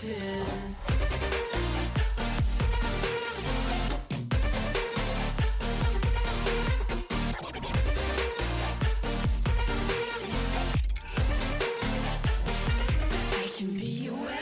weapon. I can be your weapon.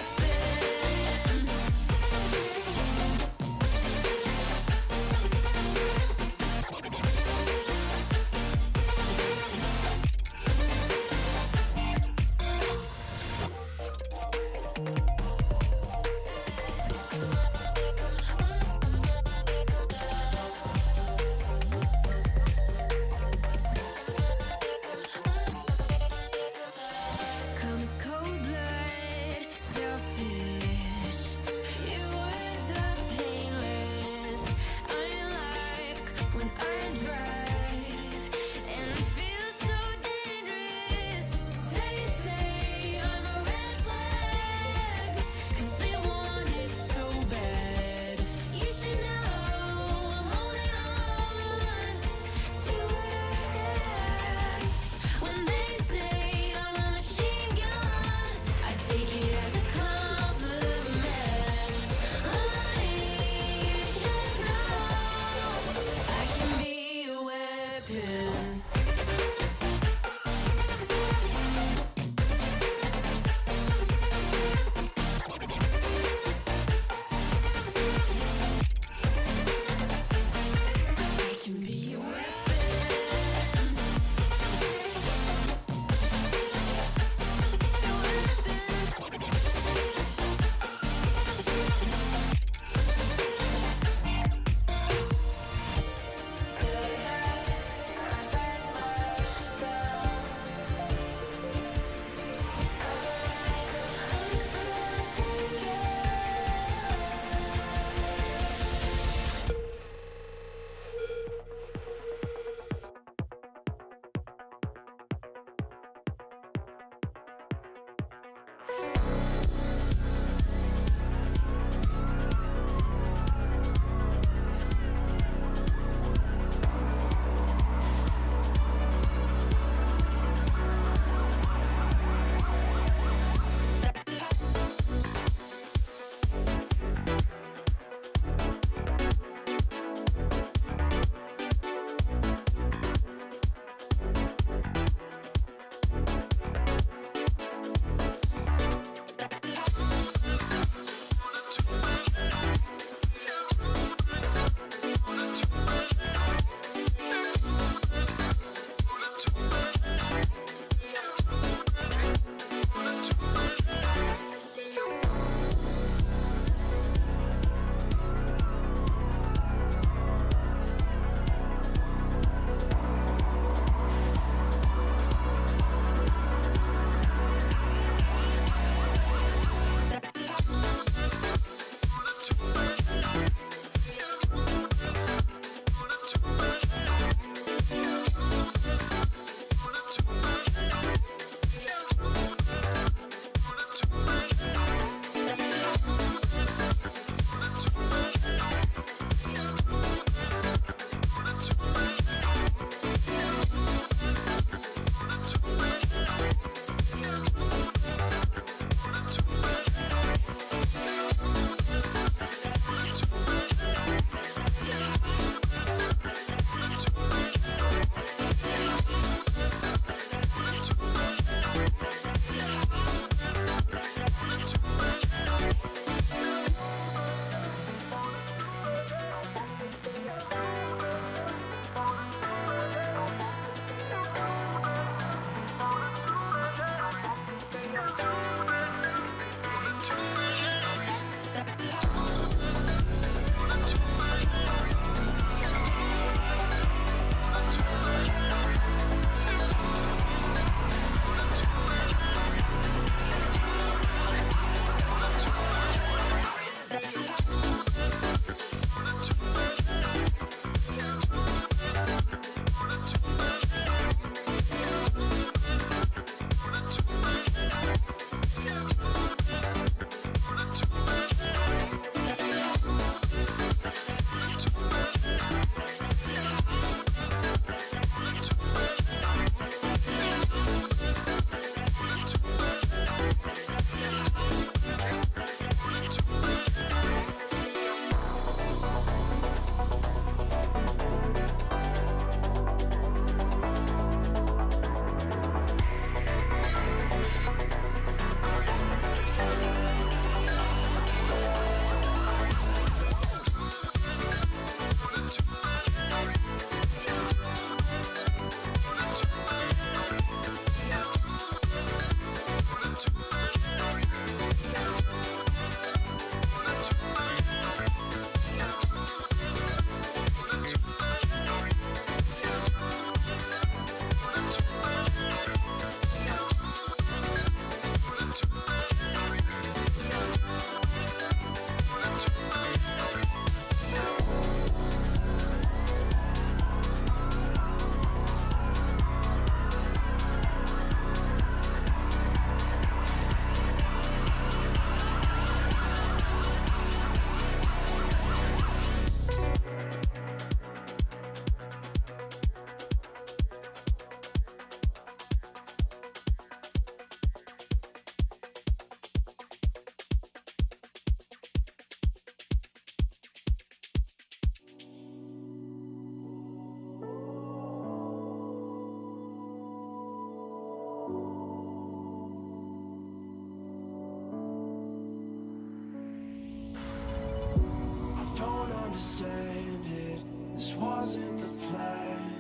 understand it. This wasn't the plan.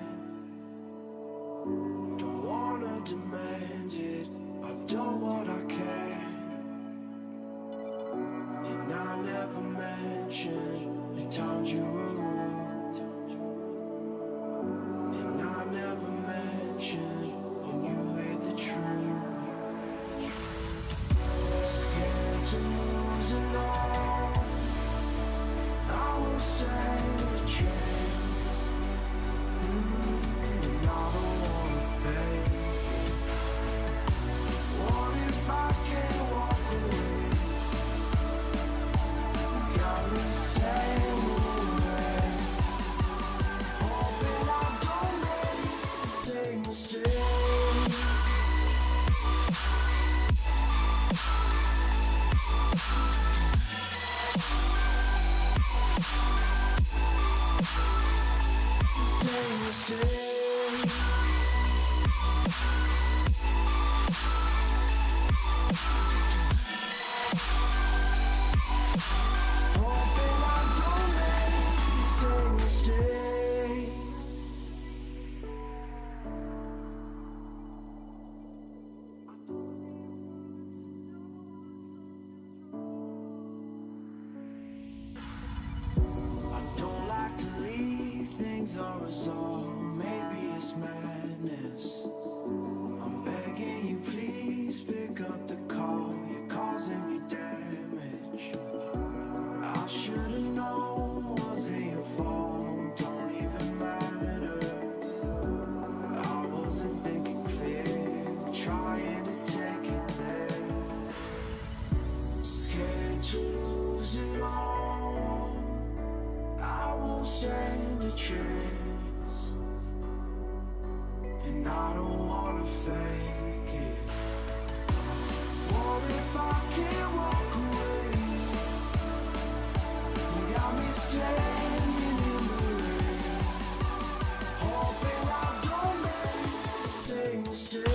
Don't wanna demand it. I've done what I can. And I never mentioned the times you were rude. And I never mentioned when you hear the truth. Scared to lose it all. I won't stand a chance. And I don't wanna fake it. What if I can't walk away? You got me saying away. Hoping I don't make the same mistake. Unresolved, maybe it's madness. I'm begging you, please pick up the call. You're causing me damage. I should've known, wasn't your fault. Don't even matter. I wasn't thinking clear, trying to take it there. Scared to lose it all. I won't stand a chance. And I don't wanna fake it. What if I can't walk away? You got me standing in the rain, hoping I don't make the same mistake.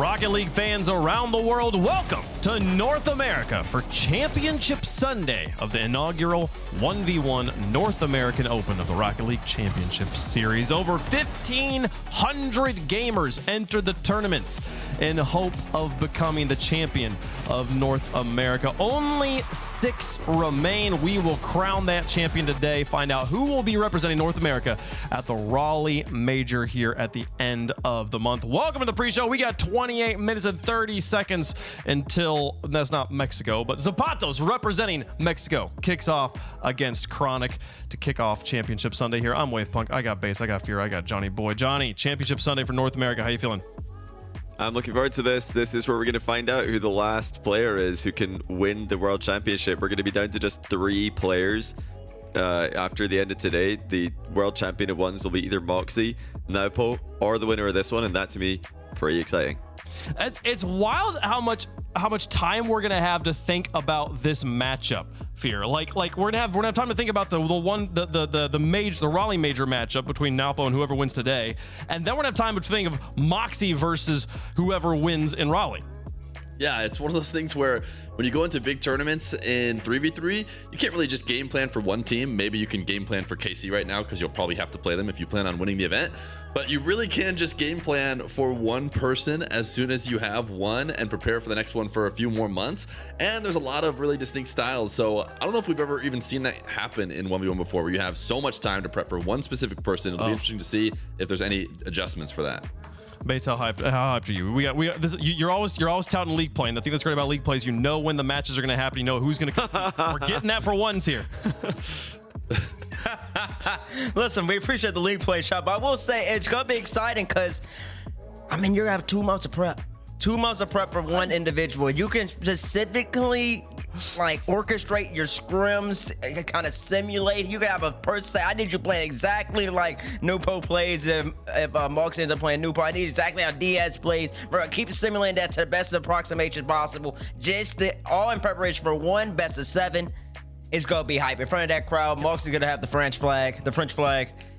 Rocket League fans around the world, welcome to North America for Championship Sunday of the inaugural 1v1 North American Open of the Rocket League Championship Series. Over 1,500 gamers entered the tournament in hope of becoming the champion of North America. Only 6 remain. We will crown that champion today, find out who will be representing North America at the Raleigh Major here at the end of the month. Welcome to the pre-show. We got 28 minutes and 30 seconds until, that's not Mexico, but Zapato's representing Mexico kicks off against Chronic to kick off Championship Sunday here. I'm Wave Punk. I got Base, I got Fear, I got Johnny Boy. Johnny, Championship Sunday for North America. How you feeling? I'm looking forward to this. This is where we're going to find out who the last player is who can win the World Championship. We're going to be down to just 3 players after the end of today. The World Champion of ones will be either Moxie, Naupo, or the winner of this one, and that to me, pretty exciting. It's wild how much time we're gonna have to think about this matchup. Fear, like we're gonna have time to think about the Raleigh Major matchup between Naupo and whoever wins today, and then we're gonna have time to think of Moxie versus whoever wins in Raleigh. Yeah, it's one of those things where when you go into big tournaments in 3v3, you can't really just game plan for one team. Maybe you can game plan for KC right now because you'll probably have to play them if you plan on winning the event. But you really can just game plan for one person as soon as you have one and prepare for the next one for a few more months. And there's a lot of really distinct styles. So I don't know if we've ever even seen that happen in 1v1 before, where you have so much time to prep for one specific person. It'll be interesting to see if there's any adjustments for that. Bates, how hyped are you? We got this. You're always touting league play. And the thing that's great about league play is you know when the matches are going to happen. You know who's going to. We're getting that for ones here. Listen, we appreciate the league play shot, but I will say it's gonna be exciting because, I mean, you're gonna have 2 months of prep. 2 months of prep for one individual. You can specifically orchestrate your scrims, kind of simulate. You can have a person say, I need you playing exactly like Nupo plays. If Moxie ends up playing Nupo, I need exactly how Diaz plays. We're gonna keep simulating that to the best approximation possible. All in preparation for one best of 7. It's gonna be hype in front of that crowd. Moxie's gonna have the French flag.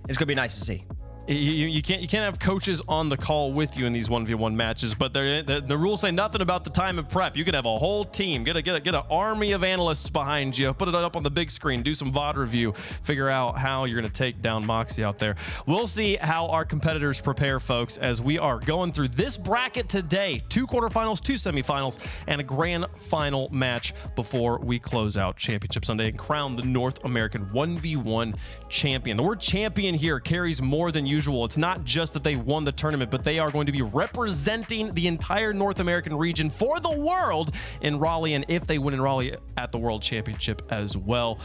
It's gonna be nice to see. You can't have coaches on the call with you in these 1v1 matches, but the rules say nothing about the time of prep. You could have a whole team, get an army of analysts behind you, put it up on the big screen, do some VOD review, figure out how you're going to take down Moxie out there. We'll see how our competitors prepare, folks, as we are going through this bracket today. 2 quarterfinals, 2 semifinals, and a grand final match before we close out Championship Sunday and crown the North American 1v1 champion. The word champion here carries more than usual. It's not just that they won the tournament, but they are going to be representing the entire North American region for the world in Raleigh, and if they win in Raleigh, at the World Championship as well.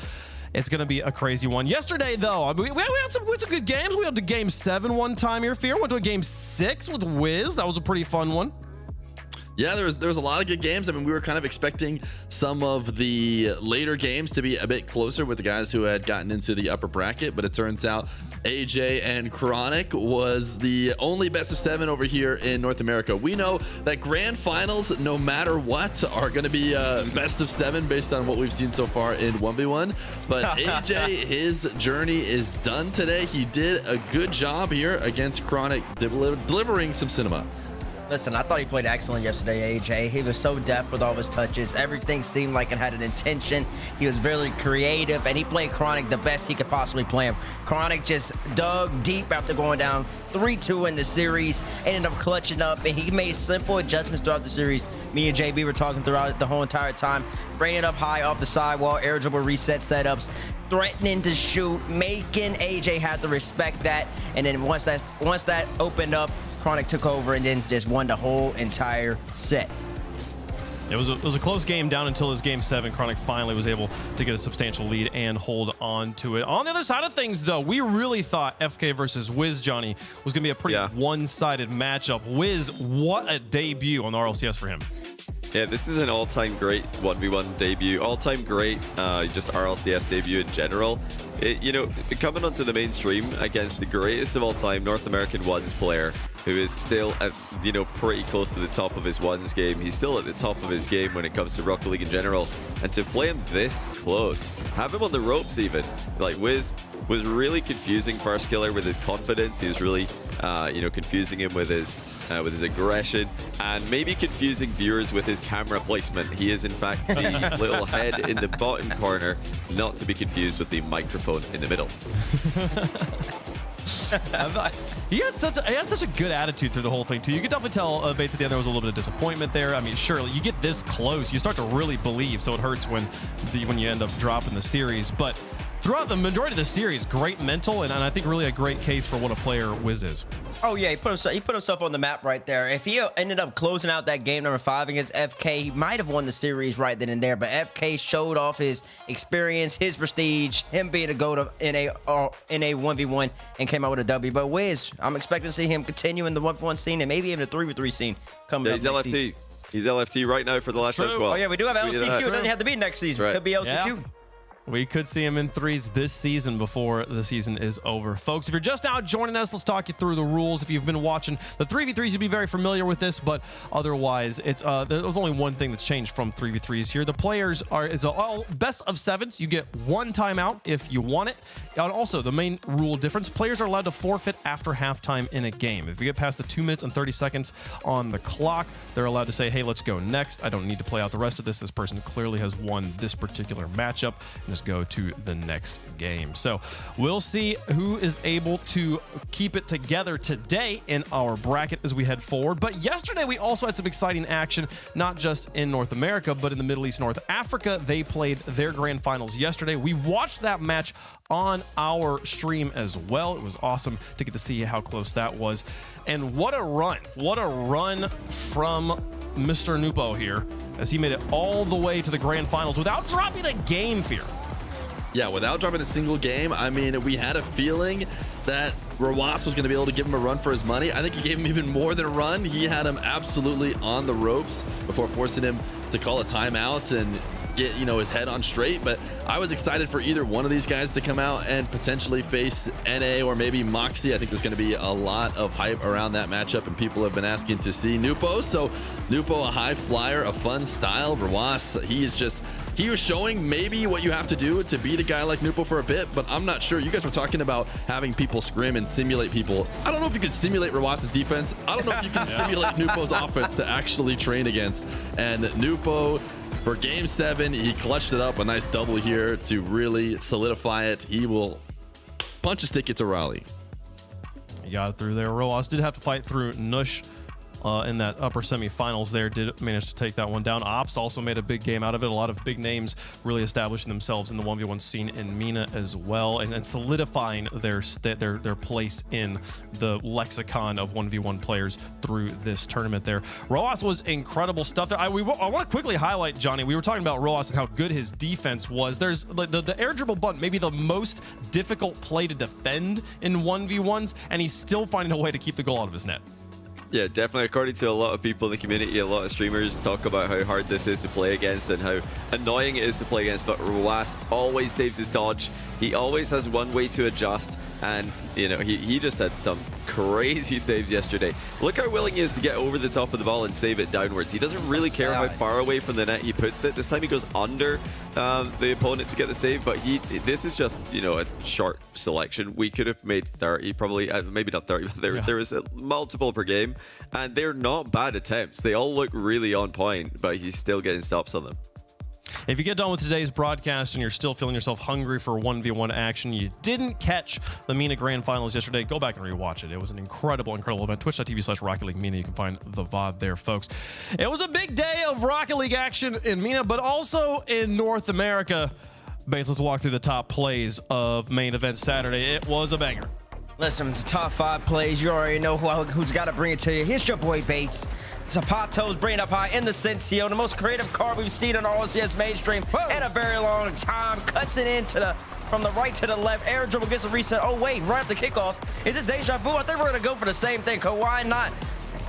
It's going to be a crazy one. Yesterday, though, we had some good games. We went to Game 7 one time here. Fear went to a Game 6 with Wiz. That was a pretty fun one. Yeah, there was a lot of good games. I mean, we were kind of expecting some of the later games to be a bit closer with the guys who had gotten into the upper bracket, but it turns out AJ and Chronic was the only best of 7 over here in North America. We know that grand finals, no matter what, are going to be best of 7 based on what we've seen so far in 1v1. But AJ, his journey is done today. He did a good job here against Chronic, delivering some cinema. Listen, I thought he played excellent yesterday, AJ. He was so deft with all his touches. Everything seemed like it had an intention. He was very creative, and he played Chronic the best he could possibly play him. Chronic just dug deep after going down 3-2 in the series, ended up clutching up, and he made simple adjustments throughout the series. Me and JB were talking throughout it the whole entire time, bringing it up high off the sidewall, air dribble reset setups, threatening to shoot, making AJ have to respect that. And then once that opened up, Chronic took over and then just won the whole entire set. It was a close game down until his Game 7. Chronic finally was able to get a substantial lead and hold on to it. On the other side of things, though, we really thought FK versus Wiz, Johnny, was going to be a pretty one-sided matchup. Wiz, what a debut on the RLCS for him. Yeah, this is an all-time great 1v1 debut. All-time great just RLCS debut in general. Coming onto the mainstream against the greatest of all time North American ones player who is still at, you know, pretty close to the top of his ones game. He's still at the top of his game when it comes to Rocket League in general. And to play him this close, have him on the ropes even, like Wiz was really confusing Firstkiller with his confidence. He was really, you know, confusing him with his aggression, and maybe confusing viewers with his camera placement. He is in fact the little head in the bottom corner, not to be confused with the microphone in the middle. He had such a good attitude through the whole thing too. You could definitely tell Bates at the end there was a little bit of disappointment there. I mean, surely you get this close, you start to really believe, so it hurts when you end up dropping the series. But throughout the majority of the series, great mental, and I think really a great case for what a player Wiz is. Oh yeah, he put himself on the map right there. If he ended up closing out that game number 5 against FK, he might have won the series right then and there. But FK showed off his experience, his prestige, him being a GOAT in a 1v1, and came out with a W. But Wiz, I'm expecting to see him continue in the 1v1 scene and maybe even the 3v3 scene coming up. He's LFT. He's LFT right now for the last round squad. Oh yeah, we do have LCQ. It doesn't have to be next season. Right. It could be LCQ. Yeah. We could see him in 3s this season before the season is over. Folks, if you're just now joining us, let's talk you through the rules. If you've been watching the 3v3s, you'll be very familiar with this, but otherwise, it's there's only one thing that's changed from 3v3s here. The players it's all best of 7s. You get 1 timeout if you want it. And also, the main rule difference, players are allowed to forfeit after halftime in a game. If you get past the 2 minutes and 30 seconds on the clock, they're allowed to say, hey, let's go next. I don't need to play out the rest of this. This person clearly has won this particular matchup. And just go to the next game. So we'll see who is able to keep it together today in our bracket as we head forward. But yesterday we also had some exciting action, not just in North America, but in the Middle East, North Africa. They played their grand finals yesterday. We watched that match on our stream as well. It was awesome to get to see how close that was. And what a run from Mr. Nupo here, as he made it all the way to the grand finals without dropping a game, Fear. Yeah, without dropping a single game. I mean, we had a feeling that Rawas was going to be able to give him a run for his money. I think he gave him even more than a run. He had him absolutely on the ropes before forcing him to call a timeout and get, you know, his head on straight. But I was excited for either one of these guys to come out and potentially face NA or maybe Moxie. I think there's going to be a lot of hype around that matchup, and people have been asking to see Nupo. So Nupo, a high flyer, a fun style. Rawas, he was showing maybe what you have to do to beat a guy like Nupo for a bit, but I'm not sure. You guys were talking about having people scrim and simulate people. I don't know if you can simulate Rawas's defense. I don't know if you can simulate Nupo's offense to actually train against. And Nupo, for game 7, he clutched it up. A nice double here to really solidify it. He will punch his ticket to Raleigh. He got it through there. Roas did have to fight through Nush in that upper semifinals there, did manage to take that one down. Ops also made a big game out of it. A lot of big names really establishing themselves in the 1v1 scene in MENA as well, and solidifying their place in the lexicon of 1v1 players through this tournament there. Roas was incredible stuff there. I want to quickly highlight, Johnny, we were talking about Roas and how good his defense was. There's the air dribble button, maybe the most difficult play to defend in 1v1s, and he's still finding a way to keep the goal out of his net. Yeah, definitely. According to a lot of people in the community, a lot of streamers talk about how hard this is to play against and how annoying it is to play against, but Rawas always saves his dodge. He always has one way to adjust, and you know, he just had some crazy saves yesterday. Look how willing he is to get over the top of the ball and save it downwards. He doesn't really care how far away from the net he puts it. This time he goes under the opponent to get the save, but this is just, you know, a short selection. We could have made 30, probably, maybe not 30, but there was multiple per game, and they're not bad attempts. They all look really on point, but he's still getting stops on them. If you get done with today's broadcast and you're still feeling yourself hungry for 1v1 action, you didn't catch the MENA Grand Finals yesterday, go back and rewatch it. It was an incredible event. Twitch.tv/Rocket League MENA. You can find the VOD there, folks. It was a big day of Rocket League action in MENA, but also in North America. Bates, let's walk through the top plays of main event Saturday. It was a banger. Listen, the top 5 plays, you already know who's got to bring it to you. Here's your boy Bates. Zapato's bringing up high in the Sentio, the most creative card we've seen in RLCS mainstream in a very long time. Cuts it in from the right to the left. Air dribble gets a reset. Oh, wait, right after kickoff. Is this deja vu? I think we're going to go for the same thing. Why not?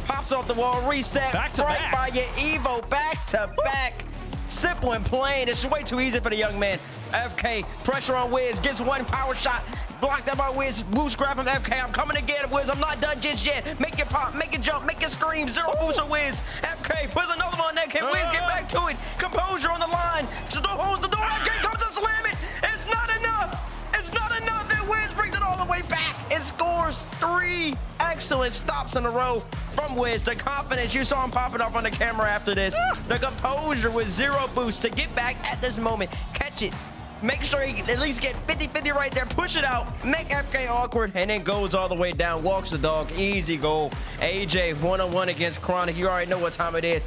Pops off the wall, reset. Back to right back. by your Evo. Back to back. Simple and plain. It's way too easy for the young man. FK, pressure on Wiz, gets one power shot. blocked out by Wiz. Boost grab from FK. I'm coming to get it, Wiz. I'm not done just yet. Make it pop, make it jump, make it scream. Zero boost on Wiz. FK puts another one on that. Can Wiz get back to it? Composure on the line. Still holds the door. FK comes to slam it. It's not enough. It's not enough. And Wiz brings it all the way back. It scores 3 excellent stops in a row from Wiz. The confidence, you saw him popping off on the camera after this. The composure with 0 boost to get back at this moment. Catch it. Make sure he at least get 50-50 right there. Push it out. Make FK awkward. And then goes all the way down. Walks the dog. Easy goal. AJ one-on-one against Chronic. You already know what time it is.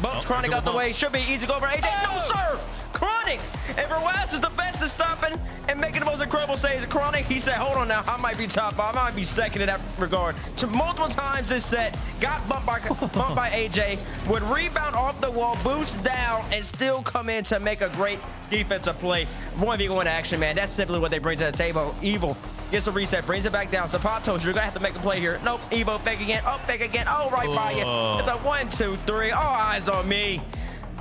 Bumps Chronic out the way. Should be easy goal for AJ. No, sir. Chronic. And Verwas is the best at stopping and making the most incredible saves. Chronic, he said, hold on now. I might be top 5. I might be second in that regard. To multiple times this set, got bumped by AJ, would rebound off the wall, boost down, and still come in to make a great defensive play. 1v1 action, man. That's simply what they bring to the table. Evil gets a reset, brings it back down. Zapato, you're going to have to make a play here. Nope. Evo, fake again. Oh, fake again. Oh, right by you. It's a 1, 2, 3. All eyes on me.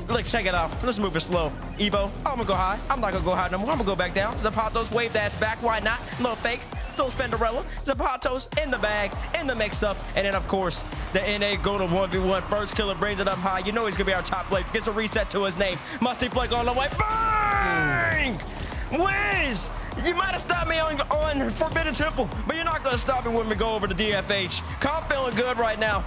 Look, check it out. Let's move it slow. Evo, I'm gonna go high. I'm not gonna go high no more. I'm gonna go back down. Zapato's wave that back. Why not? Little fake. So Spenderella. Zapato's in the bag, in the mix-up. And then, of course, the NA go to 1v1. Firstkiller brings it up high. You know he's gonna be our top player. Gets a reset to his name. Musty flick on the way. Bang! Wiz! You might have stopped me on Forbidden Temple, but you're not gonna stop me when we go over to DFH. I'm feeling good right now.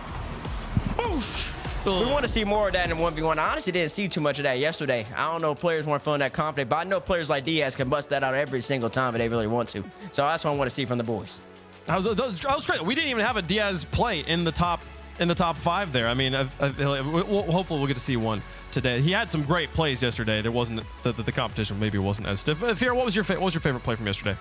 Boosh! We want to see more of that in 1v1. I honestly didn't see too much of that yesterday. I don't know if players weren't feeling that confident, but I know players like Diaz can bust that out every single time if they really want to. So that's what I want to see from the boys. That was great. We didn't even have a Diaz play in the top 5 there. I mean, hopefully we'll get to see one today. He had some great plays yesterday. There wasn't the competition maybe wasn't as stiff. Fear, what was your favorite play from yesterday?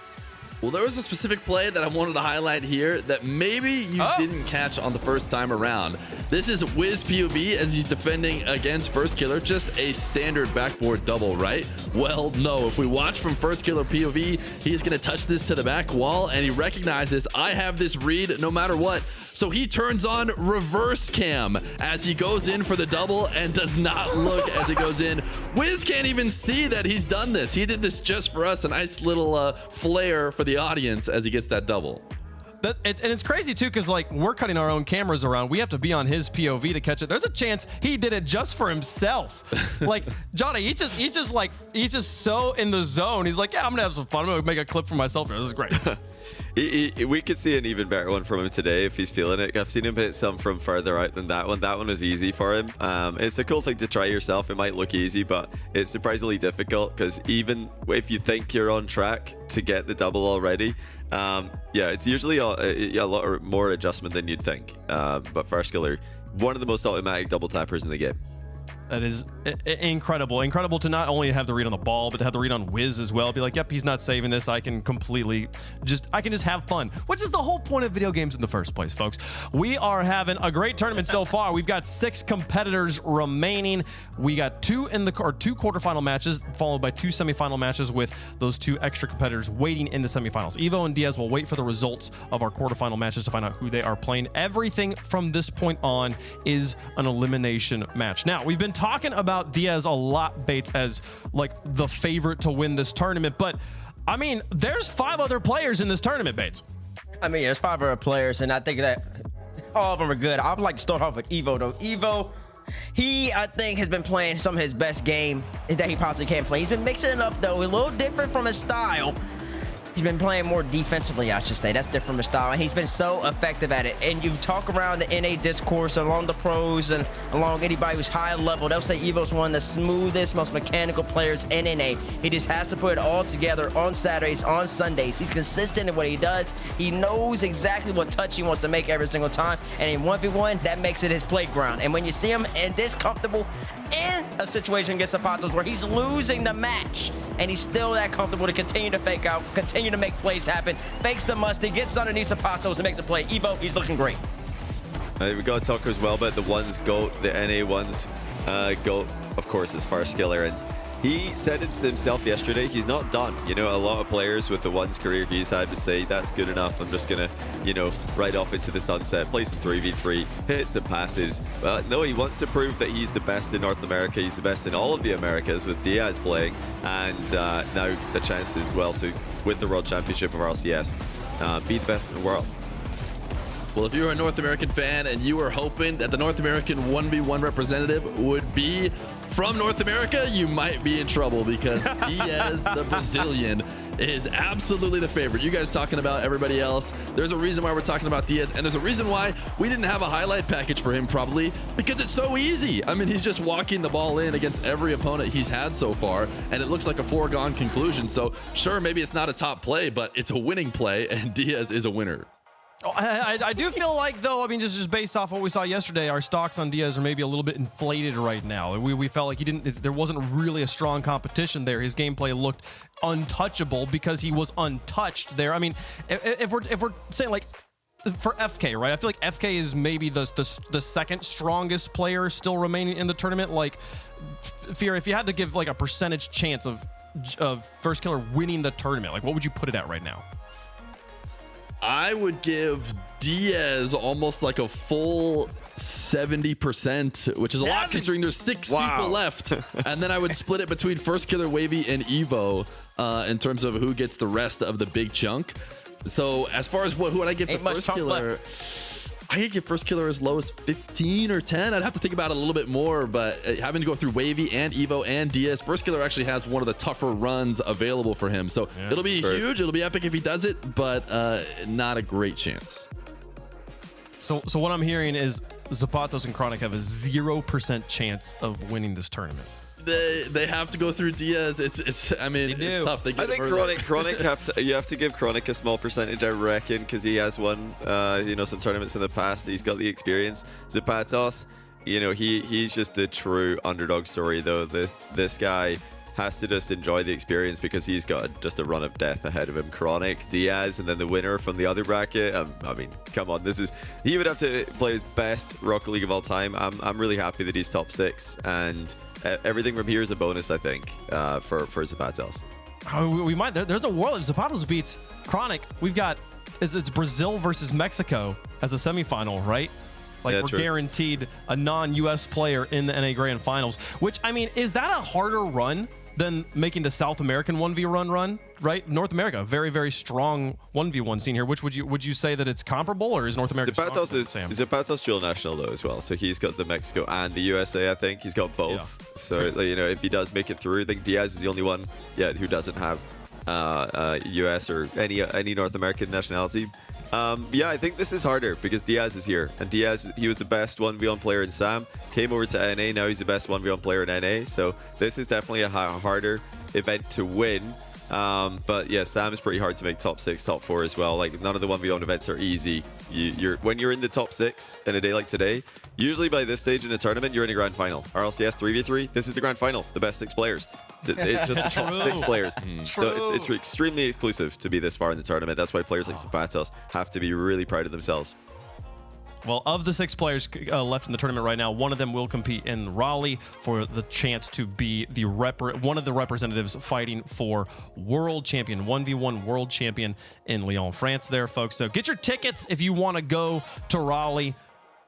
Well, there was a specific play that I wanted to highlight here that maybe you didn't catch on the first time around. This is Wiz POV as he's defending against Firstkiller. Just a standard backboard double, right? Well, no. If we watch from Firstkiller POV, he is going to touch this to the back wall, and he recognizes, I have this read no matter what. So he turns on reverse cam as he goes in for the double and does not look as it goes in. Wiz can't even see that he's done this. He did this just for us. A nice little flare for the audience as he gets that double. And it's crazy too, because like we're cutting our own cameras around. We have to be on his POV to catch it. There's a chance he did it just for himself. Like Johnny, he's just so in the zone. He's like, yeah, I'm gonna have some fun. I'm gonna make a clip for myself here. This is great. We could see an even better one from him today if he's feeling it. I've seen him hit some from further out than that one. That one was easy for him. It's a cool thing to try yourself. It might look easy, but it's surprisingly difficult because even if you think you're on track to get the double already, yeah, it's usually a lot more adjustment than you'd think. But Firstkiller, one of the most automatic double tappers in the game. That is incredible. Incredible to not only have the read on the ball, but to have the read on Wiz as well. Be like, yep, he's not saving this. I can just have fun, which is the whole point of video games in the first place, folks. We are having a great tournament so far. We've got 6 competitors remaining. We got 2 quarterfinal matches, followed by 2 semifinal matches with those 2 extra competitors waiting in the semifinals. Evo and Diaz will wait for the results of our quarterfinal matches to find out who they are playing. Everything from this point on is an elimination match. Now, we've been talking about Diaz a lot, Bates, as like the favorite to win this tournament, but I mean, there's 5 other players in this tournament, Bates. I mean, there's 5 other players, and I think that all of them are good. I would like to start off with Evo, though. Evo, I think, has been playing some of his best game that he possibly can play. He's been mixing it up, though, a little different from his style. He's been playing more defensively, I should say. That's different from his style, and he's been so effective at it. And you talk around the NA discourse, along the pros, and along anybody who's high level, they'll say Evo's one of the smoothest, most mechanical players in NA. He just has to put it all together on Saturdays, on Sundays. He's consistent in what he does. He knows exactly what touch he wants to make every single time. And in 1v1, that makes it his playground. And when you see him in this comfortable in a situation against Zapatos where he's losing the match, and he's still that comfortable to continue to fake out, continue to make plays happen, fakes the musty, gets underneath Zapatos and makes a play. Evo, he's looking great. We've got to talk as well about the ones GOAT, the NA ones GOAT, of course, is Firstkiller. And he said it himself yesterday, he's not done. You know, a lot of players with the ones career he's had would say, that's good enough. I'm just going to, you know, ride off into the sunset, play some 3v3, hit some passes. But no, he wants to prove that he's the best in North America. He's the best in all of the Americas with Diaz playing. And now the chance as well to win the World Championship of RLCS. Be the best in the world. Well, if you're a North American fan and you were hoping that the North American 1v1 representative would be from North America, you might be in trouble because Diaz, the Brazilian, is absolutely the favorite. You guys talking about everybody else. There's a reason why we're talking about Diaz, and there's a reason why we didn't have a highlight package for him, probably because it's so easy. I mean, he's just walking the ball in against every opponent he's had so far, and it looks like a foregone conclusion. So sure, maybe it's not a top play, but it's a winning play, and Diaz is a winner. I do feel like, though, I mean, just based off what we saw yesterday, our stocks on Diaz are maybe a little bit inflated right now. We felt like there wasn't really a strong competition there. His gameplay looked untouchable because he was untouched there. I mean, if we're saying like for FK, right? I feel like FK is maybe the second strongest player still remaining in the tournament. Like, Fear, if you had to give like a percentage chance of Firstkiller winning the tournament, like what would you put it at right now? I would give Diaz almost like a full 70%, which is a lot considering there's 6 people left. And then I would split it between Firstkiller, Wavy, and Evo in terms of who gets the rest of the big chunk. So as far as who would I give to Firstkiller, I could give Firstkiller as low as 15 or 10. I'd have to think about it a little bit more, but having to go through Wavy and Evo and Diaz, Firstkiller actually has one of the tougher runs available for him. So it'll be huge. It'll be epic if he does it, but not a great chance. So what I'm hearing is Zapatos and Chronic have a 0% chance of winning this tournament. They have to go through Diaz. I mean, it's tough. I think Chronic you have to give Chronic a small percentage, I reckon, because he has won you know, some tournaments in the past. He's got the experience. Zapatos, you know, he's just the true underdog story though. This guy has to just enjoy the experience because he's got just a run of death ahead of him. Chronic, Diaz, and then the winner from the other bracket. I mean, come on, he would have to play his best Rocket League of all time. I'm really happy that he's top 6, and everything from here is a bonus, I think, for Zapatos. We might. There's a world if Zapatos beats Chronic. We've got it's Brazil versus Mexico as a semifinal, right? Like, we're guaranteed a non-US player in the NA Grand Finals. Which, I mean, is that a harder run than making the South American 1v1 run? Right? North America, very, very strong 1v1 scene here. Which would you say that it's comparable, or is North America Zapatos dual national though as well, so he's got the Mexico and the USA. I think he's got both. Yeah. So you know, if he does make it through, I think Diaz is the only one who doesn't have US or any North American nationality. Yeah, I think this is harder because Diaz is here, and Diaz, he was the best 1v1 player in SAM, came over to NA, now he's the best 1v1 player in NA, so this is definitely a harder event to win. But yeah, SAM is pretty hard to make top 6, top 4 as well. Like, none of the 1v1 events are easy. When you're in the top 6 in a day like today, usually by this stage in a tournament, you're in a grand final. RLCS 3v3, this is the grand final, the best 6 players. It's just the top 6 players. So it's extremely exclusive to be this far in the tournament. That's why players like Zapatos have to be really proud of themselves. Well, of the 6 players left in the tournament right now, one of them will compete in Raleigh for the chance to be one of the representatives fighting for world champion, 1v1 world champion in Lyon, France there, folks. So get your tickets if you want to go to Raleigh.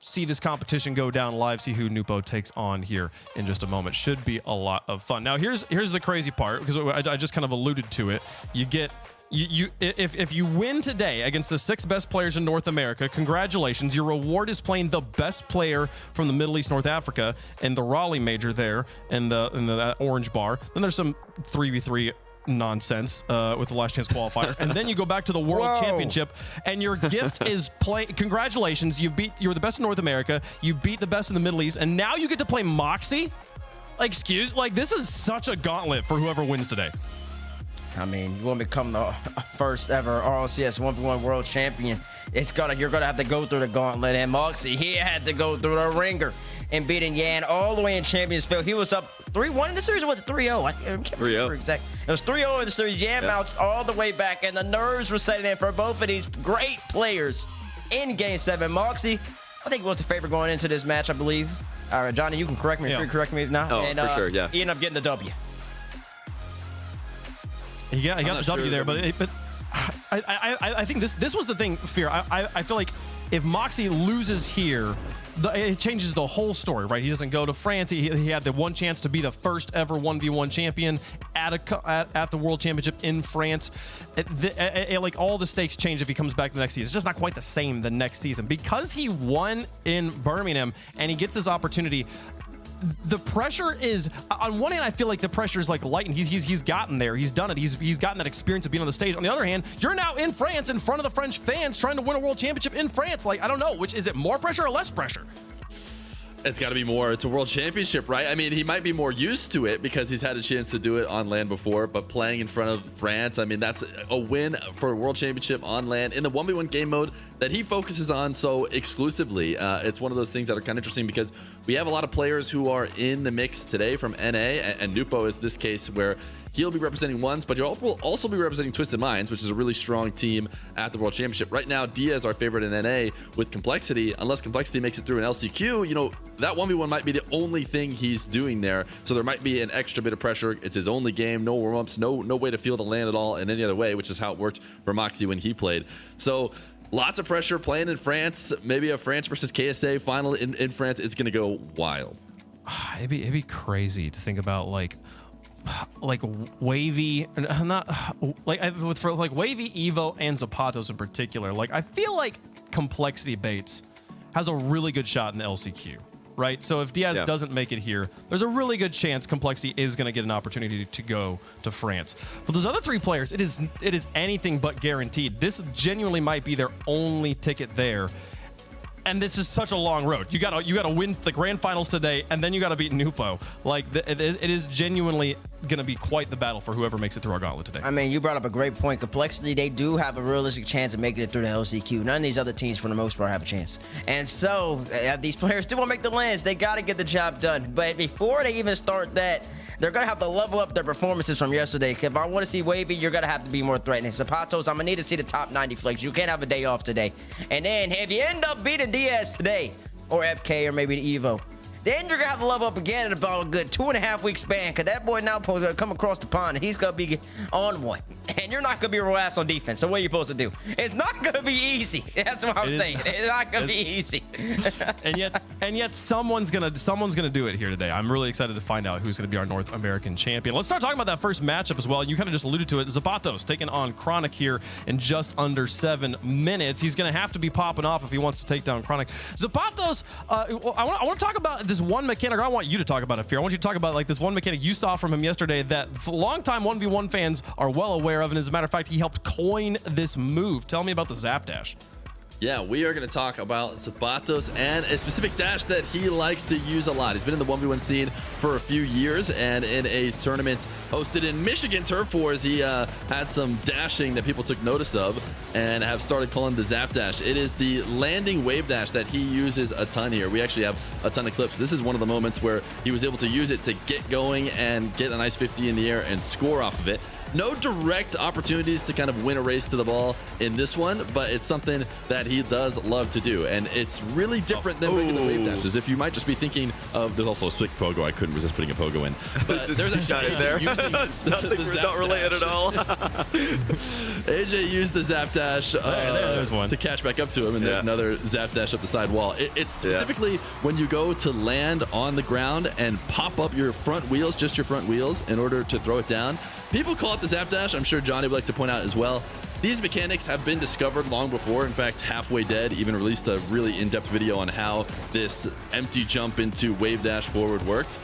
See this competition go down live, see who Nupo takes on here in just a moment. Should be a lot of fun. Now, here's the crazy part, because I just kind of alluded to it. You get... If you win today against the 6 best players in North America, congratulations. Your reward is playing the best player from the Middle East, North Africa, and the Raleigh major there in the orange bar. Then there's some 3v3 nonsense with the last chance qualifier, and then you go back to the World Championship, and your gift is congratulations, you're the best in North America, you beat the best in the Middle East, and now you get to play Moxie. This is such a gauntlet for whoever wins today. I mean, you want to become the first ever RLCS 1v1 world champion, you're gonna have to go through the gauntlet. And Moxie, he had to go through the ringer and beating Yan all the way in Champions Field. He was up 3-1 in the series, or was it 3-0? I can't remember exactly. It was 3-0 in the series. Yan bounced all the way back, and the nerves were setting in for both of these great players in Game 7. Moxie, I think, was the favorite going into this match, I believe. All right, Johnny, you can correct me if you correct me now. Oh, for sure, yeah. He ended up getting the W. He got the W sure. there, but I think this was the thing, Fear. I feel like if Moxie loses here, it changes the whole story, right? He doesn't go to France. He had the one chance to be the first ever 1v1 champion at the World Championship in France. Like all the stakes change if he comes back the next season. It's just not quite the same the next season because he won in Birmingham and he gets this opportunity. The pressure is, on one hand, I feel like the pressure is like light, and he's gotten there. He's done it. He's gotten that experience of being on the stage. On the other hand, you're now in France in front of the French fans trying to win a world championship in France. Like, I don't know, which is it, more pressure or less pressure? It's got to be more. It's a world championship, right? I mean, he might be more used to it because he's had a chance to do it on land before, but playing in front of France, I mean, that's a win for a world championship on land in the 1v1 game mode that he focuses on so exclusively. It's one of those things that are kind of interesting because we have a lot of players who are in the mix today from NA, and Nupo is this case where he'll be representing Ones, but he'll also be representing Twisted Minds, which is a really strong team at the World Championship. Right now, Diaz, our favorite in NA, with Complexity. Unless Complexity makes it through an LCQ, you know, that 1v1 might be the only thing he's doing there. So there might be an extra bit of pressure. It's his only game, no warm-ups, no way to feel the land at all in any other way, which is how it worked for Moxie when he played. So lots of pressure playing in France. Maybe a France versus KSA final in France. It's going to go wild. It'd be crazy to think about like Wavy, not like for like Wavy, Evo, and Zapatos in particular. Like I feel like Complexity Bates has a really good shot in the LCQ, right? So if Diaz doesn't make it here, there's a really good chance Complexity is going to get an opportunity to go to France. But those other three players, it is anything but guaranteed. This genuinely might be their only ticket there. And this is such a long road. You gotta win the grand finals today, and then you gotta beat Nupo. Like it is genuinely gonna be quite the battle for whoever makes it through our gauntlet today. I mean, you brought up a great point. Complexity, they do have a realistic chance of making it through the LCQ. None of these other teams, for the most part, have a chance. And so, these players do want to make the lands. They gotta get the job done. But before they even start that, they're going to have to level up their performances from yesterday. If I want to see Wavy, you're going to have to be more threatening. Zapatos, I'm going to need to see the top 90 flicks. You can't have a day off today. And then if you end up beating Diaz today, or FK, or maybe the Evo, then you're going to have to level up again in about a good 2.5 week span, because that boy now supposed to come across the pond, and he's going to be on one. And you're not going to be real ass on defense. So what are you supposed to do? It's not going to be easy. That's what I'm saying. It's not going to be easy. and yet someone's gonna do it here today. I'm really excited to find out who's gonna be our North American champion. Let's start talking about that first matchup as well. You kind of just alluded to it. Zapatos taking on Chronic here in just under 7 minutes. He's gonna have to be popping off if he wants to take down Chronic. Zapatos, I want to talk about this one mechanic. I want you to talk about it, Fear. I want you to talk about like this one mechanic you saw from him yesterday that longtime 1v1 fans are well aware of, and as a matter of fact, he helped coin this move. Tell me about the Zap Dash. Yeah, we are going to talk about Zapatos and a specific dash that he likes to use a lot. He's been in the 1v1 scene for a few years, and in a tournament hosted in Michigan Turf Wars, he had some dashing that people took notice of and have started calling the Zap Dash. It is the landing wave dash that he uses a ton here. We actually have a ton of clips. This is one of the moments where he was able to use it to get going and get a nice 50 in the air and score off of it. No direct opportunities to kind of win a race to the ball in this one, but it's something that he does love to do, and it's really different than regular wave dashes. If you might just be thinking of, there's also a Swick Pogo. I couldn't resist putting a Pogo in, but there's a guy there. Nothing not related at all. AJ used the Zap Dash there's one to catch back up to him, and there's another Zap Dash up the side wall. It's specifically when you go to land on the ground and pop up your front wheels, just your front wheels, in order to throw it down. People call it the Zap Dash. I'm sure Johnny would like to point out as well. These mechanics have been discovered long before. In fact, Halfway Dead even released a really in-depth video on how this empty jump into wave dash forward worked.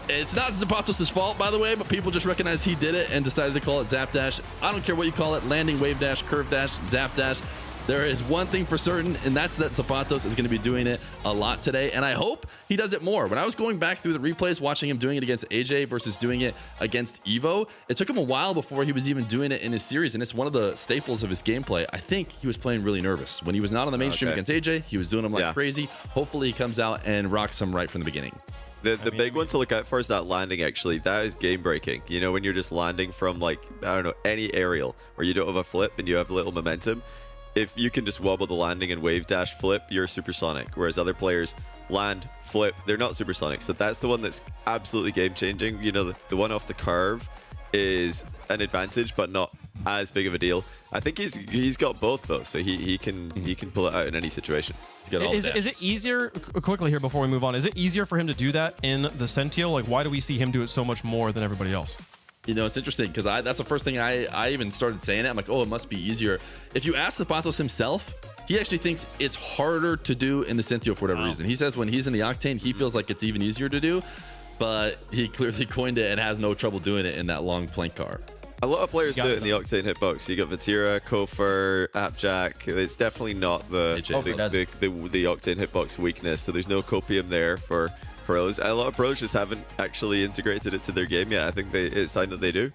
It's not Zapatos' fault, by the way, but people just recognized he did it and decided to call it Zap Dash. I don't care what you call it, landing wave dash, curve dash, Zap Dash. There is one thing for certain, and that's that Zapatos is going to be doing it a lot today, and I hope he does it more. When I was going back through the replays, watching him doing it against AJ versus doing it against Evo, it took him a while before he was even doing it in his series, and it's one of the staples of his gameplay. I think he was playing really nervous. When he was not on the mainstream against AJ, he was doing them like crazy. Hopefully he comes out and rocks him right from the beginning. The big one to look at first, that landing, actually, that is game breaking. You know, when you're just landing from, like, I don't know, any aerial where you don't have a flip and you have little momentum. If you can just wobble the landing and wave dash flip, you're supersonic. Whereas other players land, flip, they're not supersonic. So that's the one that's absolutely game changing. You know, the one off the curve is an advantage, but not as big of a deal. I think he's got both though, so he can pull it out in any situation. He's got all is it easier, quickly here before we move on, is it easier for him to do that in the Sentio? Like, why do we see him do it so much more than everybody else? You know, it's interesting because that's the first thing I even started saying it. I'm like, oh, it must be easier. If you ask Zapatos himself, he actually thinks it's harder to do in the Sentio for whatever reason. He says when he's in the Octane, he feels like it's even easier to do, but he clearly coined it and has no trouble doing it in that long plank car. A lot of players do it in the Octane hitbox. You got Vatira, Kofer, Appjack. It's definitely not the Octane hitbox weakness, so there's no copium there for pros. A lot of pros just haven't actually integrated it to their game yet. I think it's time that they do.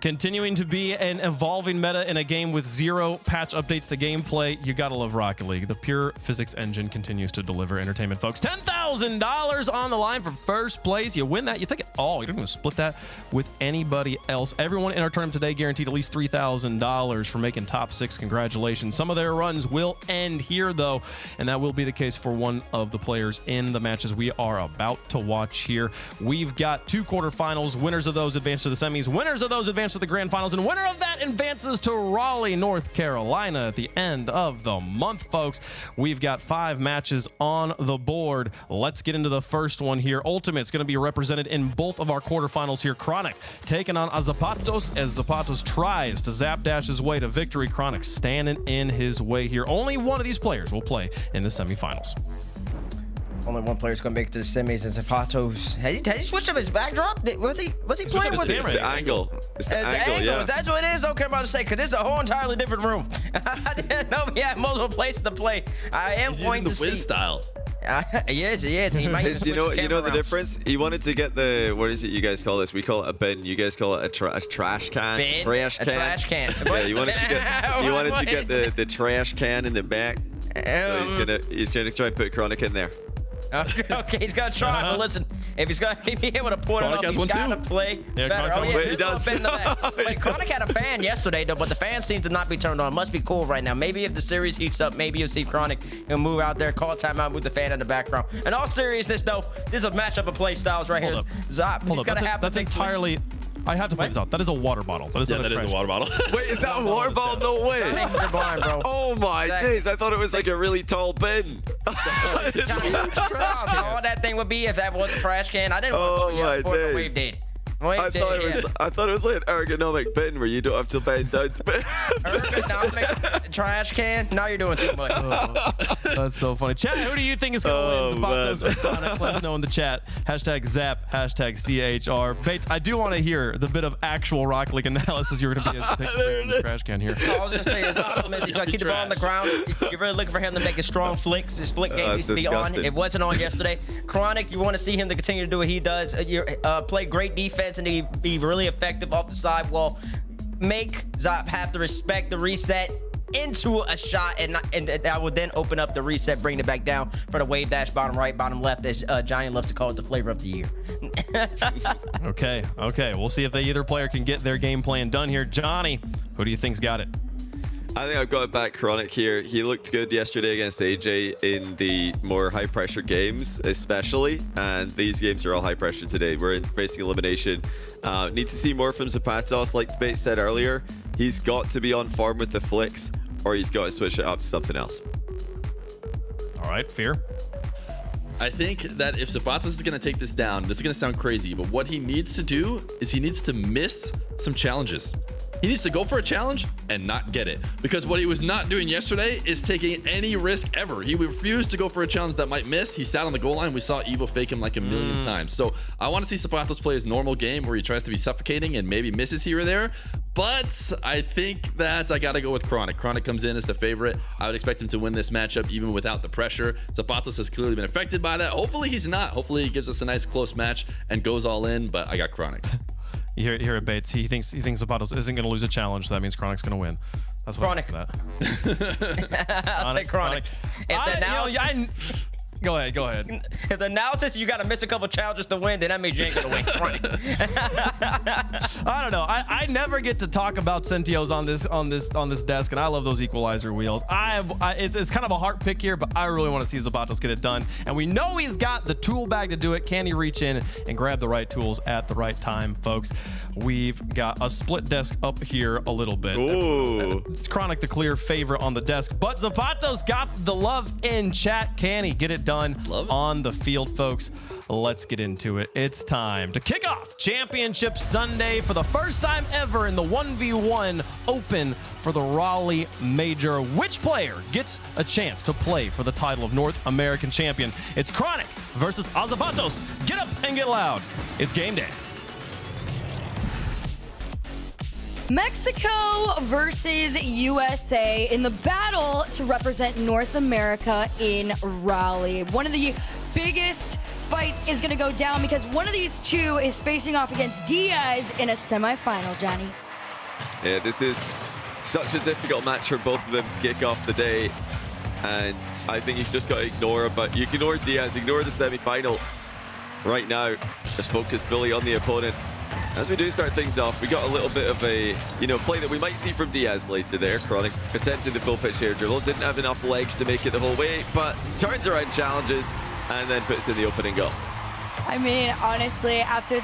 Continuing to be an evolving meta in a game with 0 patch updates to gameplay, you gotta love Rocket League. The pure physics engine continues to deliver entertainment, folks. $10,000 on the line for first place. You win that, you take it all. You don't even split that with anybody else. Everyone in our tournament today guaranteed at least $3,000 for making top 6. Congratulations. Some of their runs will end here, though, and that will be the case for one of the players in the matches we are about to watch here. We've got 2 quarterfinals. Winners of those advance to the semis. Winners of those advance to the grand finals, and winner of that advances to Raleigh, North Carolina at the end of the month, folks. We've got 5 matches on the board. Let's get into the first one here. Ultimate's going to be represented in both of our quarterfinals here. Chronic taking on Zapatos as Zapatos tries to zap dash his way to victory. Chronic standing in his way here. Only one of these players will play in the semifinals. Only one player's gonna make it to the semis, and Zapatos. Had he switched up his backdrop? Was he playing with It's the angle. It's the angle, yeah. Is that what it is? Okay, I'm about to say, because this is a whole entirely different room. I didn't know we had multiple places to play. I am going to see. Wiz style. Yes. He might even you know the around. difference? He wanted to get the, what is it you guys call this? We call it a bin. You guys call it a trash can. Bin? Trash can. A trash can. Yeah, you wanted to get the trash can in the back. So he's gonna try and put Chronic in there. Okay, he's gonna try. But listen, if he's gonna be able to pull it up, he's gotta play better. Oh yeah, he does. Wait, Chronic had a fan yesterday though, but the fan seems to not be turned on. It must be cool right now. Maybe if the series heats up, maybe you'll see Chronic. He'll move out there, call timeout, move the fan in the background. In all seriousness though, this is a matchup of play styles right here. Zop, Hold up. That's entirely. I have to point this out. That is a water bottle. That is not a water bottle. Wait, is that a water bottle? No way. You're blind, bro. Oh my days! I thought it was like a really tall bin. How tall that thing would be if that was a trash can. I didn't want to go before the Wave did. I thought it was like an ergonomic bin where you don't have to bend down to bend. Ergonomic trash can? Now you're doing too much. That's so funny. Chat, who do you think is going to win? Zapatos or Chronic? Let us know in the chat. Hashtag Zap, hashtag CHR. Bates, I do want to hear the bit of actual Rocket League analysis you're going to be as to take a break from the trash can here. I was going to say, he's going to keep the ball on the ground. You're really looking for him to make his strong flicks. His flick game needs to be on. It wasn't on yesterday. Chronic, you want to see him to continue to do what he does. Play great defense and be really effective off the sidewall. Make Zop have to respect the reset into a shot, and I will then open up the reset, bring it back down for the wave dash, bottom right, bottom left, as Johnny loves to call it, the flavor of the year. Okay. We'll see if either player can get their game plan done here. Johnny, who do you think's got it? I think I've got it back Chronic here. He looked good yesterday against AJ in the more high-pressure games, especially. And these games are all high-pressure today. We're facing elimination. Need to see more from Zapatos. Like Bates said earlier, he's got to be on form with the flicks, or he's got to switch it up to something else. All right, Fear. I think that if Zapatos is going to take this down, this is going to sound crazy, but what he needs to do is he needs to miss some challenges. He needs to go for a challenge and not get it, because what he was not doing yesterday is taking any risk ever. He refused to go for a challenge that might miss. He sat on the goal line. We saw Evo fake him like a million times. So I want to see Zapatos play his normal game where he tries to be suffocating and maybe misses here or there. But I think that I got to go with Chronic. Chronic comes in as the favorite. I would expect him to win this matchup even without the pressure. Zapatos has clearly been affected by that. Hopefully he's not. Hopefully he gives us a nice close match and goes all in, but I got Chronic. You hear it, Bates. He thinks Zapatos isn't going to lose a challenge, so that means Chronic's going to win. That's what Chronic. I'll take Chronic. Go ahead. If the analysis you got to miss a couple challenges to win, then that means you ain't gonna win. Right. I don't know. I never get to talk about Sentios on this desk, and I love those equalizer wheels. It's kind of a heart pick here, but I really want to see Zapatos get it done. And we know he's got the tool bag to do it. Can he reach in and grab the right tools at the right time, folks? We've got a split desk up here a little bit. Ooh. It's Chronic the clear favorite on the desk, but Zapatos got the love in chat. Can he get it done on the field, folks? Let's get into it. It's time to kick off Championship Sunday for the first time ever in the 1v1 Open for the Raleigh Major. Which player gets a chance to play for the title of North American Champion? It's Chronic versus Zapatos. Get up and get loud. It's game day. Mexico versus USA in the battle to represent North America in Raleigh. One of the biggest fights is going to go down because one of these two is facing off against Diaz in a semifinal, Johnny. Yeah, this is such a difficult match for both of them to kick off the day. And I think you've just got to ignore it, but you ignore Diaz, ignore the semi-final. Right now, just focus fully on the opponent. As we do start things off, we got a little bit of a, play that we might see from Diaz later there. Chronic attempting the full pitch air dribble. Didn't have enough legs to make it the whole way, but turns around, challenges, and then puts in the opening goal. I mean, honestly, after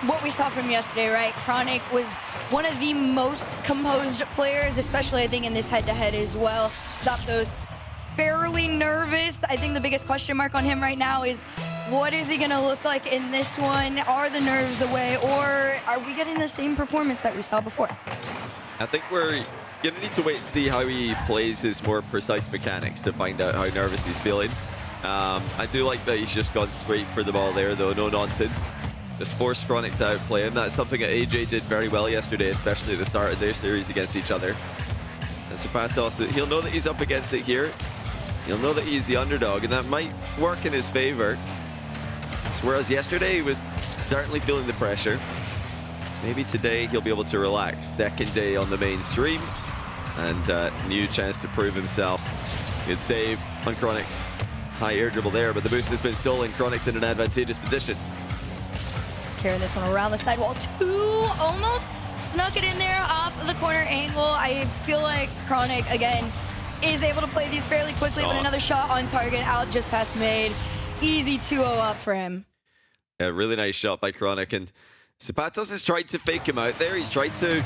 what we saw from yesterday, right? Chronic was one of the most composed players, especially I think in this head-to-head as well. Zapato's fairly nervous. I think the biggest question mark on him right now is what is he going to look like in this one? Are the nerves away, or are we getting the same performance that we saw before? I think we're going to need to wait and see how he plays his more precise mechanics to find out how nervous he's feeling. I do like that he's just gone straight for the ball there, though. No nonsense. Just forced Chronic to outplay him. That's something that AJ did very well yesterday, especially at the start of their series against each other. And Zapatos, he'll know that he's up against it here. He'll know that he's the underdog, and that might work in his favor. Whereas yesterday, he was certainly feeling the pressure. Maybe today, he'll be able to relax. Second day on the main stream, and new chance to prove himself. Good save on Chronic's high air dribble there, but the boost has been stolen. Chronic's in an advantageous position. Carrying this one around the sidewall. Two almost snuck it in there off of the corner angle. I feel like Chronic, again, is able to play these fairly quickly, but another shot on target out just past made. Easy 2-0 up for him. A really nice shot by Chronic, and Zapatos has tried to fake him out there. He's tried to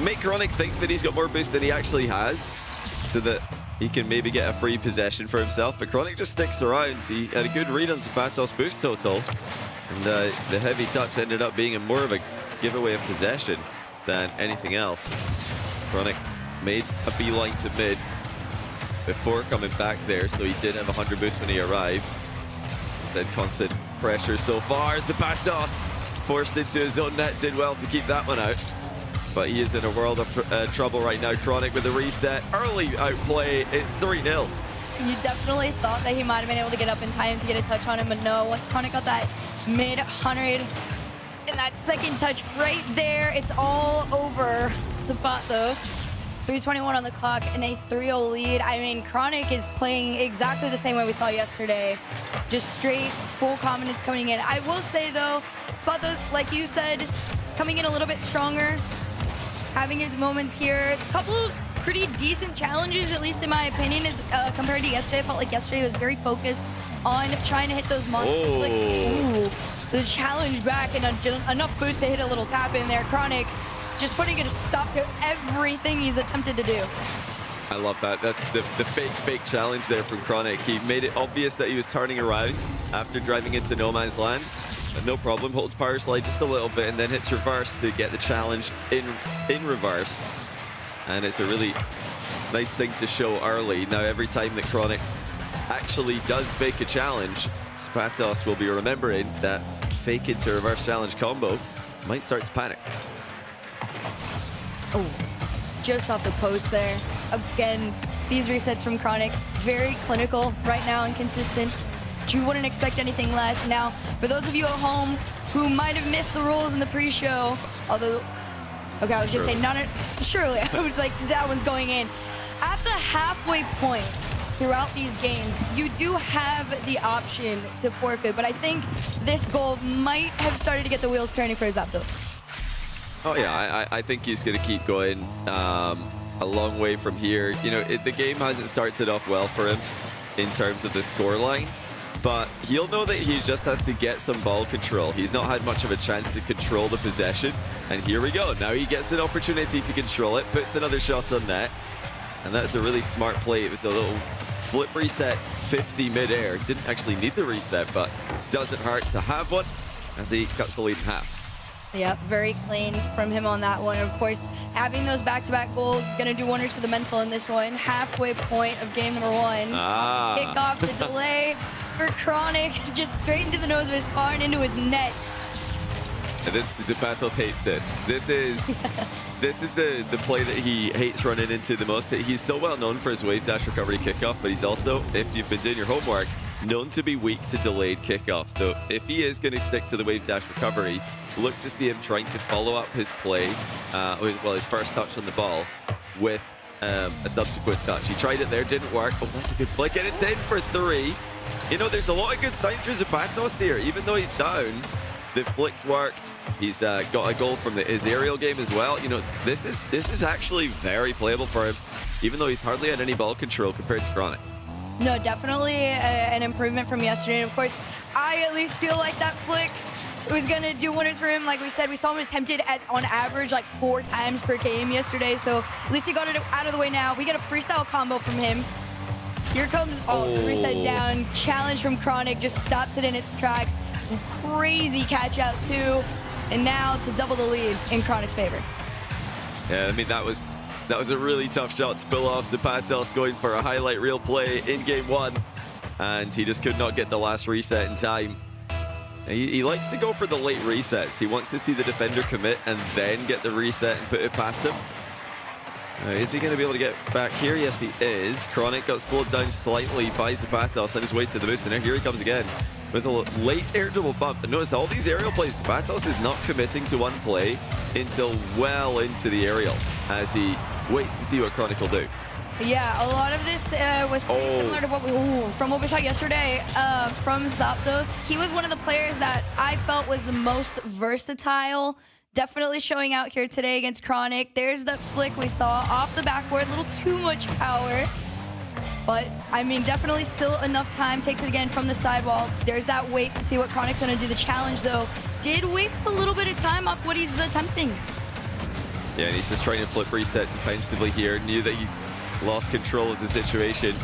make Chronic think that he's got more boost than he actually has, so that he can maybe get a free possession for himself. But Chronic just sticks around. He had a good read on Zapatos' boost total, and the heavy touch ended up being more of a giveaway of possession than anything else. Chronic made a beeline to mid before coming back there, so he did have 100 boost when he arrived. Instead, constant pressure so far. Zapatos forced into his own net, did well to keep that one out. But he is in a world of trouble right now. Chronic with a reset. Early outplay. It's 3-0. You definitely thought that he might have been able to get up in time to get a touch on him, but no. Once Chronic got that mid-100 and that second touch right there, it's all over Zapatos. 3:21 on the clock and a 3-0 lead. I mean, Chronic is playing exactly the same way we saw yesterday. Just straight, full confidence coming in. I will say, though, Zapatos, like you said, coming in a little bit stronger, having his moments here. A couple of pretty decent challenges, at least in my opinion, as compared to yesterday. I felt like yesterday was very focused on trying to hit those monsters. Oh. Like, ooh, the challenge back and enough boost to hit a little tap in there. Chronic just putting a stop to everything he's attempted to do. I love that. That's the fake challenge there from Chronic. He made it obvious that he was turning around after driving into no man's land. But no problem, holds power slide just a little bit and then hits reverse to get the challenge in reverse. And it's a really nice thing to show early. Now every time that Chronic actually does fake a challenge, Zapatos will be remembering that fake into reverse challenge combo might start to panic. Oh, just off the post there. Again, these resets from Chronic, very clinical right now and consistent. You wouldn't expect anything less. Now, for those of you at home who might have missed the rules in the pre-show, although, okay, I was gonna say, surely, I was like, that one's going in. At the halfway point, throughout these games, you do have the option to forfeit, but I think this goal might have started to get the wheels turning for Zapato. Oh yeah, I think he's going to keep going a long way from here. You know, the game hasn't started off well for him in terms of the scoreline, but he'll know that he just has to get some ball control. He's not had much of a chance to control the possession, and here we go. Now he gets an opportunity to control it, puts another shot on net, and that's a really smart play. It was a little flip reset 50 mid-air. Didn't actually need the reset, but doesn't hurt to have one as he cuts the lead in half. Yep, very clean from him on that one. Of course, having those back-to-back goals is going to do wonders for the mental in this one. Halfway point of game number 1. Kick off the delay for Chronic, just straight into the nose of his car and into his net. And Zapato hates this. This is the play that he hates running into the most. He's so well known for his wave dash recovery kickoff, but he's also, if you've been doing your homework, known to be weak to delayed kickoff. So if he is going to stick to the wave dash recovery, look to see him trying to follow up his play, his first touch on the ball with a subsequent touch. He tried it there, didn't work. Oh, that's a good flick, and it's in for 3. You know, there's a lot of good signs for Zapatos here. Even though he's down, the flicks worked. He's got a goal from his aerial game as well. You know, this is actually very playable for him, even though he's hardly had any ball control compared to Chronic. No, definitely an improvement from yesterday. And of course, I at least feel like that flick was going to do wonders for him. Like we said, we saw him attempted on average like 4 times per game yesterday. So at least he got it out of the way now. We get a freestyle combo from him. Here comes the reset down. Challenge from Chronic, just stops it in its tracks. Crazy catch out too. And now to double the lead in Chronic's favor. Yeah, I mean, that was a really tough shot to pull off. Zapatos going for a highlight reel play in game 1, and he just could not get the last reset in time. He likes to go for the late resets. He wants to see the defender commit and then get the reset and put it past him. Is he going to be able to get back here? Yes, he is. Chronic got slowed down slightly by Zapatos on his way to the boost, and now here he comes again with a late air double bump. And notice all these aerial plays, Zapatos is not committing to one play until well into the aerial as he waits to see what Chronic will do. Yeah, a lot of this was pretty similar to what we saw yesterday from Zapdos. He was one of the players that I felt was the most versatile. Definitely showing out here today against Chronic. There's that flick we saw off the backboard, a little too much power. But, I mean, definitely still enough time. Takes it again from the sidewall. There's that wait to see what Chronic's going to do. The challenge, though, did waste a little bit of time off what he's attempting. Yeah, and he's just trying to flip reset defensively here. Knew that he lost control of the situation.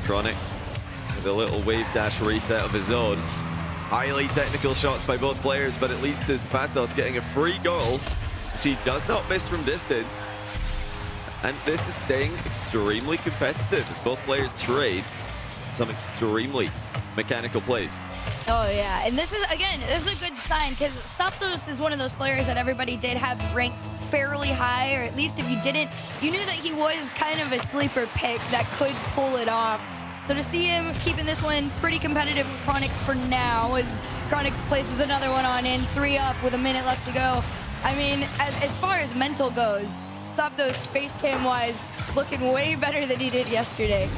Chronic with a little wave dash reset of his own. Highly technical shots by both players, but it leads to Zapatos getting a free goal, which he does not miss from distance. And this is staying extremely competitive as both players trade some extremely mechanical plays. Oh, yeah. And this is, again, this is a good sign because Zapdos is one of those players that everybody did have ranked fairly high, or at least if you didn't, you knew that he was kind of a sleeper pick that could pull it off. So to see him keeping this one pretty competitive with Chronic for now, as Chronic places another one on in, 3 up with a minute left to go. I mean, as far as mental goes, Zapdos face cam wise looking way better than he did yesterday.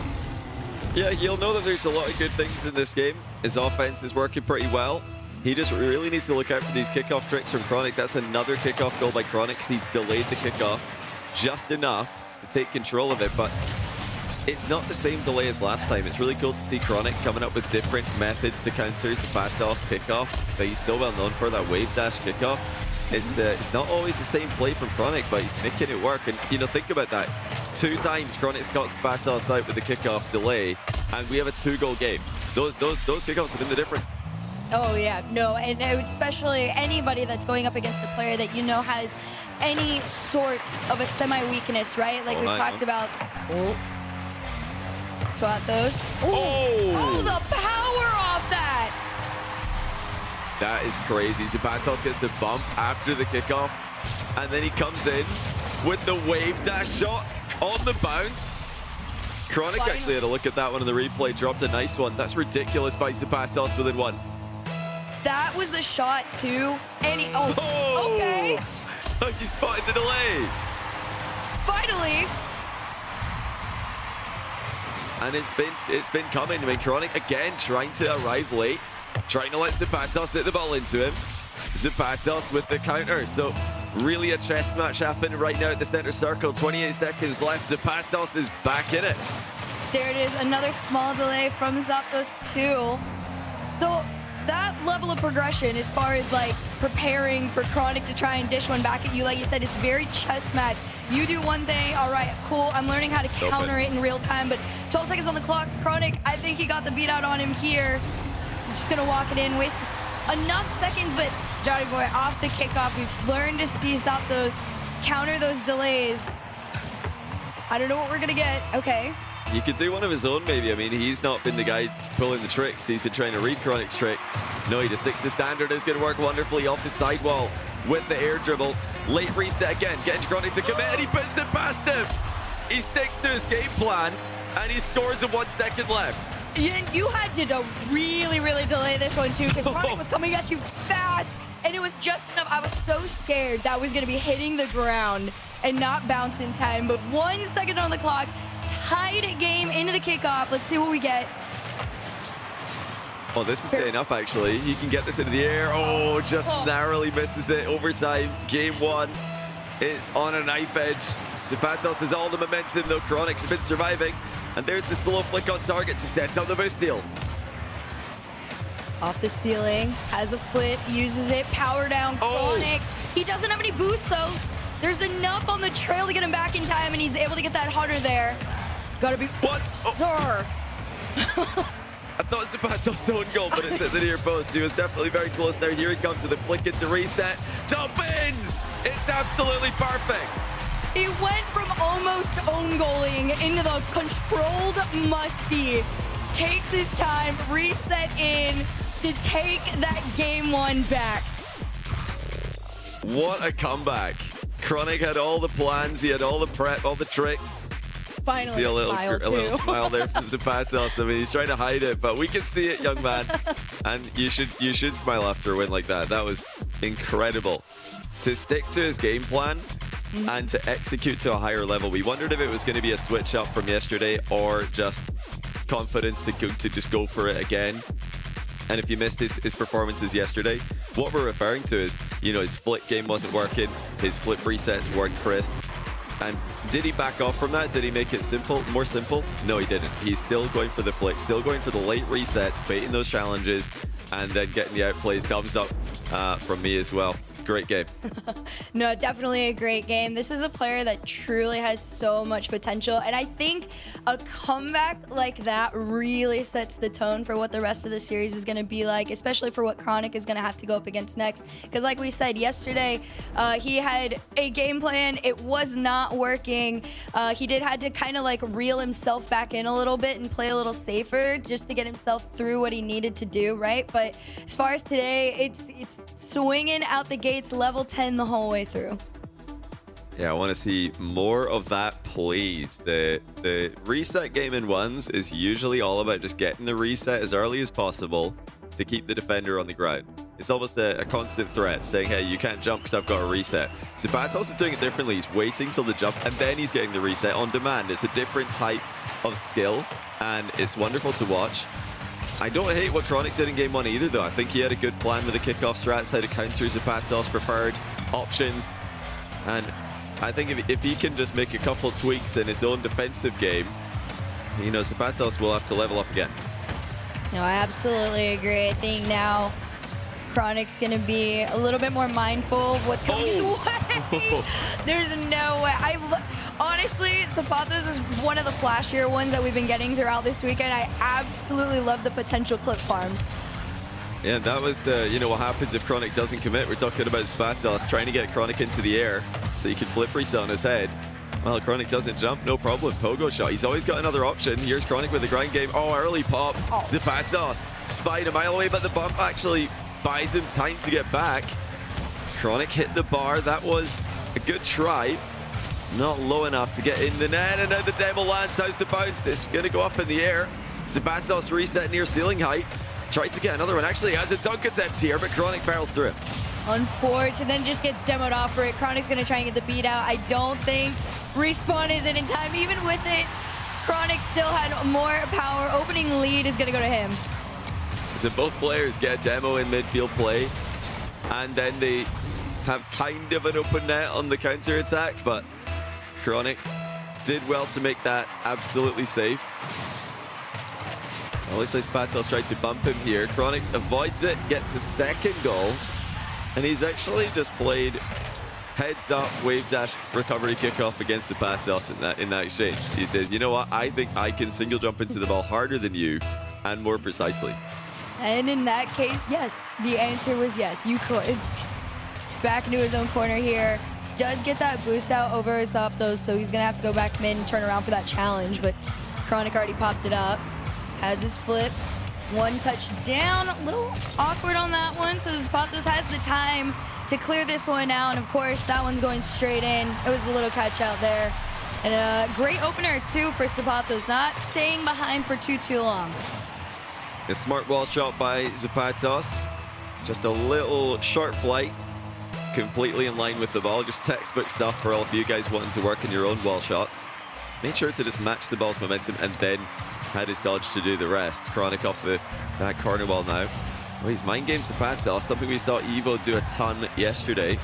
Yeah, he'll know that there's a lot of good things in this game. His offense is working pretty well. He just really needs to look out for these kickoff tricks from Chronic. That's another kickoff goal by Chronic because he's delayed the kickoff just enough to take control of it, but it's not the same delay as last time. It's really cool to see Chronic coming up with different methods to counter Zapatos kickoff, but he's still well known for that wave dash kickoff. It's not always the same play from Chronic, but he's making it work. And, you know, think about that. 2 times Chronic's got Zapatos out with the kickoff delay, and we have a 2-goal game. Those kickoffs have been the difference. Oh, yeah. No, and especially anybody that's going up against a player that you know has any sort of a semi-weakness, right? Like we talked about. Spot those. Oh, the power off that! That is crazy. Zapatos gets the bump after the kickoff, and then he comes in with the wave dash shot on the bounce. Chronic actually had a look at that one in the replay, dropped a nice one. That's ridiculous by Zapatos within 1. That was the shot too. And he, okay. He spotted the delay. Finally. and it's been coming. I mean, Chronic again trying to arrive late, trying to let Zapato hit the ball into him. Zapato with the counter. So really a chess match happening right now at the center circle. 28 seconds left. Zapato is back in it. There it is, another small delay from Zapdos too. So that level of progression as far as like preparing for Chronic to try and dish one back at you, like you said, it's very chess match. You do one thing, all right, cool, I'm learning how to counter it in real time, but 12 seconds on the clock. Chronic, I think he got the beat out on him here. He's just gonna walk it in, waste enough seconds, but Johnny Boy off the kickoff. We've learned to stop those, counter those delays. I don't know what we're gonna get, okay. He could do one of his own, maybe. I mean, he's not been the guy pulling the tricks. He's been trying to read Chronic's tricks. No, he just sticks to standard. It's going to work wonderfully off his sidewall with the air dribble. Late reset again, getting Chronic to commit, and he puts it past him. He sticks to his game plan, and he scores with 1 second left. And you had to really, really delay this one too, because Chronic was coming at you fast, and it was just enough. I was so scared that was going to be hitting the ground and not bounce in time, but 1 second on the clock. Tied game into the kickoff. Let's see what we get. Oh, this is staying up, actually. He can get this into the air. Oh, just narrowly misses it. Overtime, game 1. It's on a knife edge. Zapato has all the momentum, though. Chronic's been surviving. And there's the slow flick on target to set up the boost steal. Off the ceiling, has a flip, uses it, power down, Chronic. He doesn't have any boost, though. There's enough on the trail to get him back in time, and he's able to get that harder there. Gotta be... What? Oh. I thought it was Zapato's own goal, but it's at the near post. He was definitely very close there. Here he comes to the flick into reset. Top ins! It's absolutely perfect. He went from almost own goaling into the controlled must-be. Takes his time, reset in to take that game 1 back. What a comeback. Chronic had all the plans, he had all the prep, all the tricks. Finally, see a little smile there from Zapato. I mean, he's trying to hide it, but we can see it, young man. And you should smile after a win like that. That was incredible. To stick to his game plan and to execute to a higher level. We wondered if it was going to be a switch up from yesterday or just confidence to just go for it again. And if you missed his performances yesterday, what we're referring to is, you know, his flick game wasn't working, his flip resets weren't crisp. And did he back off from that? Did he make it more simple? No, he didn't. He's still going for the flick, still going for the late resets, baiting those challenges, and then getting the outplays. Thumbs up from me as well. Great game. No, definitely a great game. This is a player that truly has so much potential, and I think a comeback like that really sets the tone for what the rest of the series is going to be like, especially for what Chronic is going to have to go up against next. Because like we said yesterday, he had a game plan. It was not working. He had to kind of like reel himself back in a little bit and play a little safer just to get himself through what he needed to do, right? But as far as today, it's swinging out the gates, level 10 the whole way through. Yeah, I want to see more of that, please. The reset game in ones is usually all about just getting the reset as early as possible to keep the defender on the ground. It's almost a constant threat, saying, hey, you can't jump because I've got a reset. Zapatos is doing it differently. He's waiting till the jump, and then he's getting the reset on demand. It's a different type of skill, and it's wonderful to watch. I don't hate what Chronic did in game 1 either, though. I think he had a good plan with the kickoff strats, how to counter Zapatos' preferred options. And I think if he can just make a couple tweaks in his own defensive game, you know, Zapatos will have to level up again. No, I absolutely agree. I think now Chronic's going to be a little bit more mindful of what's coming his way. There's no way. Honestly, Zapatos is one of the flashier ones that we've been getting throughout this weekend. I absolutely love the potential clip farms. Yeah, that was, you know, what happens if Chronic doesn't commit. We're talking about Zapatos trying to get Chronic into the air so he can flip reset on his head. Well, Chronic doesn't jump, no problem. Pogo shot. He's always got another option. Here's Chronic with the grind game. Oh, early pop. Zapatos spied a mile away, but the bump actually buys him time to get back. Chronic hit the bar. That was a good try. Not low enough to get in the net, and now the demo lands. How's the bounce? It's going to go up in the air. Zapatos reset near ceiling height. Tried to get another one. Actually has a dunk attempt here, but Chronic barrels through it. Unfortunate, then just gets demoed off for it. Chronic's going to try and get the beat out. I don't think Respawn is in time, even with it. Chronic still had more power. Opening lead is going to go to him. So both players get a demo in midfield play, and then they have kind of an open net on the counter attack, but Chronic did well to make that absolutely safe. Well, looks like Zapato's tried to bump him here. Chronic avoids it, gets the second goal, and he's actually just played heads up, wave dash, recovery kickoff against Zapato in that exchange. He says, you know what, I think I can single jump into the ball harder than you and more precisely. And in that case, yes, the answer was yes, you could. Back into his own corner here. Does get that boost out over his Zapato, so he's gonna have to go back mid and turn around for that challenge, but Chronic already popped it up. Has his flip, one touch down, a little awkward on that one, so Zapato has the time to clear this one out, and of course, that one's going straight in. It was a little catch out there. And a great opener, too, for Zapato, not staying behind for too long. A smart wall shot by Zapato. Just a little short flight, completely in line with the ball. Just textbook stuff for all of you guys wanting to work on your own wall shots. Make sure to just match the ball's momentum and then had his dodge to do the rest. Chronic off that corner wall now. Well, he's mind game Zapato, something we saw Evo do a ton yesterday.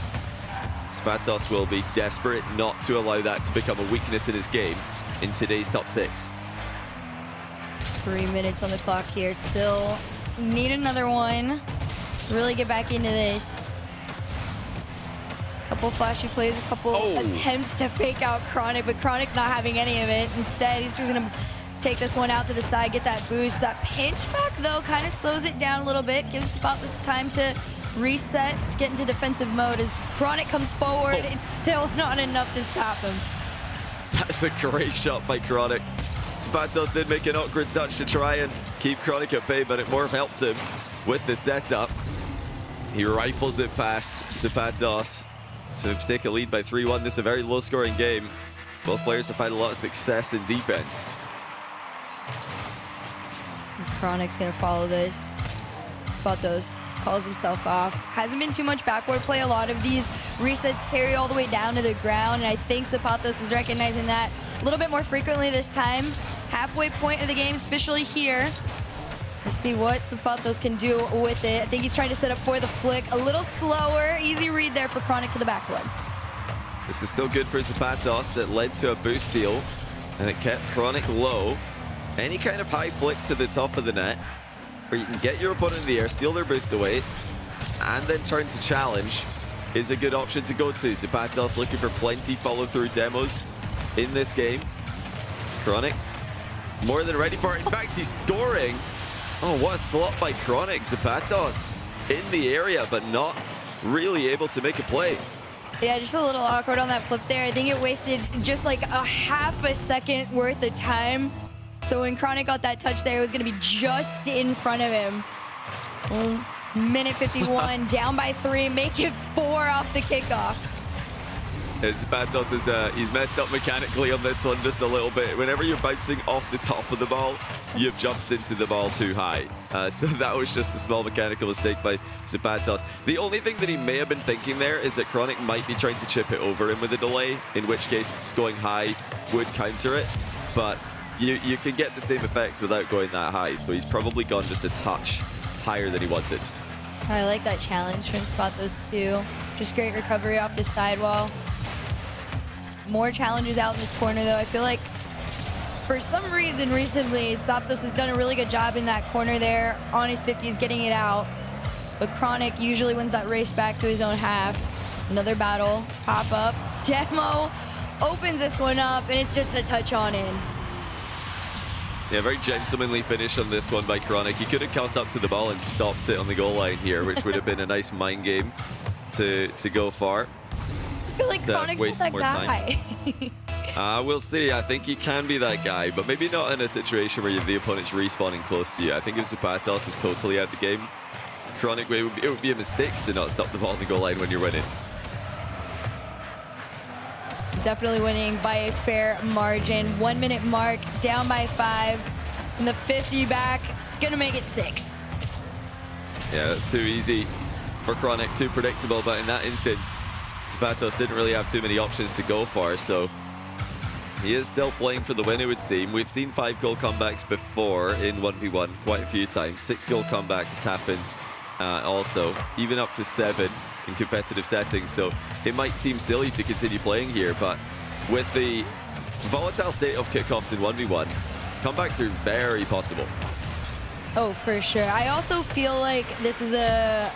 Zapato will be desperate not to allow that to become a weakness in his game in today's top 6. 3 minutes on the clock here. Still need another one to really get back into this. Couple flashy plays, a couple attempts to fake out Chronic, but Chronic's not having any of it. Instead, he's just gonna take this one out to the side, get that boost. That pinch back, though, kind of slows it down a little bit, gives Zapato time to reset, to get into defensive mode. As Chronic comes forward, it's still not enough to stop him. That's a great shot by Chronic. Zapato did make an awkward touch to try and keep Chronic at bay, but it more helped him with the setup. He rifles it past Zapato to take a lead by 3-1. This is a very low-scoring game. Both players have had a lot of success in defense. Chronic's gonna follow this. Zapato calls himself off. Hasn't been too much backward play. A lot of these resets carry all the way down to the ground, and I think Zapato is recognizing that a little bit more frequently this time. Halfway point of the game is officially here. Let's see what Zapato can do with it. I think he's trying to set up for the flick. A little slower. Easy read there for Chronic to the backwood. This is still good for Zapato. It led to a boost steal, and it kept Chronic low. Any kind of high flick to the top of the net, where you can get your opponent in the air, steal their boost away, and then turn to challenge, is a good option to go to. Zapato looking for plenty follow-through demos in this game. Chronic, more than ready for it. In fact, he's scoring. Oh, what a slot by Chronic. Zapato in the area, but not really able to make a play. Yeah, just a little awkward on that flip there. I think it wasted just like a half a second worth of time. So when Chronic got that touch there, it was going to be just in front of him. Minute 51, down by 3, make it 4 off the kickoff. Zapato is he's messed up mechanically on this one just a little bit. Whenever you're bouncing off the top of the ball, you've jumped into the ball too high. So that was just a small mechanical mistake by Zapato. The only thing that he may have been thinking there is that Chronic might be trying to chip it over him with a delay, in which case going high would counter it. But you can get the same effect without going that high. So he's probably gone just a touch higher than he wanted. I like that challenge from Zapato too. Just great recovery off the sidewall. More challenges out in this corner, though. I feel like for some reason recently, Zapato has done a really good job in that corner there on his 50s, getting it out. But Chronic usually wins that race back to his own half. Another battle, pop up. Demo opens this one up, and it's just a touch on in. Yeah, very gentlemanly finish on this one by Chronic. He could have caught up to the ball and stopped it on the goal line here, which would have been a nice mind game to go for. I feel like Chronic's not that guy. We'll see. I think he can be that guy, but maybe not in a situation where the opponent's respawning close to you. I think if Zapato is totally out of the game, Chronic, it would be a mistake to not stop the ball on the goal line when you're winning. Definitely winning by a fair margin. 1 minute mark, down by 5. And the 50 back, it's gonna make it 6. Yeah, that's too easy for Chronic, too predictable, but in that instance, Zapato didn't really have too many options to go for, so He is still playing for the win, it would seem. We've seen 5-goal comebacks before in 1v1 quite a few times. 6-goal comebacks happen also, even up to 7 in competitive settings. So it might seem silly to continue playing here, but with the volatile state of kickoffs in 1v1, comebacks are very possible. Oh, for sure. I also feel like this is a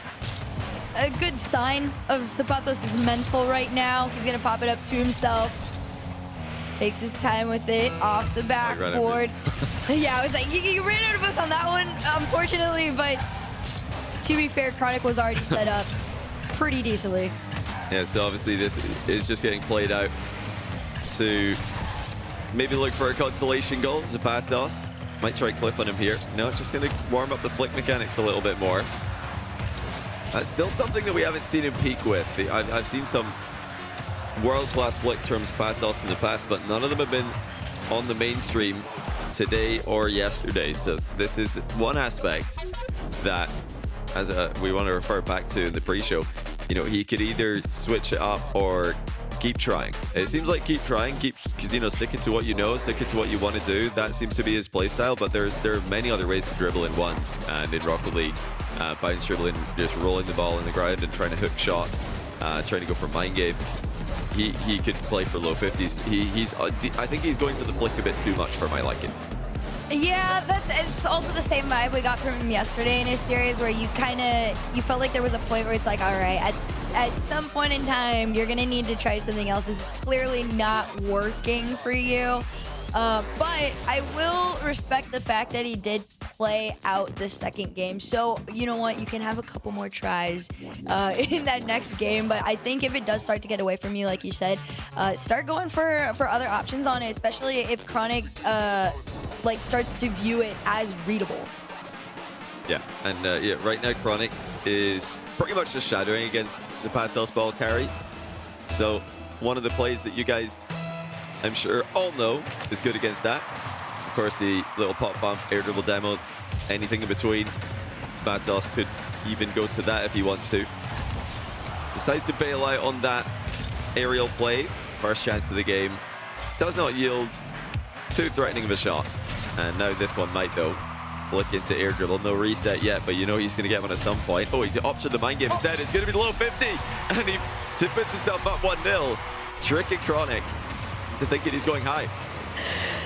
good sign of Zapatos' mental right now. He's going to pop it up to himself. Takes his time with it off the backboard. Yeah, I was like, you ran out of us on that one, unfortunately, but to be fair, Chronic was already set up pretty decently. Yeah, so obviously this is just getting played out to maybe look for a consolation goal. Zapatos might try clip on him here. No, just going to warm up the flick mechanics a little bit more. That's still something that we haven't seen him peak with. I've seen some world-class flicks from Zapatos in the past, but none of them have been on the mainstream today or yesterday. So this is one aspect that, as we want to refer back to in the pre-show, you know, he could either switch it up or keep trying. It seems like keep trying, because, you know, sticking to what you know, sticking to what you want to do. That seems to be his playstyle, but there are many other ways to dribble in ones. And in Rocket League, bounce dribbling, just rolling the ball in the ground and trying to hook shot, trying to go for mind games. He could play for low 50s. I think he's going for the flick a bit too much for my liking. Yeah, it's also the same vibe we got from him yesterday in his series, where you felt like there was a point where it's like, all right, at some point in time, you're gonna need to try something else. This is clearly not working for you. But I will respect the fact that he did play out the second game. So, you know what? You can have a couple more tries in that next game. But I think if it does start to get away from you, like you said, start going for other options on it, especially if Chronic starts to view it as readable. Yeah, and right now Chronic is pretty much just shadowing against Zapatos ball carry. So one of the plays that you guys, I'm sure, all know is good against that. It's, of course, the little pop bump, air dribble demo, anything in between. Zapatos could even go to that if he wants to. Decides to bail out on that aerial play. First chance of the game. Does not yield too threatening of a shot. And now this one might, though. Flick into air dribble. No reset yet, but you know he's going to get one at some point. Oh, he opted the mind game instead. It's going to be low 50. And he puts himself up 1-0. Tricky Chronic to thinking he's going high.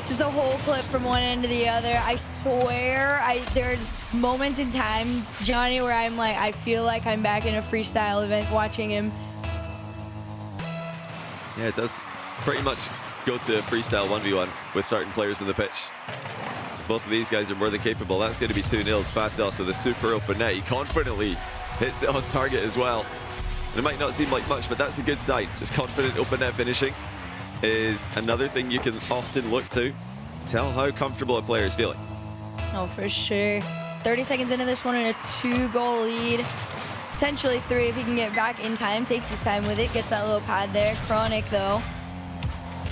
Just a whole clip from one end to the other. I swear, there's moments in time, Johnny, where I'm like, I feel like I'm back in a freestyle event watching him. Yeah, it does pretty much go to freestyle 1v1 with starting players in the pitch. Both of these guys are more than capable. That's going to be 2-0. Zapatos with a super open net. He confidently hits it on target as well. And it might not seem like much, but that's a good sign. Just confident open net finishing is another thing you can often look to tell how comfortable a player is feeling. Oh, for sure. 30 seconds into this one and a 2-goal lead. Potentially 3 if he can get back in time. Takes his time with it. Gets that little pad there. Chronic, though,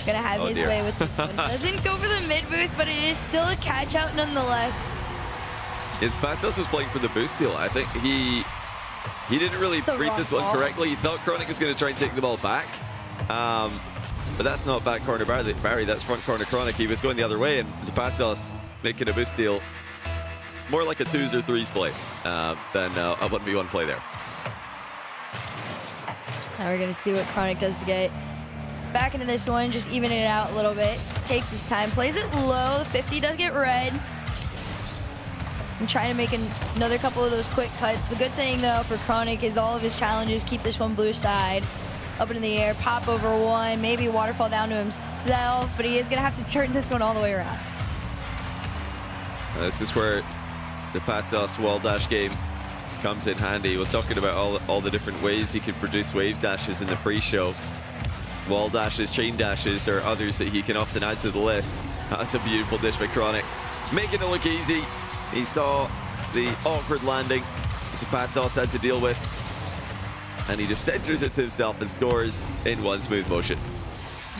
gonna have his way with this one. Doesn't go for the mid boost, but it is still a catch out nonetheless. Zapatos was playing for the boost deal. I think he didn't really read this one correctly. He thought Chronic was going to try and take the ball back. But that's not back corner Barry, that's front corner Chronic. He was going the other way, and Zapatos making a boost deal. More like a 2s or 3s play than a 1v1 play there. Now we're gonna see what Chronic does to get back into this one, just even it out a little bit. Takes his time, plays it low. The 50 does get red. And trying to make another couple of those quick cuts. The good thing, though, for Chronic is all of his challenges keep this one blue side. Up into the air, pop over one, maybe waterfall down to himself, but he is going to have to turn this one all the way around. This is where Zapatos wall dash game comes in handy. We're talking about all the different ways he could produce wave dashes in the pre-show. Wall dashes, chain dashes, or others that he can often add to the list. That's a beautiful dish by Chronic. Making it look easy. He saw the awkward landing Zapatos had to deal with. And he just centers it to himself and scores in one smooth motion.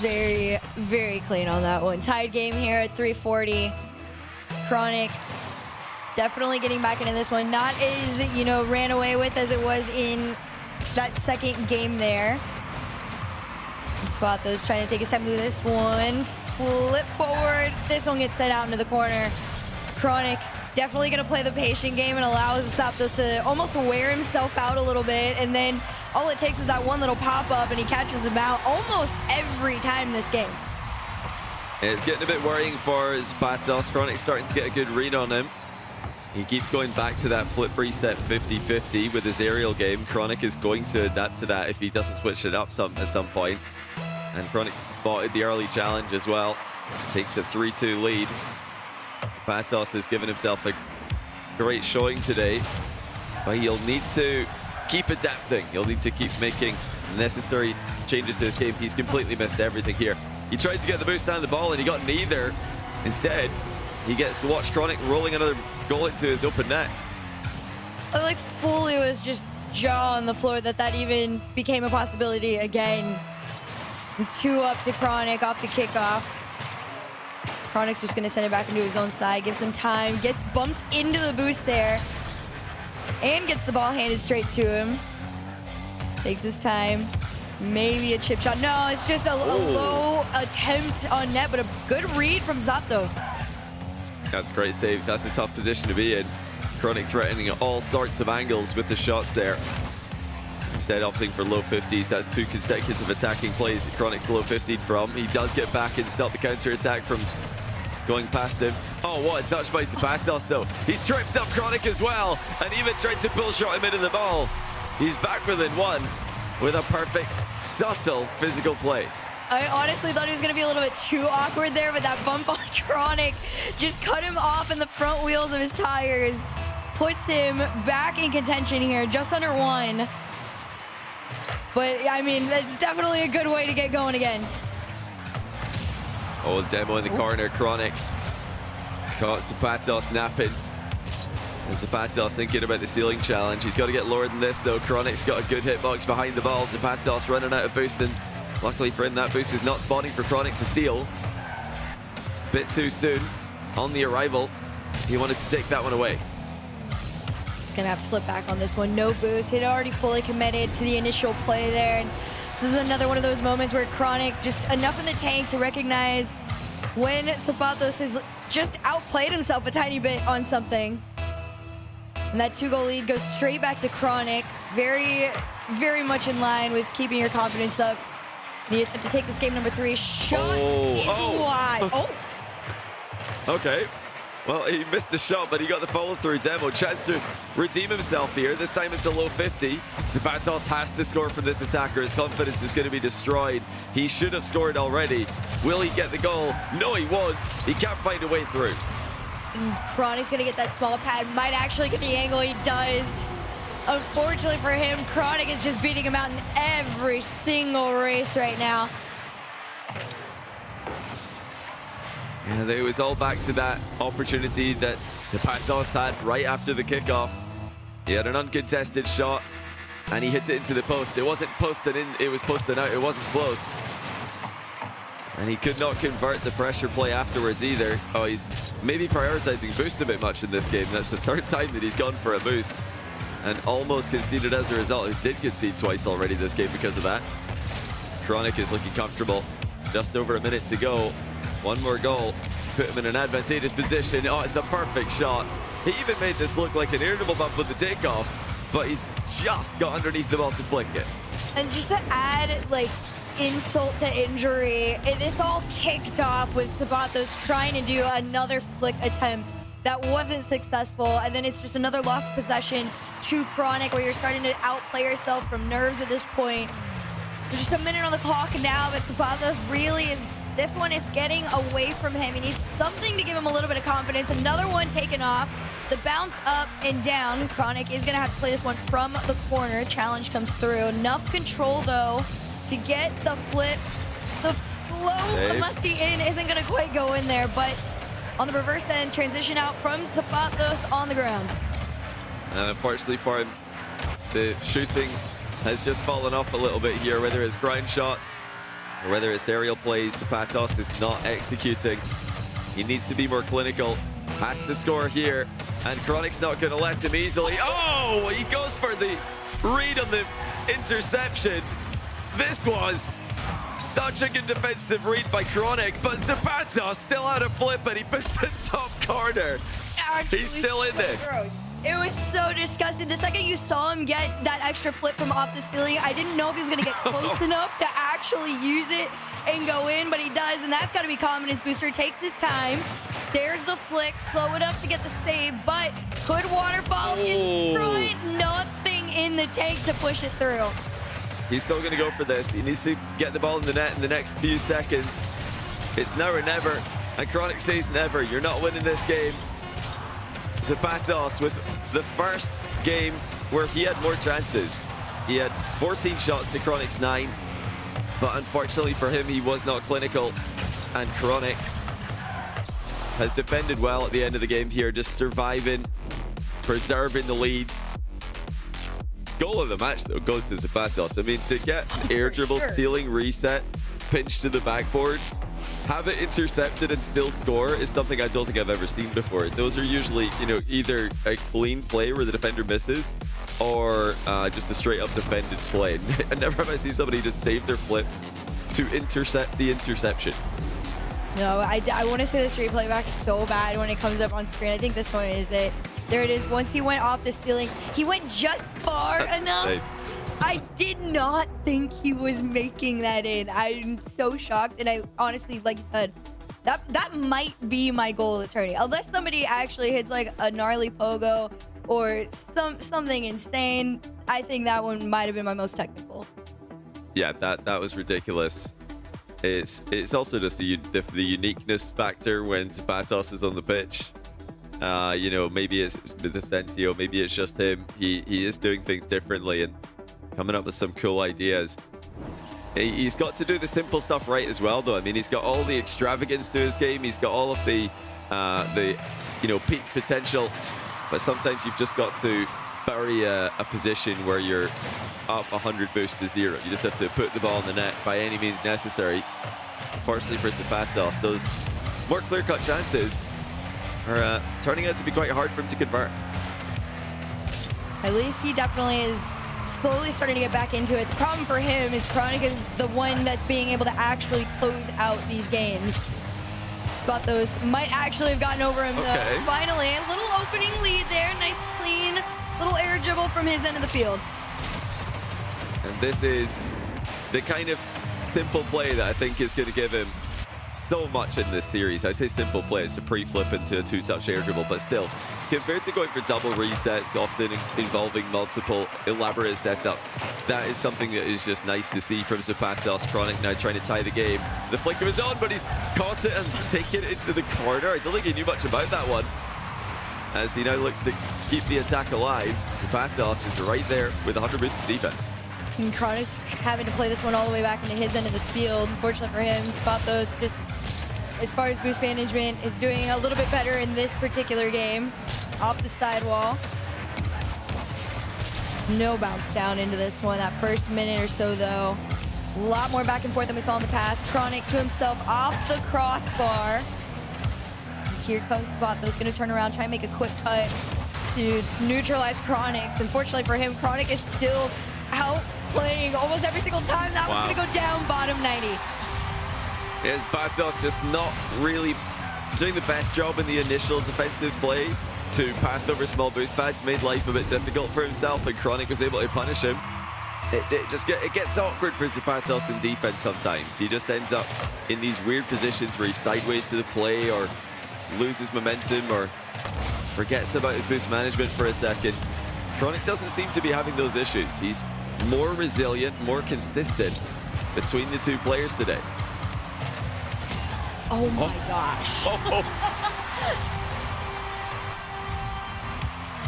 Very, very clean on that one. Tied game here at 340. Chronic definitely getting back into this one. Not as, ran away with as it was in that second game there. Zapato trying to take his time through this one. Flip forward. This one gets sent out into the corner. Chronic definitely going to play the patient game and allows Zapato to almost wear himself out a little bit. And then all it takes is that one little pop-up and he catches him out almost every time this game. It's getting a bit worrying for Zapato. Chronic's starting to get a good read on him. He keeps going back to that flip reset 50-50 with his aerial game. Chronic is going to adapt to that if he doesn't switch it up at some point. And Chronic spotted the early challenge as well. Takes a 3-2 lead. Zapato has given himself a great showing today, but he'll need to keep adapting. He'll need to keep making necessary changes to his game. He's completely missed everything here. He tried to get the boost down the ball and he got neither. Instead, he gets to watch Chronic rolling another goal into his open net. I like fully was just jaw on the floor that even became a possibility again. And 2 up to Chronic off the kickoff. Chronic's just going to send it back into his own side, gives him time, gets bumped into the boost there, and gets the ball handed straight to him. Takes his time. Maybe a chip shot. No, it's just a low attempt on net, but a good read from Zapato. That's a great save. That's a tough position to be in. Chronic threatening at all sorts of angles with the shots there. Instead opting for low 50s. That's 2 consecutive attacking plays that Chronic's low 50'd from. He does get back and stop the counter attack from going past him. Oh, what a touch by Zapato though. He's tripped up Chronic as well and even tried to pull shot him into the ball. He's back within 1 with a perfect, subtle physical play. I honestly thought he was going to be a little bit too awkward there, but that bump on Chronic just cut him off in the front wheels of his tires. Puts him back in contention here, just under 1. But, I mean, that's definitely a good way to get going again. Oh, demo in the corner. Chronic caught Zapato snapping. And Zapato thinking about the ceiling challenge. He's got to get lower than this, though. Chronic's got a good hitbox behind the ball. Zapato running out of boost, and luckily for him, that boost is not spawning for Chronic to steal. Bit too soon on the arrival. He wanted to take that one away. He's going to have to flip back on this one. No boost. He'd already fully committed to the initial play there. And this is another one of those moments where Chronic just enough in the tank to recognize when Zapato has just outplayed himself a tiny bit on something. And that 2-goal lead goes straight back to Chronic. Very, very much in line with keeping your confidence up. The attempt to take this game number 3. Shot is wide. Oh. Okay. Well, he missed the shot, but he got the follow-through. Demo chance to redeem himself here. This time it's a low 50. Zapato has to score from this attacker. His confidence is going to be destroyed. He should have scored already. Will he get the goal? No, he won't. He can't find a way through. And Chronic going to get that small pad. Might actually get the angle. He does. Unfortunately for him, Chronic is just beating him out in every single race right now. And it was all back to that opportunity that Zapato had right after the kickoff. He had an uncontested shot and he hit it into the post. It wasn't posted in, it was posted out. It wasn't close. And he could not convert the pressure play afterwards either. Oh, he's maybe prioritizing boost a bit much in this game. That's the 3rd time that he's gone for a boost and almost conceded as a result. He did concede twice already this game because of that. Chronic is looking comfortable. Just over a minute to go. 1 more goal, put him in an advantageous position. Oh, it's a perfect shot. He even made this look like an irritable bump with the takeoff, but he's just got underneath the ball to flick it. And just to add, like, insult to injury, this all kicked off with Zapato trying to do another flick attempt that wasn't successful, and then it's just another lost possession to Chronic where you're starting to outplay yourself from nerves at this point. There's just a minute on the clock now, but Zapato really is, this one is getting away from him. He needs something to give him a little bit of confidence. Another one taken off. The bounce up and down. Chronic is going to have to play this one from the corner. Challenge comes through. Enough control, though, to get the flip. The flow, the musty in isn't going to quite go in there, but on the reverse end, transition out from Zapato on the ground. And unfortunately for him, the shooting has just fallen off a little bit here, whether it's ground shots or whether it's aerial plays. Zapato is not executing. He needs to be more clinical. Has to score here, and Chronic's not going to let him easily. Oh, he goes for the read on the interception. This was Such a good defensive read by Chronic, but Zapato still out of flip and he puts the top corner. He's still in this. Gross. It was so disgusting. The second you saw him get that extra flip from off the ceiling, I didn't know if he was going to get close enough to actually use it and go in, but he does, and that's got to be confidence booster. Takes his time. There's the flick, slow enough to get the save, but good waterfall in front. Nothing in the tank to push it through. He's still going to go for this. He needs to get the ball in the net in the next few seconds. It's now or never, and Chronic says never. You're not winning this game. Zapatos with the first game where he had more chances. He had 14 shots to Chronic's 9, but unfortunately for him, he was not clinical. And Chronic has defended well at the end of the game here, just surviving, preserving the lead. Goal of the match, though, goes to Zapatos. I mean, to get air dribble, stealing, reset, pinch to the backboard, have it intercepted and still score is something I don't think I've ever seen before. Those are usually, you know, either a clean play where the defender misses or just a straight up defended play. And never have I seen somebody just save their flip to intercept the interception. No, I want to say this replay back so bad when it comes up on screen. I think this one is it. There it is. Once he went off the ceiling, he went just far enough. Hey. I did not think he was making that in. I'm so shocked, and I honestly, like you said, that might be my goal of the tourney. Unless somebody actually hits like a gnarly pogo or something insane, I think that one might have been my most technical. Yeah, that was ridiculous. It's also just the uniqueness factor when Zapatos is on the pitch. You know, maybe it's Vicentio, maybe it's just him. He is doing things differently and coming up with some cool ideas. He's got to do the simple stuff right as well, though. I mean, he's got all the extravagance to his game. He's got all of the you know, peak potential. But sometimes you've just got to bury a position where you're up 100 boost to 0. You just have to put the ball in the net by any means necessary. Unfortunately for Zapatos, those more clear-cut chances are turning out to be quite hard for him to convert. At least he definitely is slowly starting to get back into it. The problem for him is Chronic is the one that's being able to actually close out these games. Zapatos might actually have gotten over him though. Finally, a little opening lead there. Nice, clean, little air dribble from his end of the field. And this is the kind of simple play that I think is going to give him so much in this series. I say simple play, it's a pre-flip into a 2-touch air dribble, but still, compared to going for double resets, often involving multiple elaborate setups, that is something that is just nice to see from Zapatos. Chronic now trying to tie the game. The flicker was on, but he's caught it and taken it into the corner. I don't think he knew much about that one. As he now looks to keep the attack alive, Zapatos is right there with 100 boost to defense. And Chronic's having to play this one all the way back into his end of the field. Unfortunately for him, Zapatos just, as far as boost management, is doing a little bit better in this particular game. Off the sidewall. No bounce down into this one. That first minute or so, though, a lot more back and forth than we saw in the past. Chronic to himself off the crossbar. And here comes Zapatos, going to turn around, try and make a quick cut to neutralize Chronic. Unfortunately for him, Chronic is still out playing almost every single time. That one's going to go down bottom 90. Is Zapatos just not really doing the best job in the initial defensive play to path over small boost pads, made life a bit difficult for himself, and Chronic was able to punish him. It gets awkward for Zapatos in defense sometimes. He just ends up in these weird positions where he's sideways to the play or loses momentum or forgets about his boost management for a second. Chronic doesn't seem to be having those issues. He's more resilient, more consistent between the two players today. Oh my gosh.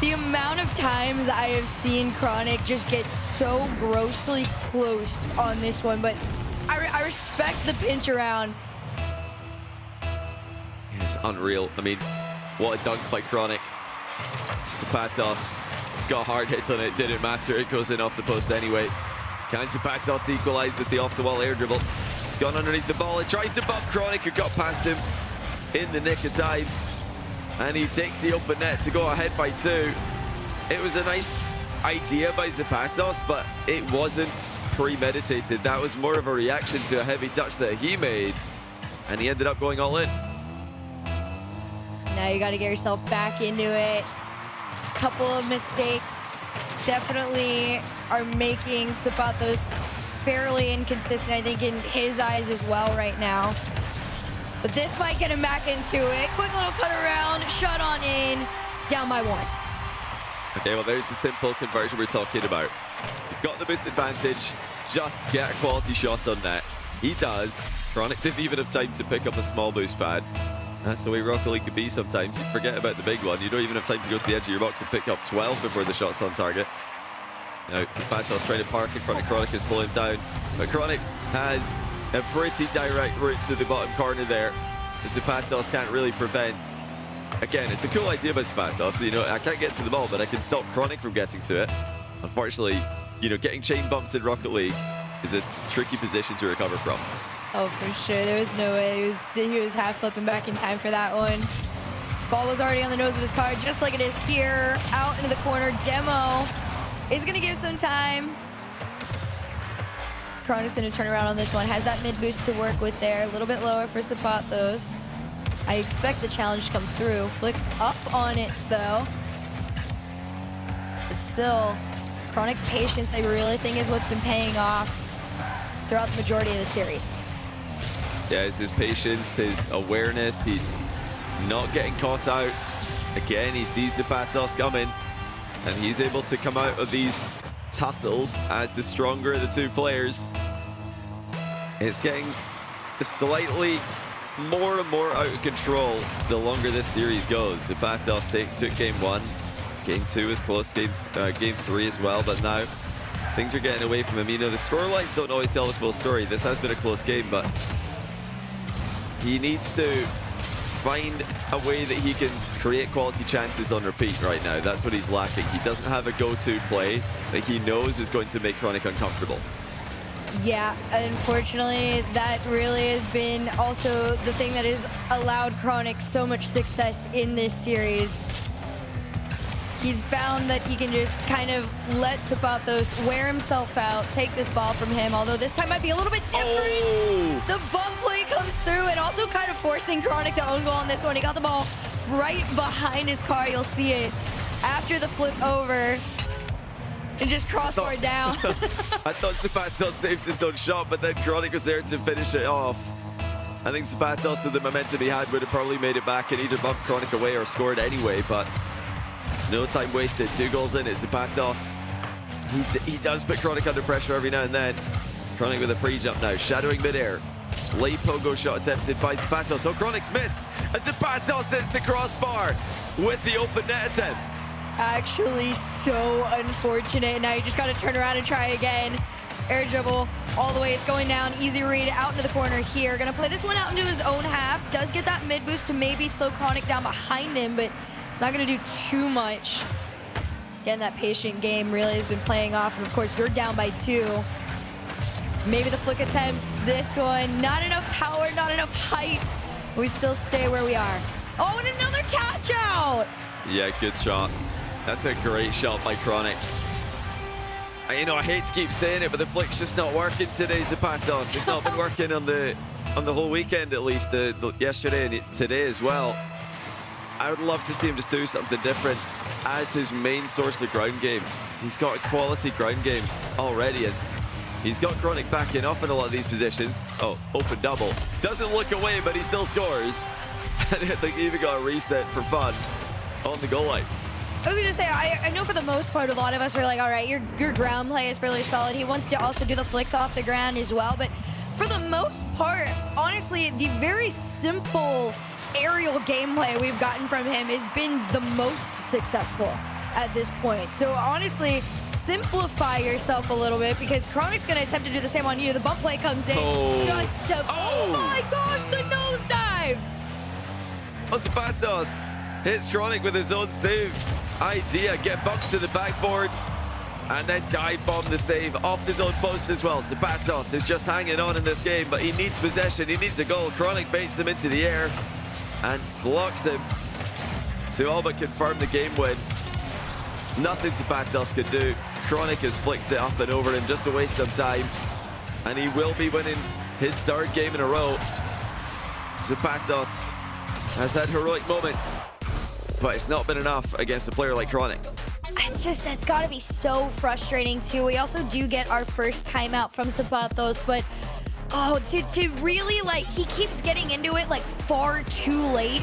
The amount of times I have seen Chronic just get so grossly close on this one, but I respect the pinch around. It's unreal. I mean, what a dunk by Chronic. Zapatos got hard hits on it, didn't matter. It goes in off the post anyway. Can Zapatos equalize with the off-the-wall air dribble? He's gone underneath the ball. It tries to bump Chronic, who got past him in the nick of time. And he takes the open net to go ahead by 2. It was a nice idea by Zapatos, but it wasn't premeditated. That was more of a reaction to a heavy touch that he made, and he ended up going all in. Now you got to get yourself back into it. Couple of mistakes definitely are making Zapatos fairly inconsistent, I think, in his eyes as well right now. But this might get him back into it. Quick little cut around, shot on in, down by 1. Okay, well, there's the simple conversion we're talking about. You've got the boost advantage, just get a quality shot on net. He does. Chronic didn't even have time to pick up a small boost pad. That's the way Rocket League could be sometimes. You forget about the big one. You don't even have time to go to the edge of your box and pick up 12 before the shot's on target. Now, Zapatos trying to park in front of Chronic and slow him down. But Chronic has a pretty direct route to the bottom corner there. Zapatos can't really prevent. Again, it's a cool idea by Zapatos. You know, I can't get to the ball, but I can stop Chronic from getting to it. Unfortunately, you know, getting chain bumped in Rocket League is a tricky position to recover from. Oh, for sure. There was no way. He was half flipping back in time for that one. Ball was already on the nose of his car, just like it is here. Out into the corner. Demo is going to give some time. Chronic's going to turn around on this one. Has that mid boost to work with there. A little bit lower for Zapatos. I expect the challenge to come through. Flick up on it, though. But still, Chronic's patience, I really think, is what's been paying off throughout the majority of the series. Yeah, it's his patience, his awareness. He's not getting caught out. Again, he sees the Zapatos coming, and he's able to come out of these tussles as the stronger of the two players. It's getting slightly more and more out of control the longer this series goes. Zapatos took game 1. Game 2 was close, game 3 as well, but now things are getting away from him. You know, the scorelines don't always tell the full story. This has been a close game, but he needs to find a way that he can create quality chances on repeat right now. That's what he's lacking. He doesn't have a go-to play that he knows is going to make Chronic uncomfortable. Yeah, unfortunately, that really has been also the thing that has allowed Chronic so much success in this series. He's found that he can just kind of let Zapatos wear himself out, take this ball from him, although this time might be a little bit different. Oh. The bump play comes through and also kind of forcing Chronic to own goal on this one. He got the ball right behind his car. You'll see it after the flip over and just crossbar down. I thought Zapatos saved his own shot, but then Chronic was there to finish it off. I think Zapatos, with the momentum he had, would have probably made it back and either bumped Chronic away or scored anyway, but no time wasted. 2 goals in. It's Zapatos. He does put Chronic under pressure every now and then. Chronic with a pre-jump now, shadowing midair. Late pogo shot attempted by Zapatos. Oh, Chronic's missed, and Zapatos hits the crossbar with the open net attempt. Actually, so unfortunate. Now you just got to turn around and try again. Air dribble all the way. It's going down. Easy read out into the corner here. Going to play this one out into his own half. Does get that mid boost to maybe slow Chronic down behind him, but it's not going to do too much. Again, that patient game really has been playing off. And of course, you're down by 2. Maybe the flick attempt. This one, not enough power, not enough height. We still stay where we are. Oh, and another catch out. Yeah, good shot. That's a great shot by Chronic. You know, I hate to keep saying it, but the flick's just not working today, Zapato. It's not been working on the whole weekend, at least, yesterday and today as well. I would love to see him just do something different as his main source of ground game. He's got a quality ground game already, and he's got Chronic backing off in a lot of these positions. Oh, open double. Doesn't look away, but he still scores. And I think he even got a reset for fun on the goal line. I was going to say, I know for the most part, a lot of us are like, all right, your ground play is fairly solid. He wants to also do the flicks off the ground as well. But for the most part, honestly, the very simple aerial gameplay we've gotten from him has been the most successful at this point. So honestly, simplify yourself a little bit, because Chronic's going to attempt to do the same on you. The bump play comes in. Oh my gosh, the nosedive! Zapatos hits Chronic with his own save idea. Get bumped to the backboard and then dive bomb the save off his own post as well. Zapatos is just hanging on in this game, but he needs possession. He needs a goal. Chronic baits him into the air and blocks him to all but confirm the game win. Nothing Zapatos could do. Chronic has flicked it up and over him, just a waste of time. And he will be winning his 3rd game in a row. Zapato has had heroic moments, but it's not been enough against a player like Chronic. That's got to be so frustrating too. We also do get our first timeout from Zapatos, but to really, like, he keeps getting into it like far too late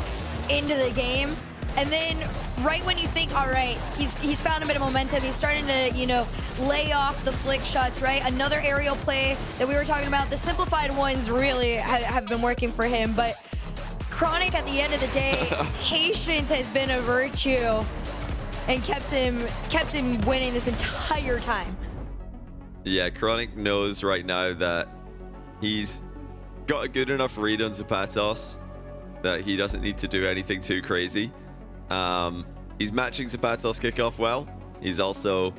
into the game. And then right when you think, all right, he's found a bit of momentum, he's starting to, you know, lay off the flick shots, right? Another aerial play that we were talking about, the simplified ones really have been working for him, but Chronic, at the end of the day, patience has been a virtue and kept him winning this entire time. Yeah, Chronic knows right now that he's got a good enough read on Zapatos that he doesn't need to do anything too crazy. He's matching Zapatos kickoff well. He's also,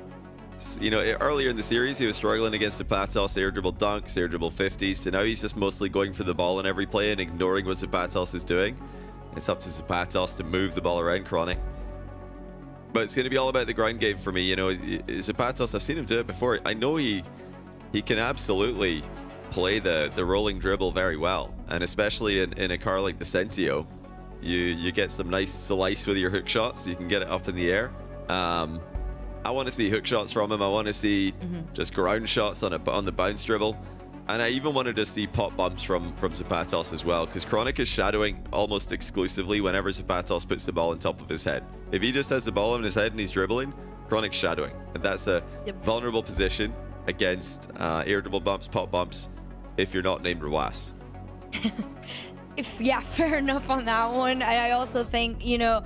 you know, earlier in the series, he was struggling against Zapatos, air dribble dunks, air dribble 50s. So now he's just mostly going for the ball in every play and ignoring what Zapatos is doing. It's up to Zapatos to move the ball around Chronic. But it's going to be all about the ground game for me. You know, Zapatos, I've seen him do it before. I know he can absolutely play the rolling dribble very well. And especially in a car like the Sentio, you get some nice slice with your hook shots. You can get it up in the air. I want to see hook shots from him. I want to see just ground shots on the bounce dribble. And I even wanted to see pop bumps from Zapatos as well, because Chronic is shadowing almost exclusively whenever Zapatos puts the ball on top of his head. If he just has the ball on his head and he's dribbling, Chronic's shadowing. And that's a vulnerable position against air dribble bumps, pop bumps, if you're not named Rawas. Yeah, fair enough on that one. I also think, you know,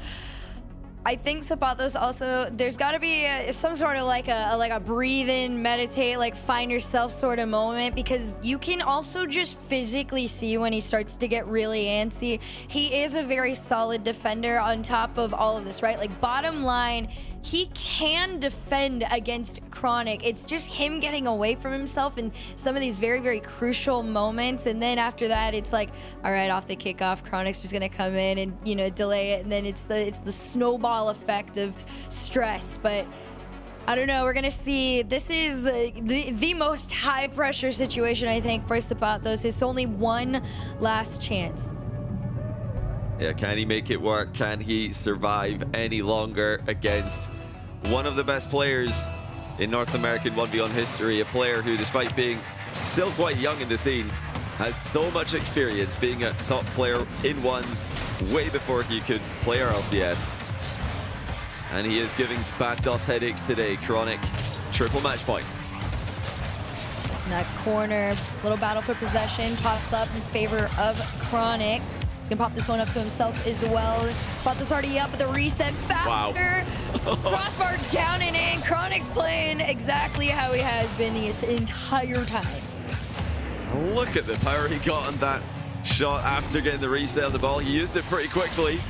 I think Zapatos also, there's got to be some sort of like a breathe in, meditate, like find yourself sort of moment, because you can also just physically see when he starts to get really antsy. He is a very solid defender on top of all of this, right? Like, bottom line, he can defend against Chronic. It's just him getting away from himself in some of these very, very crucial moments. And then after that, it's like, all right, off the kickoff, Chronic's just gonna come in and, you know, delay it. And then it's the snowball effect of stress. But I don't know, we're gonna see. This is the most high pressure situation, I think, for Zapatos. It's only one last chance. Yeah, can he make it work? Can he survive any longer against one of the best players in North American 1v1 history? A player who, despite being still quite young in the scene, has so much experience being a top player in ones way before he could play RLCS. And he is giving Zapatos headaches today. Chronic, triple match point. In that corner, little battle for possession, pops up in favor of Chronic. He's gonna pop this one up to himself as well. Zapatos already up with the reset faster. Wow. Crossbar down and in. Chronic's playing exactly how he has been the entire time. Look at the power he got on that shot after getting the reset on the ball. He used it pretty quickly.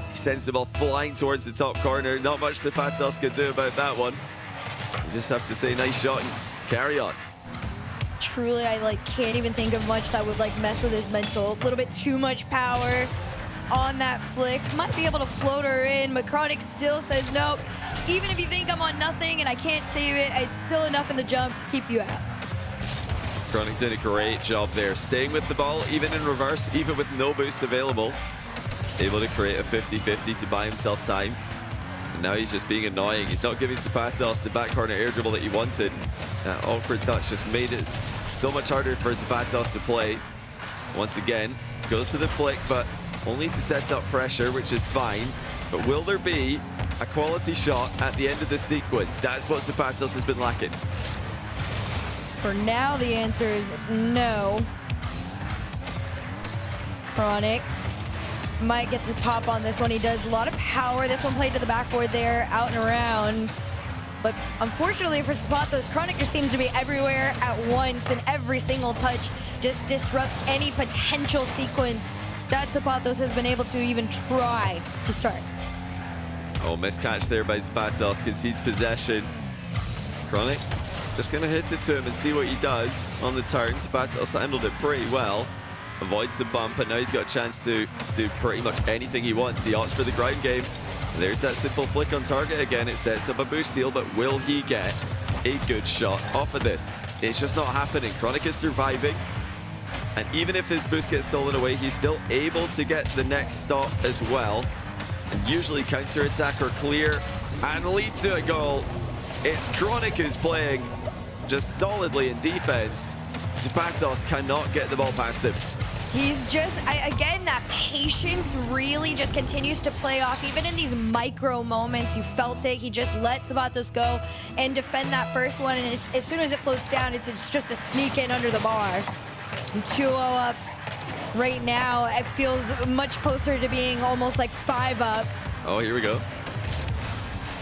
He sends the ball flying towards the top corner. Not much Zapatos could do about that one. You just have to say nice shot and carry on. Truly, I can't even think of much that would mess with his mental. A little bit too much power on that flick. Might be able to float her in, but Chronic still says nope. Even if you think I'm on nothing and I can't save it, it's still enough in the jump to keep you out. Chronic did a great job there, staying with the ball, even in reverse, even with no boost available. Able to create a 50-50 to buy himself time. And now he's just being annoying. He's not giving Zapatos the back corner air dribble that he wanted. That awkward touch just made it so much harder for Zapatos to play. Once again, goes to the flick, but only to set up pressure, which is fine. But will there be a quality shot at the end of this sequence? That's what Zapatos has been lacking. For now, the answer is no. Chronic might get the pop on this one. He does a lot of power. This one played to the backboard there, out and around. But unfortunately for Zapatos, Chronic just seems to be everywhere at once, and every single touch just disrupts any potential sequence that Zapatos has been able to even try to start. Oh, miscatch there by Zapatos, concedes possession. Chronic just gonna hit it to him and see what he does on the turn. Zapatos handled it pretty well. Avoids the bump, and now he's got a chance to do pretty much anything he wants. He opts for the ground game. There's that simple flick on target again. It sets up a boost steal, but will he get a good shot off of this? It's just not happening. Chronic is surviving. And even if his boost gets stolen away, he's still able to get the next stop as well. And usually counter-attack or clear and lead to a goal. It's Chronic who's playing just solidly in defense. Zapatos cannot get the ball past him. He's just, again, that patience really just continues to play off. Even in these micro moments, you felt it. He just let Zapatos go and defend that first one. And as soon as it floats down, it's just a sneak in under the bar. And 2-0 up right now. It feels much closer to being almost like 5 up. Oh, here we go.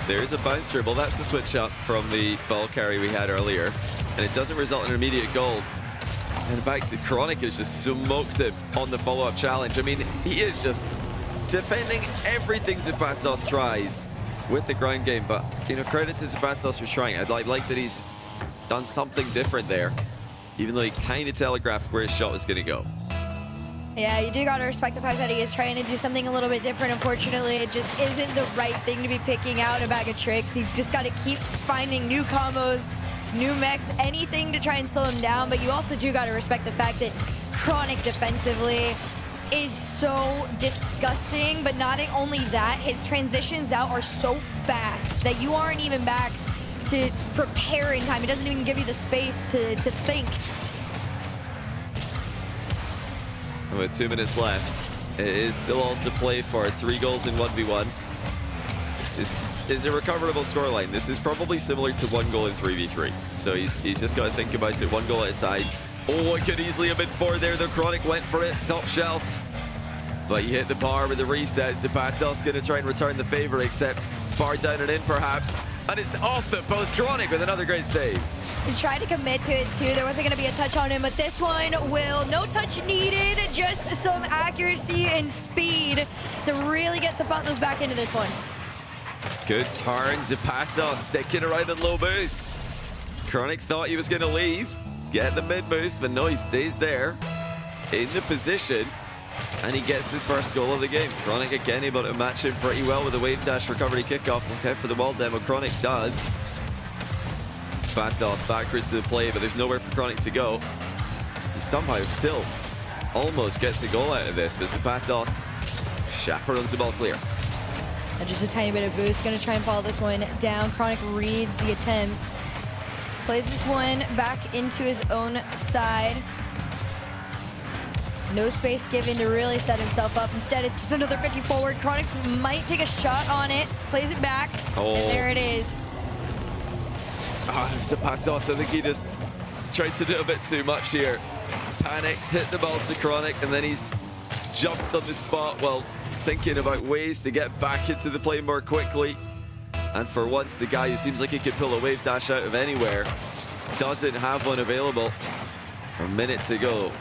There's a bounce dribble. That's the switch up from the ball carry we had earlier. And it doesn't result in an immediate goal. And in fact, Chronic has just smoked him on the follow-up challenge. I mean, he is just defending everything Zapatos tries with the ground game. But, you know, credit to Zapatos for trying. I'd like that he's done something different there, even though he kind of telegraphed where his shot was going to go. Yeah, you do gotta respect the fact that he is trying to do something a little bit different. Unfortunately, it just isn't the right thing to be picking out a bag of tricks. You just gotta keep finding new combos, new mechs, anything to try and slow him down. But you also do gotta respect the fact that Chronic defensively is so disgusting. But not only that, his transitions out are so fast that you aren't even back to prepare in time. It doesn't even give you the space to think. With 2 minutes left, it is still all to play for. 3 goals in 1v1 is a recoverable scoreline. This is probably similar to 1 goal in 3v3. So he's just got to think about it 1 goal at a time. Oh, it could easily have been 4 there. The Chronic went for it, top shelf. But he hit the bar with the reset. Zapatos going to try and return the favor, except bar down and in perhaps. And it's off the post. Chronic with another great save. He tried to commit to it too. There wasn't going to be a touch on him, but this one will. No touch needed, just some accuracy and speed to really get Zapatos back into this one. Good turn. Zapatos sticking around in low boost. Chronic thought he was going to leave, get the mid boost, but no, he stays there in the position, and he gets his first goal of the game. Chronic again able to match him pretty well with a wave dash recovery kickoff. Okay, for the wall demo, Chronic does. Zapatos backwards to the play, but there's nowhere for Chronic to go. He somehow still almost gets the goal out of this, but Zapatos chaperones the ball clear. And just a tiny bit of boost, gonna try and follow this one down. Chronic reads the attempt. Plays this one back into his own side. No space given to really set himself up. Instead, it's just another 50 forward. Chronic might take a shot on it, plays it back, and there it is. Zapatos, I think he just tried to do a bit too much here. Panicked, hit the ball to Chronic, and then he's jumped on the spot while thinking about ways to get back into the play more quickly. And for once, the guy who seems like he could pull a wave dash out of anywhere doesn't have one available. A minute to go.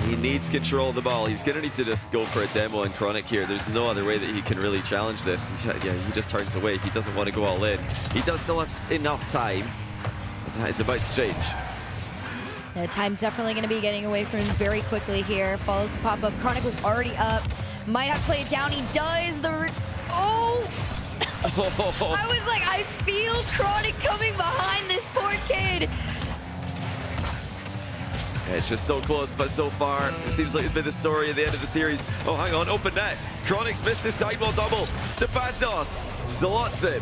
He needs control of the ball. He's going to need to just go for a demo in Chronic here. There's no other way that he can really challenge this. Yeah, he just turns away. He doesn't want to go all in. He does still have enough time. But that is about to change. The time's definitely going to be getting away from him very quickly here. Follows the pop-up. Chronic was already up. Might have to play it down. He does. Oh! I was like, I feel Chronic coming behind this poor kid. It's just so close, but so far, it seems like it's been the story at the end of the series. Oh, hang on, open net. Chronic's missed his sidewall double. Zapatos slots him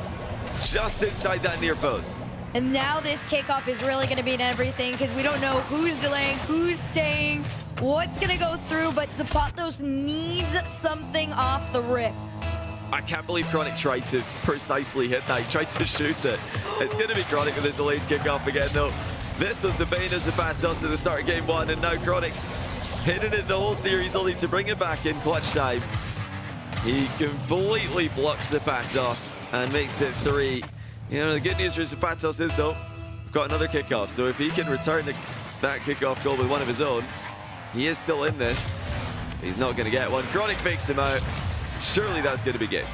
just inside that near post. And now this kickoff is really going to be in everything because we don't know who's delaying, who's staying, what's going to go through, but Zapatos needs something off the rip. I can't believe Chronic tried to precisely hit that. He tried to shoot it. It's going to be Chronic with a delayed kickoff again, though. This was the bane of Zapatos at the start of game 1, and now Chronic's hitting it the whole series, only to bring it back in clutch time. He completely blocks Zapatos and makes it 3. You know, the good news for Zapatos is, though, we've got another kickoff. So if he can return that kickoff goal with one of his own, he is still in this. He's not going to get one. Chronic fakes him out. Surely that's going to be game.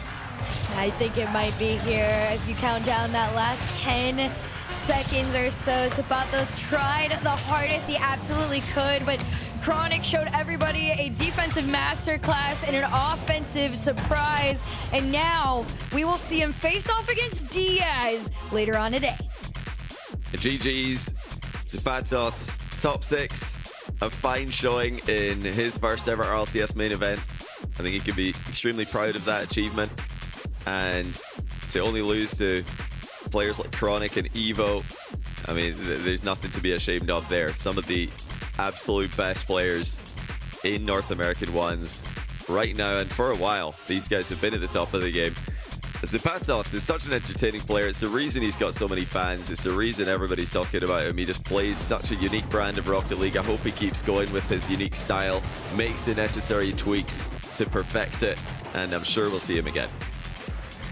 I think it might be here as you count down that last 10 seconds or so. Zapatos tried the hardest he absolutely could, but Chronic showed everybody a defensive masterclass and an offensive surprise. And now we will see him face off against Diaz later on today. GG's, Zapatos, top 6, a fine showing in his first ever RLCS main event. I think he could be extremely proud of that achievement. And to only lose to players like Chronic and Evo, I mean, there's nothing to be ashamed of there. Some of the absolute best players in North American ones right now, and for a while, these guys have been at the top of the game. Zapato is such an entertaining player. It's the reason he's got so many fans. It's the reason everybody's talking about him. He just plays such a unique brand of Rocket League. I hope he keeps going with his unique style, makes the necessary tweaks to perfect it, and I'm sure we'll see him again.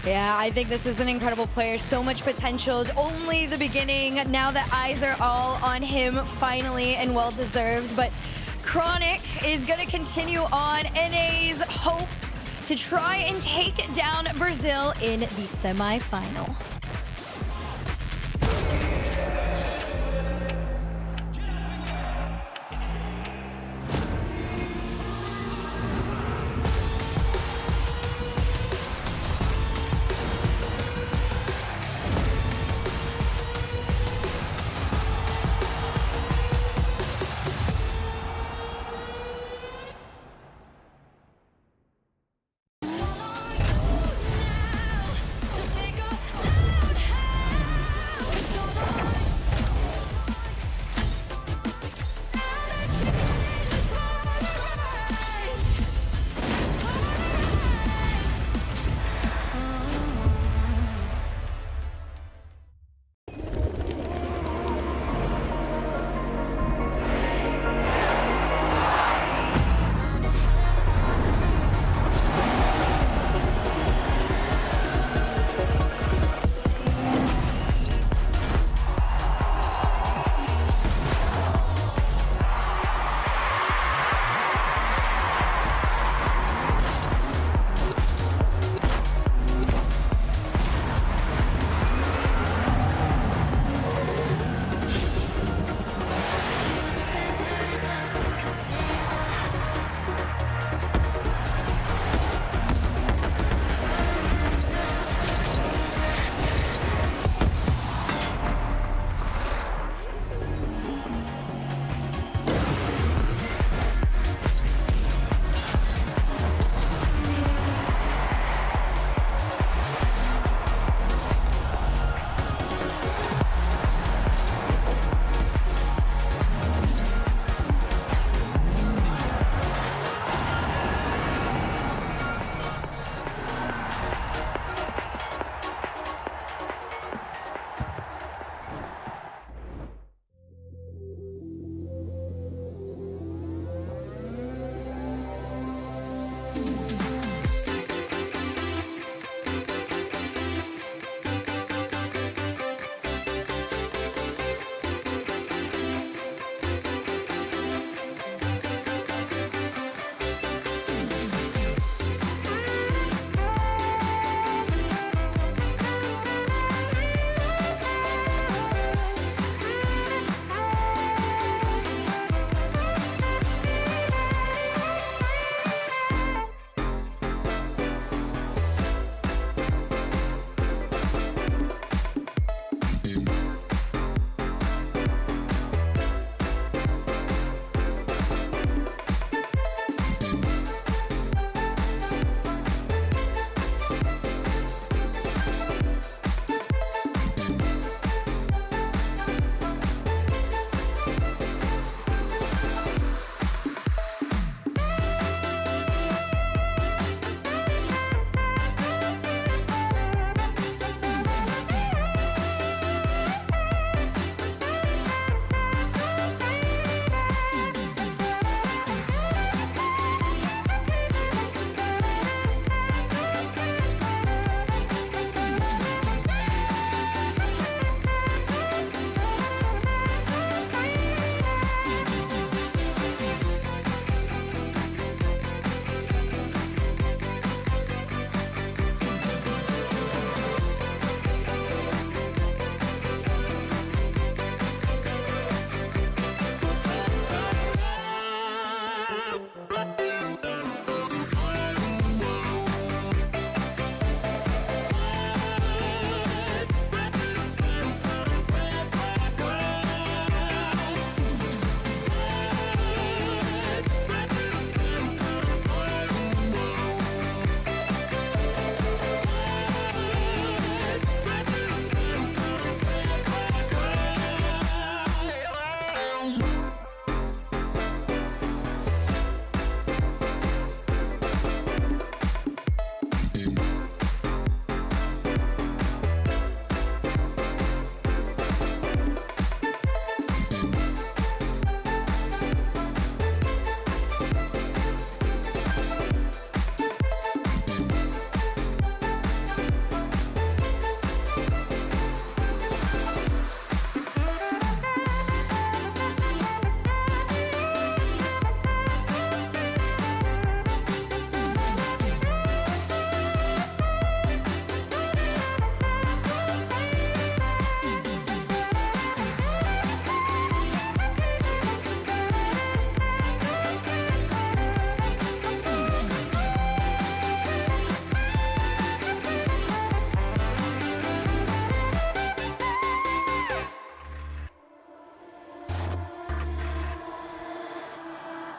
Yeah, I think this is an incredible player. So much potential. Only the beginning. Now the eyes are all on him finally, and well deserved. But Chronic is going to continue on NA's hope to try and take down Brazil in the semifinal.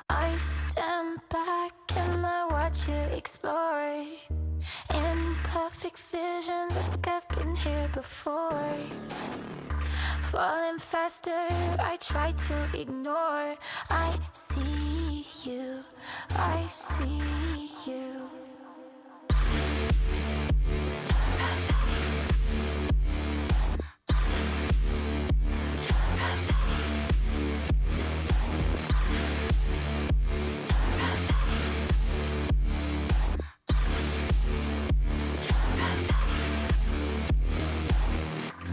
I stand back and I watch you explore in perfect visions like I've been here before. Falling faster, I try to ignore. I see you, I see you.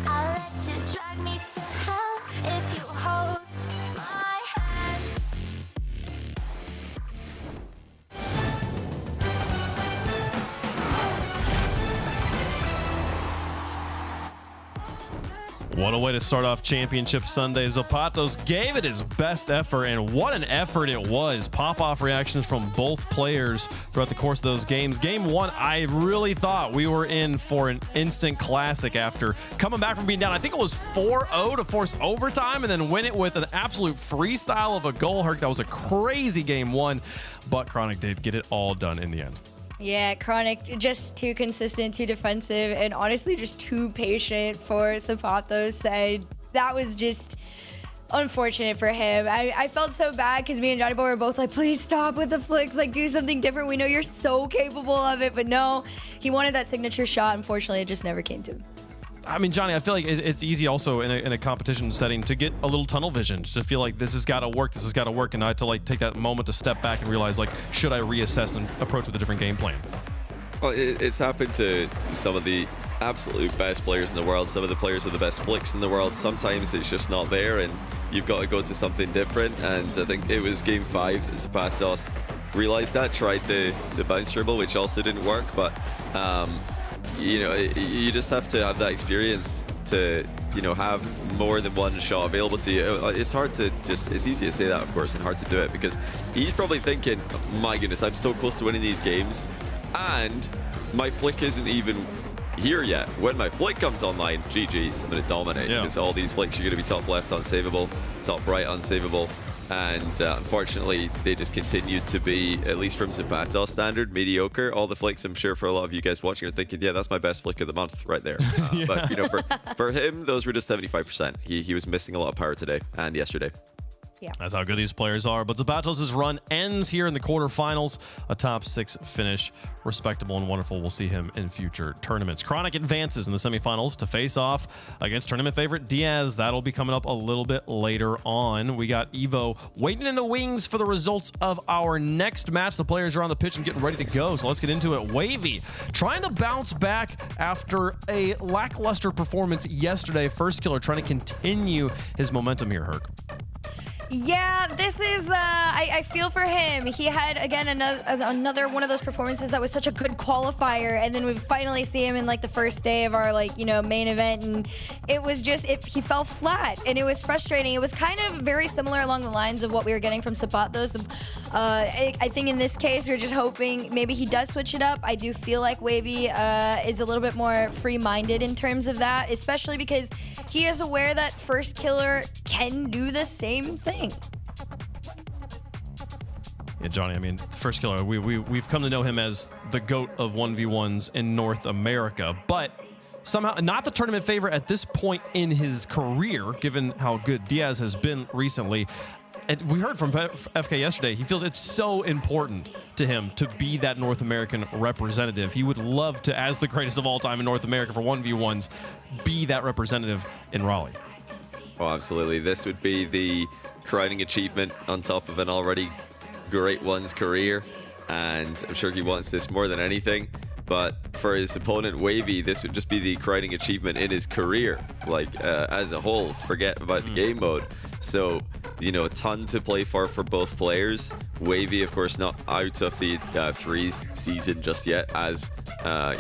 I'll let you drag me to hell if you hold my hand. What a way to start off Championship Sunday. Zapatos gave it his best effort, and what an effort it was. Pop-off reactions from both players throughout the course of those games. Game one, I really thought we were in for an instant classic after coming back from being down. I think it was 4-0 to force overtime and then win it with an absolute freestyle of a goal. Herc, that was a crazy game one, but Chronic did get it all done in the end. Yeah, Chronic just too consistent, too defensive, and honestly just too patient for Zapatos side. That was just unfortunate for him. I felt so bad because me and Johnny Boy were both like, please stop with the flicks, like do something different. We know you're so capable of it, but no, he wanted that signature shot. Unfortunately, it just never came to him. I mean, Johnny, I feel like it's easy also in a competition setting to get a little tunnel vision, to feel like this has got to work, and I had to like take that moment to step back and realize, like, should I reassess and approach with a different game plan? Well, it's happened to some of the absolute best players in the world, some of the players with the best flicks in the world. Sometimes it's just not there, and you've got to go to something different. And I think it was game 5 that Zapatos realized that, tried the bounce dribble, which also didn't work, but you know, you just have to have that experience to, you know, have more than one shot available to you. It's hard to just, it's easy to say that, of course, and hard to do it, because he's probably thinking, my goodness, I'm so close to winning these games, and my flick isn't even here yet. When my flick comes online, GG's, I'm going to dominate, because all these flicks are going to be top left unsavable, top right unsavable. And unfortunately, they just continued to be, at least from Zapato standard, mediocre. All the flicks, I'm sure for a lot of you guys watching are thinking, yeah, that's my best flick of the month right there. But, you know, for him, those were just 75%. He was missing a lot of power today and yesterday. Yeah. That's how good these players are. But Zapatos' run ends here in the quarterfinals. A top 6 finish. Respectable and wonderful. We'll see him in future tournaments. Chronic advances in the semifinals to face off against tournament favorite Diaz. That'll be coming up a little bit later on. We got Evo waiting in the wings for the results of our next match. The players are on the pitch and getting ready to go. So let's get into it. Wavy trying to bounce back after a lackluster performance yesterday. Firstkiller trying to continue his momentum here, Herc. Yeah, this is, I feel for him. He had, again, another one of those performances that was such a good qualifier, and then we finally see him in, like, the first day of our, like, you know, main event, and it was just, he fell flat, and it was frustrating. It was kind of very similar along the lines of what we were getting from Zapato. So, I think in this case, we're just hoping maybe he does switch it up. I do feel like Wavy is a little bit more free-minded in terms of that, especially because he is aware that Firstkiller can do the same thing. Yeah, Johnny, I mean, Firstkiller, we've come to know him as the GOAT of 1v1s in North America, but somehow not the tournament favorite at this point in his career, given how good Diaz has been recently. And we heard from FK yesterday, he feels it's so important to him to be that North American representative. He would love to, as the greatest of all time in North America for 1v1s, be that representative in Raleigh. Oh, absolutely. This would be the crowning achievement on top of an already great one's career, and I'm sure he wants this more than anything. But for his opponent Wavy, this would just be the crowning achievement in his career, like as a whole. Forget about the game mode. So, you know, a ton to play for both players. Wavy, of course, not out of the threes season just yet, as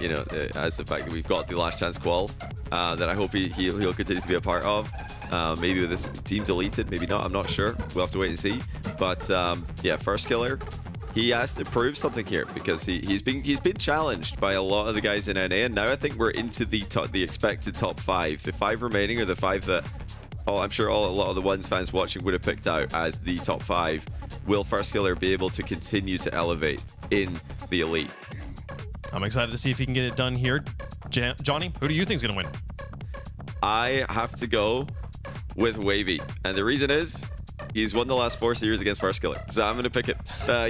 you know, as the fact that we've got the last chance qual that I hope he'll continue to be a part of. Maybe with this team deleted, maybe not. I'm not sure. We'll have to wait and see. But yeah, Firstkiller, he has to prove something here, because he's been challenged by a lot of the guys in NA, and now I think we're into the expected top 5. The 5 remaining are the 5 that I'm sure a lot of the Ones fans watching would have picked out as the top 5. Will Firstkiller be able to continue to elevate in the elite? I'm excited to see if he can get it done here. Johnny, who do you think is going to win? I have to go with Wavy, and the reason is he's won the last 4 series against Firstkiller, so I'm going to pick it.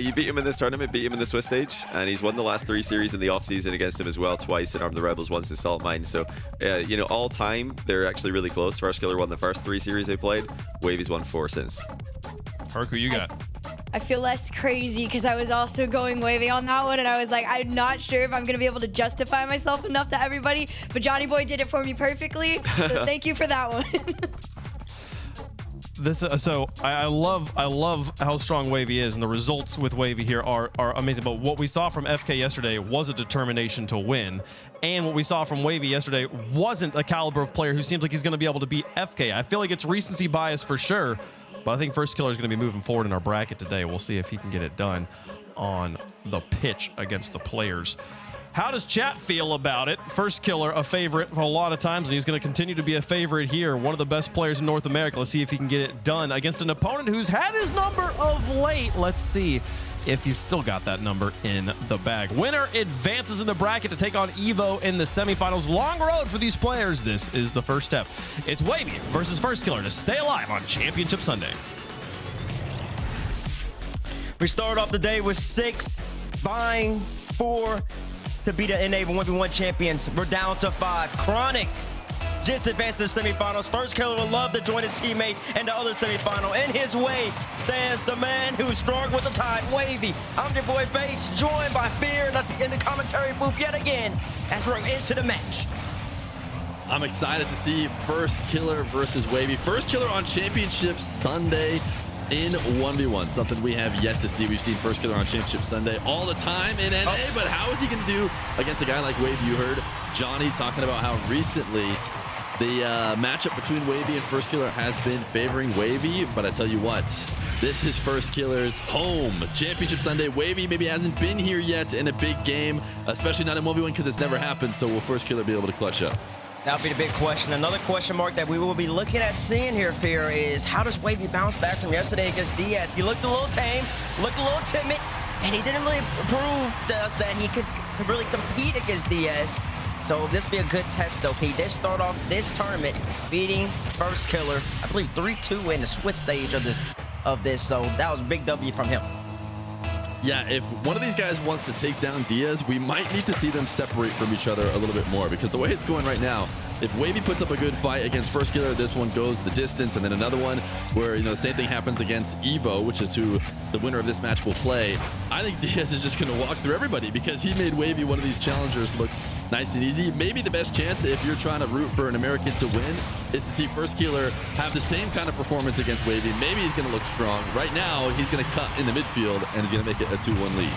You beat him in this tournament, beat him in the Swiss stage, and he's won the last 3 series in the off-season against him as well, twice in Arm the Rebels, once in Salt Mine. So, you know, all time, they're actually really close. Firstkiller won the first 3 series they played. Wavy's won 4 since. Hark, who you got? I feel less crazy because I was also going Wavy on that one, and I was like, I'm not sure if I'm going to be able to justify myself enough to everybody, but Johnny Boy did it for me perfectly, so thank you for that one. So I love how strong Wavy is, and the results with Wavy here are amazing. But what we saw from FK yesterday was a determination to win, and what we saw from Wavy yesterday wasn't a caliber of player who seems like he's going to be able to beat FK. I feel like it's recency bias for sure, but I think Firstkiller is going to be moving forward in our bracket today. We'll see if he can get it done on the pitch against the players. How does chat feel about it? Firstkiller, a favorite for a lot of times, and he's going to continue to be a favorite here. One of the best players in North America. Let's see if he can get it done against an opponent who's had his number of late. Let's see if he's still got that number in the bag. Winner advances in the bracket to take on Evo in the semifinals. Long road for these players. This is the first step. It's Wavy versus Firstkiller to stay alive on Championship Sunday. We start off the day with 6, vying for to be the NA 1v1 champions. We're down to 5. Chronic just advanced to the semifinals. Firstkiller would love to join his teammate in the other semifinal. In his way stands the man who's strong with the tide, Wavy. I'm your boy Base, joined by Fear in the commentary booth yet again as we're into the match. I'm excited to see Firstkiller versus Wavy. Firstkiller on Championship Sunday in 1v1, something we have yet to see. We've seen Firstkiller on Championship Sunday all the time in NA, but how is he going to do against a guy like Wavy? You heard Johnny talking about how recently the matchup between Wavy and Firstkiller has been favoring Wavy, but I tell you what, this is Firstkiller's home. Championship Sunday. Wavy maybe hasn't been here yet in a big game, especially not in 1v1 because it's never happened, so will Firstkiller be able to clutch up? That'll be the big question. Another question mark that we will be looking at seeing here, Fear, is how does Wavy bounce back from yesterday against Diaz? He looked a little tame, looked a little timid, and he didn't really prove to us that he could really compete against Diaz. So this will be a good test, though. He did start off this tournament beating Firstkiller, I believe 3-2 in the Swiss stage of this. So that was a big W from him. Yeah, if one of these guys wants to take down Diaz, we might need to see them separate from each other a little bit more, because the way it's going right now, if Wavy puts up a good fight against Firstkiller, this one goes the distance, and then another one where, you know, the same thing happens against Evo, which is who the winner of this match will play. I think Diaz is just going to walk through everybody because he made Wavy one of these challengers look nice and easy. Maybe the best chance if you're trying to root for an American to win is to see Firstkiller have the same kind of performance against Wavy. Maybe he's going to look strong. Right now, he's going to cut in the midfield and he's going to make it a 2-1 lead.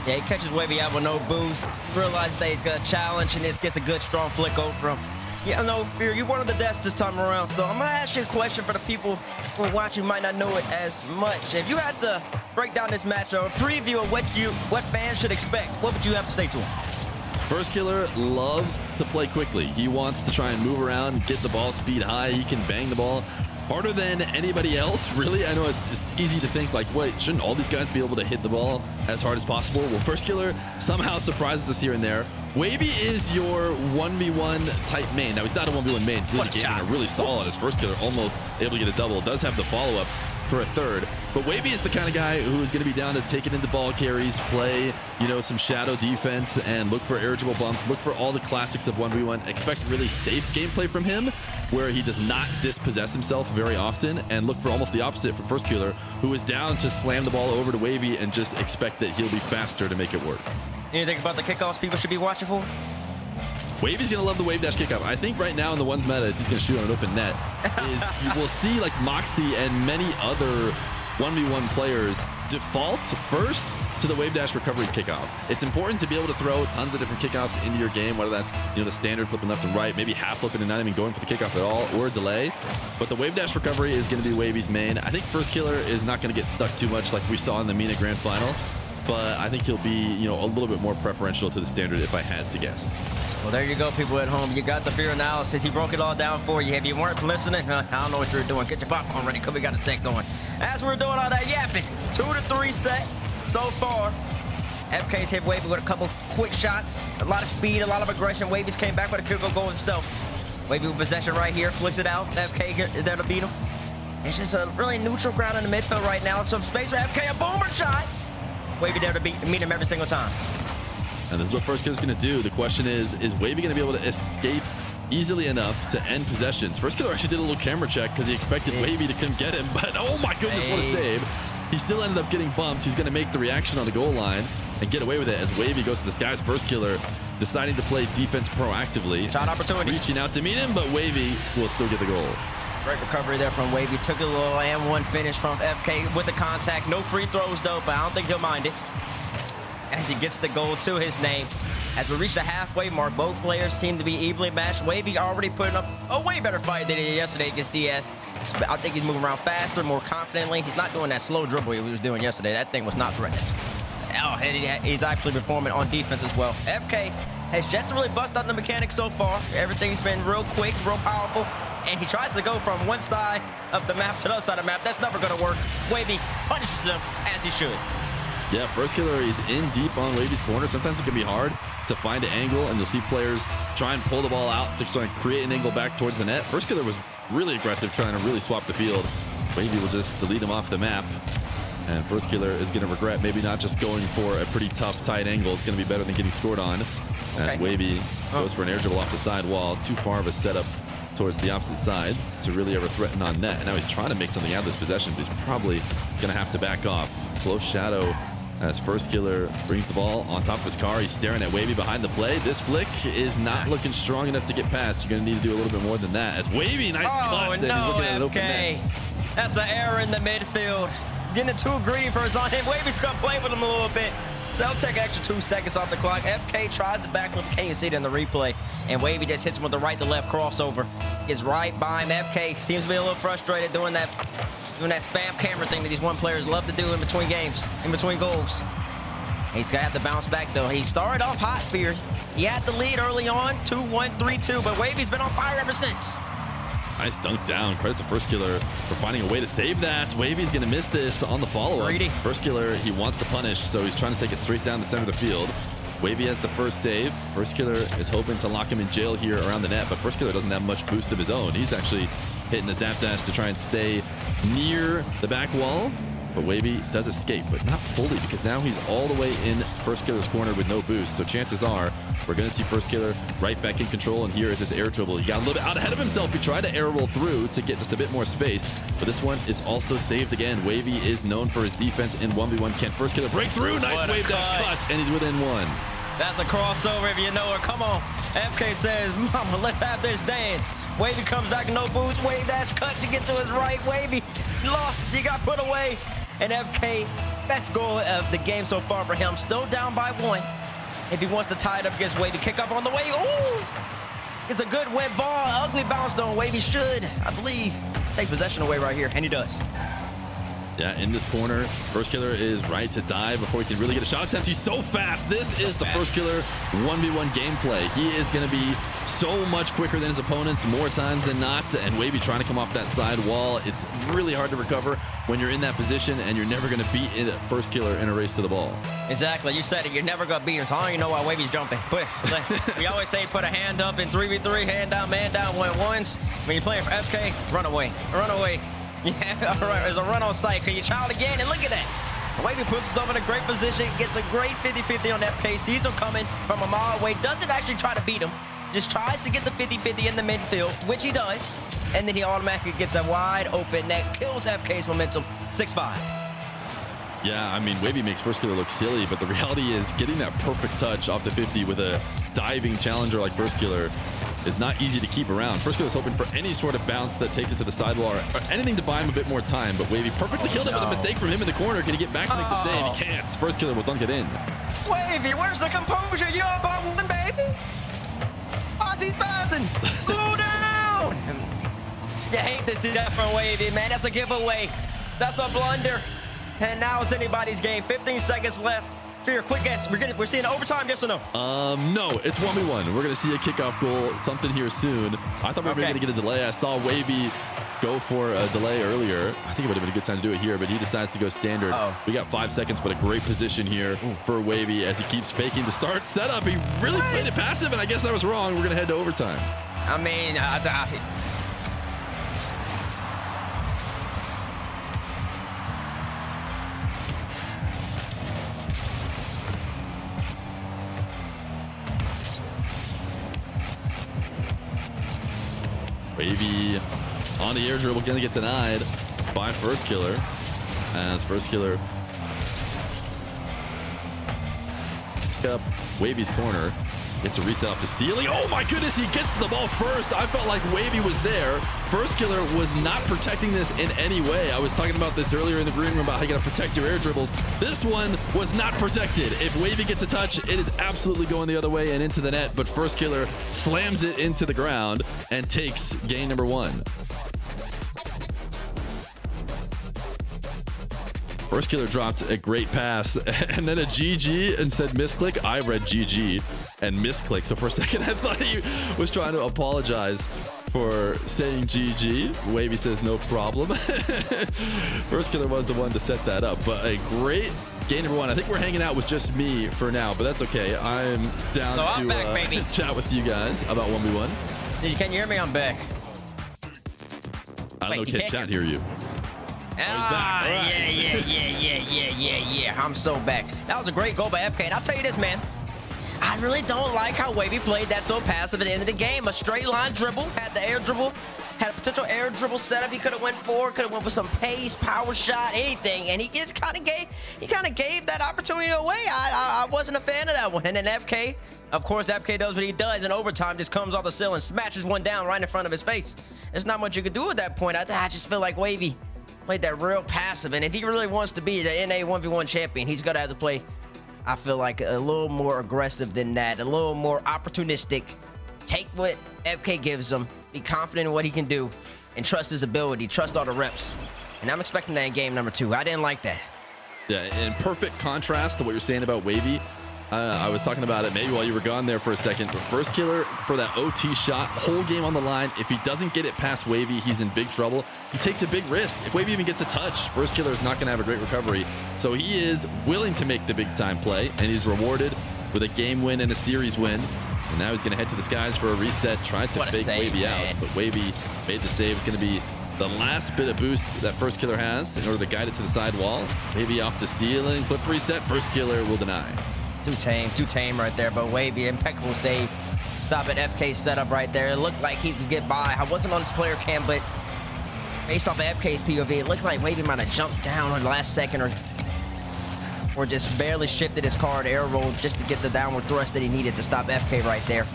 Yeah, he catches Wavy out with no boost. Realizes that he's got a challenge and just gets a good strong flick over him. Yeah, no, Fear, you're one of the best this time around, so I'm gonna ask you a question for the people who are watching might not know it as much. If you had to break down this match or a preview of what fans should expect, what would you have to say to them? Firstkiller loves to play quickly. He wants to try and move around, get the ball speed high. He can bang the ball harder than anybody else, really. I know it's easy to think like, wait, shouldn't all these guys be able to hit the ball as hard as possible? Well, Firstkiller somehow surprises us here and there. Wavy is your 1v1 type main. Now, he's not a 1v1 main. What a shot. Really solid as Firstkiller, almost able to get a double. Does have the follow-up for a third. But Wavy is the kind of guy who is going to be down to take it into ball carries, play, you know, some shadow defense, and look for air dribble bumps, look for all the classics of 1v1. Expect really safe gameplay from him, where he does not dispossess himself very often, and look for almost the opposite for Firstkiller, who is down to slam the ball over to Wavy and just expect that he'll be faster to make it work. Anything about the kickoffs people should be watching for? Wavy's going to love the wave dash kickoff. I think right now in the ones meta is he's going to shoot on an open net. You will see like Moxie and many other 1v1 players default first to the wave dash recovery kickoff. It's important to be able to throw tons of different kickoffs into your game, whether that's, you know, the standard flipping left and right, maybe half flipping and not even going for the kickoff at all, or a delay. But the wave dash recovery is going to be Wavy's main. I think Firstkiller is not going to get stuck too much like we saw in the MENA Grand Final, but I think he'll be, you know, a little bit more preferential to the standard if I had to guess. Well, there you go, people at home. You got the Fear analysis. He broke it all down for you. If you weren't listening, I don't know what you're doing. Get your popcorn ready, because we got a set going. As we're doing all that yapping, 2-3 set so far. FK's hit Wavy with a couple quick shots, a lot of speed, a lot of aggression. Wavy's came back with a kill goal himself. Wavy with possession right here, flicks it out. FK is there to beat him. It's just a really neutral ground in the midfield right now. Some space for FK, a boomer shot. Wavy there to meet him every single time. And this is what Firstkiller's going to do. The question is Wavy going to be able to escape easily enough to end possessions? Firstkiller actually did a little camera check because he expected Wavy to come get him, but oh my goodness, what a save. He still ended up getting bumped. He's going to make the reaction on the goal line and get away with it as Wavy goes to the skies. Firstkiller deciding to play defense proactively. Shot opportunity. Reaching out to meet him, but Wavy will still get the goal. Great recovery there from Wavy. Took a little and1 finish from FK with the contact. No free throws, though, but I don't think he'll mind it. As he gets the goal to his name. As we reach the halfway mark, both players seem to be evenly matched. Wavy already putting up a way better fight than he did yesterday against Diaz. I think he's moving around faster, more confidently. He's not doing that slow dribble he was doing yesterday. That thing was not threatening. Oh, and he's actually performing on defense as well. FK has yet to really bust out the mechanics so far. Everything's been real quick, real powerful. And he tries to go from one side of the map to the other side of the map. That's never going to work. Wavy punishes him as he should. Yeah, Firstkiller is in deep on Wavy's corner. Sometimes it can be hard to find an angle, and you'll see players try and pull the ball out to try and create an angle back towards the net. Firstkiller was really aggressive, trying to really swap the field. Wavy will just delete him off the map. And Firstkiller is going to regret maybe not just going for a pretty tough, tight angle. It's going to be better than getting scored on. As Wavy goes for an air dribble off the side wall. Too far of a setup towards the opposite side to really ever threaten on net. And now he's trying to make something out of this possession, but he's probably going to have to back off. Close shadow as Firstkiller brings the ball on top of his car. He's staring at Wavy behind the play. This flick is not looking strong enough to get past. You're going to need to do a little bit more than that. As Wavy, nice cut, and he's looking at an open net. That's an error in the midfield. Getting too greedy for his on him. Wavy's going to play with him a little bit. So that'll take an extra 2 seconds off the clock. FK tries to back him. Can't even see it in the replay. And Wavy just hits him with the right to left crossover. Gets right by him. FK seems to be a little frustrated doing that spam camera thing that these one players love to do in between games, in between goals. He's gonna have to bounce back though. He started off hot, Fears. He had the lead early on, 2-1, 3-2, but Wavy's been on fire ever since. Nice dunk down. Credit to Firstkiller for finding a way to save that. Wavy's gonna miss this on the follow-up. Firstkiller, he wants to punish, so he's trying to take it straight down the center of the field. Wavy has the first save. Firstkiller is hoping to lock him in jail here around the net, but Firstkiller doesn't have much boost of his own. He's actually hitting the zap dash to try and stay near the back wall. But Wavy does escape, but not fully, because now he's all the way in Firstkiller's corner with no boost. So chances are we're going to see Firstkiller right back in control, and here is his air dribble. He got a little bit out ahead of himself. He tried to air roll through to get just a bit more space, but this one is also saved again. Wavy is known for his defense in 1v1. Can Firstkiller break through? Nice wave dash cut, and he's within one. That's a crossover if you know it. Come on. FK says, mama, let's have this dance. Wavy comes back, no boots. Wave dash cut to get to his right. Wavy lost. He got put away. And FK, best goal of the game so far for him. Still down by 1. If he wants to tie it up against Wavy, kick up on the way. Ooh! It's a good wet ball. Ugly bounce though. Wavy should, I believe, take possession away right here. And he does. Yeah, in this corner, Firstkiller is right to dive before he can really get a shot attempt. He's so fast. This is the Firstkiller 1v1 gameplay. He is going to be so much quicker than his opponents more times than not. And Wavy trying to come off that side wall. It's really hard to recover when you're in that position, and you're never going to beat a Firstkiller in a race to the ball. Exactly. You said it. You're never going to beat him. So I don't even know why Wavy's jumping. But we always say put a hand up in 3v3, hand down, man down, went once. When you're playing for FK, run away. Run away. Yeah, all right, there's a run on sight. Can you try it again? And look at that. Wavy puts himself in a great position, gets a great 50-50 on FK, sees him coming from a mile away, doesn't actually try to beat him, just tries to get the 50-50 in the midfield, which he does, and then he automatically gets a wide open net, kills FK's momentum, 6-5. Yeah, I mean, Wavy makes Firstkiller look silly, but the reality is getting that perfect touch off the 50 with a diving challenger like Firstkiller is not easy to keep around. Firstkiller's hoping for any sort of bounce that takes it to the sidewall or anything to buy him a bit more time, but Wavy perfectly killed it with a mistake from him in the corner. Can he get back to make the save? He can't. Firstkiller will dunk it in. Wavy, where's the composure? You're up by 1, baby. Ozzy's passing. Slow down. You hate to see that from Wavy, man. That's a giveaway. That's a blunder. And now it's anybody's game. 15 seconds left. Fear, quick guess. We're seeing overtime, yes or no? No, it's 1v1. We're going to see a kickoff goal, something here soon. I thought we were going to get a delay. I saw Wavy go for a delay earlier. I think it would have been a good time to do it here, but he decides to go standard. We got 5 seconds, but a great position here for Wavy as he keeps faking the start setup. He really played it passive, and I guess I was wrong. We're going to head to overtime. I mean, Wavy on the air dribble, going to get denied by Firstkiller as Firstkiller pick up Wavy's corner. Gets a reset off the stealing. Oh my goodness, he gets the ball first. I felt like Wavy was there. Firstkiller was not protecting this in any way. I was talking about this earlier in the green room about how you gotta protect your air dribbles. This one was not protected. If Wavy gets a touch, it is absolutely going the other way and into the net, but Firstkiller slams it into the ground and takes game number 1. Firstkiller dropped a great pass and then a GG and said misclick. I read GG and misclick. So for a second, I thought he was trying to apologize for saying GG. Wavy says no problem. Firstkiller was the one to set that up, but a great game number 1. I think we're hanging out with just me for now, but that's okay. I'm down to back, chat with you guys about 1v1. Can you hear me? I'm back. I don't know, can chat hear you? Ah, yeah. I'm so back. That was a great goal by FK. And I'll tell you this, man. I really don't like how Wavy played that so passive at the end of the game. A straight line dribble, had the air dribble, had a potential air dribble setup. He could have went forward, could have went with some pace, power shot, anything. And he just kind of gave that opportunity away. I wasn't a fan of that one. And then FK, of course, FK does what he does in overtime, just comes off the sill and smashes one down right in front of his face. There's not much you could do at that point. I just feel like Wavy played that real passive, and if he really wants to be the NA 1v1 champion, he's gonna have to play, I feel like, a little more aggressive than that, a little more opportunistic. Take what FK gives him, be confident in what he can do, and trust his ability, trust all the reps. And I'm expecting that in game number 2. I didn't like that. Yeah, in perfect contrast to what you're saying about Wavy. I was talking about it maybe while you were gone there for a second. But Firstkiller for that OT shot, whole game on the line. If he doesn't get it past Wavy, he's in big trouble. He takes a big risk. If Wavy even gets a touch, Firstkiller is not going to have a great recovery. So he is willing to make the big time play, and he's rewarded with a game win and a series win. And now he's going to head to the skies for a reset, try to fake Wavy out. But Wavy made the save. It's going to be the last bit of boost that Firstkiller has in order to guide it to the side wall. Wavy off the stealing, clip reset. Firstkiller will deny. Too tame right there, but Wavy, impeccable save. Stop at FK's setup right there. It looked like he could get by. I wasn't on his player cam, but based off of FK's POV, it looked like Wavy might have jumped down on the last second or or just barely shifted his card air roll just to get the downward thrust that he needed to stop FK right there.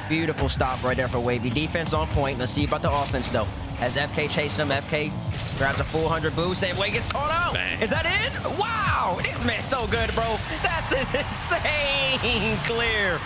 Beautiful stop right there for Wavy. Defense on point. Let's see about the offense, though. As FK chasing him, FK grabs a 400 boost, and Wade gets caught out. Bang. Is that it? Wow! This man's so good, bro. That's insane clear.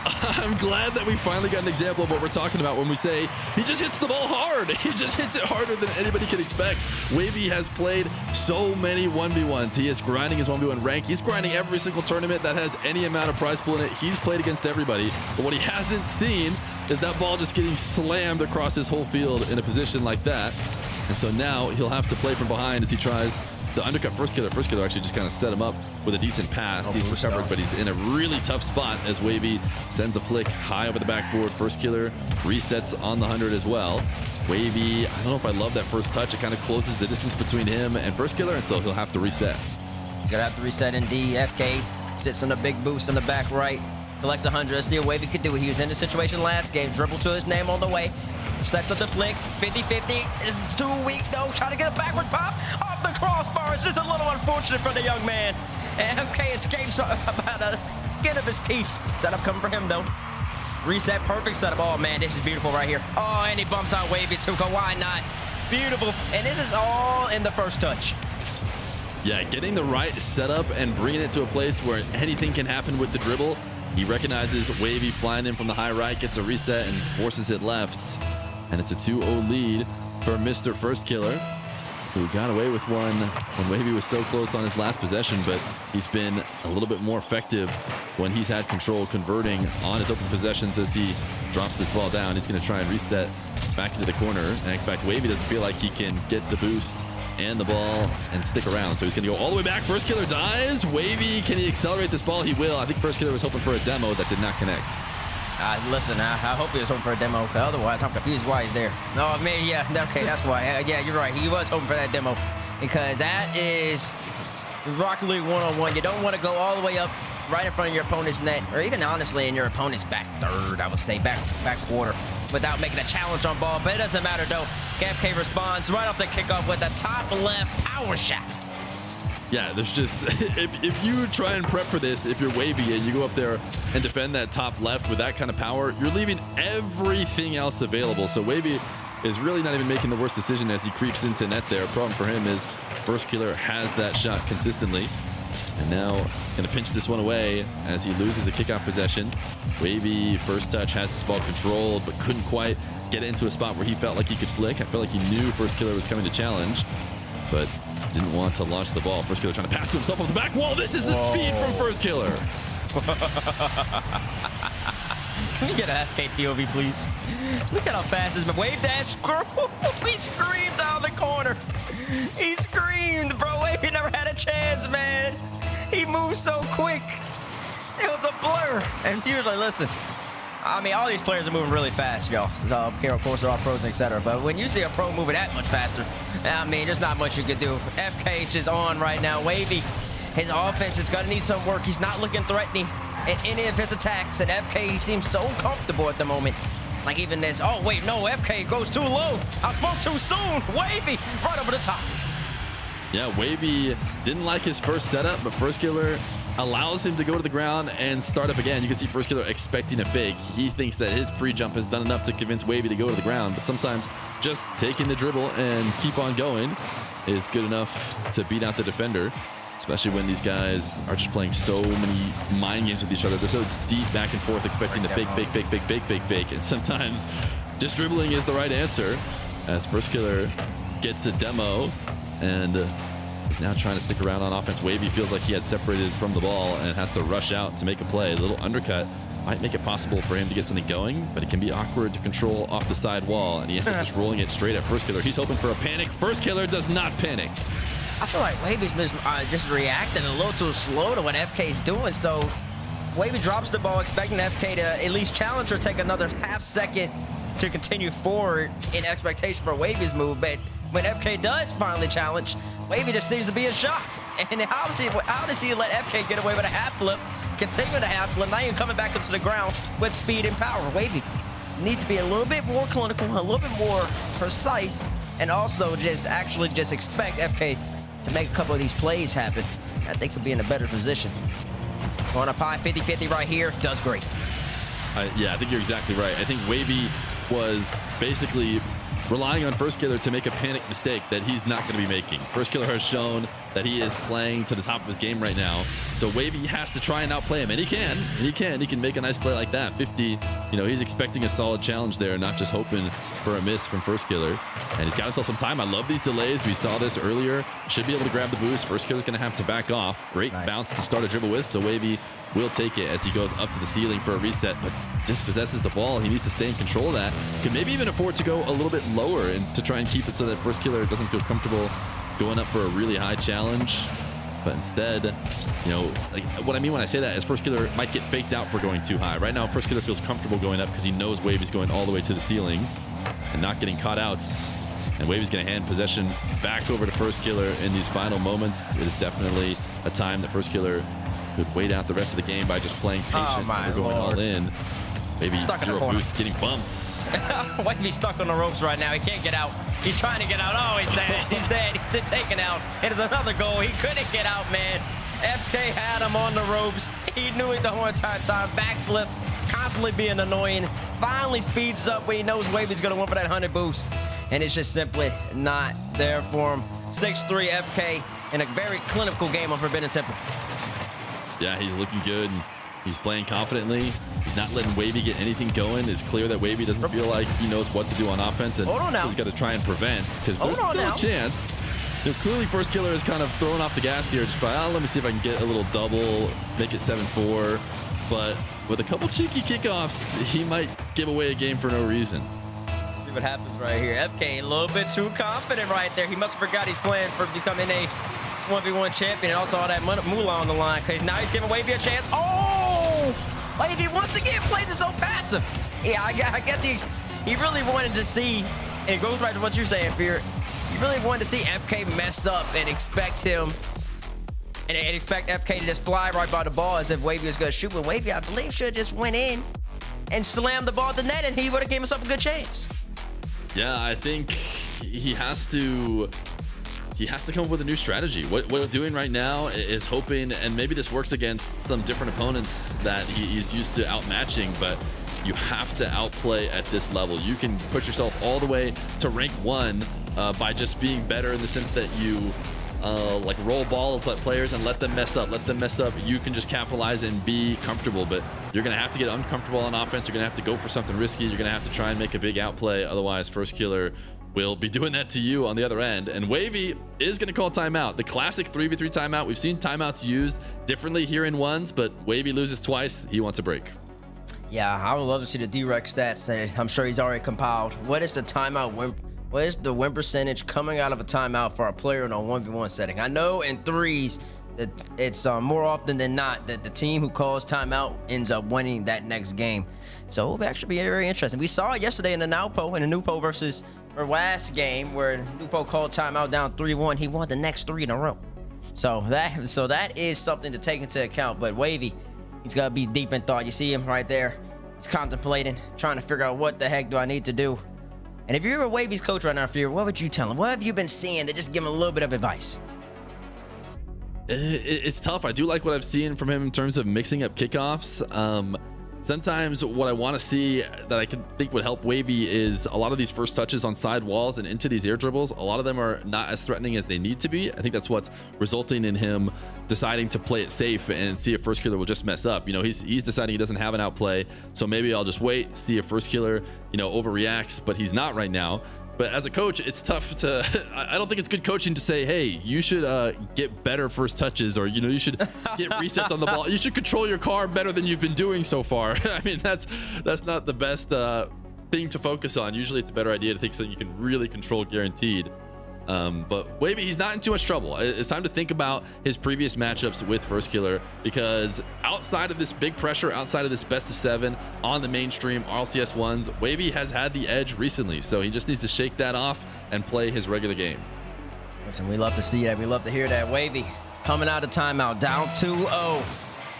I'm glad that we finally got an example of what we're talking about when we say he just hits the ball hard. He just hits it harder than anybody can expect. Wavy has played so many 1v1s. He is grinding his 1v1 rank. He's grinding every single tournament that has any amount of prize pool in it. He's played against everybody. But what he hasn't seen is that ball just getting slammed across his whole field in a position like that. And so now he'll have to play from behind as he tries to undercut Firstkiller. Firstkiller actually just kind of set him up with a decent pass. He's recovered, but he's in a really tough spot as Wavy sends a flick high over the backboard. Firstkiller resets on the 100 as well. Wavy, I don't know if I love that first touch. It kind of closes the distance between him and Firstkiller, and so he'll have to reset. He's gonna have to reset indeed. FK sits on a big boost on the back right. Collects 100. Let's see what Wavy could do. He was in the situation last game. Dribble to his name on the way. Sets up the flick. 50-50 is too weak though. Trying to get a backward pop off the crossbar. It's just a little unfortunate for the young man. And MK escapes about the skin of his teeth. Setup coming for him though. Reset, perfect setup. Oh man, this is beautiful right here. Oh, and he bumps out Wavy too. Why not? Beautiful. And this is all in the first touch. Yeah, getting the right setup and bringing it to a place where anything can happen with the dribble. He recognizes Wavy flying in from the high right, gets a reset and forces it left. And it's a 2-0 lead for Mr. Firstkiller, who got away with one when Wavy was so close on his last possession, but he's been a little bit more effective when he's had control, converting on his open possessions as he drops this ball down. He's going to try and reset back into the corner. And in fact, Wavy doesn't feel like he can get the boost and the ball and stick around. So he's going to go all the way back. Firstkiller dives. Wavy, can he accelerate this ball? He will. I think Firstkiller was hoping for a demo that did not connect. Listen, I hope he was hoping for a demo, because otherwise I'm confused why he's there. No, I mean, yeah, okay, that's why. Yeah, you're right. He was hoping for that demo, because that is Rocket League 101. You don't want to go all the way up right in front of your opponent's net, or even honestly in your opponent's back third, I would say, back quarter, without making a challenge on ball. But it doesn't matter, though. FK responds right off the kickoff with a top left power shot. Yeah, there's just, if you try and prep for this, if you're Wavy and you go up there and defend that top left with that kind of power, you're leaving everything else available. So Wavy is really not even making the worst decision as he creeps into net there. Problem for him is Firstkiller has that shot consistently. And now going to pinch this one away as he loses a kickoff possession. Wavy, first touch, has this ball controlled, but couldn't quite get it into a spot where he felt like he could flick. I felt like he knew Firstkiller was coming to challenge, but didn't want to launch the ball. Firstkiller trying to pass to himself off the back wall. This is the speed from Firstkiller. Can we get an FK POV, please? Look at how fast this wave dash. He screams out of the corner. He screamed, bro. Wavy never had a chance, man. He moves so quick. It was a blur. And usually, listen, I mean, all these players are moving really fast, y'all. So, okay, of course, they're all pros, etc. But when you see a pro moving that much faster, I mean, there's not much you can do. FK is on right now. Wavy, his offense is going to need some work. He's not looking threatening in any of his attacks. And FK, he seems so comfortable at the moment. Like even this, oh, wait, no, FK goes too low. I spoke too soon. Wavy, right over the top. Yeah, Wavy didn't like his first setup, but Firstkiller allows him to go to the ground and start up again. You can see Firstkiller expecting a fake. He thinks that his pre-jump has done enough to convince Wavy to go to the ground, but sometimes just taking the dribble and keep on going is good enough to beat out the defender, especially when these guys are just playing so many mind games with each other. They're so deep back and forth, expecting the fake, fake, fake, fake, fake, fake, fake, and sometimes just dribbling is the right answer, as Firstkiller gets a demo and is now trying to stick around on offense. Wavy feels like he had separated from the ball and has to rush out to make a play. A little undercut might make it possible for him to get something going, but it can be awkward to control off the side wall, and he ends up just rolling it straight at Firstkiller. He's hoping for a panic. Firstkiller does not panic. I feel like Wavy's just reacting a little too slow to what FK's doing, so Wavy drops the ball expecting FK to at least challenge or take another half second to continue forward in expectation for Wavy's move, but when FK does finally challenge, Wavy just seems to be in shock. And how does he let FK get away with a half flip, continue the half flip, not even coming back up to the ground with speed and power? Wavy needs to be a little bit more clinical, a little bit more precise, and also just expect FK to make a couple of these plays happen. I think he'll be in a better position. Going up high, 50-50 right here, does great. Yeah, I think you're exactly right. I think Wavy was basically relying on Firstkiller to make a panic mistake that he's not going to be making. Firstkiller has shown that he is playing to the top of his game right now. So Wavy has to try and outplay him, and he can. He can make a nice play like that. 50, you know, he's expecting a solid challenge there, not just hoping for a miss from Firstkiller. And he's got himself some time. I love these delays. We saw this earlier. Should be able to grab the boost. Firstkiller's going to have to back off. Great bounce to start a dribble with, so Wavy will take it as he goes up to the ceiling for a reset, but dispossesses the ball. He needs to stay in control of that. Could maybe even afford to go a little bit lower and to try and keep it so that Firstkiller doesn't feel comfortable going up for a really high challenge. But instead, you know, like what I mean when I say that is Firstkiller might get faked out for going too high. Right now, Firstkiller feels comfortable going up because he knows Wavy's going all the way to the ceiling and not getting caught out. And Wavy's going to hand possession back over to Firstkiller in these final moments. It is definitely a time that Firstkiller could wait out the rest of the game by just playing patient and going all in. Maybe zero boost, getting bumped. Wavy's stuck on the ropes right now. He can't get out. He's trying to get out. Oh, he's dead. He's dead. He's taken out. It is another goal. He couldn't get out, man. FK had him on the ropes. He knew it the whole entire time. Backflip, constantly being annoying. Finally speeds up when he knows Wavy's going to win for that 100 boost. And it's just simply not there for him. 6'3" FK in a very clinical game on Forbidden Temple. Yeah, he's looking good. He's playing confidently. He's not letting Wavy get anything going. It's clear that Wavy doesn't feel like he knows what to do on offense. And he's got to try and prevent because there's still a chance. You know, clearly, Firstkiller is kind of throwing off the gas here. Just by, let me see if I can get a little double, make it 7-4. But with a couple cheeky kickoffs, he might give away a game for no reason. See what happens right here. FK a little bit too confident right there. He must have forgot he's playing for becoming a 1v1 champion, and also all that moolah on the line, because now he's giving Wavy a chance. Oh! Wavy once again plays it so passive. Yeah, I guess he really wanted to see, and it goes right to what you're saying, Fear. He really wanted to see FK mess up and expect him, and expect FK to just fly right by the ball as if Wavy was going to shoot. But Wavy, I believe, should have just went in and slammed the ball at the net, and he would have given himself a good chance. Yeah, I think he has to come up with a new strategy. What he's doing right now is hoping, and maybe this works against some different opponents that he's used to outmatching, but you have to outplay at this level. You can push yourself all the way to rank 1 by just being better in the sense that you like roll balls at players and let them mess up. You can just capitalize and be comfortable, but you're going to have to get uncomfortable on offense. You're going to have to go for something risky. You're going to have to try and make a big outplay. Otherwise, Firstkiller will be doing that to you on the other end. And Wavy is going to call timeout. The classic 3v3 timeout. We've seen timeouts used differently here in ones, but Wavy loses twice. He wants a break. Yeah, I would love to see the direct stats that I'm sure he's already compiled. What is the timeout win? What is the win percentage coming out of a timeout for a player in a 1v1 setting? I know in threes that it's more often than not that the team who calls timeout ends up winning that next game. So it will actually be very interesting. We saw it yesterday in the Nupo versus our last game where Nupo called timeout down 3-1. He won the next 3 in a row. So that is something to take into account. But Wavy, he's got to be deep in thought. You see him right there. He's contemplating, trying to figure out what the heck do I need to do. And if you're a Wavy's coach right now, Fear, what would you tell him? What have you been seeing to just give him a little bit of advice? It's tough. I do like what I've seen from him in terms of mixing up kickoffs. Sometimes what I want to see that I can think would help Wavy is a lot of these first touches on side walls and into these air dribbles. A lot of them are not as threatening as they need to be. I think that's what's resulting in him deciding to play it safe and see if Firstkiller will just mess up. You know, he's deciding he doesn't have an outplay, so maybe I'll just wait, see if Firstkiller, you know, overreacts, but he's not right now. But as a coach, it's tough to, I don't think it's good coaching to say, hey, you should get better first touches, or, you know, you should get resets on the ball. You should control your car better than you've been doing so far. I mean, that's not the best thing to focus on. Usually it's a better idea to think something you can really control guaranteed. But Wavy, he's not in too much trouble. It's time to think about his previous matchups with Firstkiller, because outside of this big pressure, outside of this best of 7 on the mainstream RLCS ones, Wavy has had the edge recently, so he just needs to shake that off and play his regular game. Listen, we love to see that. We love to hear that. Wavy coming out of timeout, down 2-0.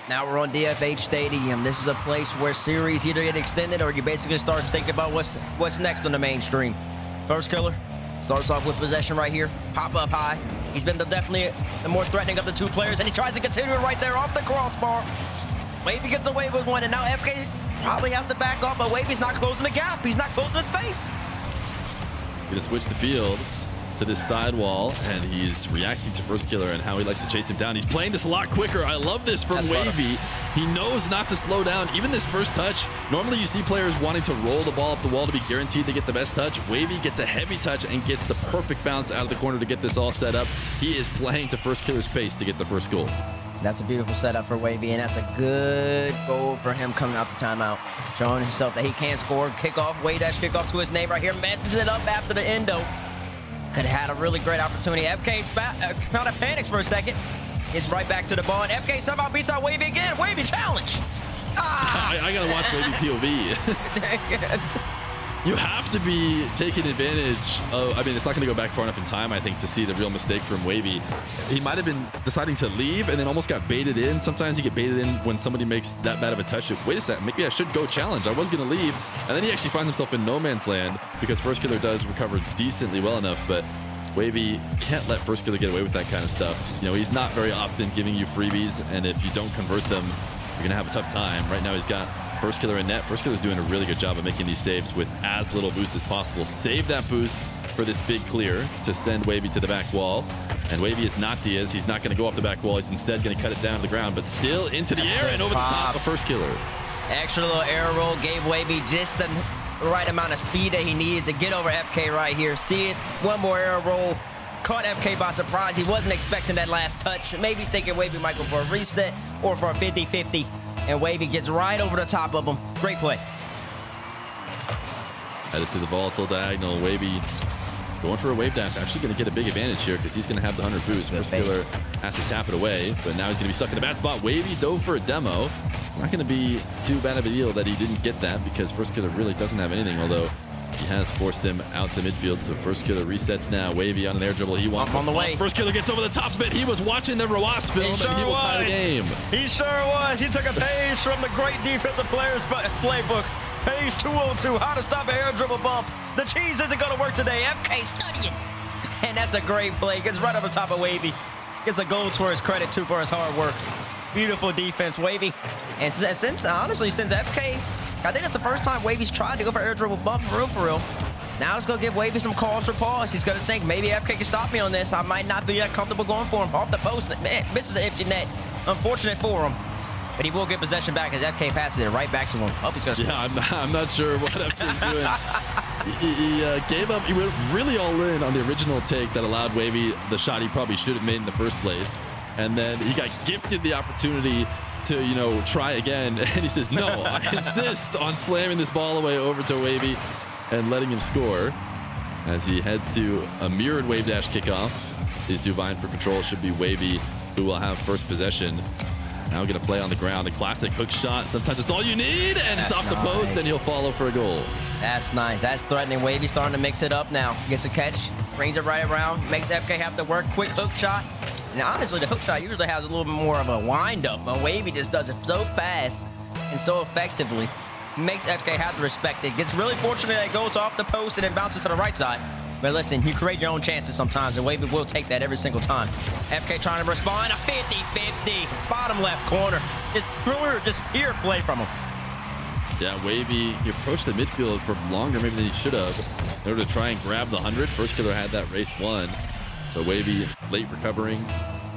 Now we're on DFH Stadium. This is a place where series either get extended or you basically start thinking about what's next on the mainstream. Firstkiller starts off with possession right here. Pop up high. He's been definitely the more threatening of the two players, and he tries to continue it right there off the crossbar. Wavy gets away with one, and now FK probably has to back up, but Wavy's not closing the gap. He's not closing his space. Gonna switch the field to this sidewall, and he's reacting to Firstkiller and how he likes to chase him down. He's playing this a lot quicker. I love this from Wavy. He knows not to slow down. Even this first touch, normally you see players wanting to roll the ball up the wall to be guaranteed to get the best touch. Wavy gets a heavy touch and gets the perfect bounce out of the corner to get this all set up. He is playing to Firstkiller's pace to get the first goal. That's a beautiful setup for Wavy, and that's a good goal for him coming out the timeout. Showing himself that he can score. Kickoff, way dash kickoff to his name right here. Messes it up after the endo. Could have had a really great opportunity. FK kind of panics for a second. It's right back to the ball, and FK somehow beats out Wavy again. Wavy challenge. I gotta watch Wavy POV. You have to be taking advantage of, I mean, it's not gonna go back far enough in time, I think, to see the real mistake from Wavy. He might have been deciding to leave and then almost got baited in. Sometimes you get baited in when somebody makes that bad of a touch. Wait a second, maybe I should go challenge. I was gonna leave. And then he actually finds himself in no man's land because Firstkiller does recover decently well enough, but Wavy can't let Firstkiller get away with that kind of stuff. You know, he's not very often giving you freebies, and if you don't convert them, you're gonna have a tough time. Right now he's got Firstkiller in net. Firstkiller's doing a really good job of making these saves with as little boost as possible. Save that boost for this big clear to send Wavy to the back wall. And Wavy is not Diaz. He's not going to go off the back wall. He's instead going to cut it down to the ground, but still into the air and over the top of Firstkiller. Extra little air roll gave Wavy just the right amount of speed that he needed to get over FK right here. See it, one more air roll. Caught FK by surprise. He wasn't expecting that last touch. Maybe thinking Wavy might go for a reset or for a 50-50. And Wavy gets right over the top of him. Great play. Headed to the volatile diagonal. Wavy going for a wave dash. Actually going to get a big advantage here because he's going to have the 100 boost. Firstkiller has to tap it away, but now he's going to be stuck in a bad spot. Wavy dove for a demo. It's not going to be too bad of a deal that he didn't get that because Firstkiller really doesn't have anything, although he has forced him out to midfield, so Firstkiller resets now. Wavy on an air dribble. He wants on the way. Firstkiller gets over the top of it. He was watching the Rawas film, and he will tie the game. He sure was. He took a page from the great defensive players playbook. Page 202, how to stop an air dribble bump. The cheese isn't going to work today. FK studying. And that's a great play. Gets right over top of Wavy. Gets a goal to his credit, too, for his hard work. Beautiful defense, Wavy. And honestly, since FK, I think that's the first time Wavy's tried to go for air dribble bump for real. Now let's go give Wavy some cause for pause. He's going to think, maybe FK can stop me on this. I might not be that comfortable going for him. Off the post, man, misses the empty net. Unfortunate for him. But he will get possession back as FK passes it right back to him. Oh, he's going to I'm not sure what FK's doing. He gave up. He went really all in on the original take that allowed Wavy the shot he probably should have made in the first place. And then he got gifted the opportunity to, you know, try again. And he says, no, I insist on slamming this ball away over to Wavy and letting him score. As he heads to a mirrored wave dash kickoff. He's too vying for control. Should be Wavy who will have first possession. Now going to play on the ground. A classic hook shot. Sometimes it's all you need, and it's off the post, and he'll follow for a goal. That's nice. That's threatening. Wavy starting to mix it up now. Gets a catch, brings it right around, makes FK have to work. Quick hook shot. And honestly, the hook shot usually has a little bit more of a wind-up, but Wavy just does it so fast and so effectively. Makes FK have to respect it. Gets really fortunate that it goes off the post and then bounces to the right side. But listen, you create your own chances sometimes, and Wavy will take that every single time. FK trying to respond, a 50-50, bottom left corner. Just pure play from him. Yeah, Wavy, he approached the midfield for longer maybe than he should have in order to try and grab the 100. Firstkiller had that race won. So Wavy late recovering.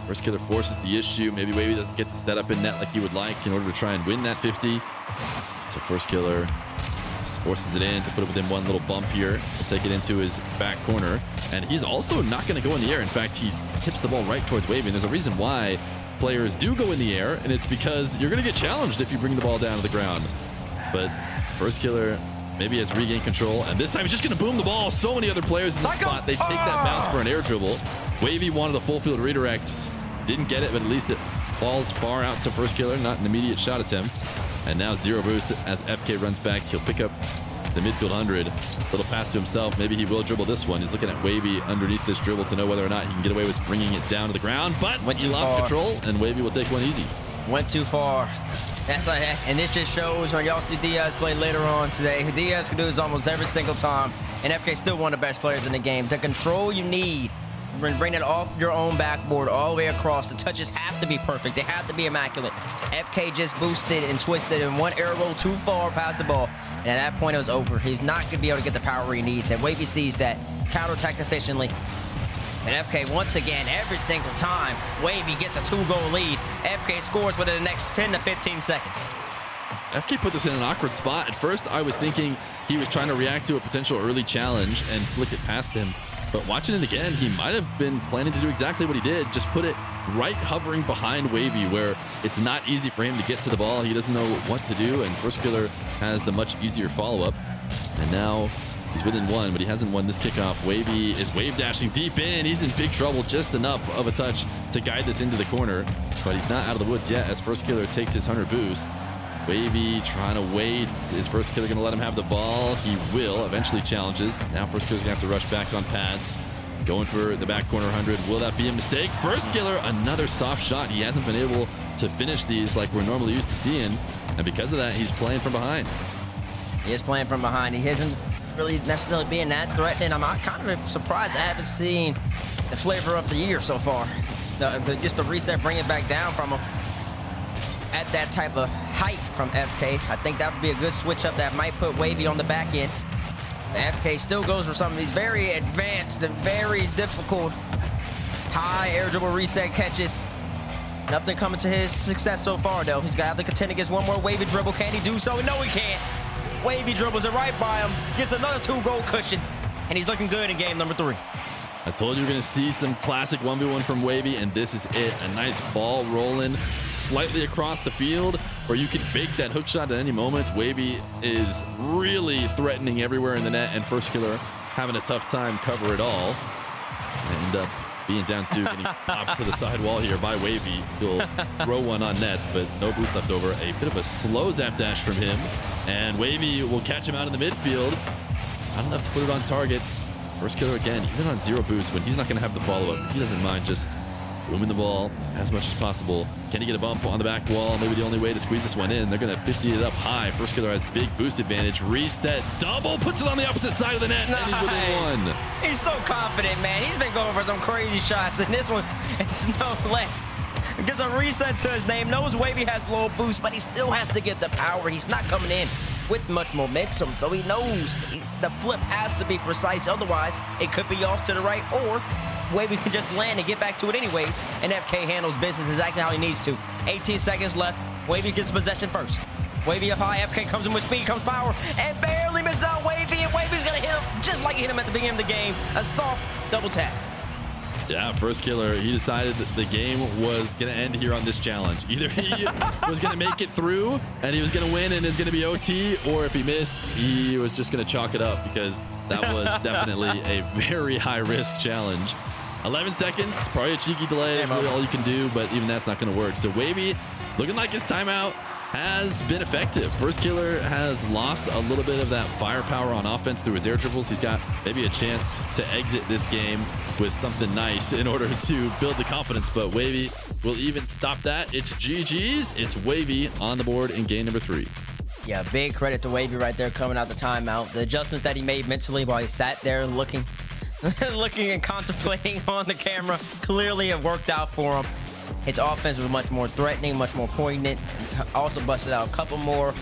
Firstkiller forces the issue. Maybe Wavy doesn't get the setup in net like he would like in order to try and win that 50. So Firstkiller forces it in to put it within one little bump here to take it into his back corner. And he's also not going to go in the air. In fact, he tips the ball right towards Wavy. And there's a reason why players do go in the air, and it's because you're going to get challenged if you bring the ball down to the ground. But Firstkiller maybe has regained control, and this time he's just going to boom the ball. So many other players in the spot. They take that bounce for an air dribble. Wavy wanted a full field redirect. Didn't get it, but at least it falls far out to Firstkiller. Not an immediate shot attempt. And now zero boost as FK runs back. He'll pick up the midfield 100. Little pass to himself. Maybe he will dribble this one. He's looking at Wavy underneath this dribble to know whether or not he can get away with bringing it down to the ground. But he lost control, and Wavy will take one easy. Went too far. That's like that. And this just shows when y'all see Diaz play later on today. Diaz can do this almost every single time. And FK still one of the best players in the game. The control you need bring it off your own backboard all the way across. The touches have to be perfect. They have to be immaculate. FK just boosted and twisted in one air roll too far past the ball. And at that point, it was over. He's not going to be able to get the power he needs. And Wavy sees that, counterattacks efficiently. And FK, once again, every single time, Wavy gets a 2-goal lead. FK scores within the next 10 to 15 seconds. FK put this in an awkward spot. At first, I was thinking he was trying to react to a potential early challenge and flick it past him. But watching it again, he might have been planning to do exactly what he did. Just put it right hovering behind Wavy, where it's not easy for him to get to the ball. He doesn't know what to do, and Firstkiller has the much easier follow-up. And now he's within one, but he hasn't won this kickoff. Wavy is wave dashing deep in. He's in big trouble, just enough of a touch to guide this into the corner. But he's not out of the woods yet as Firstkiller takes his 100 boost. Wavy trying to wait. Is Firstkiller going to let him have the ball? He will. Eventually challenges. Now Firstkiller's going to have to rush back on pads. Going for the back corner 100. Will that be a mistake? Firstkiller, another soft shot. He hasn't been able to finish these like we're normally used to seeing. And because of that, he's playing from behind. He is playing from behind. He isn't really necessarily being that threatening. I'm kind of surprised I haven't seen the flavor of the year so far. Just the reset, bring it back down from him. At that type of height from FK, I think that would be a good switch up that might put Wavy on the back end. FK still goes for some of these very advanced and very difficult high air dribble reset catches. Nothing coming to his success so far, though. He's got to have to contend against one more Wavy dribble. Can he do so? No, he can't. Wavy dribbles it right by him, gets another 2-goal cushion, and he's looking good in game number 3. I told you we're going to see some classic 1v1 from Wavy, and this is it. A nice ball rolling slightly across the field where you can fake that hook shot at any moment. Wavy is really threatening everywhere in the net, and Firstkiller having a tough time cover it all. And end up being down 2, getting off to the side wall here by Wavy. He'll throw one on net, but no boost left over. A bit of a slow zap dash from him, and Wavy will catch him out in the midfield. Not enough to put it on target. Firstkiller again, even on 0 boost, when he's not going to have the follow-up. He doesn't mind just booming the ball as much as possible. Can he get a bump on the back wall? Maybe the only way to squeeze this one in. They're going to 50 it up high. Firstkiller has big boost advantage. Reset, double, puts it on the opposite side of the net, and he's within 1. He's so confident, man. He's been going for some crazy shots, and this one is no less. Gets a reset to his name. Knows Wavy has low boost, but he still has to get the power. He's not coming in with much momentum, so he knows the flip has to be precise. Otherwise, it could be off to the right, or Wavy can just land and get back to it anyways, and FK handles business exactly how he needs to. 18 seconds left. Wavy gets possession first. Wavy up high. FK comes in with speed, comes power, and barely misses out Wavy, and Wavy's going to hit him just like he hit him at the beginning of the game. A soft double tap. Yeah, Firstkiller, he decided that the game was going to end here on this challenge. Either he was going to make it through and he was going to win and it's going to be OT, or if he missed, he was just going to chalk it up, because that was definitely a very high-risk challenge. 11 seconds, probably a cheeky delay. That's really all you can do, but even that's not going to work. So Wavy, looking like his timeout has been effective. Firstkiller has lost a little bit of that firepower on offense through his air dribbles. He's got maybe a chance to exit this game with something nice in order to build the confidence, but Wavy will even stop that. It's GG's. It's Wavy on the board in game number 3. Yeah, big credit to Wavy right there coming out the timeout. The adjustments that he made mentally while he sat there looking and contemplating on the camera clearly have worked out for him. His offense was much more threatening, much more poignant. Also busted out a couple more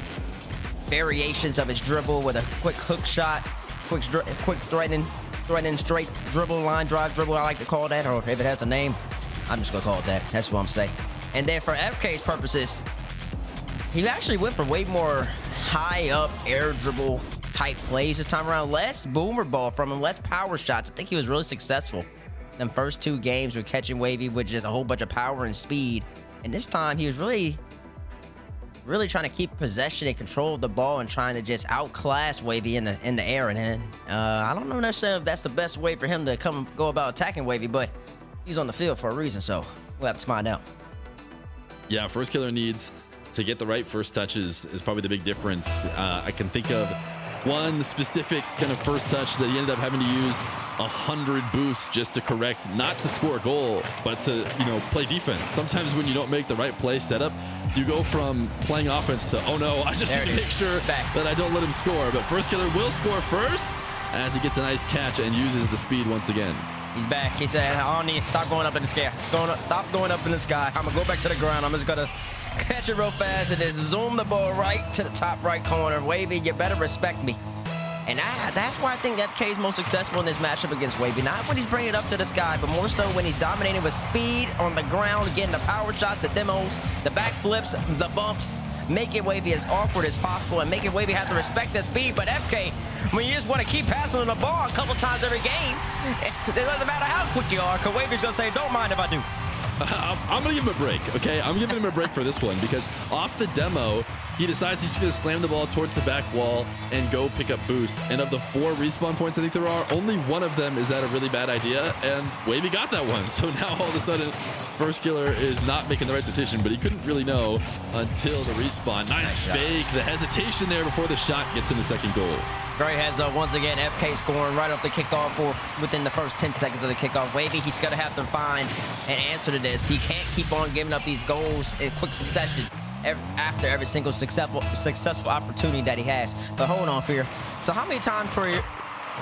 variations of his dribble with a quick hook shot, quick threatening straight dribble, line drive dribble, I like to call that, or if it has a name, I'm just gonna call it that. That's what I'm saying. And then for FK's purposes, he actually went for way more high up air dribble type plays this time around. Less boomer ball from him, less power shots. I think he was really successful. Them first 2 games were catching Wavy with just a whole bunch of power and speed. And this time he was really trying to keep possession and control of the ball and trying to just outclass Wavy in the air. And I don't know necessarily if that's the best way for him to go about attacking Wavy, but he's on the field for a reason, so we'll have to find out. Yeah, Firstkiller needs to get the right first touches is probably the big difference. I can think of one specific kind of first touch that he ended up having to use 100 boosts just to correct, not to score a goal, but to, play defense. Sometimes when you don't make the right play setup, you go from playing offense to, oh no, I just need to make sure that I don't let him score. But Firstkiller will score first as he gets a nice catch and uses the speed once again. He's back. He said, I don't need, stop going up in the sky. Stop going up in the sky. I'm gonna go back to the ground. I'm just gonna catch it real fast and just zoom the ball right to the top right corner. Wavy, you better respect me. And that's why I think FK is most successful in this matchup against Wavy. Not when he's bringing it up to the sky, but more so when he's dominating with speed on the ground, getting the power shots, the demos, the backflips, the bumps, making Wavy as awkward as possible and making Wavy have to respect the speed. But FK, when you just want to keep passing on the ball a couple times every game, it doesn't matter how quick you are, because Wavy's going to say, don't mind if I do. I'm going to give him a break, okay? I'm giving him a break for this one because off the demo, he decides he's going to slam the ball towards the back wall and go pick up boost. And of the 4 respawn points I think there are, only one of them is that a really bad idea, and Wavy got that one. So now all of a sudden, Firstkiller is not making the right decision, but he couldn't really know until the respawn. Nice fake, the hesitation there before the shot gets him the second goal. Great heads up once again. FK scoring right off the kickoff or within the first 10 seconds of the kickoff. Wavy, he's going to have to find an answer to this. He can't keep on giving up these goals in quick succession after every single successful opportunity that he has. But hold on, Fear. So how many times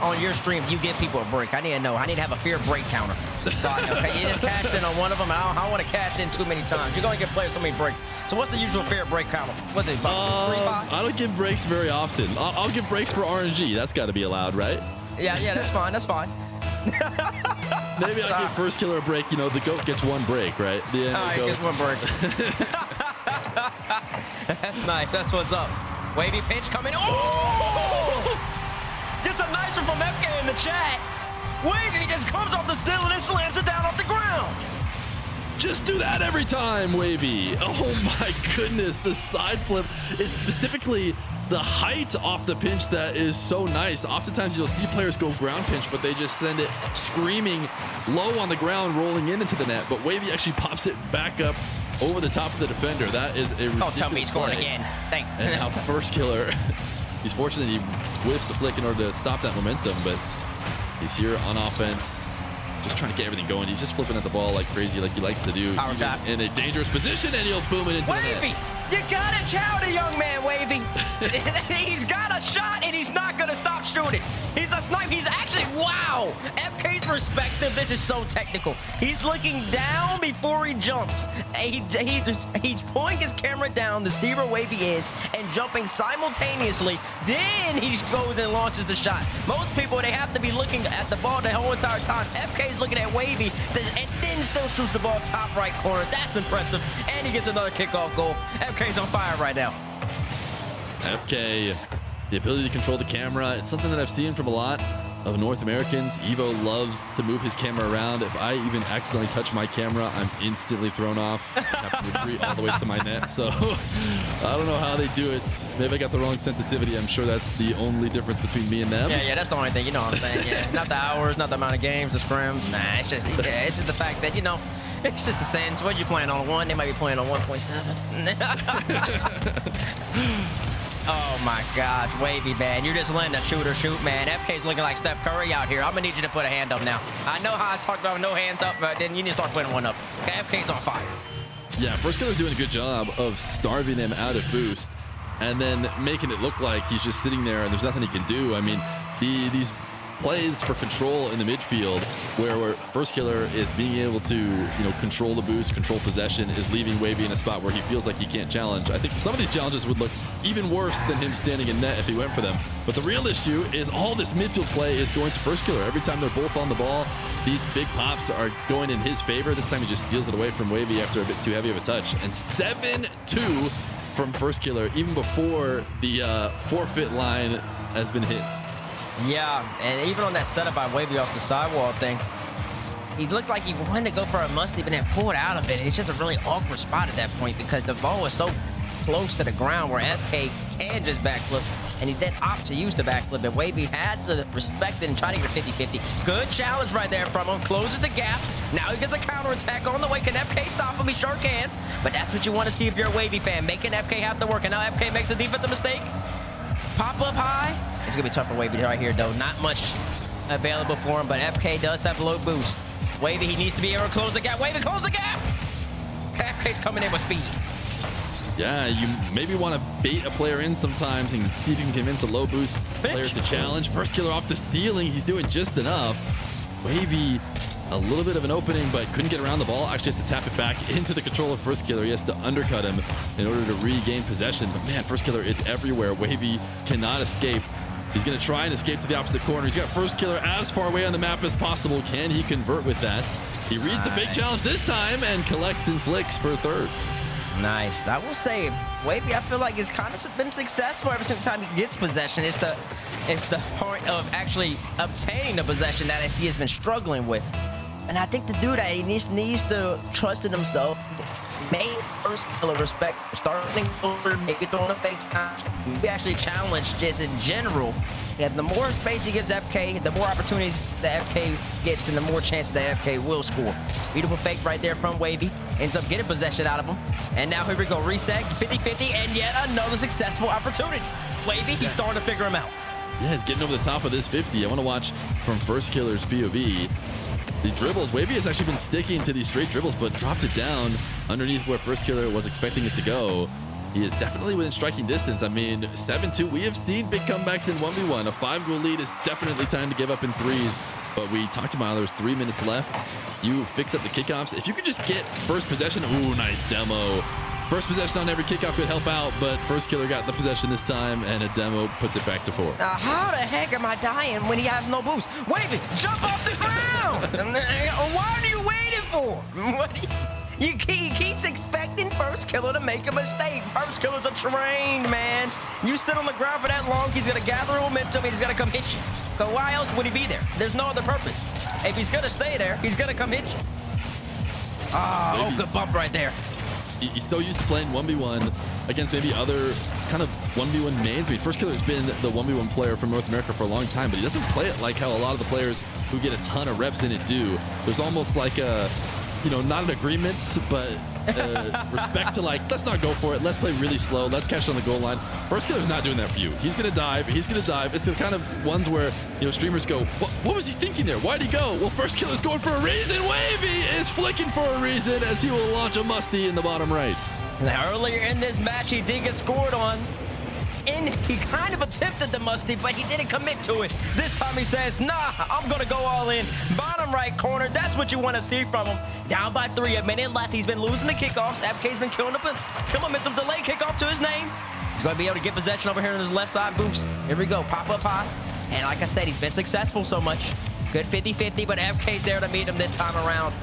on your stream do you give people a break? I need to know. I need to have a Fear break counter. So okay, you just cashed in on one of them. I don't want to cash in too many times. You're going to give players so many breaks. So what's the usual Fear break counter? What's it, about 3, 5? I don't give breaks very often. I'll give breaks for RNG. That's got to be allowed, right? Yeah, that's fine. That's fine. Maybe I'll give Firstkiller a break. You know, the GOAT gets 1 break, right? The end He gets 1 break. That's nice. That's what's up. Wavy pitch coming. Oh! Gets a nice one from FK in the chat. Wavy just comes off the still and then slams it down off the ground. Just do that every time, Wavy. Oh my goodness, the side flip. It's specifically the height off the pinch that is so nice. Oftentimes you'll see players go ground pinch, but they just send it screaming low on the ground, rolling into the net. But Wavy actually pops it back up over the top of the defender. That is a ridiculous Oh, tell me he scored play. again. Thank you. And now Firstkiller, he's fortunate he whips the flick in order to stop that momentum, but he's here on offense, just trying to get everything going. He's just flipping at the ball like crazy, like he likes to do. Power shot. In a dangerous position, and he'll boom it into the Wavy, net. you gotta chow the young man, Wavy. He's got a shot and he's not gonna stop shooting. He's a sniper. He's actually, wow. FK's perspective, this is so technical. He's looking down before he jumps. He's pulling his camera down to see where Wavy is and jumping simultaneously. Then he goes and launches the shot. Most people, they have to be looking at the ball the whole entire time. FK's looking at Wavy and then still shoots the ball top right corner. That's impressive. And he gets another kickoff goal. FK's on fire right now. FK, the ability to control the camera, it's something that I've seen from a lot of North Americans. Evo loves to move his camera around. If I even accidentally touch my camera, I'm instantly thrown off. I have to retreat all the way to my net. So I don't know how they do it. Maybe I got the wrong sensitivity. I'm sure that's the only difference between me and them. Yeah, that's the only thing. You know what I'm saying? Yeah, not the hours, not the amount of games, the scrims. Nah, it's just the fact that, you know, it's just a sense. What you playing on 1? They might be playing on 1.7. Oh my gosh, Wavy, man. You're just letting the shooter shoot, man. FK's looking like Steph Curry out here. I'm gonna need you to put a hand up now. I know how I talked about no hands up, but then you need to start putting one up. Okay, FK's on fire. Yeah, Firstkiller's doing a good job of starving him out of boost and then making it look like he's just sitting there and there's nothing he can do. I mean, these plays for control in the midfield where Firstkiller is being able to, you know, control the boost, control possession, is leaving Wavy in a spot where he feels like he can't challenge. I think some of these challenges would look even worse than him standing in net if he went for them. But the real issue is all this midfield play is going to Firstkiller. Every time they're both on the ball, these big pops are going in his favor. This time he just steals it away from Wavy after a bit too heavy of a touch. And 7-2 from Firstkiller, even before the forfeit line has been hit. Yeah, and even on that setup by Wavy off the sidewall thing, he looked like he wanted to go for a musty, but then pulled out of it. It's just a really awkward spot at that point because the ball was so close to the ground where FK can just backflip, and he then opt to use the backflip, and Wavy had to respect it and try to get a 50-50. Good challenge right there from him. Closes the gap. Now he gets a counterattack on the way. Can FK stop him? He sure can. But that's what you want to see if you're a Wavy fan, making FK have to work. And now FK makes a defensive mistake. Pop up high. It's going to be tough for Wavy right here, though. Not much available for him, but FK does have low boost. Wavy, he needs to be able to close the gap. Wavy, close the gap! FK's coming in with speed. Yeah, you maybe want to bait a player in sometimes and see if you can convince a low boost player to challenge. Firstkiller off the ceiling. He's doing just enough. Wavy, a little bit of an opening, but couldn't get around the ball. Actually has to tap it back into the control of Firstkiller. He has to undercut him in order to regain possession. But man, Firstkiller is everywhere. Wavy cannot escape. He's going to try and escape to the opposite corner. He's got Firstkiller as far away on the map as possible. Can he convert with that? He reads the big challenge this time and collects and flicks for third. Nice. I will say, Wavy, I feel like it's kind of been successful every single time he gets possession. It's the point of actually obtaining the possession that he has been struggling with. And I think to do that, he needs to trust in himself. Maybe Firstkiller respect starting over, maybe throwing a fake challenge, maybe actually challenge just in general. And the more space he gives FK, the more opportunities that FK gets and the more chances that FK will score. Beautiful fake right there from Wavy. Ends up getting possession out of him. And now here we go, reset, 50-50, and yet another successful opportunity. Wavy, he's starting to figure him out. Yeah, he's getting over the top of this 50. I want to watch from Firstkiller's POV. These dribbles, Wavy has actually been sticking to these straight dribbles, but dropped it down underneath where Firstkiller was expecting it to go. He is definitely within striking distance. I mean, 7-2, we have seen big comebacks in 1v1. A 5-goal lead is definitely time to give up in threes, but we talked about there's 3 minutes left. You fix up the kickoffs. If you could just get first possession, ooh, nice demo. First possession on every kickoff could help out, but Firstkiller got the possession this time, and a demo puts it back to 4. Now, how the heck am I dying when he has no boost? Wavy, jump off the ground! What are you waiting for? He keeps expecting Firstkiller to make a mistake. Firstkiller's a trained man. You sit on the ground for that long, he's gonna gather momentum, and he's gonna come hit you. Because why else would he be there? There's no other purpose. If he's gonna stay there, he's gonna come hit you. Oh, good bump right there. He's so used to playing 1v1 against maybe other kind of 1v1 mains. I mean, Firstkiller's been the 1v1 player from North America for a long time, but he doesn't play it like how a lot of the players who get a ton of reps in it do. There's almost like a, you know, not an agreement, but respect to like, let's not go for it. Let's play really slow. Let's catch it on the goal line. Firstkiller's not doing that for you. He's going to dive. He's going to dive. It's the kind of ones where, you know, streamers go, what was he thinking there? Why'd he go? Well, Firstkiller's going for a reason. Wavy is flicking for a reason as he will launch a musty in the bottom right. Now, earlier in this match, he did get scored on. And he kind of attempted the musty, but he didn't commit to it. This time he says, nah, I'm going to go all in. Bottom right corner, that's what you want to see from him. Down by 3, a minute left. He's been losing the kickoffs. FK's been killing momentum delay kickoff to his name. He's going to be able to get possession over here on his left side boost. Here we go, pop up high. And like I said, he's been successful so much. Good 50-50, but FK's there to meet him this time around.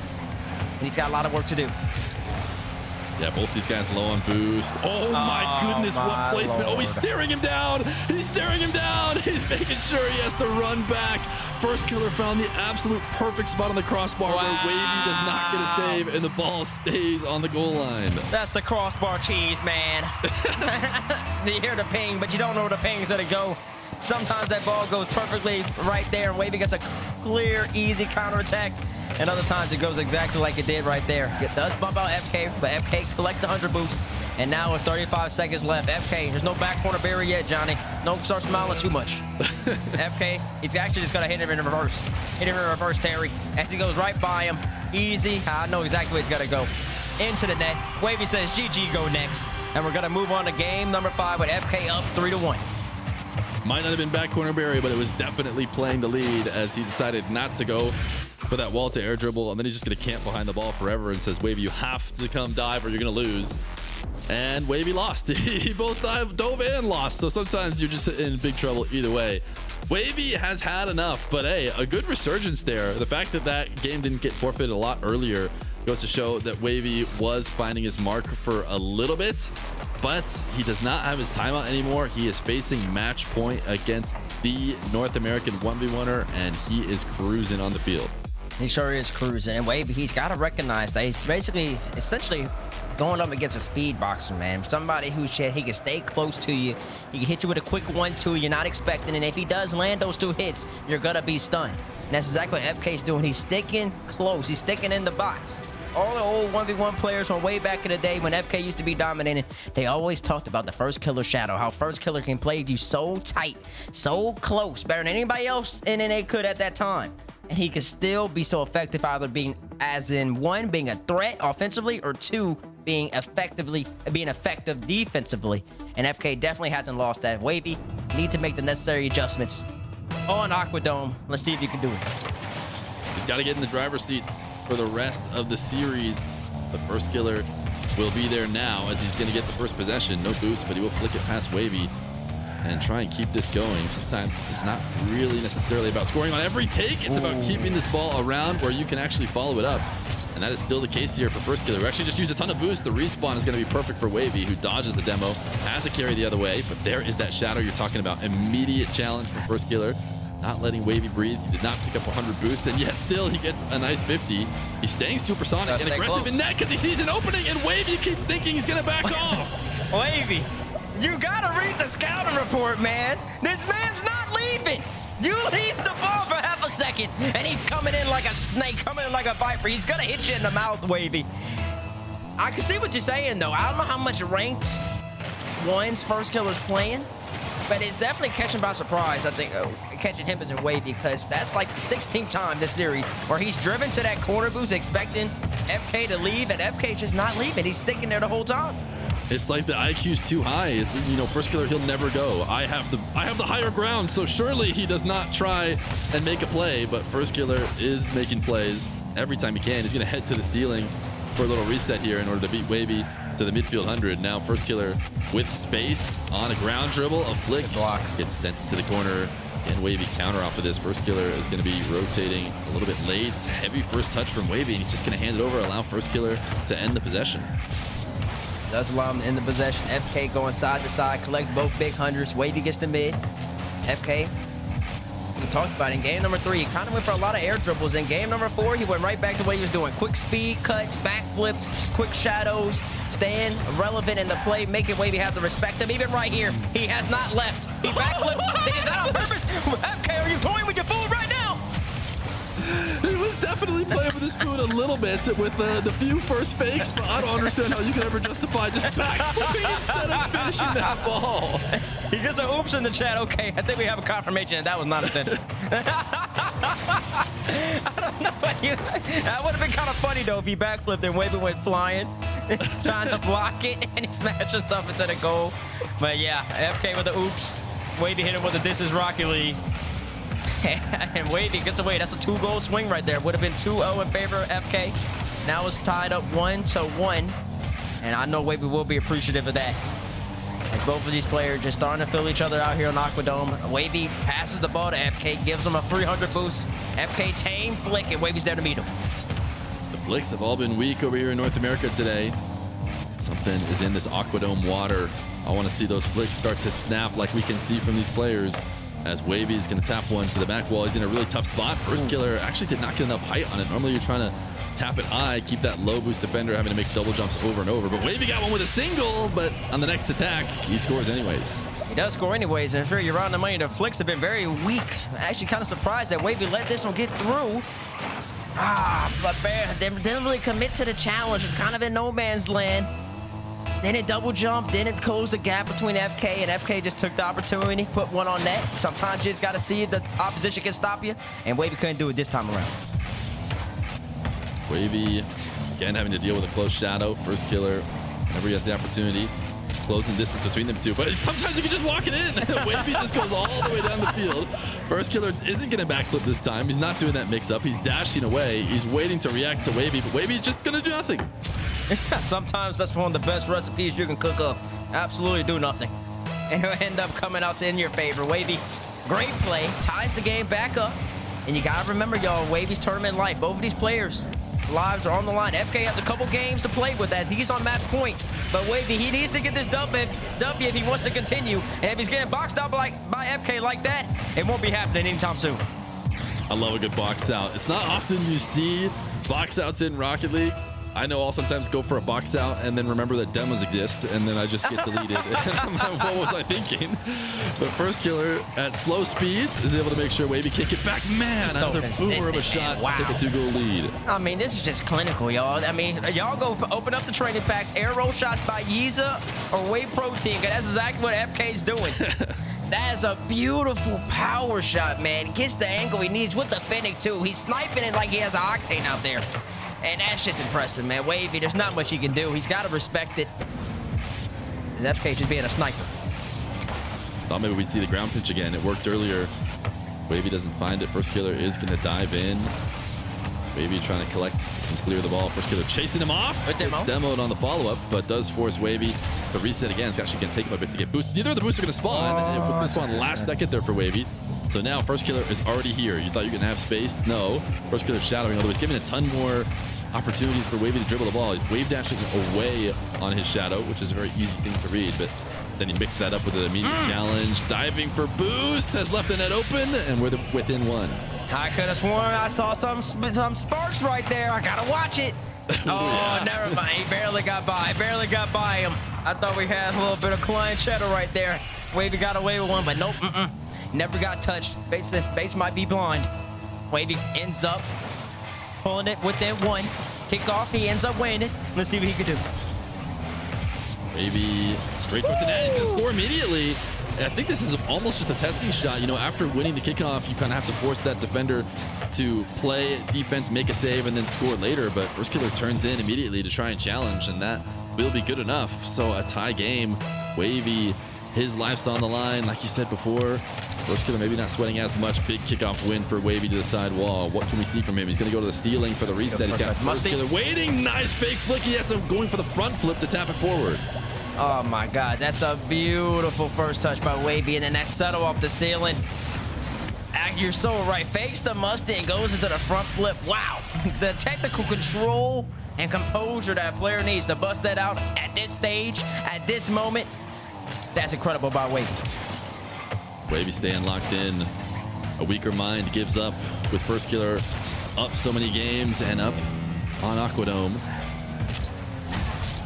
And he's got a lot of work to do. Yeah, both these guys low on boost. Oh my goodness, what placement. Oh, he's staring him down. He's staring him down. He's making sure he has to run back. Firstkiller found the absolute perfect spot on the crossbar where Wavy does not get a save and the ball stays on the goal line. That's the crossbar cheese, man. You hear the ping, but you don't know where the ping's gonna go. Sometimes that ball goes perfectly right there and Wavy gets a clear, easy counterattack. And other times it goes exactly like it did right there. It does bump out FK, but FK collect the 100 boost. And now with 35 seconds left, FK, there's no back corner barrier yet, Johnny. Don't start smiling too much. FK, he's actually just gonna hit him in reverse. Hit him in reverse, Terry. As he goes right by him. Easy. I know exactly where he's gotta go. Into the net. Wavy says GG go next. And we're gonna move on to game number 5 with FK up 3-1. Might not have been back corner barrier, but it was definitely playing the lead as he decided not to go for that wall to air dribble, and then he's just going to camp behind the ball forever and says, Wavy, you have to come dive or you're going to lose. And Wavy lost. He both dove and lost, so sometimes you're just in big trouble either way. Wavy has had enough, but hey, a good resurgence there. The fact that that game didn't get forfeited a lot earlier goes to show that Wavy was finding his mark for a little bit, but he does not have his timeout anymore. He is facing match point against the North American 1v1er, and he is cruising on the field. He sure is cruising. And Wavy, he's got to recognize that he's basically, essentially going up against a speed boxer, man. Somebody who he can stay close to you. He can hit you with a quick 1-2 you're not expecting. And if he does land those 2 hits, you're going to be stunned. And that's exactly what FK's doing. He's sticking close. He's sticking in the box. All the old 1v1 players from way back in the day when FK used to be dominating, they always talked about the Firstkiller shadow, how Firstkiller can play you so tight, so close, better than anybody else and then they could at that time. And he could still be so effective, either being, as in 1, being a threat offensively, or 2, being effective defensively. And FK definitely hasn't lost that. Wavy, need to make the necessary adjustments on Aquadome. Let's see if you can do it. got to get in the driver's seat for the rest of the series. The Firstkiller will be there now as he's going to get the first possession. No boost, but he will flick it past Wavy and try and keep this going. Sometimes it's not really necessarily about scoring on every take. It's about keeping this ball around where you can actually follow it up. And that is still the case here for Firstkiller, who actually just used a ton of boost. The respawn is going to be perfect for Wavy, who dodges the demo, has to carry the other way. But there is that shadow you're talking about. Immediate challenge from Firstkiller. Not letting Wavy breathe. He did not pick up 100 boost, and yet still he gets a nice 50. He's staying supersonic and aggressive in net because he sees an opening, and Wavy keeps thinking he's going to back off. Wavy, you gotta read the scouting report, man. This man's not leaving. You leave the ball for half a second, and he's coming in like a snake, coming in like a viper. He's gonna hit you in the mouth, Wavy. I can see what you're saying, though. I don't know how much ranked ones Firstkiller's playing, but it's definitely catching by surprise. I think catching him as a Wavy, because that's like the 16th time this series where he's driven to that corner boost expecting FK to leave, and FK just not leaving. He's sticking there the whole time. It's like the IQ's too high. It's, you know, Firstkiller, he'll never go. I have the higher ground, so surely he does not try and make a play, but Firstkiller is making plays every time he can. He's gonna head to the ceiling for a little reset here in order to beat Wavy to the midfield 100. Now Firstkiller with space on a ground dribble, a flick block gets sent into the corner, and Wavy counter off of this. Firstkiller is gonna be rotating a little bit late. Heavy first touch from Wavy, and he's just gonna hand it over, allow Firstkiller to end the possession. Does allow him in the possession. FK going side to side, collects both big hundreds. Wavy gets the mid. FK, we talked about in game number 3, he kind of went for a lot of air dribbles. In game number 4, he went right back to what he was doing. Quick speed cuts, back flips, quick shadows, staying relevant in the play, making Wavy have to respect him. Even right here, he has not left. He backflips. Is that on purpose? FK, are you toying with your food right now? He was definitely playing with his food a little bit with the few first fakes, but I don't understand how you can ever justify just backflipping instead of finishing that ball. He gets an oops in the chat. Okay, I think we have a confirmation that was not intended. I don't know. That would have been kind of funny, though, if he backflipped and Wavy went flying, trying to block it, and he smashed himself into the goal. But yeah, FK with the oops. Wavy hit him with the This Is Rocket League. And Wavy gets away. That's a 2-goal swing right there. Would have been 2-0 in favor of FK. Now it's tied up 1-1. And I know Wavy will be appreciative of that. As both of these players just starting to fill each other out here on Aquadome. Wavy passes the ball to FK, gives him a 300 boost. FK tame flick, and Wavy's there to meet him. The flicks have all been weak over here in North America today. Something is in this Aquadome water. I want to see those flicks start to snap like we can see from these players. As Wavy is going to tap one to the back wall. He's in a really tough spot. Firstkiller actually did not get enough height on it. Normally you're trying to tap it high, keep that low boost defender having to make double jumps over and over. But Wavy got one with a single, but on the next attack, he scores anyways. He does score anyways, and for you're on the money, the flicks have been very weak. I'm actually kind of surprised that Wavy let this one get through. But they didn't really commit to the challenge. It's kind of in no man's land. Didn't double jump, didn't close the gap between FK, and FK just took the opportunity, put one on net. Sometimes you just got to see if the opposition can stop you, and Wavy couldn't do it this time around. Wavy, again, having to deal with a close shadow. Firstkiller, whenever he has the opportunity, closing distance between them two. But sometimes you can just walk it in. Wavy just goes all the way down the field. Firstkiller isn't going to backflip this time. He's not doing that mix-up. He's dashing away. He's waiting to react to Wavy, but Wavy's just going to do nothing. Sometimes that's one of the best recipes you can cook up. Absolutely do nothing. And it'll end up coming out in your favor. Wavy, great play, ties the game back up. And you gotta remember, y'all, Wavy's tournament life. Both of these players' lives are on the line. FK has a couple games to play with that. He's on match point. But Wavy, he needs to get this W if he wants to continue. And if he's getting boxed out by FK like that, it won't be happening anytime soon. I love a good box out. It's not often you see box outs in Rocket League. I know I'll sometimes go for a box out and then remember that demos exist, and then I just get deleted. What was I thinking? But Firstkiller at slow speeds is able to make sure Wavy can't get back. Man, So another boomer of a shot to take a 2-goal lead. I mean, this is just clinical, y'all. I mean, y'all go open up the training packs, air roll shots by Yiza or Whey Protein, because that's exactly what FK's doing. That is a beautiful power shot, man. He gets the angle he needs with the Fennec, too. He's sniping it like he has an Octane out there. And that's just impressive, man. Wavy, there's not much he can do. He's got to respect it. FK just being a sniper. Thought maybe we'd see the ground pitch again. It worked earlier. Wavy doesn't find it. Firstkiller is going to dive in. Wavy trying to collect and clear the ball. Firstkiller chasing him off. Good demo. Demoed on the follow-up, but does force Wavy to reset again. It's actually going to take him a bit to get boost. Neither of the boosts are going to spawn. It was going to spawn last second there for Wavy. So now Firstkiller is already here. You thought you were going to have space? No. Firstkiller shadowing, although he's giving a ton more opportunities for Wavy to dribble the ball. He's wave dashing away on his shadow, which is a very easy thing to read, but then he mixed that up with an immediate challenge. Diving for boost, has left the net open, and we're within one. I could have sworn I saw some sparks right there. I gotta watch it. Oh, never mind. He barely got by. Barely got by him. I thought we had a little bit of client shadow right there. Wavy got away with one, but nope. Never got touched. Base might be blind. Wavy ends up pulling it within one. Kickoff, he ends up winning. Let's see what he can do. Wavy straight towards the net. He's going to score immediately. And I think this is almost just a testing shot. You know, after winning the kickoff, you kind of have to force that defender to play defense, make a save, and then score later. But Firstkiller turns in immediately to try and challenge, and that will be good enough. So a tie game. Wavy, his life's on the line. Like you said before, Firstkiller maybe not sweating as much. Big kickoff win for Wavy to the side wall. What can we see from him? He's going to go to the stealing for the reset. He's got Firstkiller waiting. Nice fake flick. He has him going for the front flip to tap it forward. Oh my God, that's a beautiful first touch by Wavy, and then that settle off the ceiling. You're so right. Fakes the Mustang, goes into the front flip. Wow, the technical control and composure that a player needs to bust that out at this stage, at this moment. That's incredible by Wavy. Wavy staying locked in. A weaker mind gives up with Firstkiller up so many games and up on Aquadome.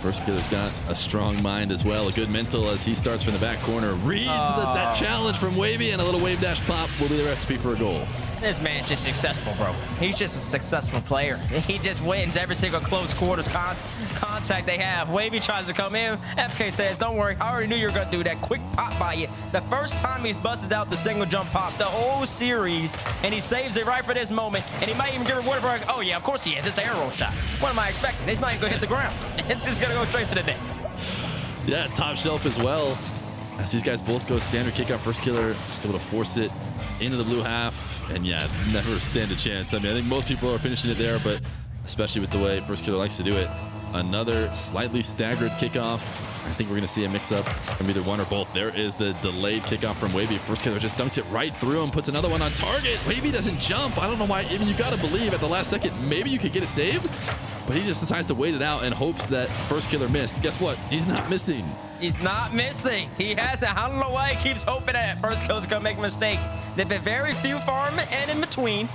Firstkiller's got a strong mind as well, a good mental as he starts from the back corner. Reads that challenge from Wavy, and a little wave dash pop will be the recipe for a goal. This man's just successful, bro. He's just a successful player. He just wins every single close quarters contact they have. Wavy tries to come in. FK says, don't worry, I already knew you were going to do that. Quick pop by you. The first time he's busted out the single jump pop the whole series, and he saves it right for this moment, and he might even get rewarded for, oh yeah, of course he is. It's an arrow shot. What am I expecting? It's not even going to hit the ground. It's just going to go straight to the net. Yeah, top shelf as well. As these guys both go standard kickoff, Firstkiller able to force it into the blue half. And yeah, never stand a chance. I mean, I think most people are finishing it there, but especially with the way Firstkiller likes to do it. Another slightly staggered kickoff. I think we're going to see a mix-up from either one or both. There is the delayed kickoff from Wavy. Firstkiller just dunks it right through him, puts another one on target. Wavy doesn't jump. I don't know why. I mean, you got to believe at the last second, maybe you could get a save, but he just decides to wait it out and hopes that Firstkiller missed. Guess what? He's not missing. He's not missing. He hasn't. I don't know why he keeps hoping that Firstkiller's going to make a mistake. There've been very few for him and in between.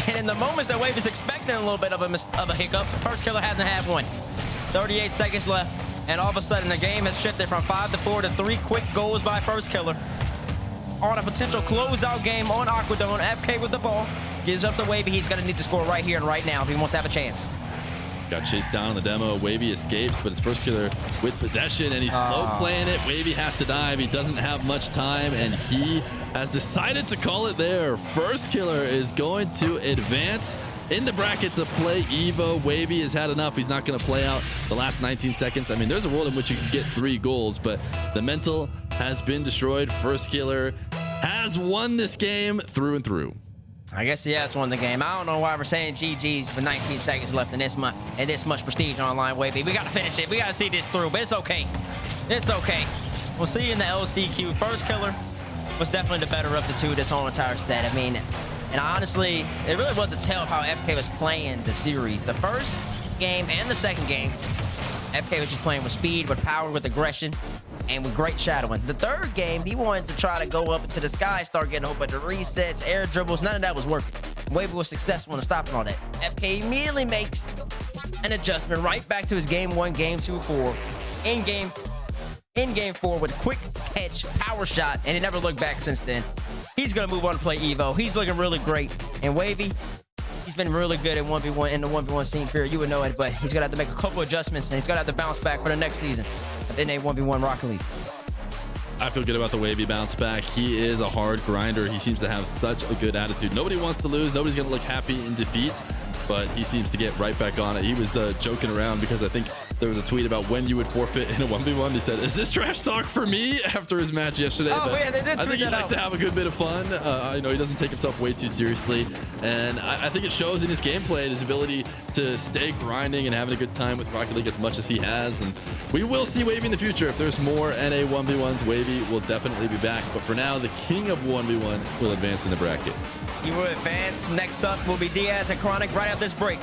And in the moments that Wavy is expecting a little bit of a hiccup, Firstkiller hasn't had one. 38 seconds left. And all of a sudden, the game has shifted from 5 to 4 to 3 quick goals by Firstkiller. On a potential closeout game on Aquadome, FK with the ball. Gives up to Wavy. He's going to need to score right here and right now if he wants to have a chance. Got chased down in the demo. Wavy escapes, but it's Firstkiller with possession, and he's low playing it. Wavy has to dive. He doesn't have much time, and he has decided to call it there. Firstkiller is going to advance in the bracket to play Evo. Wavy has had enough. He's not going to play out the last 19 seconds. I mean, there's a world in which you can get 3 goals, but the mental has been destroyed. Firstkiller has won this game through and through. I guess he has won the game. I don't know why we're saying GG's with 19 seconds left in this much prestige online, Wavy. We got to finish it. We got to see this through, but it's okay. It's okay. We'll see you in the LCQ. Firstkiller was definitely the better of the two this whole entire set. I mean, and honestly, it really was a tell of how FK was playing the series. The first game and the second game, FK was just playing with speed, with power, with aggression, and with great shadowing. The third game, he wanted to try to go up into the sky, start getting open to resets, air dribbles. None of that was working. Wavy was successful in stopping all that. FK immediately makes an adjustment right back to his game 1, game 2, 4. In game 4 with a quick catch, power shot, and he never looked back since then. He's going to move on to play Evo. He's looking really great. And Wavy, he's been really good at 1v1 in the 1v1 scene period. You would know it, but he's going to have to make a couple adjustments, and he's going to have to bounce back for the next season in a 1v1 Rocket League. I feel good about the Wavy bounce back. He is a hard grinder. He seems to have such a good attitude. Nobody wants to lose. Nobody's going to look happy in defeat, but he seems to get right back on it. He was joking around because I think there was a tweet about when you would forfeit in a 1v1. He said, "Is this trash talk for me?" After his match yesterday. Oh, but yeah, they did I tweet think he that likes out. to have a good bit of fun. You know, he doesn't take himself way too seriously, and I think it shows in his gameplay and his ability to stay grinding and having a good time with Rocket League as much as he has. And we will see Wavy in the future. If there's more NA 1v1s, Wavy will definitely be back. But for now, the king of 1v1 will advance in the bracket. You will advance. Next up will be Diaz and Chronic right after this break.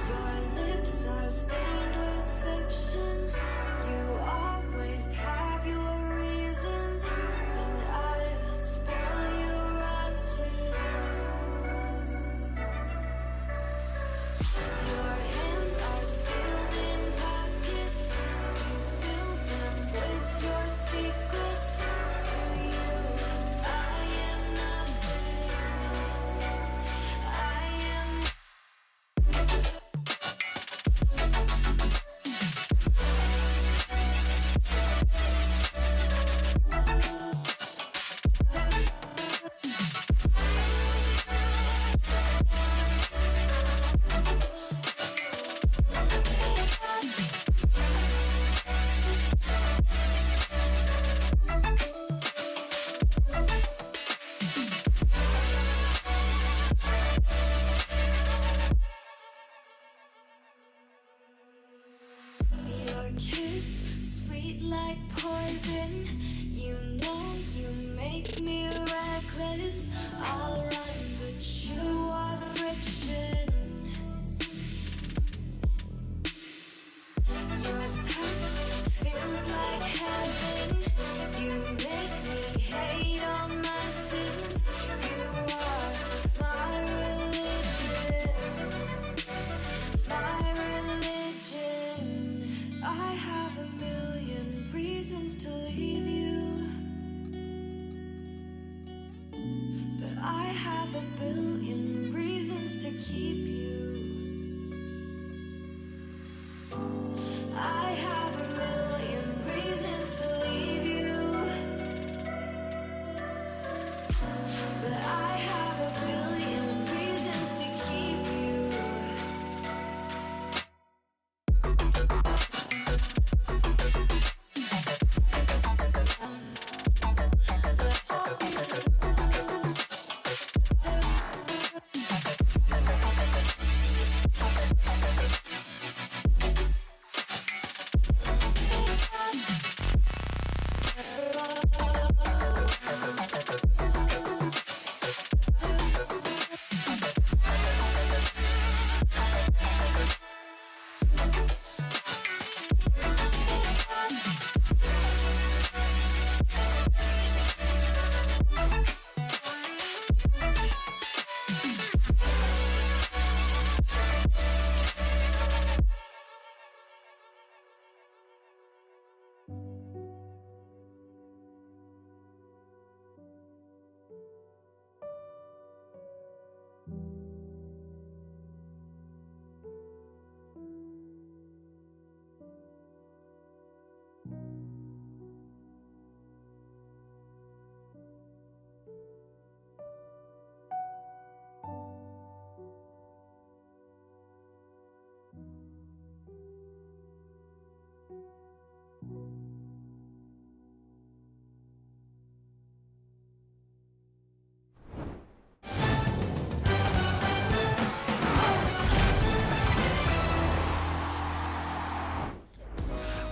Your lips are stained with fiction. You always have your reasons, and I spell you rotten. Your hands are sealed in pockets. You fill them with your secrets. To you, I am nothing. I am. Your kiss, sweet like poison. You know you make me reckless. I'll run, but you are friction. Your touch feels like heaven. You make me hate all my sins. You are my religion. My religion. I have a million reasons to leave you, but I have a billion reasons to keep you. I have a million reasons to leave you, but I have a billion reasons to keep you.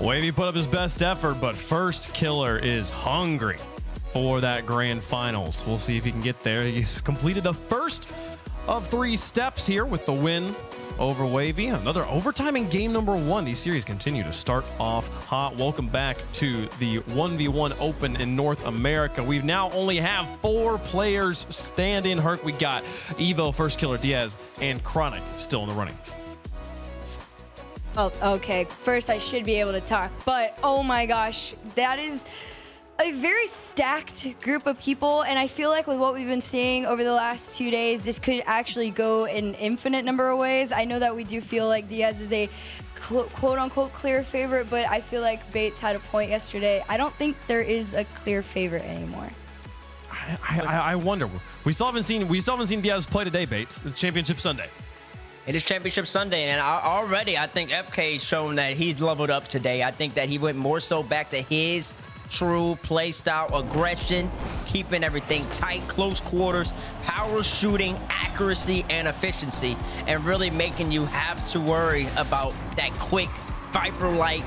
Wavy put up his best effort, but Firstkiller is hungry for that grand finals. We'll see if he can get there. He's completed the first of 3 steps here with the win over Wavy. Another overtime in game number 1. These series continue to start off hot. Welcome back to the 1v1 Open in North America. We now only have 4 players standing. Herc, we got Evo, Firstkiller, Diaz, and Chronic still in the running. Oh, okay. First, I should be able to talk, but oh my gosh, that is a very stacked group of people, and I feel like with what we've been seeing over the last 2 days, this could actually go an infinite number of ways. I know that we do feel like Diaz is a quote-unquote clear favorite, but I feel like Bates had a point yesterday. I don't think there is a clear favorite anymore. I wonder. We still haven't seen Diaz play today, Bates. It's Championship Sunday. It is Championship Sunday, and already I think FK's shown that he's leveled up today. I think that he went more so back to his true play style, aggression, keeping everything tight, close quarters, power shooting, accuracy, and efficiency, and really making you have to worry about that quick, viper-like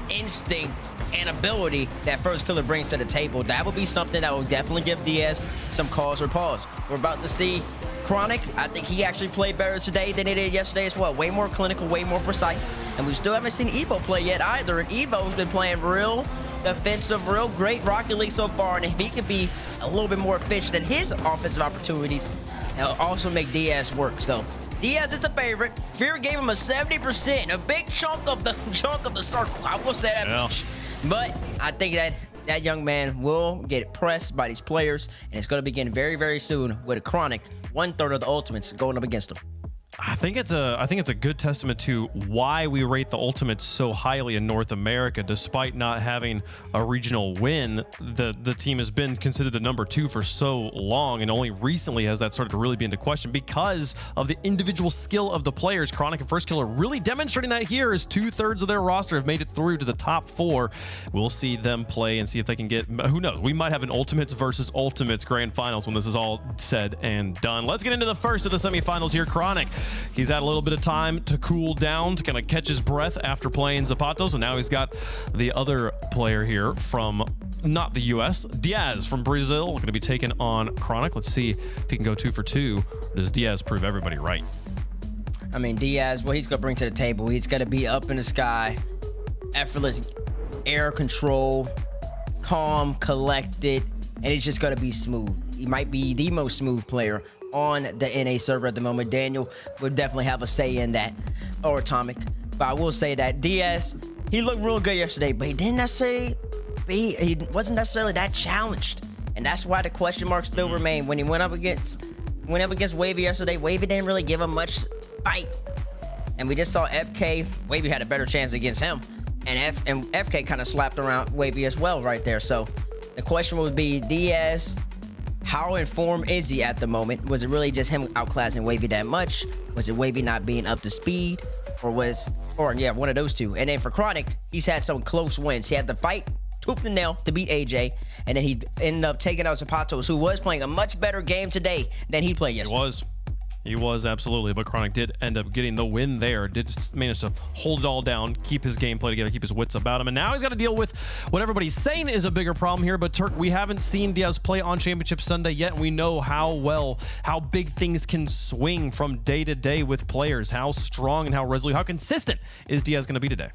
instinct and ability that Firstkiller brings to the table. That will be something that will definitely give Diaz some cause for pause. We're about to see Chronic. I think he actually played better today than he did yesterday as well. Way more clinical, way more precise. And we still haven't seen Evo play yet either. And Evo's been playing real defensive, real great Rocket League so far. And if he can be a little bit more efficient in his offensive opportunities, it'll also make Diaz work. So Diaz is the favorite. Fear gave him a 70%, a big chunk of the circle. I will say that much. But I think that young man will get pressed by these players, and it's going to begin very, very soon with a Chronic, 1/3 of the Ultimates going up against him. I think it's a good testament to why we rate the Ultimates so highly in North America. Despite not having a regional win, the team has been considered the number 2 for so long, and only recently has that started to really be into question because of the individual skill of the players. Chronic and Firstkiller really demonstrating that here, as 2/3 of their roster have made it through to the top 4. We'll see them play and see if they can get, who knows, we might have an Ultimates versus Ultimates grand finals when this is all said and done. Let's get into the first of the semifinals here. Chronic, he's had a little bit of time to cool down, to kind of catch his breath after playing Zapato. So now he's got the other player here from not the US, Diaz from Brazil, going to be taking on Chronic. Let's see if he can go 2 for 2. Or does Diaz prove everybody right? I mean, Diaz, what he's going to bring to the table, he's going to be up in the sky, effortless air control, calm, collected, and he's just going to be smooth. He might be the most smooth player on the NA server at the moment. Daniel would definitely have a say in that, or Atomic. But I will say that Diaz, he looked real good yesterday, but he didn't necessarily he wasn't necessarily that challenged. And that's why the question marks still remain. When he went up against Wavy yesterday, Wavy didn't really give him much fight. And we just saw FK, Wavy had a better chance against him. And FK kind of slapped around Wavy as well right there. So the question would be, Diaz, how in form is he at the moment? Was it really just him outclassing Wavy that much? Was it Wavy not being up to speed? Or one of those two. And then for Chronic, he's had some close wins. He had the fight tooth and nail to beat AJ, and then he ended up taking out Zapato, who was playing a much better game today than he played yesterday. He was absolutely, but Chronic did end up getting the win there. Did manage to hold it all down, keep his gameplay together, keep his wits about him, and now he's got to deal with what everybody's saying is a bigger problem here. But Turk, we haven't seen Diaz play on Championship Sunday yet, and we know how big things can swing from day to day with players. How strong and how resolute, how consistent is Diaz going to be today?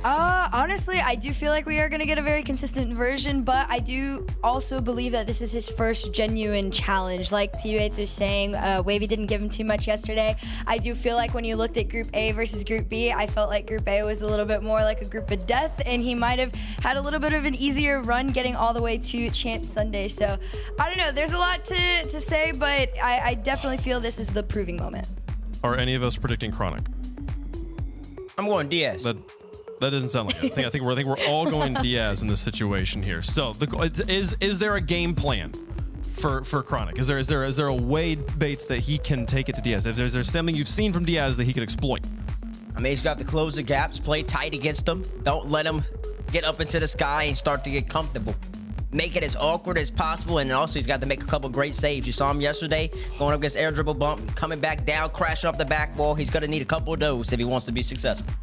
Honestly, I do feel like we are going to get a very consistent version, but I do also believe that this is his first genuine challenge. Like T-Bates was saying, Wavy didn't give him too much yesterday. I do feel like when you looked at Group A versus Group B, I felt like Group A was a little bit more like a group of death, and he might have had a little bit of an easier run getting all the way to Champ Sunday. So, I don't know. There's a lot to say, but I definitely feel this is the proving moment. Are any of us predicting Chronic? I'm going Diaz. That doesn't sound like it. I think we're all going Diaz in this situation here. So, is there a game plan for Chronic? Is there a way, Bates, that he can take it to Diaz? Is there something you've seen from Diaz that he could exploit? I mean, he's got to close the gaps, play tight against them. Don't let him get up into the sky and start to get comfortable. Make it as awkward as possible, and also he's got to make a couple great saves. You saw him yesterday going up against air dribble bump, coming back down, crashing off the back wall. He's going to need a couple of those if he wants to be successful.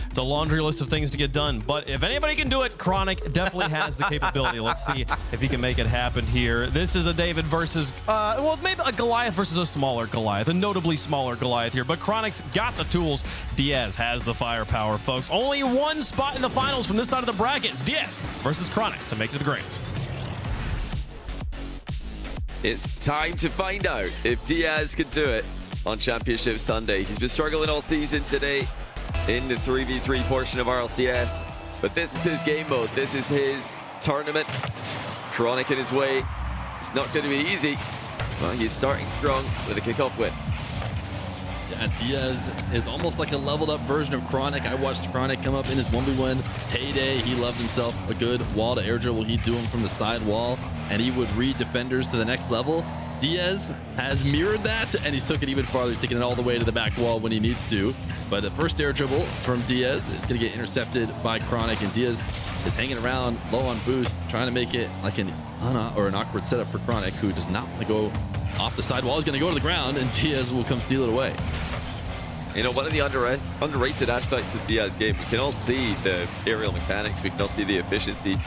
It's a laundry list of things to get done, but if anybody can do it, Chronic definitely has the capability. Let's see if he can make it happen here. This is a David versus, well, maybe a Goliath versus a smaller Goliath, a notably smaller Goliath here, but Chronic's got the tools. Diaz has the firepower, folks. Only one spot in the finals from this side of the bracket. It's Diaz versus Chronic to make it to the grands. It's time to find out if Diaz can do it on Championship Sunday. He's been struggling all season today in the 3v3 portion of RLCS, but this is his game mode. This is his tournament. Chronic in his way. It's not going to be easy, but he's starting strong with a kickoff win. Yeah, Diaz is almost like a leveled up version of Chronic. I watched Chronic come up in his 1v1 heyday. He loved himself a good wall to air dribble. He'd do him from the side wall, and he would read defenders to the next level. Diaz has mirrored that, and he's took it even farther. He's taking it all the way to the back wall when he needs to. But the first air dribble from Diaz is going to get intercepted by Chronic, and Diaz is hanging around low on boost, trying to make it like an awkward setup for Chronic, who does not want to go off the side wall. He's going to go to the ground, and Diaz will come steal it away. You know, one of the underrated aspects of Diaz's game, we can all see the aerial mechanics, we can all see the efficiency.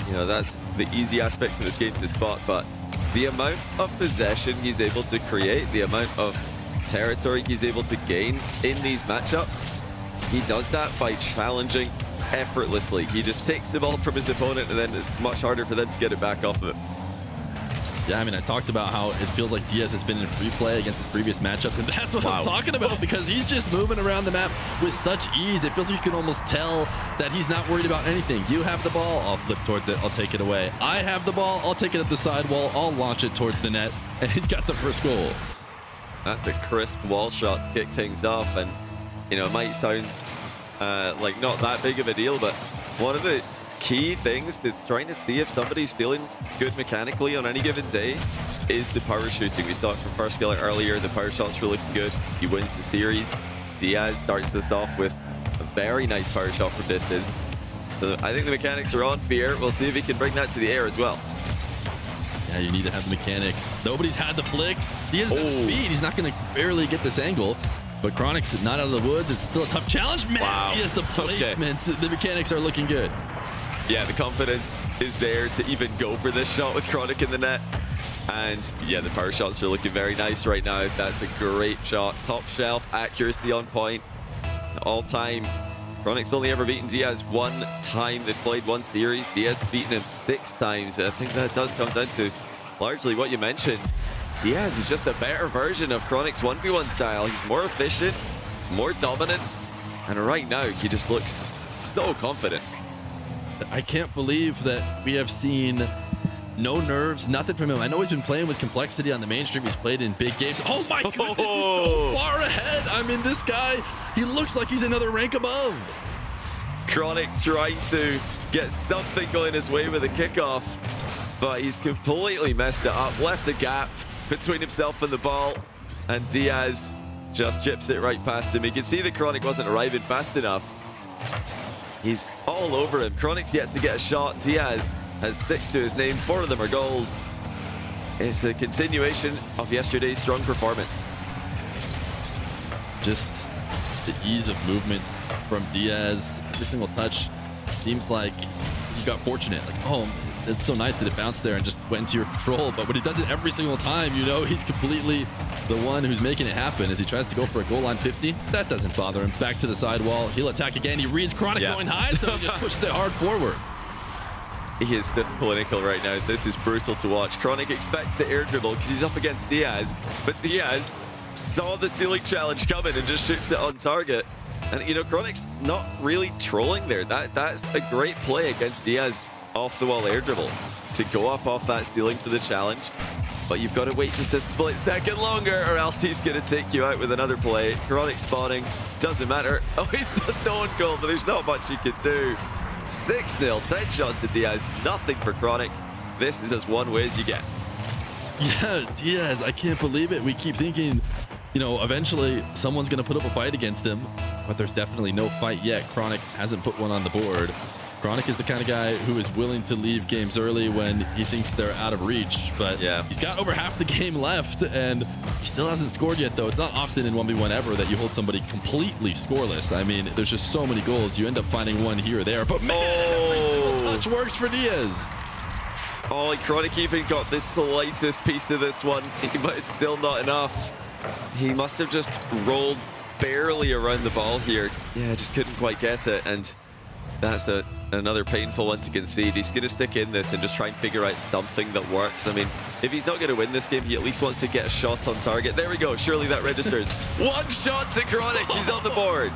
You know, that's the easy aspect of this game to spot, but the amount of possession he's able to create, the amount of territory he's able to gain in these matchups, he does that by challenging effortlessly. He just takes the ball from his opponent, and then it's much harder for them to get it back off of him. Yeah, I mean, I talked about how it feels like Diaz has been in free play against his previous matchups, and that's what I'm talking about, because he's just moving around the map with such ease. It feels like you can almost tell that he's not worried about anything. You have the ball, I'll flip towards it, I'll take it away. I have the ball, I'll take it up the side wall, I'll launch it towards the net, and he's got the first goal. That's a crisp wall shot to kick things off, and you know, it might sound like not that big of a deal, but one of the key things to trying to see if somebody's feeling good mechanically on any given day is the power shooting. We saw it from Firstkiller earlier. The power shots were looking good. He wins the series. Diaz starts this off with a very nice power shot from distance. So I think the mechanics are on fear. We'll see if he can bring that to the air as well. Yeah, you need to have the mechanics. Nobody's had the flicks. Diaz has the speed. He's not going to barely get this angle. But Chronic's not out of the woods. It's still a tough challenge. Man, wow. He has the placement. Okay. The mechanics are looking good. Yeah, the confidence is there to even go for this shot with Chronic in the net. And yeah, the power shots are looking very nice right now. That's a great shot. Top shelf, accuracy on point. All time. Chronic's only ever beaten Diaz one time. They've played one series. Diaz has beaten him 6 times. I think that does come down to largely what you mentioned. Diaz is just a better version of Chronic's 1v1 style. He's more efficient, he's more dominant, and right now he just looks so confident. I can't believe that we have seen no nerves, nothing from him. I know he's been playing with complexity on the mainstream. He's played in big games. Oh my goodness, he's so far ahead. I mean, this guy, he looks like he's another rank above. Chronic trying to get something going his way with a kickoff, but he's completely messed it up. Left a gap between himself and the ball, and Diaz just chips it right past him. You can see that Chronic wasn't arriving fast enough. He's all over him. Chronic's yet to get a shot. Diaz has 6 to his name. 4 of them are goals. It's a continuation of yesterday's strong performance. Just the ease of movement from Diaz. Every single touch seems like you got fortunate. Like, oh, it's so nice that it bounced there and just went into your control. But when he does it every single time, you know he's completely the one who's making it happen. As he tries to go for a goal line 50, that doesn't bother him. Back to the side wall. He'll attack again. He reads Chronic going high, so he just pushes it hard forward. He is just clinical right now. This is brutal to watch. Chronic expects the air dribble because he's up against Diaz, but Diaz saw the ceiling challenge coming and just shoots it on target. And you know, Chronic's not really trolling there. That's a great play against Diaz off the wall air dribble to go up off that ceiling for the challenge. But you've got to wait just a split second longer or else he's going to take you out with another play. Chronic spawning, doesn't matter. Oh, he's just no one goal, but there's not much he can do. 6-0, 10 shots to Diaz, nothing for Chronic. This is as one way as you get. Yeah, Diaz, I can't believe it. We keep thinking, you know, eventually someone's going to put up a fight against him, but there's definitely no fight yet. Chronic hasn't put one on the board. Chronic is the kind of guy who is willing to leave games early when he thinks they're out of reach, but Yeah. he's got over half the game left and he still hasn't scored yet, though. It's not often in 1v1 ever that you hold somebody completely scoreless. I mean, there's just so many goals. You end up finding one here or there, but man, every single touch works for Diaz. Oh, Chronic even got the slightest piece of this one, but it's still not enough. He must have just rolled barely around the ball here. Yeah, just couldn't quite get it, and that's another painful one to concede. He's going to stick in this and just try and figure out something that works. I mean, if he's not going to win this game, he at least wants to get a shot on target. There we go. Surely that registers. One shot to Chronic. He's on the board.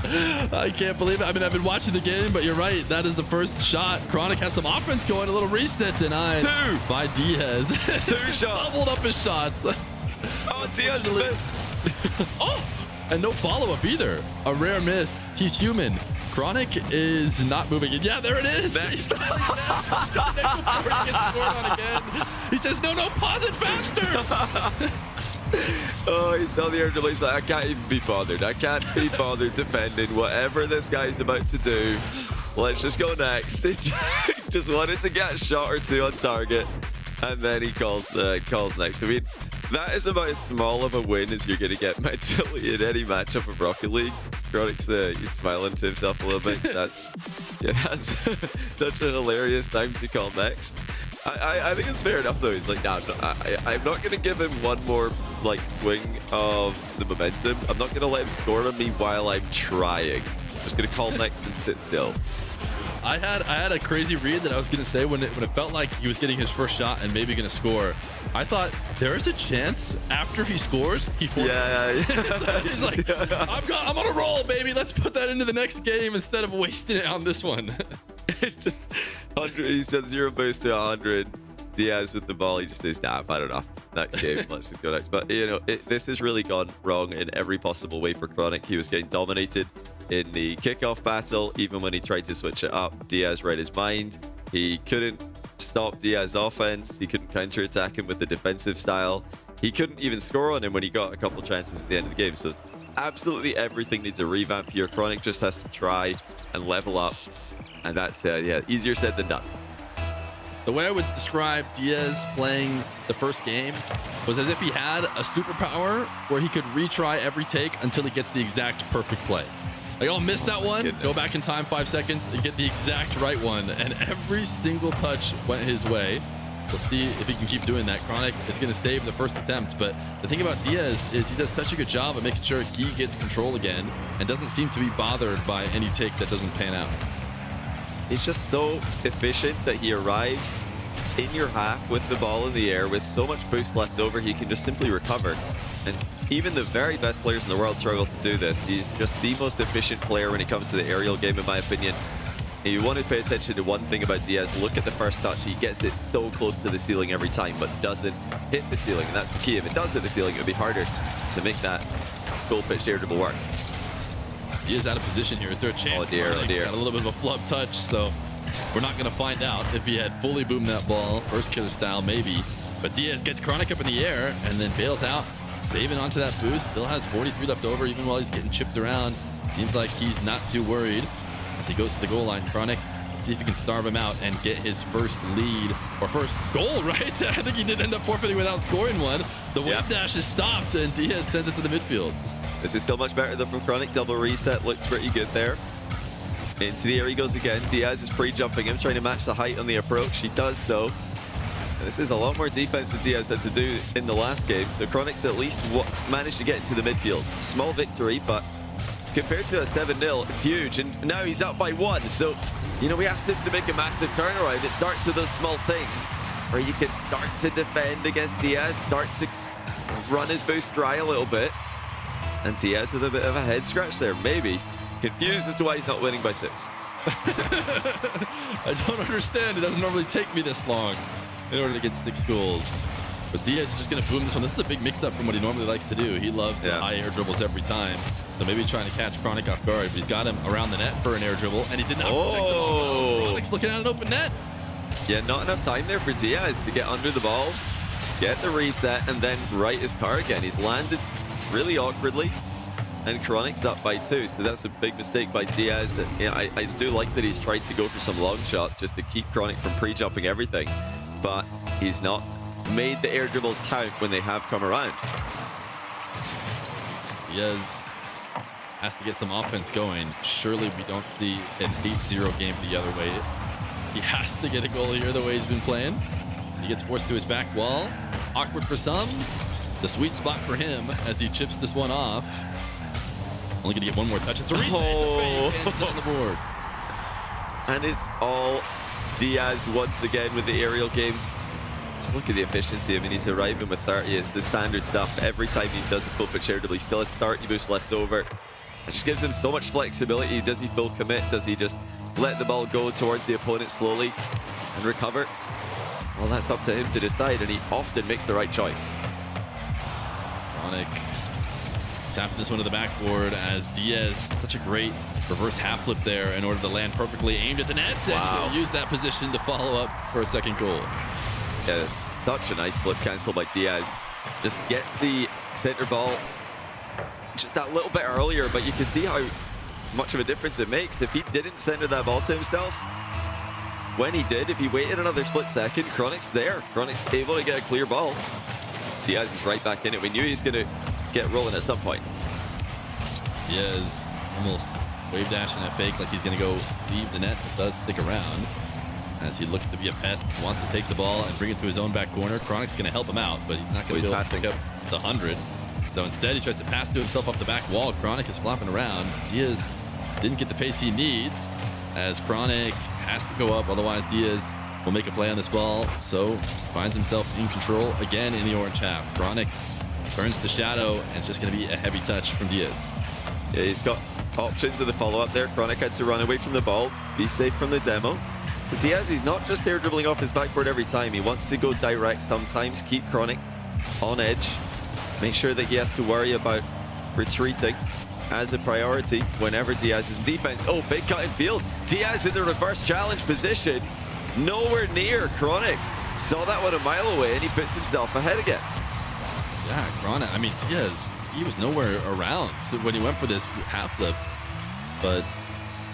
I can't believe it. I mean, I've been watching the game, but you're right. That is the first shot. Chronic has some offense going. A little reset denied. 2 by Diaz. 2 shots. Doubled up his shots. Oh, Diaz missed. Oh, and no follow-up either. A rare miss. He's human. Chronic is not moving. And yeah, there it is. He's got it next before he gets scored on again. He says, no, pause it faster. Oh, he's on the air dribble. He's like, I can't even be bothered. I can't be bothered defending whatever this guy's about to do. Let's just go next. He just wanted to get a shot or 2 on target, and then he calls next. I mean, that is about as small of a win as you're going to get mentally in any matchup of Rocket League. Chronic's he's smiling to himself a little bit. That's such a hilarious time to call next. I think it's fair enough though. He's like, nah, I'm not going to give him one more like swing of the momentum. I'm not going to let him score on me while I'm trying. I'm just going to call next and sit still. I had a crazy read that I was going to say when it felt like he was getting his first shot and maybe going to score. I thought there is a chance after he scores, he forces. Yeah. He's like, I'm on a roll, baby. Let's put that into the next game instead of wasting it on this one. It's just 100. He said 0 boost to 100. Diaz with the ball. He just says, nah, I've had enough. Next game, let's just go next. But, you know, this has really gone wrong in every possible way for Chronic. He was getting dominated in the kickoff battle. Even when he tried to switch it up, Diaz read his mind. He couldn't stop Diaz's offense. He couldn't counterattack him with the defensive style. He couldn't even score on him when he got a couple chances at the end of the game. So absolutely everything needs a revamp here. Chronic just has to try and level up. And that's, easier said than done. The way I would describe Diaz playing the first game was as if he had a superpower where he could retry every take until he gets the exact perfect play. Like, oh, missed that one, go back in time 5 seconds and get the exact right one. And every single touch went his way. We'll see if he can keep doing that. Chronic is going to save the first attempt. But the thing about Diaz is he does such a good job of making sure he gets control again and doesn't seem to be bothered by any take that doesn't pan out. He's just so efficient that he arrives in your half with the ball in the air with so much boost left over, he can just simply recover. And even the very best players in the world struggle to do this. He's just the most efficient player when it comes to the aerial game, in my opinion. If you want to pay attention to one thing about Diaz, look at the first touch. He gets it so close to the ceiling every time, but doesn't hit the ceiling. And that's the key. If it does hit the ceiling, it would be harder to make that full pitch air dribble work. He is out of position here. Is there a chance? Oh dear, oh dear. Got a little bit of a flub touch, so we're not going to find out if he had fully boomed that ball. Firstkiller style, maybe. But Diaz gets Chronic up in the air and then bails out, saving onto that boost. Still has 43 left over, even while he's getting chipped around. Seems like he's not too worried. As he goes to the goal line, Chronic, let's see if he can starve him out and get his first lead, or first goal, right? I think he did end up forfeiting without scoring one. The wave dash is stopped, and Diaz sends it to the midfield. This is still much better though from Chronic. Double reset looks pretty good there. Into the air he goes again. Diaz is pre-jumping him, trying to match the height on the approach. He does so. And this is a lot more defense than Diaz had to do in the last game. So Chronic's at least managed to get into the midfield. Small victory, but compared to a 7-0, it's huge. And now he's up by 1. So, you know, we asked him to make a massive turnaround. It starts with those small things where you can start to defend against Diaz, start to run his boost dry a little bit. And Diaz with a bit of a head scratch there, maybe. Confused as to why he's not winning by 6. I don't understand. It doesn't normally take me this long in order to get 6 goals. But Diaz is just going to boom this one. This is a big mix-up from what he normally likes to do. He loves the high air dribbles every time. So maybe trying to catch Chronic off guard. But he's got him around the net for an air dribble, and he did not protect the ball. Chronic's looking at an open net. Yeah, not enough time there for Diaz to get under the ball, get the reset, and then right his car again. He's landed really awkwardly. and Chronic's up by 2, so that's a big mistake by Diaz. Yeah, I do like that he's tried to go for some long shots just to keep Chronic from pre-jumping everything, but he's not made the air dribbles count when they have come around. Diaz has to get some offense going. Surely we don't see an 8-0 game the other way. He has to get a goal here the way he's been playing. He gets forced to his back wall. Awkward for some. The sweet spot for him as he chips this one off. Only gonna get one more touch. It's a reset. It's a fake, and it's on the board. And it's all Diaz once again with the aerial game. Just look at the efficiency. I mean, he's arriving with 30. It's the standard stuff. Every time he does a full pitch air dribble, he still has 30 boosts left over. It just gives him so much flexibility. Does he full commit? Does he just let the ball go towards the opponent slowly and recover? Well, that's up to him to decide, and he often makes the right choice. Chronic tapping this one to the backboard as Diaz, such a great reverse half flip there in order to land perfectly aimed at the net, and he's gonna use that position to follow up for a second goal. Yeah, that's such a nice flip cancel by Diaz. Just gets the center ball just that little bit earlier, but you can see how much of a difference it makes. If he didn't center that ball to himself, when he did, if he waited another split second, Chronic's there. Chronic's able to get a clear ball. Diaz is right back in it. We knew he was going to get rolling at some point. Diaz almost wave dashing a fake like he's going to go leave the net, but does stick around as he looks to be a pest, wants to take the ball and bring it to his own back corner. Chronic's going to help him out, but he's not going to be able to pick up the 100. So instead, he tries to pass to himself off the back wall. Chronic is flopping around. Diaz didn't get the pace he needs as Chronic has to go up. Otherwise, Diaz will make a play on this ball. So finds himself in control again in the orange half. Chronic turns to shadow, and it's just going to be a heavy touch from Diaz. Yeah, he's got options of the follow-up there. Chronic had to run away from the ball, be safe from the demo. But Diaz, he's not just there dribbling off his backboard every time. He wants to go direct sometimes, keep Chronic on edge. Make sure that he has to worry about retreating as a priority whenever Diaz is in defense. Oh, big cut in field. Diaz in the reverse challenge position. Nowhere near Chronic. Saw that one a mile away, and he puts himself ahead again. Yeah, Chronic. I mean, Diaz, he was nowhere around when he went for this half flip. But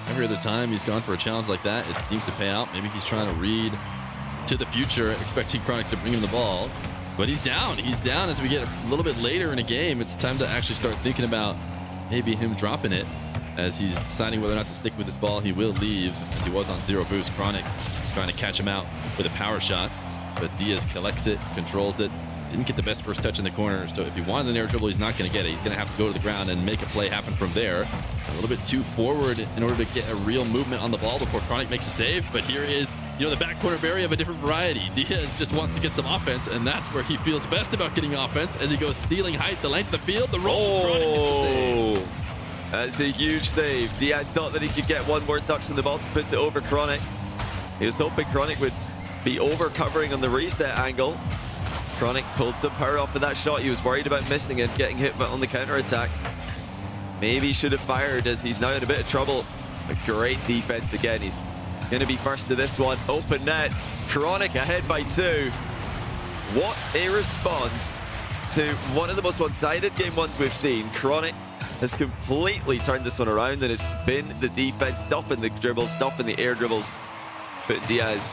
every other time he's gone for a challenge like that, it seemed to pay out. Maybe he's trying to read to the future, expecting Chronic to bring him the ball. But he's down. He's down as we get a little bit later in a game. It's time to actually start thinking about maybe him dropping it as he's deciding whether or not to stick with this ball. He will leave as he was on 0 boost. Chronic trying to catch him out with a power shot, but Diaz collects it, controls it. Didn't get the best first touch in the corner, so if he wanted an air dribble, he's not going to get it. He's going to have to go to the ground and make a play happen from there. A little bit too forward in order to get a real movement on the ball before Chronic makes a save, but here is, the back corner Barry of a different variety. Diaz just wants to get some offense, and that's where he feels best about getting offense as he goes stealing height, the length of the field, the roll. Oh, that's a huge save. Diaz thought that he could get one more touch on the ball to put it over Chronic. He was hoping Chronic would be over covering on the reset angle. Chronic pulled some power off of that shot. He was worried about missing it, getting hit on the counter attack. Maybe he should have fired as he's now in a bit of trouble. A great defense again. He's going to be first to this one. Open net. Chronic ahead by 2. What a response to one of the most one-sided game ones we've seen. Chronic has completely turned this one around and has been the defense, stopping the dribbles, stopping the air dribbles, put Diaz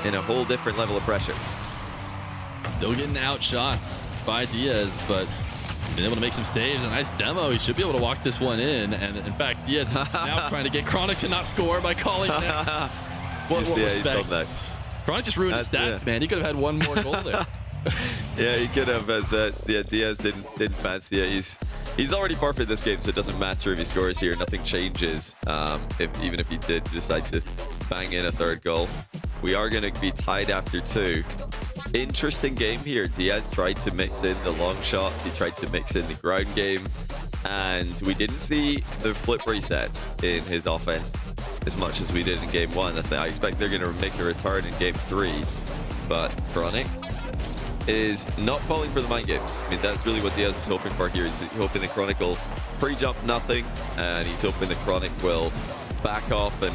in a whole different level of pressure. Still getting outshot by Diaz, but been able to make some saves. A nice demo. He should be able to walk this one in. And in fact, Diaz is now trying to get Chronic to not score by calling that. What he's done that. Chronic just ruined his stats, man. He could have had one more goal there. Yeah, he could have. As Diaz didn't fancy it. He's already forfeited this game, so it doesn't matter if he scores here. Nothing changes. Even if he did decide to bang in a third goal, we are going to be tied after 2. Interesting game here. Diaz tried to mix in the long shots. He tried to mix in the ground game, and we didn't see the flip reset in his offense as much as we did in game 1. I expect they're going to make a return in game 3, but Chronic is not falling for the mind games. I mean, that's really what Diaz was hoping for here. He's hoping the Chronic will pre-jump nothing, and he's hoping the Chronic will back off and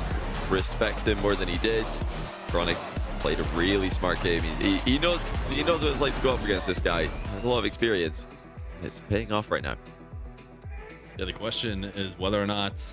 respect him more than he did. Chronic played a really smart game. He knows what it's like to go up against this guy. He has a lot of experience. It's paying off right now. Yeah, the question is whether or not,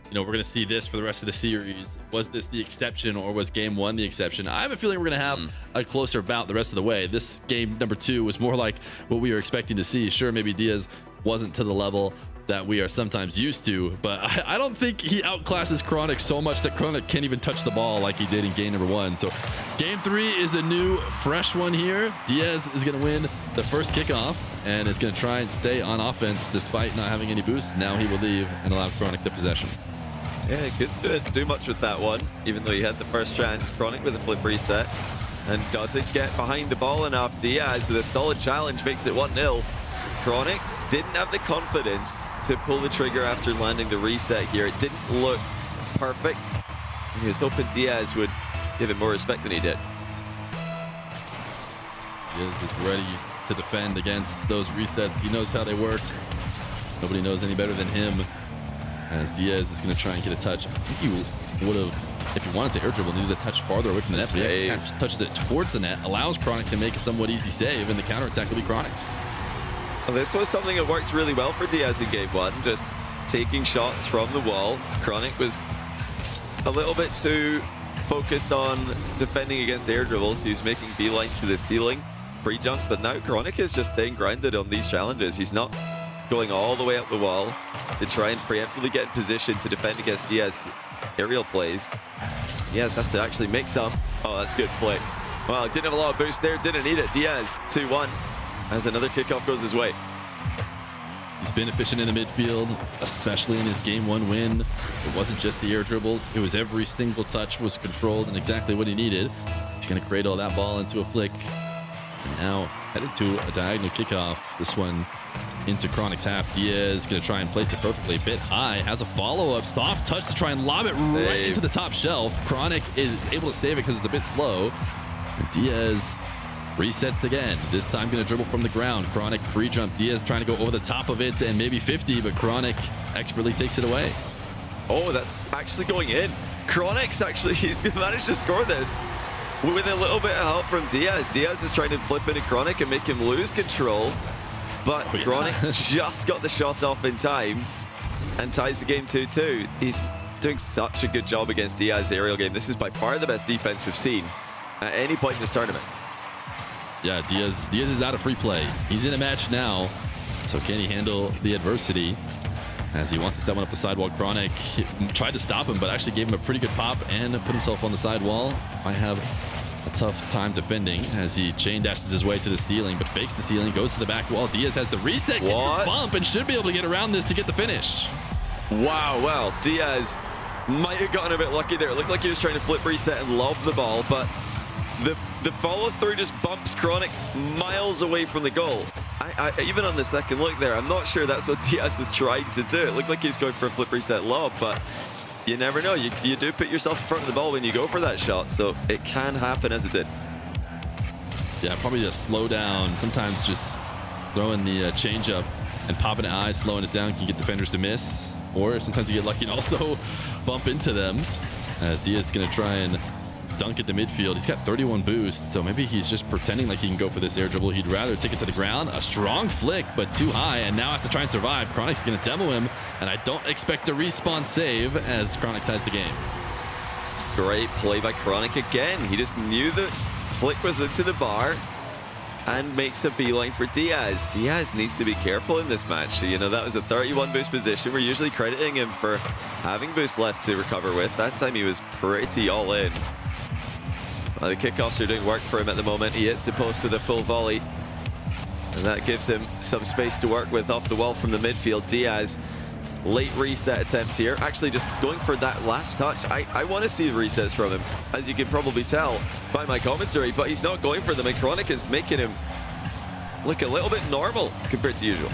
you know, we're going to see this for the rest of the series. Was this the exception, or was game 1 the exception? I have a feeling we're going to have a closer bout the rest of the way. This game number 2 was more like what we were expecting to see. Sure, maybe Diaz wasn't to the level that we are sometimes used to, but I don't think he outclasses Chronic so much that Chronic can't even touch the ball like he did in game number 1. So game 3 is a new, fresh one here. Diaz is going to win the first kickoff and is going to try and stay on offense despite not having any boost. Now he will leave and allow Chronic the possession. Yeah, couldn't do much with that one, even though he had the first chance. Chronic with a flip reset and doesn't get behind the ball enough. Diaz with a solid challenge makes it 1-0. Chronic didn't have the confidence to pull the trigger after landing the reset here. It didn't look perfect. He was hoping Diaz would give him more respect than he did. Diaz is ready to defend against those resets. He knows how they work. Nobody knows any better than him. As Diaz is going to try and get a touch. I think he would have, if he wanted to air dribble, needed a touch farther away from the net, but he kind of touches it towards the net, allows Chronic to make a somewhat easy save, and the counterattack will be Chronic's. Well, this was something that worked really well for Diaz in game 1, just taking shots from the wall. Chronic was a little bit too focused on defending against air dribbles. He was making beelines to the ceiling pre-jump, but now Chronic is just staying grounded on these challenges. He's not going all the way up the wall to try and preemptively get in position to defend against Diaz aerial plays. Diaz has to actually make some. Oh, that's good flick. Well, didn't have a lot of boost there, didn't need it. Diaz 2-1 as another kickoff goes his way. He's been efficient in the midfield, especially in his game 1 win. It wasn't just the air dribbles. It was every single touch was controlled and exactly what he needed. He's going to cradle that ball into a flick. And now headed to a diagonal kickoff. This one into Chronic's half. Diaz going to try and place it perfectly. Bit high. Has a follow-up. Soft touch to try and lob it right into the top shelf. Chronic is able to save it because it's a bit slow. And Diaz resets again. This time going to dribble from the ground. Chronic pre-jump. Diaz trying to go over the top of it and maybe 50, but Chronic expertly takes it away. Oh, that's actually going in. Chronic's actually, he's managed to score this with a little bit of help from Diaz. Diaz is trying to flip into Chronic and make him lose control, but Chronic just got the shot off in time and ties the game 2-2. He's doing such a good job against Diaz's aerial game. This is by far the best defense we've seen at any point in this tournament. Yeah, Diaz is out of free play. He's in a match now, so can he handle the adversity? As he wants to set one up the sidewall. Chronic tried to stop him, but actually gave him a pretty good pop and put himself on the sidewall. I have a tough time defending as he chain dashes his way to the ceiling, but fakes the ceiling, goes to the back wall. Diaz has the reset, gets a bump, and should be able to get around this to get the finish. Wow, well, Diaz might have gotten a bit lucky there. It looked like he was trying to flip reset and lob the ball, but the follow-through just bumps Chronic miles away from the goal. Even on the second look there, I'm not sure that's what Diaz was trying to do. It looked like he's going for a flip reset lob, but you never know. You do put yourself in front of the ball when you go for that shot, so it can happen as it did. Yeah, probably just slow down. Sometimes just throwing the change up and popping it high, slowing it down can get defenders to miss. Or sometimes you get lucky and also bump into them. As Diaz is going to try and dunk at the midfield. He's got 31 boosts, so maybe he's just pretending like he can go for this air dribble. He'd rather take it to the ground. A strong flick, but too high, and now has to try and survive. Chronic's going to demo him, and I don't expect a respawn save as Chronic ties the game. Great play by Chronic again. He just knew the flick was into the bar and makes a beeline for Diaz. Diaz needs to be careful in this match. You know, that was a 31 boost position. We're usually crediting him for having boost left to recover with. That time he was pretty all in. Well, the kickoffs are doing work for him at the moment. He hits the post with a full volley, and that gives him some space to work with off the wall from the midfield. Diaz, late reset attempt here. Actually just going for that last touch. I want to see resets from him, as you can probably tell by my commentary, but he's not going for them, and Chronic is making him look a little bit normal compared to usual.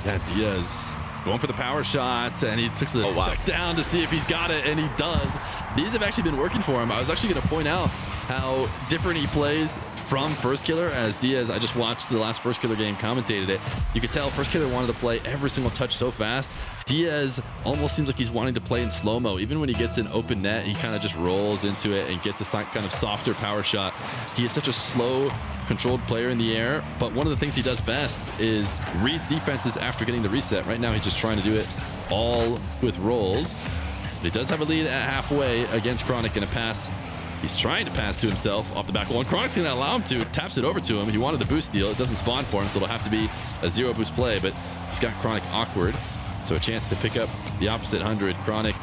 Yeah, Diaz going for the power shot, and he took the check down to see if he's got it, and he does. These have actually been working for him. I was actually going to point out how different he plays from Firstkiller. As Diaz, I just watched the last Firstkiller game, commentated it. You could tell Firstkiller wanted to play every single touch so fast. Diaz almost seems like he's wanting to play in slow-mo. Even when he gets an open net, he kind of just rolls into it and gets a kind of softer power shot. He is such a slow, controlled player in the air, but one of the things he does best is reads defenses after getting the reset. Right now, he's just trying to do it all with rolls. But he does have a lead at halfway against Chronic in a pass. He's trying to pass to himself off the back wall, and Chronic's going to allow him to. Taps it over to him. He wanted the boost deal. It doesn't spawn for him, so it'll have to be a 0 boost play, but he's got Chronic awkward. So a chance to pick up the opposite 100. Chronic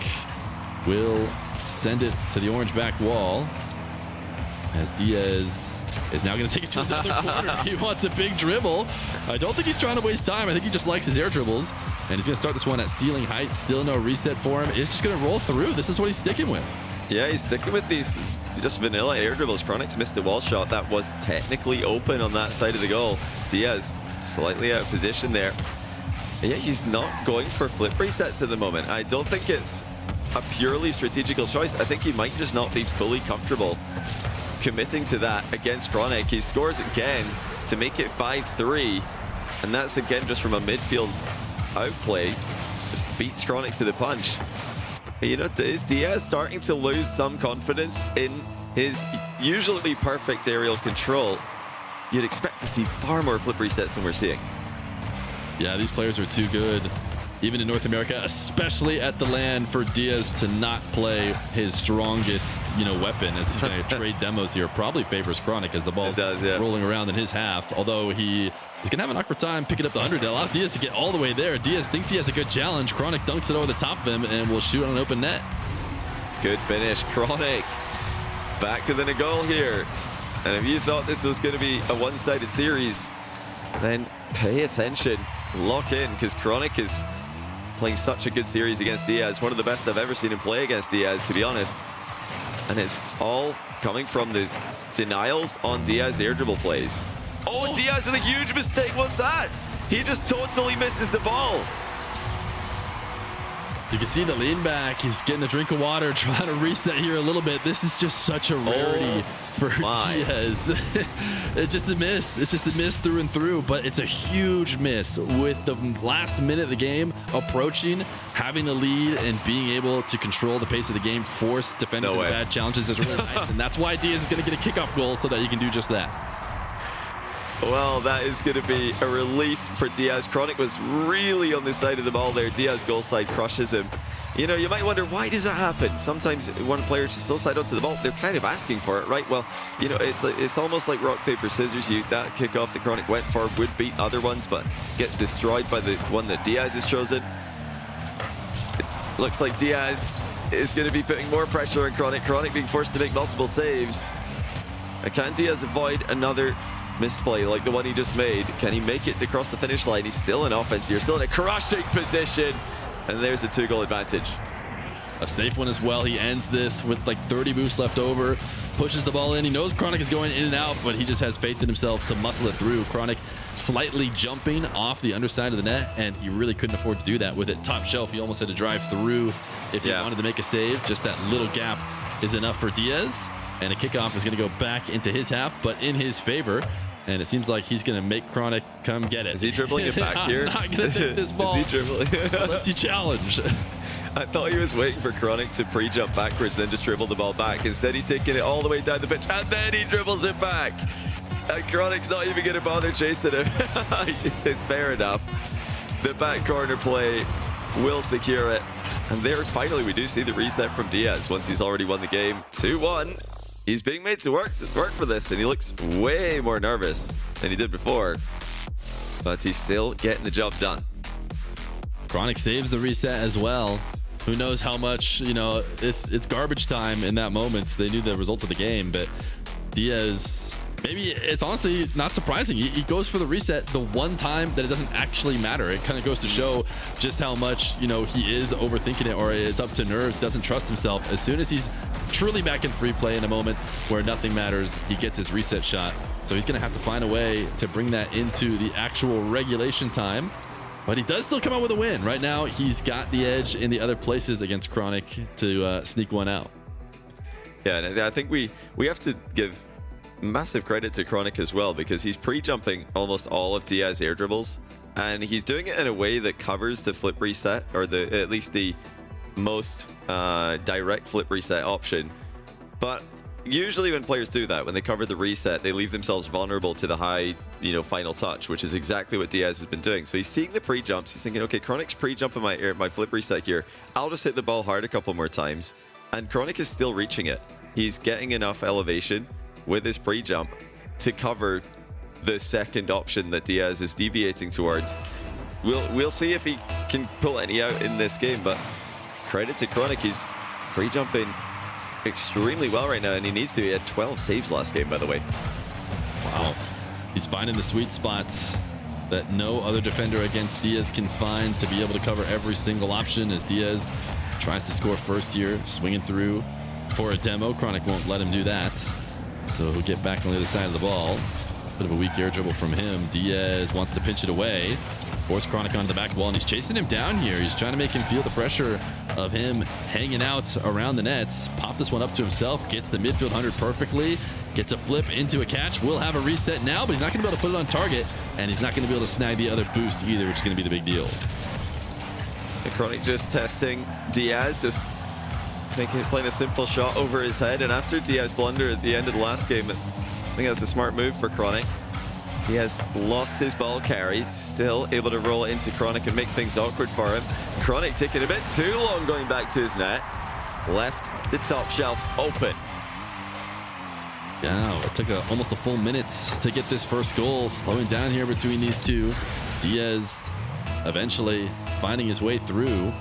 will send it to the orange back wall as Diaz is now going to take it to his other corner. He wants a big dribble. I don't think he's trying to waste time. I think he just likes his air dribbles, and he's going to start this one at ceiling height. Still no reset for him. It's just going to roll through. This is what he's sticking with. Yeah, he's sticking with these just vanilla air dribbles. Chronic's missed the wall shot that was technically open on that side of the goal. Diaz slightly out of position there. Yeah, he's not going for flip resets at the moment. I don't think it's a purely strategical choice. I think he might just not be fully comfortable committing to that against Chronic. He scores again to make it 5-3, and that's again just from a midfield outplay. Just beats Chronic to the punch. You know, is Diaz starting to lose some confidence in his usually perfect aerial control? You'd expect to see far more flip resets than we're seeing. Yeah, these players are too good, even in North America, especially at the LAN, for Diaz to not play his strongest, weapon, as he's going to trade demos here. Probably favors Chronic as the ball's rolling around in his half, although he's going to have an awkward time picking up the 100. It allows Diaz to get all the way there. Diaz thinks he has a good challenge. Chronic dunks it over the top of him and will shoot on an open net. Good finish. Chronic back within a goal here. And if you thought this was going to be a one-sided series, then pay attention. Lock in, because Chronic is playing such a good series against Diaz. One of the best I've ever seen him play against Diaz, to be honest. And it's all coming from the denials on Diaz air dribble plays. Oh, Diaz with a huge mistake. What's that? He just totally misses the ball. You can see the lean back. He's getting a drink of water, trying to reset here a little bit. This is just such a rarity for Diaz. It's just a miss. It's just a miss through and through, but it's a huge miss with the last minute of the game approaching, having the lead and being able to control the pace of the game, force defenders into bad challenges. It's really nice, and that's why Diaz is going to get a kickoff goal so that he can do just that. Well, that is going to be a relief for Diaz. Chronic was really on the side of the ball there. Diaz goal side crushes him. You might wonder, why does that happen? Sometimes one player is just so side onto the ball, they're kind of asking for it, right? Well, it's almost like rock, paper, scissors. That kickoff that Chronic went for would beat other ones, but gets destroyed by the one that Diaz has chosen. It looks like Diaz is going to be putting more pressure on Chronic. Chronic being forced to make multiple saves. Can Diaz avoid another misplay like the one he just made? Can he make it to cross the finish line? He's still in offense here, still in a crushing position, and there's a 2-goal advantage. A safe one as well. He ends this with like 30 boosts left over, pushes the ball in. He knows Chronic is going in and out, but he just has faith in himself to muscle it through. Chronic slightly jumping off the underside of the net, and he really couldn't afford to do that with it top shelf. He almost had to drive through if he wanted to make a save. Just that little gap is enough for Diaz, and a kickoff is going to go back into his half, but in his favor. And it seems like he's going to make Chronic come get it. Is he dribbling it back here? I'm not going to take this ball Is he dribbling? unless you challenge. I thought he was waiting for Chronic to pre-jump backwards, then just dribble the ball back. Instead, he's taking it all the way down the pitch, and then he dribbles it back. And Chronic's not even going to bother chasing him. It's fair enough. The back corner play will secure it. And there, finally, we do see the reset from Diaz once he's already won the game. 2-1. He's being made to work for this, and he looks way more nervous than he did before. But he's still getting the job done. Chronic saves the reset as well. Who knows how much, it's garbage time in that moment. They knew the result of the game, but Diaz, maybe it's honestly not surprising. He goes for the reset the one time that it doesn't actually matter. It kind of goes to show just how much, he is overthinking it, or it's up to nerves, doesn't trust himself. As soon as he's truly back in free play in a moment where nothing matters, he gets his reset shot. So he's going to have to find a way to bring that into the actual regulation time. But he does still come out with a win. Right now, he's got the edge in the other places against Chronic to sneak one out. Yeah, and I think we have to give massive credit to Chronic as well, because he's pre-jumping almost all of Diaz air dribbles, and he's doing it in a way that covers the flip reset, or at least the most direct flip reset option. But usually when players do that, when they cover the reset, they leave themselves vulnerable to the high, final touch, which is exactly what Diaz has been doing. So he's seeing the pre-jumps. He's thinking, okay, Chronic's pre-jumping my flip reset here. I'll just hit the ball hard a couple more times. And Chronic is still reaching it. He's getting enough elevation with his pre-jump to cover the second option that Diaz is deviating towards. We'll see if he can pull any out in this game, but credit to Chronic. He's pre-jumping extremely well right now, and he needs to. He had 12 saves last game, by the way. Wow. He's finding the sweet spots that no other defender against Diaz can find to be able to cover every single option as Diaz tries to score first here, swinging through for a demo. Chronic won't let him do that, so he'll get back on the other side of the ball. Bit of a weak air dribble from him. Diaz wants to pinch it away. Force Chronic onto the back wall, and he's chasing him down here. He's trying to make him feel the pressure of him hanging out around the net. Pop this one up to himself, gets the midfield 100 perfectly, gets a flip into a catch. Will have a reset now, but he's not going to be able to put it on target, and he's not going to be able to snag the other boost either, which is going to be the big deal. And Chronic just testing Diaz, just playing a simple shot over his head. And after Diaz blunder at the end of the last game, I think that's a smart move for Chronic. Diaz lost his ball carry, still able to roll it into Chronic and make things awkward for him. Chronic taking a bit too long going back to his net. Left the top shelf open. Yeah, it took almost a full minute to get this first goal. Slowing down here between these two. Diaz eventually finding his way through.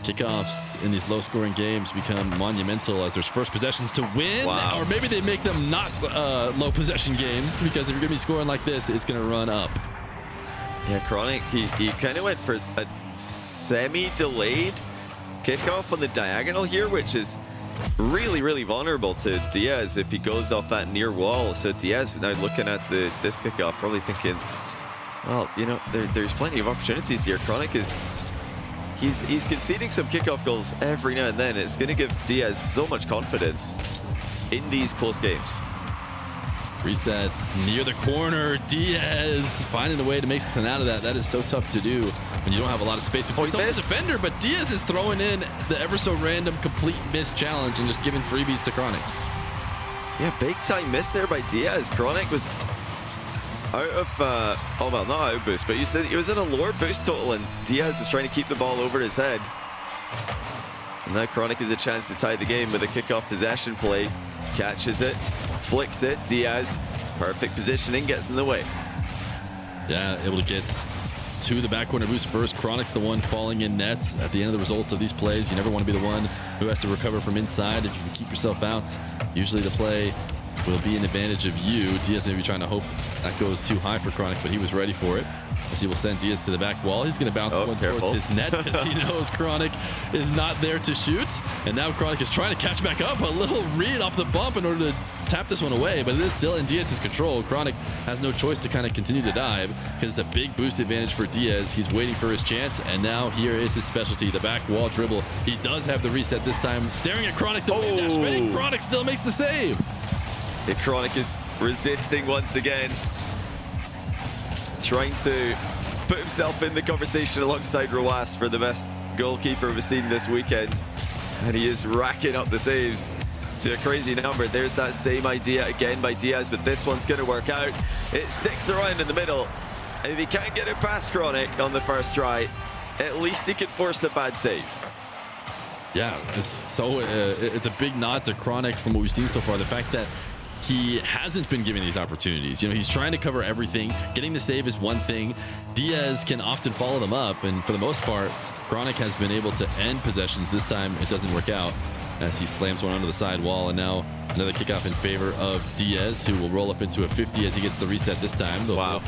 Kickoffs in these low-scoring games become monumental as there's first possessions to win. Wow. Or maybe they make them not low-possession games, because if you're going to be scoring like this, it's going to run up. Yeah, Chronic, he kind of went for a semi-delayed kickoff on the diagonal here, which is really, really vulnerable to Diaz if he goes off that near wall. So Diaz is now looking at this kickoff, probably thinking, well, there's plenty of opportunities here. Chronic is... He's conceding some kickoff goals every now and then. It's going to give Diaz so much confidence in these close games. Resets near the corner. Diaz finding a way to make something out of that. That is so tough to do when you don't have a lot of space between the defender. But Diaz is throwing in the ever so random complete miss challenge and just giving freebies to Chronic. Yeah, big time miss there by Diaz. Chronic was out of, not out of boost, but you said he was in a lower boost total, and Diaz is trying to keep the ball over his head. And now Chronic has a chance to tie the game with a kickoff possession play. Catches it, flicks it. Diaz, perfect positioning, gets in the way. Yeah, able to get to the back corner boost first. Chronic's the one falling in net at the end of the result of these plays. You never want to be the one who has to recover from inside. If you can keep yourself out, usually the play will be an advantage of you. Diaz may be trying to hope that goes too high for Chronic, but he was ready for it. As he will send Diaz to the back wall. He's going to bounce one towards his net because he knows Chronic is not there to shoot. And now Chronic is trying to catch back up. A little read off the bump in order to tap this one away, but it is still in Diaz's control. Chronic has no choice to kind of continue to dive because it's a big boost advantage for Diaz. He's waiting for his chance, and now here is his specialty, the back wall dribble. He does have the reset this time. Staring at Chronic, the wing dash ready. Chronic still makes the save. The Chronic is resisting once again, trying to put himself in the conversation alongside Roas for the best goalkeeper we've seen this weekend. And he is racking up the saves to a crazy number. There's that same idea again by Diaz, but this one's going to work out. It sticks around in the middle. And if he can't get it past Chronic on the first try, at least he could force a bad save. Yeah, it's a big nod to Chronic from what we've seen so far. The fact that he hasn't been given these opportunities. He's trying to cover everything. Getting the save is one thing. Diaz can often follow them up, and for the most part, Chronic has been able to end possessions. This time it doesn't work out as he slams one onto the side wall, and now another kickoff in favor of Diaz, who will roll up into a 50 as he gets the reset this time. They'll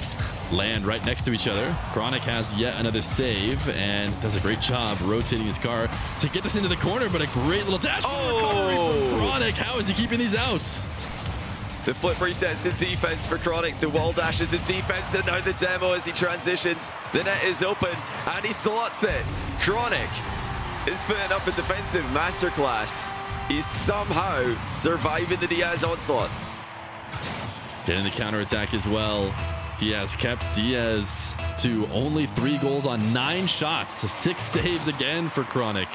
land right next to each other. Chronic has yet another save and does a great job rotating his car to get this into the corner, but a great little dash recovery from Chronic. How is he keeping these out? The flip resets in defense for Chronic. The wall dash is in defense, and now the demo as he transitions. The net is open, and he slots it. Chronic is putting up a defensive masterclass. He's somehow surviving the Diaz onslaughts. Getting the counterattack as well. He has kept Diaz to only 3 goals on 9 shots. 6 saves again for Chronic.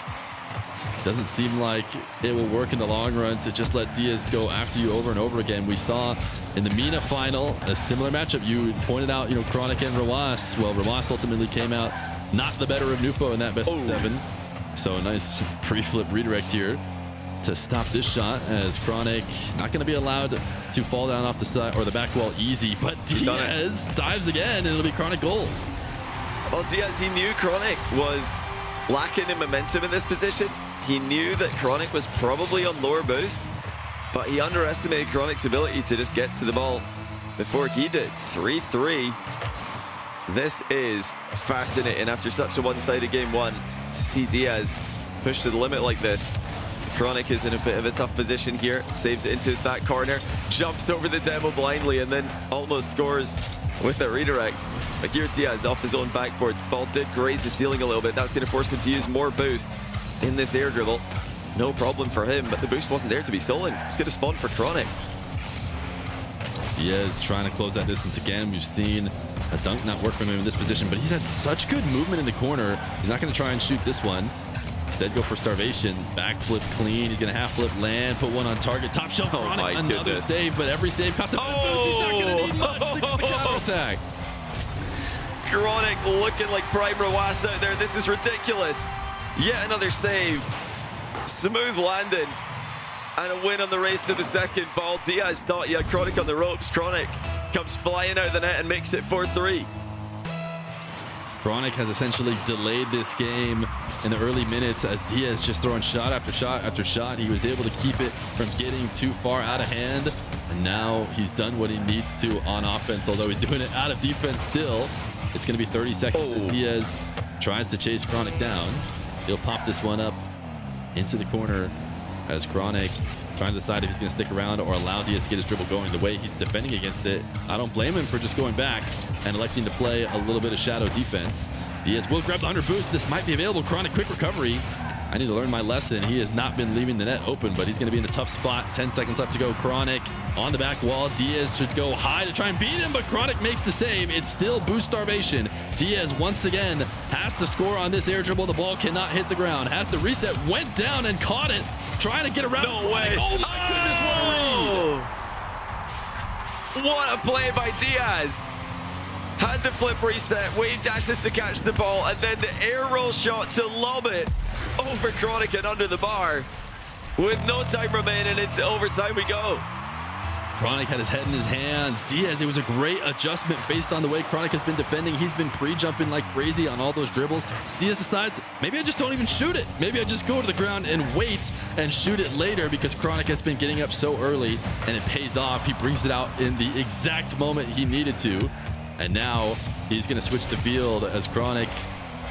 Doesn't seem like it will work in the long run to just let Diaz go after you over and over again. We saw in the MENA final a similar matchup. You pointed out, Chronic and Rawas. Well, Rawas ultimately came out not the better of Nupo in that best of 7. So a nice pre-flip redirect here to stop this shot, as Chronic not going to be allowed to fall down off the side or the back wall easy, but Diaz dives again and it'll be Chronic goal. Well, Diaz, he knew Chronic was lacking in momentum in this position. He knew that Chronic was probably on lower boost, but he underestimated Chronic's ability to just get to the ball before he did. 3-3. This is fascinating after such a one-sided game 1 to see Diaz push to the limit like this. Chronic is in a bit of a tough position here. Saves it into his back corner, jumps over the demo blindly, and then almost scores with a redirect. But here's Diaz off his own backboard. The ball did graze the ceiling a little bit. That's going to force him to use more boost in this air dribble. No problem for him, but the boost wasn't there to be stolen. It's going to spawn for Chronic. Diaz trying to close that distance again. We've seen a dunk not work from him in this position, but he's had such good movement in the corner. He's not going to try and shoot this one. Instead, go for starvation. Backflip clean. He's going to half flip land, put one on target. Top shelf. Oh my another goodness. save, but every save costs him a boost. He's not going to need much to get the counterattack. Chronic looking like prime Rawas out there. This is ridiculous. Yet another save. Smooth landing. And a win on the race to the second ball. Diaz thought he had Chronic on the ropes. Chronic comes flying out of the net and makes it 4-3. Chronic has essentially delayed this game in the early minutes as Diaz just throwing shot after shot after shot. He was able to keep it from getting too far out of hand. And now he's done what he needs to on offense, although he's doing it out of defense still. It's going to be 30 seconds as Diaz tries to chase Chronic down. He'll pop this one up into the corner as Chronic trying to decide if he's going to stick around or allow Diaz to get his dribble going. The way he's defending against it, I don't blame him for just going back and electing to play a little bit of shadow defense. Diaz will grab the under boost. This might be available. Chronic, quick recovery. I need to learn my lesson. He has not been leaving the net open, but he's going to be in a tough spot. 10 seconds left to go. Chronic on the back wall. Diaz should go high to try and beat him, but Chronic makes the save. It's still boost starvation. Diaz once again has to score on this air dribble. The ball cannot hit the ground. Has to reset. Went down and caught it. Trying to get around. No way. Oh my goodness, what a read. What a play by Diaz. Had the flip reset. Wave dashes to catch the ball, and then the air roll shot to lob it over Chronic and under the bar. With no time remaining, into overtime we go. Chronic had his head in his hands. Diaz, it was a great adjustment based on the way Chronic has been defending. He's been pre-jumping like crazy on all those dribbles. Diaz decides, maybe I just don't even shoot it. Maybe I just go to the ground and wait and shoot it later, because Chronic has been getting up so early and it pays off. He brings it out in the exact moment he needed to. And now he's going to switch the field as Chronic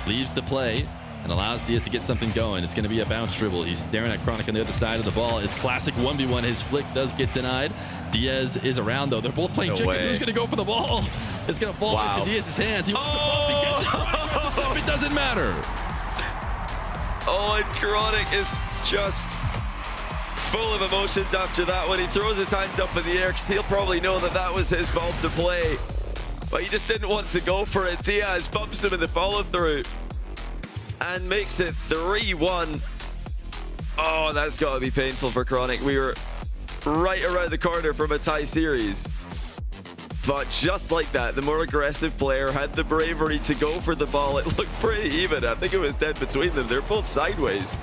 leaves the play and allows Diaz to get something going. It's going to be a bounce dribble. He's staring at Chronic on the other side of the ball. It's classic 1v1. His flick does get denied. Diaz is around, though. They're both playing chicken. way. Who's going to go for the ball? It's going to fall into Diaz's hands. He wants the ball. He gets it. Chronic, it doesn't matter. Oh, and Chronic is just full of emotions after that one. He throws his hands up in the air because he'll probably know that that was his ball to play. But he just didn't want to go for it. Diaz bumps him in the follow-through and makes it 3-1. Oh, that's got to be painful for Chronic. We were right around the corner from a tie series. But just like that, the more aggressive player had the bravery to go for the ball. It looked pretty even. I think it was dead between them. They're both sideways.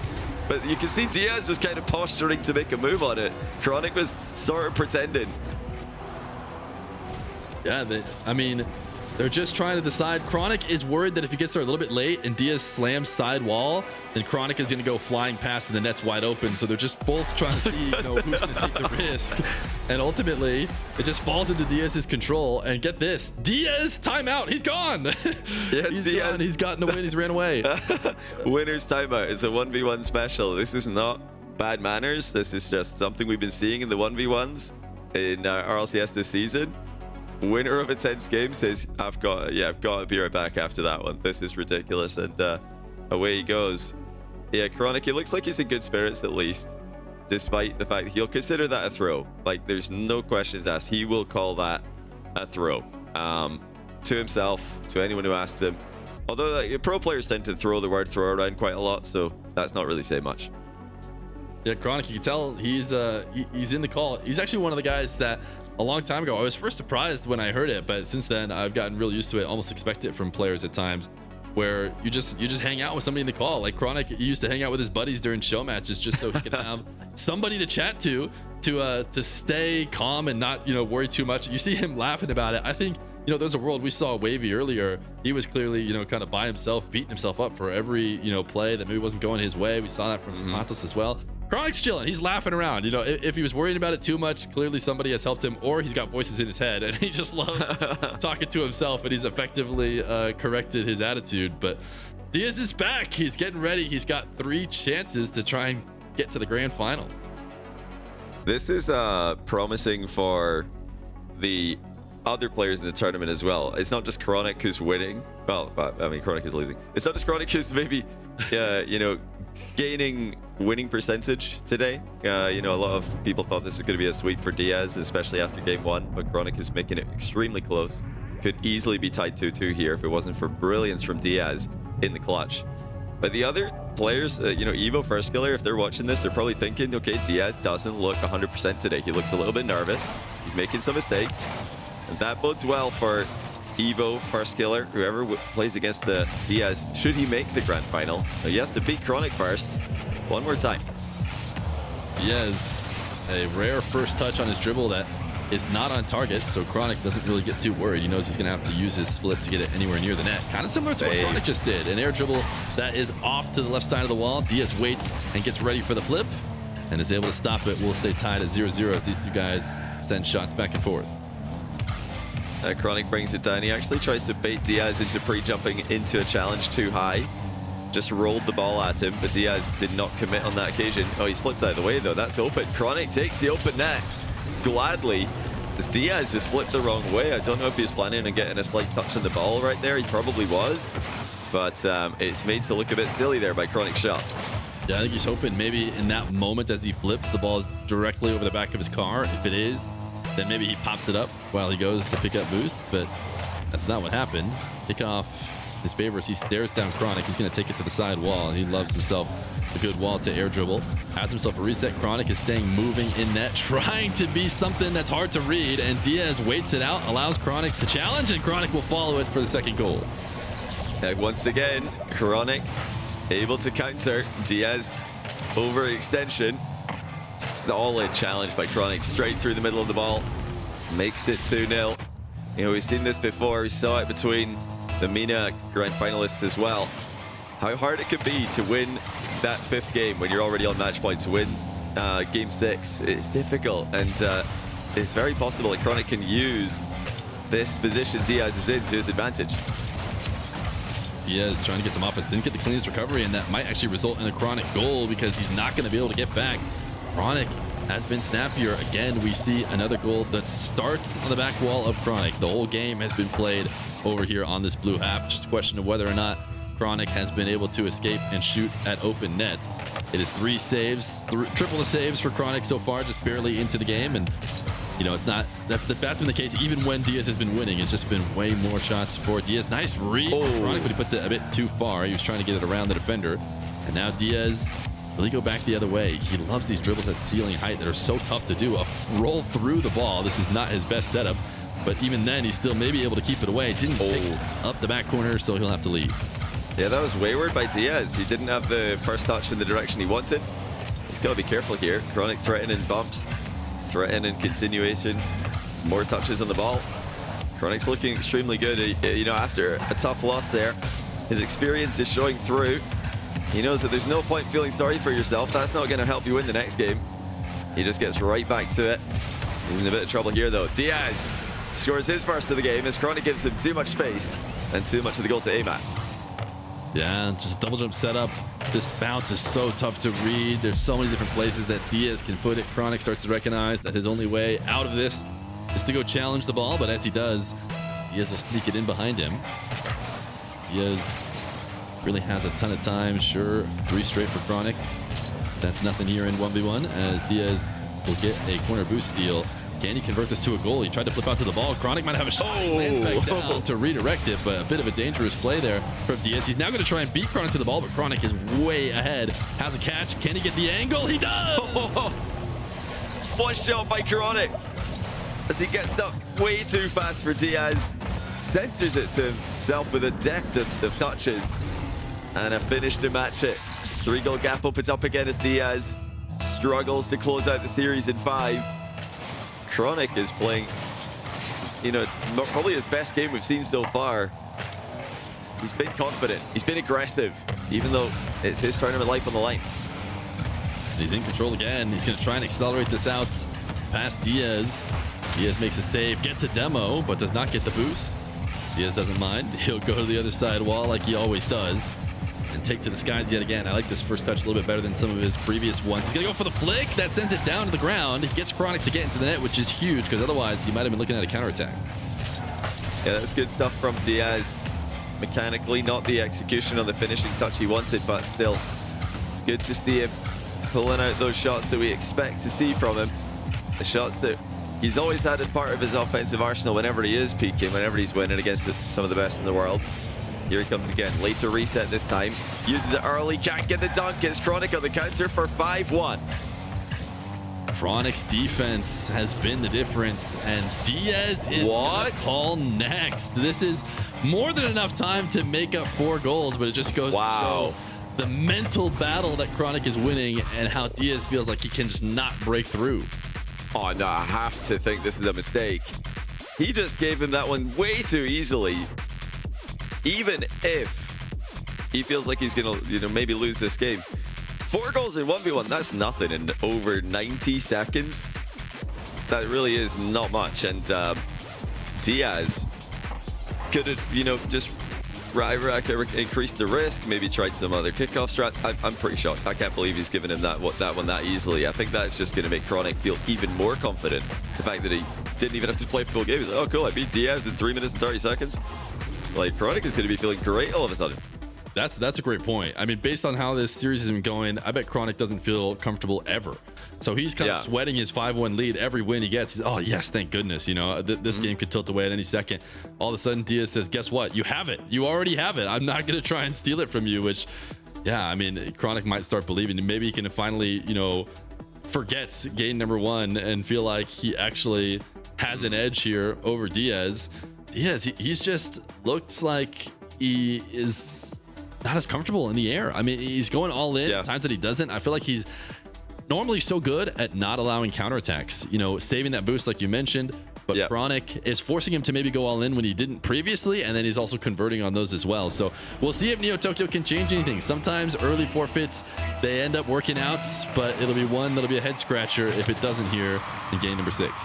But you can see Diaz was kind of posturing to make a move on it. Chronic was sort of pretending. Yeah, they're just trying to decide. Chronic is worried that if he gets there a little bit late and Diaz slams side wall, then Chronic is going to go flying past and the net's wide open. So they're just both trying to see who's going to take the risk. And ultimately, it just falls into Diaz's control. And get this, Diaz, timeout. He's gone. Yeah, he's Diaz. gone. He's gotten the win. He's ran away. Winner's timeout. It's a 1v1 special. This is not bad manners. This is just something we've been seeing in the 1v1s in RLCS this season. Winner of a tense game says, I've got to be right back after that one. This is ridiculous. And away he goes. Yeah, Chronic, it looks like he's in good spirits at least. despite the fact he'll consider that a throw. Like, there's no questions asked. He will call that a throw. To himself, to anyone who asked him. Although like, pro players tend to throw the word throw around quite a lot, so that's not really saying much. Yeah, Chronic, you can tell he's in the call. He's actually one of the guys that a long time ago I was first surprised when I heard it, but since then I've gotten really used to it. Almost expect it from players at times, where you just hang out with somebody in the call. Like Chronic, he used to hang out with his buddies during show matches just so he could have somebody to chat to stay calm and not worry too much. You see him laughing about it. I think there's a world we saw Wavy earlier. He was clearly kind of by himself, beating himself up for every play that maybe wasn't going his way. We saw that from Zapato as well. Chronic's chilling. He's laughing around. If he was worrying about it too much, clearly somebody has helped him, or he's got voices in his head and he just loves talking to himself, and he's effectively corrected his attitude. But Diaz is back. He's getting ready. He's got 3 chances to try and get to the grand final. This is promising for the other players in the tournament as well. It's not just Chronic who's winning. Well, I mean, Chronic is losing. It's not just Chronic who's maybe, gaining winning percentage today. A lot of people thought this was going to be a sweep for Diaz, especially after game 1, but Chronic is making it extremely close. Could easily be tied 2-2 here if it wasn't for brilliance from Diaz in the clutch. But the other players, Evo, Firstkiller, if they're watching this, they're probably thinking, okay, Diaz doesn't look 100% today. He looks a little bit nervous. He's making some mistakes. And that bodes well for Evo, Firstkiller, whoever plays against Diaz, should he make the grand final. He has to beat Chronic first. One more time. Diaz, a rare first touch on his dribble that is not on target, so Chronic doesn't really get too worried. He knows he's going to have to use his flip to get it anywhere near the net. Kind of similar to what Chronic just did. An air dribble that is off to the left side of the wall. Diaz waits and gets ready for the flip and is able to stop it. We'll stay tied at 0-0 as these two guys send shots back and forth. Chronic brings it down. He actually tries to bait Diaz into pre-jumping into a challenge too high. Just rolled the ball at him, but Diaz did not commit on that occasion. Oh, he's flipped out of the way though. That's open. Chronic takes the open net gladly, as Diaz just flipped the wrong way. I don't know if he was planning on getting a slight touch on the ball right there. He probably was, but it's made to look a bit silly there by Chronic's shot. Yeah, I think he's hoping maybe in that moment as he flips, the ball is directly over the back of his car. If it is, then maybe he pops it up while he goes to pick up boost, but that's not what happened. Pick off his favor as he stares down Chronic. He's going to take it to the side wall. He loves himself a good wall to air dribble. Has himself a reset. Chronic is staying moving in net, trying to be something that's hard to read, and Diaz waits it out, allows Chronic to challenge, and Chronic will follow it for the second goal. Once again, Chronic able to counter. Diaz overextension. Solid challenge by Chronic, straight through the middle of the ball. Makes it 2-0. We've seen this before. We saw it between the MENA grand finalists as well. How hard it could be to win that 5th game when you're already on match point. To win game 6, it's difficult, and it's very possible that Chronic can use this position Diaz is in to his advantage. Diaz trying to get some offense, didn't get the cleanest recovery, and that might actually result in a Chronic goal because he's not going to be able to get back. Chronic has been snappier. Again, we see another goal that starts on the back wall of Chronic. The whole game has been played over here on this blue half. Just a question of whether or not Chronic has been able to escape and shoot at open nets. It is 3 saves, triple the saves for Chronic so far, just barely into the game. And it's not, that's been the case even when Diaz has been winning. It's just been way more shots for Diaz. Nice read for Chronic, but he puts it a bit too far. He was trying to get it around the defender. And now Diaz really go back the other way. He loves these dribbles at ceiling height that are so tough to do. A roll through the ball. This is not his best setup, but even then he's still maybe able to keep it away. Didn't pick up the back corner, so he'll have to leave. Yeah, that was wayward by Diaz. He didn't have the first touch in the direction he wanted. He's got to be careful here. Chronic threatening bumps, threatening continuation, more touches on the ball. Chronic's looking extremely good. After a tough loss there, his experience is showing through. He knows that there's no point feeling sorry for yourself. That's not going to help you win the next game. He just gets right back to it. He's in a bit of trouble here, though. Diaz scores his first of the game as Chronic gives him too much space and too much of the goal to aim at. Yeah, just double jump setup. This bounce is so tough to read. There's so many different places that Diaz can put it. Chronic starts to recognize that his only way out of this is to go challenge the ball, but as he does, Diaz will sneak it in behind him. Diaz really has a ton of time. Sure, 3 straight for Chronic. That's nothing here in 1v1 as Diaz will get a corner boost steal. Can he convert this to a goal? He tried to flip out to the ball. Chronic might have a shot. Lands back down to redirect it, but a bit of a dangerous play there from Diaz. He's now going to try and beat Chronic to the ball, but Chronic is way ahead. Has a catch. Can he get the angle? He does! One shot by Chronic as he gets up way too fast for Diaz. Centers it to himself with a deft of touches and a finish to match it. 3-goal gap opens up again as Diaz struggles to close out the series in 5. Chronic is playing, you know, probably his best game we've seen so far. He's been confident. He's been aggressive, even though it's his tournament life on the line. He's in control again. He's going to try and accelerate this out past Diaz. Diaz makes a save, gets a demo, but does not get the boost. Diaz doesn't mind. He'll go to the other side wall like he always does and take to the skies yet again. I like this first touch a little bit better than some of his previous ones. He's going to go for the flick. That sends it down to the ground. He gets Chronic to get into the net, which is huge because otherwise he might have been looking at a counterattack. Yeah, that's good stuff from Diaz. Mechanically, not the execution on the finishing touch he wanted, but still, it's good to see him pulling out those shots that we expect to see from him. The shots that he's always had as part of his offensive arsenal whenever he is peaking, whenever he's winning against some of the best in the world. Here he comes again. Later reset this time. Uses it early. Can't get the dunk. Gets Chronic on the counter for 5-1. Chronic's defense has been the difference, and Diaz is gonna call next. This is more than enough time to make up 4 goals, but it just goes to show the mental battle that Chronic is winning and how Diaz feels like he can just not break through. Oh, no, I have to think this is a mistake. He just gave him that one way too easily. Even if he feels like he's going to, you know, maybe lose this game. 4 goals in 1v1, that's nothing in over 90 seconds. That really is not much. And Diaz could have, you know, just increased the risk, maybe tried some other kickoff strats. I'm pretty shocked. I can't believe he's given him that one that easily. I think that's just going to make Chronic feel even more confident. The fact that he didn't even have to play full game. He's like, oh, cool, I beat Diaz in 3 minutes and 30 seconds. Like, Chronic is going to be feeling great all of a sudden. That's a great point. I mean, based on how this series has been going, I bet Chronic doesn't feel comfortable ever. So he's kind of sweating his 5-1 lead every win he gets. He's, oh, yes, thank goodness. You know, this game could tilt away at any second. All of a sudden, Diaz says, guess what? You have it. You already have it. I'm not going to try and steal it from you, which, yeah, I mean, Chronic might start believing. Maybe he can finally, you know, forget game number 1 and feel like he actually has an edge here over Diaz. Diaz, he's just looked like he is not as comfortable in the air. I mean, he's going all in. Times that he doesn't. I feel like he's normally so good at not allowing counterattacks, you know, saving that boost like you mentioned, but Chronic is forcing him to maybe go all in when he didn't previously, and then he's also converting on those as well. So we'll see if Neo Tokyo can change anything. Sometimes early forfeits, they end up working out, but it'll be one that'll be a head scratcher if it doesn't here in game number 6.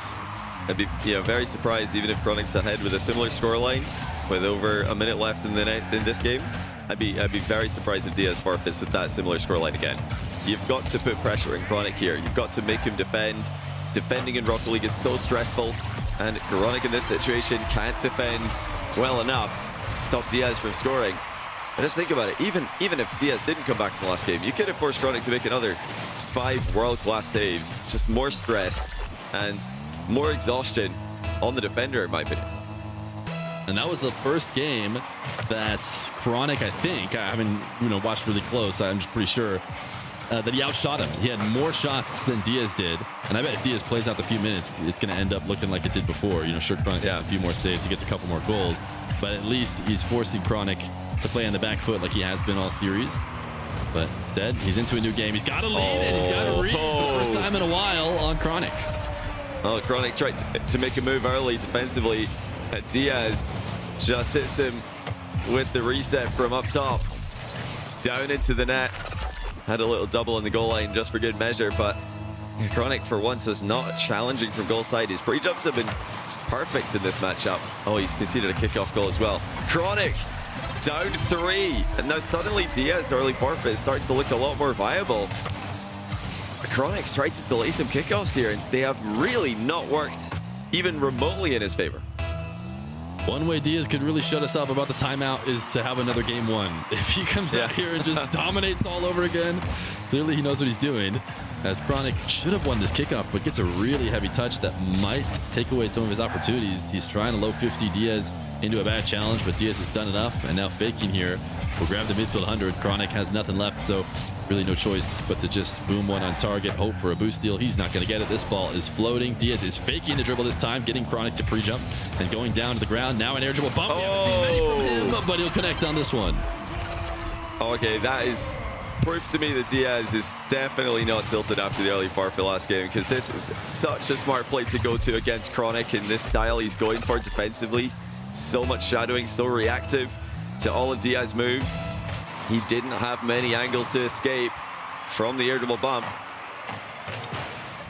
I'd be very surprised even if Chronic's ahead with a similar scoreline with over a minute left in this game. I'd be very surprised if Diaz forfeits with that similar scoreline again. You've got to put pressure on Chronic here. You've got to make him defend. Defending in Rocket League is so stressful, and Chronic in this situation can't defend well enough to stop Diaz from scoring. And just think about it, even if Diaz didn't come back in the last game, you could have forced Chronic to make another 5 world-class saves. Just more stress and more exhaustion on the defender, in my opinion. And that was the first game that Chronic, I think, I haven't watched really close, I'm just pretty sure, that he outshot him. He had more shots than Diaz did. And I bet if Diaz plays out the few minutes, it's going to end up looking like it did before. You know, sure, Chronic has a few more saves, he gets a couple more goals. But at least he's forcing Chronic to play on the back foot like he has been all series. But instead, he's into a new game. He's got a lead, and he's got a read for the first time in a while on Chronic. Oh, Chronic tried to make a move early defensively. Diaz just hits him with the reset from up top. Down into the net. Had a little double on the goal line just for good measure, but Chronic for once was not challenging from goal side. His pre-jumps have been perfect in this matchup. Oh, he's conceded a kickoff goal as well. Chronic down 3, and now suddenly Diaz early forfeit is starting to look a lot more viable. Chronic's tried to delay some kickoffs here, and they have really not worked even remotely in his favor. One way Diaz could really shut us up about the timeout is to have another game one. If he comes out here and just dominates all over again, clearly he knows what he's doing. As Chronic should have won this kickoff, but gets a really heavy touch that might take away some of his opportunities. He's trying to low 50 Diaz into a bad challenge, but Diaz has done enough, and now faking here will grab the midfield 100. Chronic has nothing left, so really no choice but to just boom one on target, hope for a boost steal. He's not going to get it. This ball is floating. Diaz is faking the dribble this time, getting Chronic to pre-jump and going down to the ground. Now an air dribble bump. We haven't seen many from him, but he'll connect on this one. Okay, that is proof to me that Diaz is definitely not tilted after the early Farfel last game, because this is such a smart play to go to against Chronic in this style he's going for defensively. So much shadowing, so reactive to all of Diaz's moves. He didn't have many angles to escape from the air dribble bump.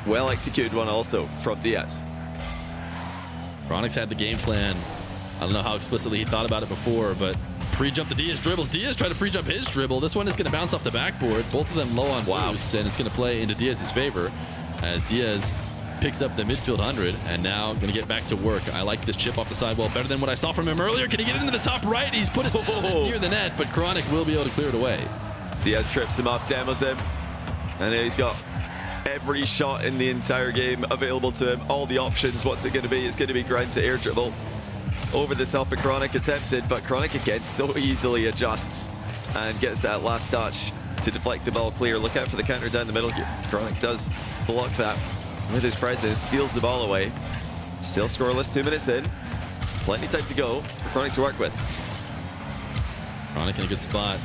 Well executed one also from Diaz. Chronic's had the game plan. I don't know how explicitly he thought about it before, but pre-jump to Diaz dribbles. Diaz tried to pre-jump his dribble. This one is going to bounce off the backboard. Both of them low on boost, and it's going to play into Diaz's favor as Diaz picks up the midfield 100 and now going to get back to work. I like this chip off the sidewall better than what I saw from him earlier. Can he get into the top right? He's put it near the net, but Chronic will be able to clear it away. Diaz trips him up, demos him, and he's got every shot in the entire game available to him. All the options. What's it going to be? It's going to be grind to air dribble. Over the top of Chronic attempted, but Chronic again so easily adjusts and gets that last touch to deflect the ball clear. Look out for the counter down the middle here. Chronic does block that with his presence, steals the ball away. Still scoreless, 2 minutes in. Plenty of time to go for Chronic to work with. Chronic in a good spot.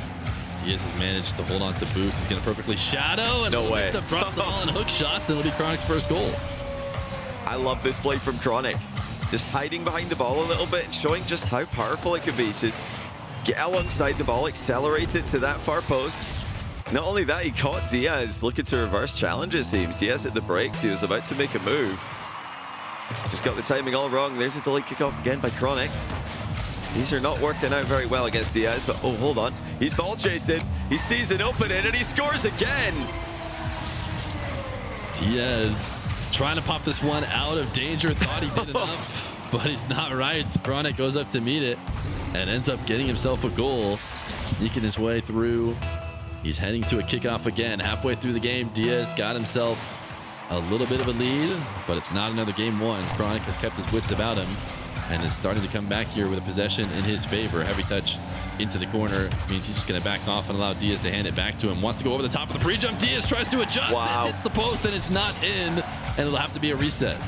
Diaz has managed to hold on to boost. He's going to perfectly shadow and no way. Up, drops the ball and hook shots, and it'll be Chronic's first goal. I love this play from Chronic. Just hiding behind the ball a little bit and showing just how powerful it could be to get alongside the ball, accelerate it to that far post. Not only that, he caught Diaz looking to reverse challenges teams. Diaz hit the brakes. He was about to make a move. Just got the timing all wrong. There's a delayed kickoff again by Chronic. These are not working out very well against Diaz, but oh, hold on. He's ball chasing. He sees an opening and he scores again. Diaz trying to pop this one out of danger. Thought he did enough, but he's not right. Chronic goes up to meet it and ends up getting himself a goal. Sneaking his way through. He's heading to a kickoff again. Halfway through the game, Diaz got himself a little bit of a lead, but it's not another game one. Chronic has kept his wits about him and is starting to come back here with a possession in his favor. Heavy touch into the corner means he's just going to back off and allow Diaz to hand it back to him. Wants to go over the top of the pre-jump. Diaz tries to adjust. Wow. It hits the post and it's not in, and it'll have to be a reset.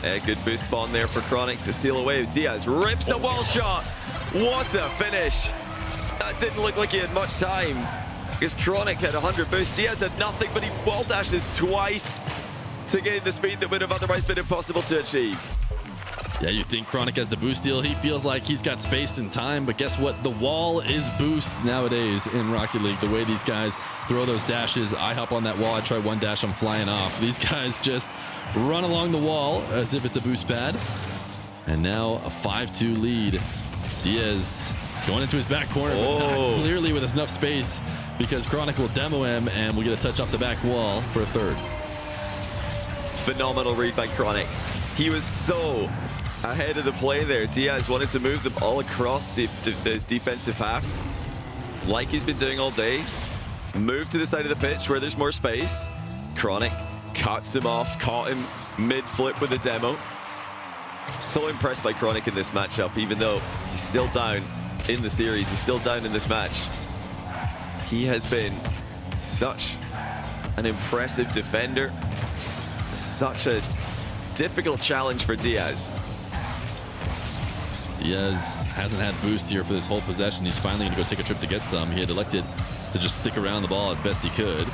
A good boost spawn there for Chronic to steal away. Diaz rips the wall shot. What a finish. That didn't look like he had much time, because Chronic had 100 boost. Diaz had nothing, but he wall dashes twice to gain the speed that would have otherwise been impossible to achieve. Yeah, you think Chronic has the boost steal. He feels like he's got space and time, but guess what? The wall is boost nowadays in Rocket League. The way these guys throw those dashes, I hop on that wall, I try one dash, I'm flying off. These guys just run along the wall as if it's a boost pad. And now a 5-2 lead. Diaz going into his back corner, but not clearly with enough space, because Chronic will demo him and we'll get a touch off the back wall for a third. Phenomenal read by Chronic. He was so ahead of the play there. Diaz wanted to move the ball across his defensive half, like he's been doing all day. Move to the side of the pitch where there's more space. Chronic cuts him off, caught him mid-flip with a demo. So impressed by Chronic in this matchup, even though he's still down in the series. He's still down in this match. He has been such an impressive defender. Such a difficult challenge for Diaz. Diaz hasn't had boost here for this whole possession. He's finally going to go take a trip to get some. He had elected to just stick around the ball as best he could.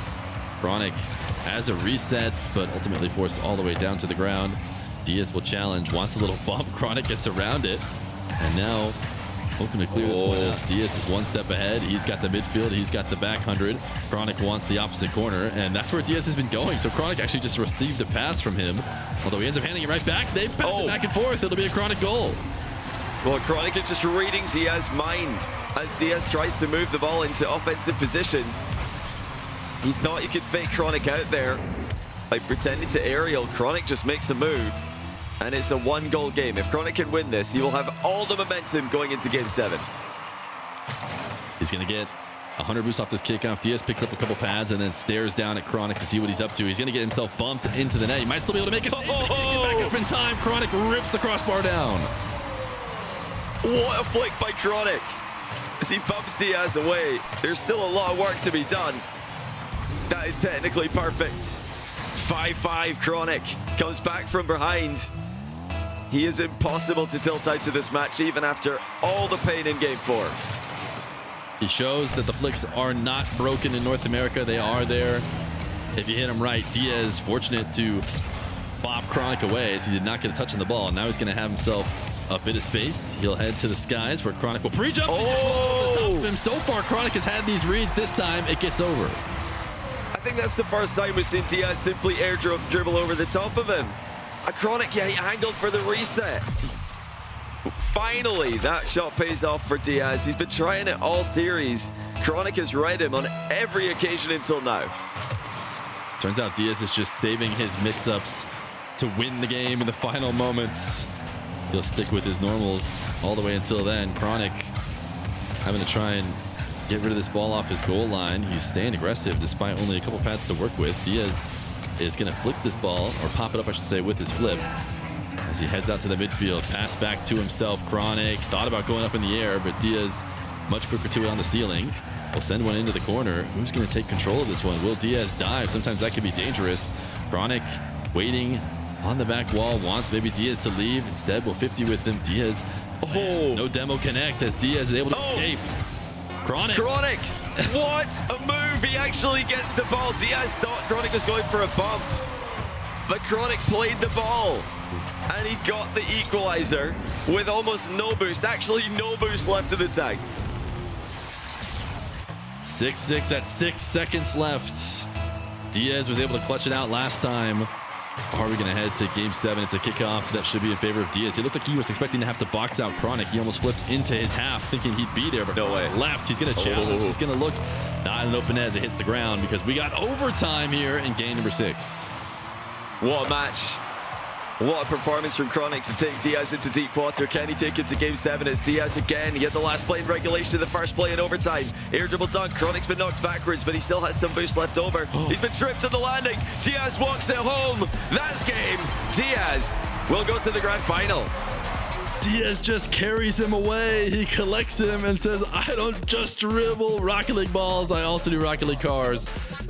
Chronic has a reset, but ultimately forced all the way down to the ground. Diaz will challenge, wants a little bump. Chronic gets around it, and now hoping to clear this one out. Diaz is one step ahead. He's got the midfield. He's got the back 100. Chronic wants the opposite corner, and that's where Diaz has been going. So Chronic actually just received a pass from him, although he ends up handing it right back. They pass it back and forth. It'll be a Chronic goal. Well, Chronic is just reading Diaz's mind as Diaz tries to move the ball into offensive positions. He thought he could fake Chronic out there by pretending to aerial. Chronic just makes a move, And it's a 1-goal game. If Chronic can win this, he will have all the momentum going into Game 7. He's going to get 100 boosts off this kickoff. Diaz picks up a couple pads and then stares down at Chronic to see what he's up to. He's going to get himself bumped into the net. He might still be able to make a save, but he can't get back up in time. Chronic rips the crossbar down. What a flick by Chronic. As he bumps Diaz away, there's still a lot of work to be done. That is technically perfect. 5-5 Chronic comes back from behind. He is impossible to tilt out to this match even after all the pain in Game 4. He shows that the flicks are not broken in North America. They are there if you hit them right. Diaz fortunate to bob Chronic away as he did not get a touch on the ball. Now he's going to have himself a bit of space. He'll head to the skies where Chronic will pre-jump. Oh! Over the top of him. So far, Chronic has had these reads. This time, it gets over. I think that's the first time we've seen Diaz simply air dribble over the top of him. A Chronic, yeah, he angled for the reset. Finally, that shot pays off for Diaz. He's been trying it all series. Chronic has read him on every occasion until now. Turns out Diaz is just saving his mix-ups to win the game in the final moments. He'll stick with his normals all the way until then. Chronic having to try and get rid of this ball off his goal line. He's staying aggressive despite only a couple pads to work with. Diaz is going to flip this ball, or pop it up, I should say, with his flip. As he heads out to the midfield, pass back to himself. Chronic thought about going up in the air, but Diaz much quicker to it on the ceiling. Will send one into the corner. Who's going to take control of this one? Will Diaz dive? Sometimes that can be dangerous. Chronic waiting on the back wall, wants maybe Diaz to leave. Instead, will 50 with him. Diaz, no demo connect as Diaz is able to escape. Chronic. What a move. He actually gets the ball. Diaz thought Chronic was going for a bump, but Chronic played the ball and he got the equalizer with almost no boost. Actually, no boost left in the tank. 6-6 at 6 seconds left. Diaz was able to clutch it out last time. Are we going to head to Game 7? It's a kickoff that should be in favor of Diaz. He looked like he was expecting to have to box out Chronic. He almost flipped into his half, thinking he'd be there, but no way. Left. He's going to challenge. He's going to look not an open as it hits the ground because we got overtime here in game number 6. What a match. What a performance from Chronic to take Diaz into deep water. Can he take him to Game 7? It's Diaz again. He had the last play in regulation, the first play in overtime. Air dribble dunk. Chronic's been knocked backwards, but he still has some boost left over. He's been tripped at the landing. Diaz walks it home. That's game. Diaz will go to the grand final. Diaz just carries him away. He collects him and says, I don't just dribble Rocket League balls, I also do Rocket League cars.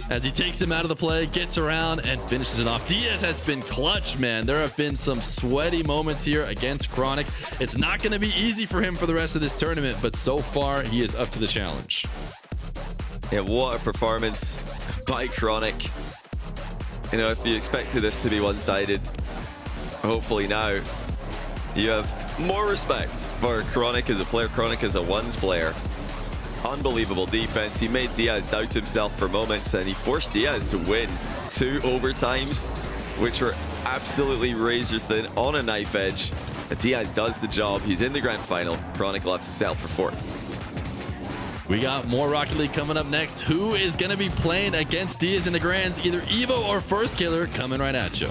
As he takes him out of the play, gets around, and finishes it off. Diaz has been clutch, man. There have been some sweaty moments here against Chronic. It's not going to be easy for him for the rest of this tournament, but so far, he is up to the challenge. Yeah, what a performance by Chronic. You know, if you expected this to be one-sided, hopefully now you have more respect for Chronic as a player, Chronic as a ones player. Unbelievable defense. He made Diaz doubt himself for moments, and he forced Diaz to win 2 overtimes, which were absolutely razor thin on a knife edge. But Diaz does the job. He's in the grand final. Chronic will have to settle for 4th. We got more Rocket League coming up next. Who is going to be playing against Diaz in the Grands? Either Evo or Firstkiller coming right at you.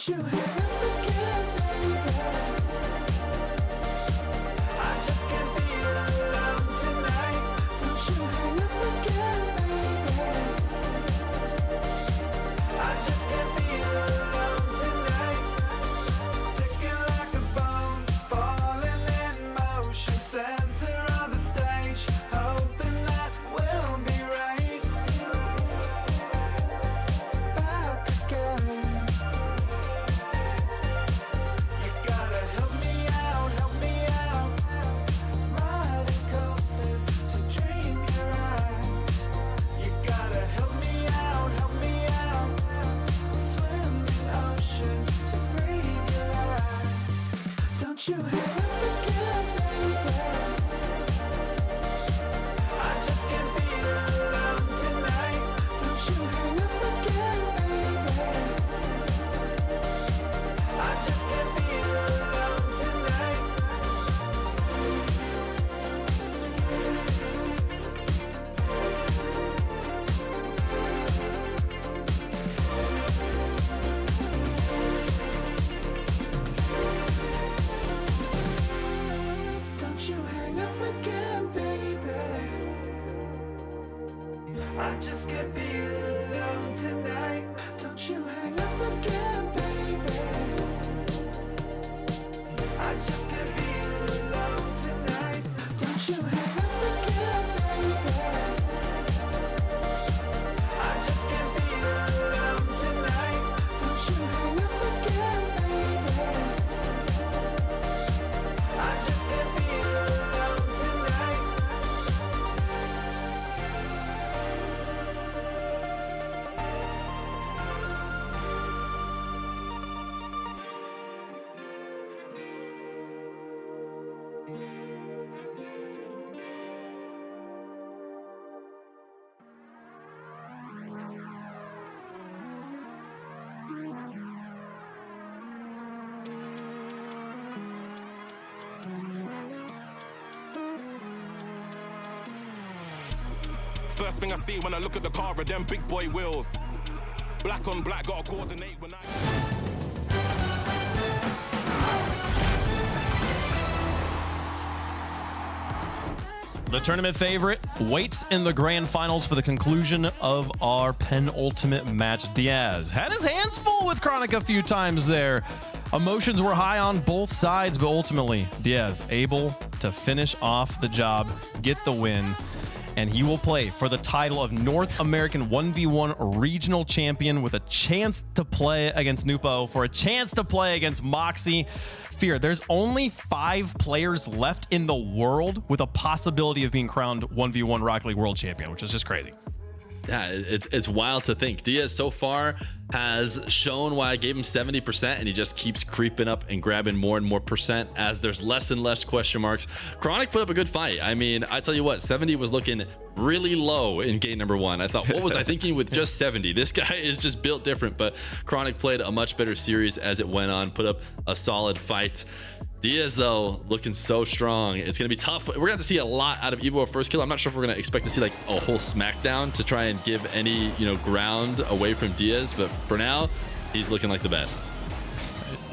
Don't you hang up again, baby. I just can't be alone tonight. Don't you hang up again, baby. I just can't be alone tonight. Ticking like a bomb, falling in motion, center of the stage, hoping that we'll be right back again. You gotta help me out, riding coasters to dream your eyes. You gotta help me out, swim in oceans to breathe your life. Don't you hang up again, baby. I just can't be alone tonight. Don't you hang up again, baby. I just can't be alone tonight. Don't you hang up again, baby. I just can't be alone tonight. Don't you hang up again, baby. I just can't be alone tonight. Don't you hang up again, baby. I just can't be alone tonight. Don't you hang up again, baby. I just can't be alone tonight. First thing I see when I look at the car are them big boy wheels. Black on black, gotta coordinate when I... The tournament favorite waits in the grand finals for the conclusion of our penultimate match. Diaz had his hands full with Chronic a few times there. Emotions were high on both sides, but ultimately Diaz able to finish off the job, get the win, and he will play for the title of North American 1v1 regional champion with a chance to play against Nupo, for a chance to play against Moxie. Fear, there's only 5 players left in the world with a possibility of being crowned 1v1 Rocket League World Champion, which is just crazy. Yeah, it's wild to think. Diaz so far has shown why I gave him 70%, and he just keeps creeping up and grabbing more and more percent as there's less and less question marks. Chronic put up a good fight. I mean, I tell you what, 70 was looking really low in game number 1. I thought, what was I thinking with just 70? This guy is just built different, but Chronic played a much better series as it went on, put up a solid fight. Diaz, though, looking so strong. It's going to be tough. We're going to have to see a lot out of Evo Firstkiller. I'm not sure if we're going to expect to see like a whole smackdown to try and give any, ground away from Diaz. But for now, he's looking like the best.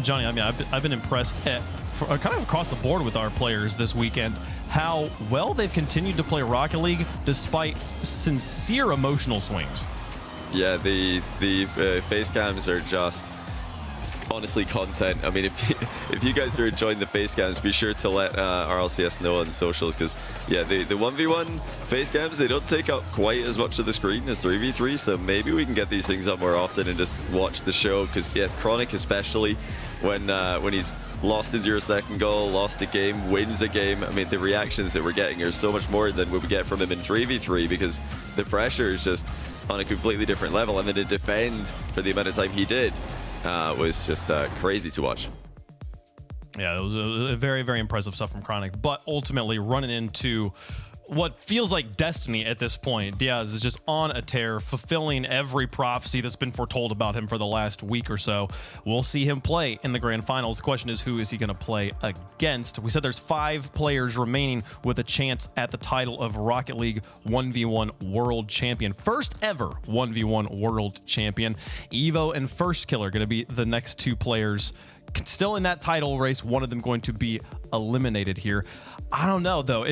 Johnny, I mean, I've been impressed kind of across the board with our players this weekend, how well they've continued to play Rocket League despite sincere emotional swings. Yeah, the face cams are just honestly content. I mean, if you guys are enjoying the face cams, be sure to let RLCS know on socials, because yeah, the 1v1 face cams, they don't take up quite as much of the screen as 3v3, so maybe we can get these things up more often and just watch the show, because yes, Chronic especially, when he's lost a 0-second goal, lost a game, wins a game, I mean, the reactions that we're getting are so much more than what we get from him in 3v3, because the pressure is just on a completely different level, and then to defend for the amount of time he did was just crazy to watch. Yeah, it was a very, very impressive stuff from Chronic, but ultimately running into what feels like destiny at this point. Diaz is just on a tear, fulfilling every prophecy that's been foretold about him for the last week or so. We'll see him play in the grand finals. The question is, who is he going to play against? We said there's 5 players remaining with a chance at the title of Rocket League 1v1 World Champion. First ever 1v1 World Champion. Evo and Firstkiller going to be the next 2 players still in that title race. One of them going to be eliminated here. I don't know though.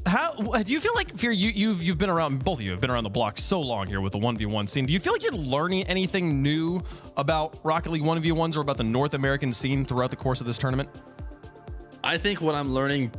How do you feel like, Fear, you've been around, both of you have been around the block so long here with the 1v1 scene. Do you feel like you're learning anything new about Rocket League 1v1s or about the North American scene throughout the course of this tournament? I think what I'm learning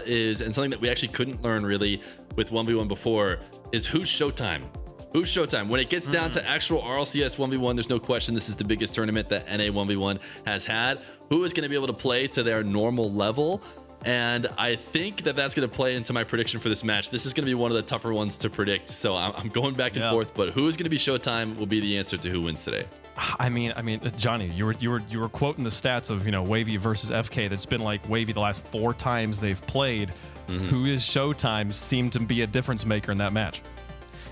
is, and something that we actually couldn't learn really with 1v1 before, is who's Showtime. Who's Showtime? When it gets down to actual RLCS 1v1, there's no question this is the biggest tournament that NA 1v1 has had. Who is going to be able to play to their normal level? And I think that that's going to play into my prediction for this match. This is going to be one of the tougher ones to predict. So I'm going back and forth, but who is going to be Showtime will be the answer to who wins today. I mean, Johnny, you were quoting the stats of, Wavy versus FK. That's been like Wavy the last 4 times they've played. Who is Showtime seemed to be a difference maker in that match.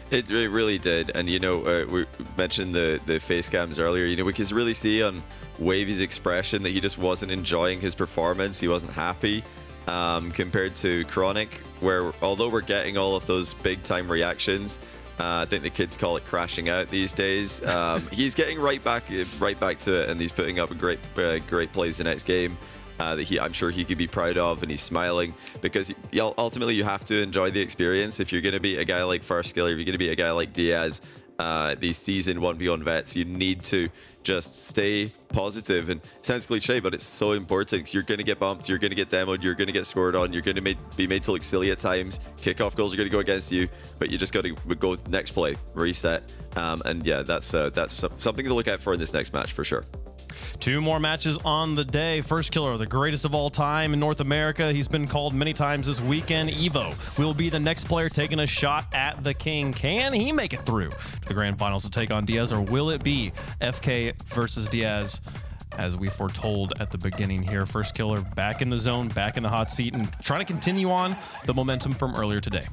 It really did. And, we mentioned the face cams earlier. We could really see on Wavy's expression that he just wasn't enjoying his performance. He wasn't happy compared to Chronic, where although we're getting all of those big time reactions, I think the kids call it crashing out these days. He's getting right back to it, and he's putting up a great plays the next game. That I'm sure he could be proud of, and he's smiling because ultimately you have to enjoy the experience. If you're going to be a guy like Firstkiller, if you're going to be a guy like Diaz, these seasoned 1v1 vets, you need to just stay positive. And it sounds cliche, but it's so important. You're going to get bumped, you're going to get demoed, you're going to get scored on, you're going to be made to look silly at times. Kickoff goals are going to go against you, but you just got to go next play, reset. And yeah, that's something to look out for in this next match for sure. 2 more matches on the day. Firstkiller, the greatest of all time in North America. He's been called many times this weekend. Evo will be the next player taking a shot at the king. Can he make it through to the grand finals to take on Diaz, or will it be FK versus Diaz, as we foretold at the beginning here? Firstkiller back in the zone, back in the hot seat, and trying to continue on the momentum from earlier today.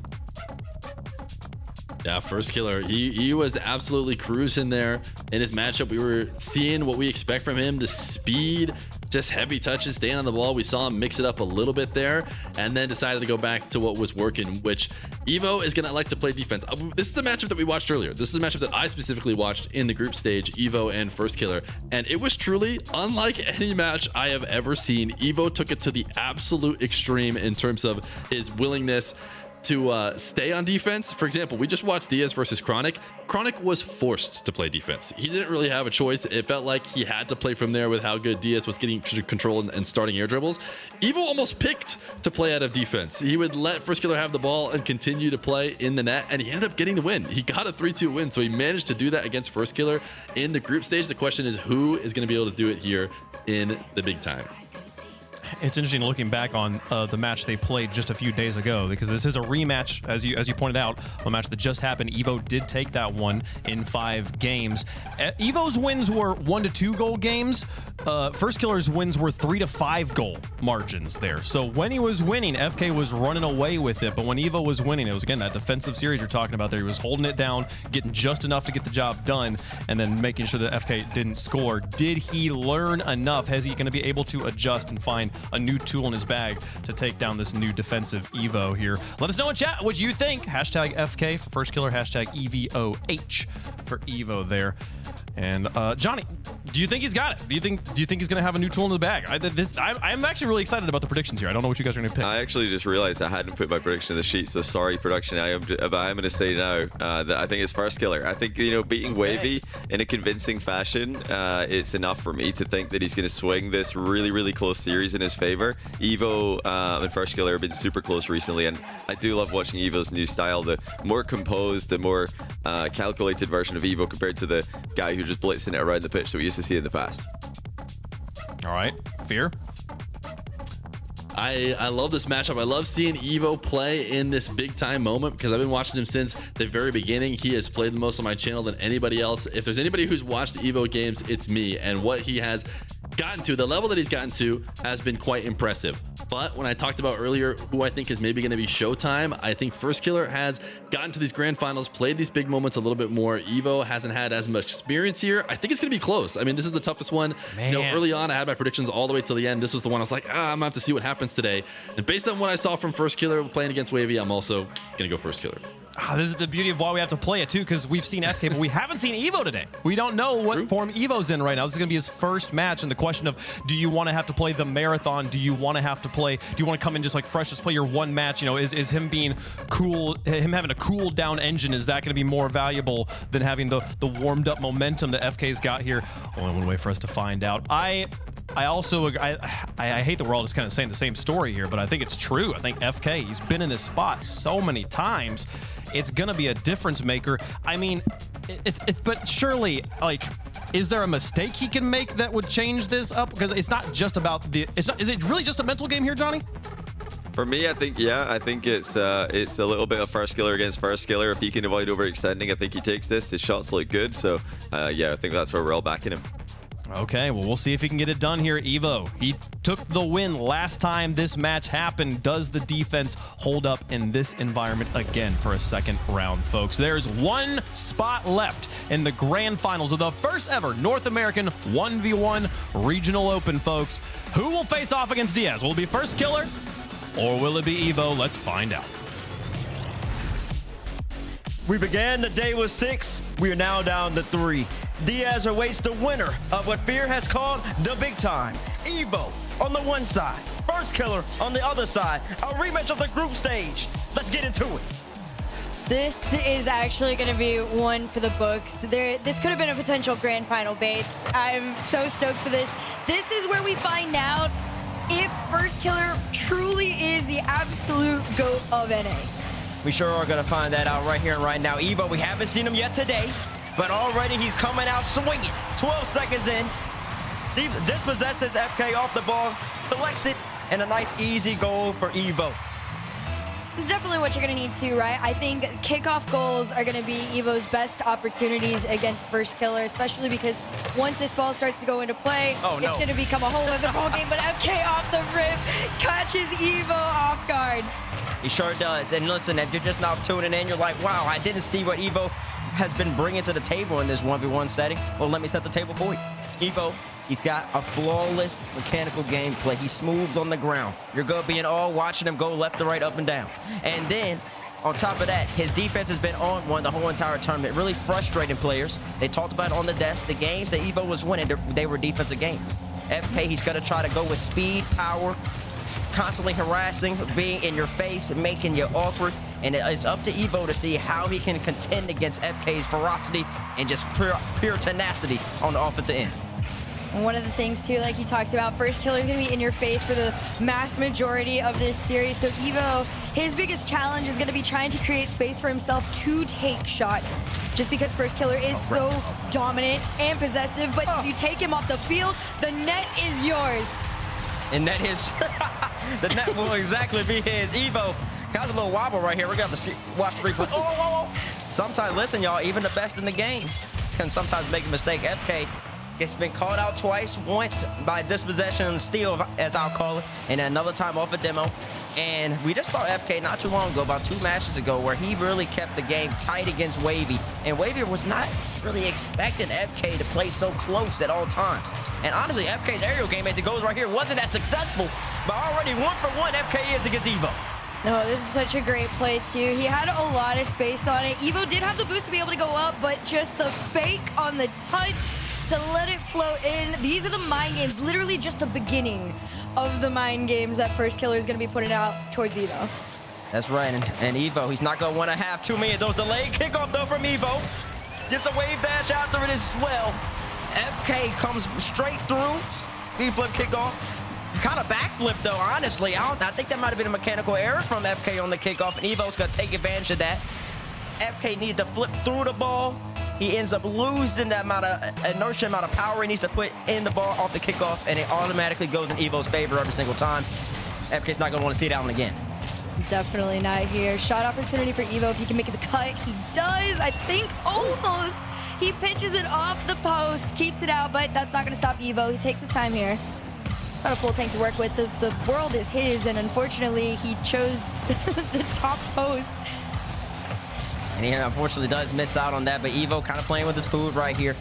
Yeah, Firstkiller, he was absolutely cruising there in his matchup. We were seeing what we expect from him, the speed, just heavy touches, staying on the ball. We saw him mix it up a little bit there, and then decided to go back to what was working, which Evo is going to like to play defense. This is the matchup that we watched earlier. This is the matchup that I specifically watched in the group stage, Evo and Firstkiller, and it was truly unlike any match I have ever seen. Evo took it to the absolute extreme in terms of his willingness to stay on defense. For example, we just watched Diaz versus Chronic. Chronic was forced to play defense. He didn't really have a choice. It felt like he had to play from there with how good Diaz was getting control and starting air dribbles. Evo almost picked to play out of defense. He would let Firstkiller have the ball and continue to play in the net, and he ended up getting the win. He got a 3-2 win, so he managed to do that against Firstkiller in the group stage. The question is, who is going to be able to do it here in the big time? It's interesting looking back on the match they played just a few days ago, because this is a rematch, as you pointed out, a match that just happened. Evo did take that one in 5 games. Evo's wins were 1 to 2 goal games. Firstkiller's wins were 3 to 5 goal margins there. So when he was winning, FK was running away with it. But when Evo was winning, it was, again, that defensive series you're talking about there. He was holding it down, getting just enough to get the job done, and then making sure that FK didn't score. Did he learn enough? Is he going to be able to adjust and find a new tool in his bag to take down this new defensive Evo here? Let us know in chat what you think. Hashtag FK for Firstkiller, hashtag EVOH for Evo there. And Johnny, do you think he's got it? Do you think he's going to have a new tool in the bag? I'm actually really excited about the predictions here. I don't know what you guys are going to pick. I actually just realized I hadn't put my prediction in the sheet, so sorry, production. I'm going to say now that I think it's Firstkiller. I think, beating Wavy in a convincing fashion, it's enough for me to think that he's going to swing this really, really close series in his favor. Evo and Firstkiller have been super close recently, and I do love watching Evo's new style, the more composed, the more calculated version of Evo compared to the guy who just blitzing it around the pitch that we used to see in the past. All right, Fear. I love this matchup. I love seeing Evo play in this big time moment because I've been watching him since the very beginning. He has played the most on my channel than anybody else. If there's anybody who's watched the Evo games, it's me. And what he has gotten to, the level that he's gotten to has been quite impressive. But when I talked about earlier who I think is maybe going to be showtime, I think Firstkiller has gotten to these grand finals, played these big moments a little bit more. Evo hasn't had as much experience here. I think it's going to be close. I mean, this is the toughest one. Man. You know, early on, I had my predictions all the way till the end. This was the one I was like, I'm going to have to see what happens today. And based on what I saw from Firstkiller playing against Wavy, I'm also going to go Firstkiller. This is the beauty of why we have to play it too, because we've seen FK, but we haven't seen Evo today. We don't know what form Evo's in right now. This is going to be his first match, and the question of, do you want to have to play the marathon? Do you want to have to play? Do you want to come in just like fresh, just play your one match? You know, is him being cool, him having a cool down engine, is that going to be more valuable than having the warmed up momentum that FK's got here? Only one way for us to find out. I also I hate that we're all just kind of saying the same story here, but I think it's true. I think FK, he's been in this spot so many times. It's gonna be a difference maker. I mean, but surely, like, is there a mistake he can make that would change this up? Because it's not just about the. Is it really just a mental game here, Johnny? For me, I think it's a little bit of Firstkiller against Firstkiller. If he can avoid overextending, I think he takes this. His shots look good, so yeah, I think that's where we're all backing him. Okay, well, we'll see if he can get it done here. Evo, he took the win last time this match happened. Does the defense hold up in this environment again for a second round, folks? There's one spot left in the grand finals of the first ever North American 1v1 Regional Open, folks. Who will face off against Diaz? Will it be Firstkiller or will it be Evo? Let's find out. We began the day with 6. We are now down to 3. Diaz awaits the winner of what Fear has called the big time. Evo on the one side, Firstkiller on the other side. A rematch of the group stage. Let's get into it. This is actually going to be one for the books. This could have been a potential grand final bait. I'm so stoked for this. This is where we find out if Firstkiller truly is the absolute GOAT of NA. We sure are going to find that out right here and right now. Evo, we haven't seen him yet today, but already he's coming out swinging. 12 seconds in. He dispossesses FK off the ball, collects it, and a nice easy goal for Evo. Definitely what you're going to need to, right? I think kickoff goals are going to be Evo's best opportunities against Firstkiller, especially because once this ball starts to go into play, it's going to become a whole other ball game. But FK off the rip catches Evo off guard. He sure does. And listen, if you're just now tuning in, you're like, wow, I didn't see what Evo has been bringing to the table in this 1v1 setting. Well, let me set the table for you. Evo, he's got a flawless mechanical gameplay. He's smooth on the ground. You're going to be in awe watching him go left to right, up and down. And then, on top of that, his defense has been on one the whole entire tournament, really frustrating players. They talked about it on the desk. The games that Evo was winning, they were defensive games. FK, he's going to try to go with speed, power, constantly harassing, being in your face, making you awkward. And it's up to Evo to see how he can contend against FK's ferocity and just pure tenacity on the offensive end. And one of the things, too, like you talked about, Firstkiller is going to be in your face for the mass majority of this series. So Evo, his biggest challenge is going to be trying to create space for himself to take shots. Just because Firstkiller is so dominant and possessive, but if you take him off the field, the net is yours. And that is, the net will exactly be his. Evo got a little wobble right here. We're going to have to watch the replay. Oh. Sometimes, listen, y'all, even the best in the game can sometimes make a mistake. FK gets been called out twice, once by dispossession and steal, as I'll call it, and another time off a demo. And we just saw FK not too long ago, about 2 matches ago, where he really kept the game tight against Wavy. And Wavy was not really expecting FK to play so close at all times. And honestly, FK's aerial game, as it goes right here, wasn't that successful. But already 1-for-1 FK is against Evo. No, this is such a great play, too. He had a lot of space on it. Evo did have the boost to be able to go up, but just the fake on the touch to let it flow in. These are the mind games, literally just the beginning of the mind games that Firstkiller is going to be putting out towards Evo. That's right, and Evo, he's not going to want to have too many of those delayed kickoff, though, from Evo. Gets a wave dash after it as well. FK comes straight through, speed flip kickoff. Kind of backflip, though, honestly. I think that might have been a mechanical error from FK on the kickoff, and Evo's going to take advantage of that. FK needs to flip through the ball. He ends up losing that amount of inertia, amount of power he needs to put in the ball off the kickoff, and it automatically goes in Evo's favor every single time. FK's not going to want to see that one again. Definitely not here. Shot opportunity for Evo if he can make the cut. He does, I think, almost He pitches it off the post, keeps it out, but that's not going to stop Evo. He takes his time here. Got a full tank to work with. The world is his, and unfortunately, he chose the top post. And he unfortunately does miss out on that, but Evo kind of playing with his food right here.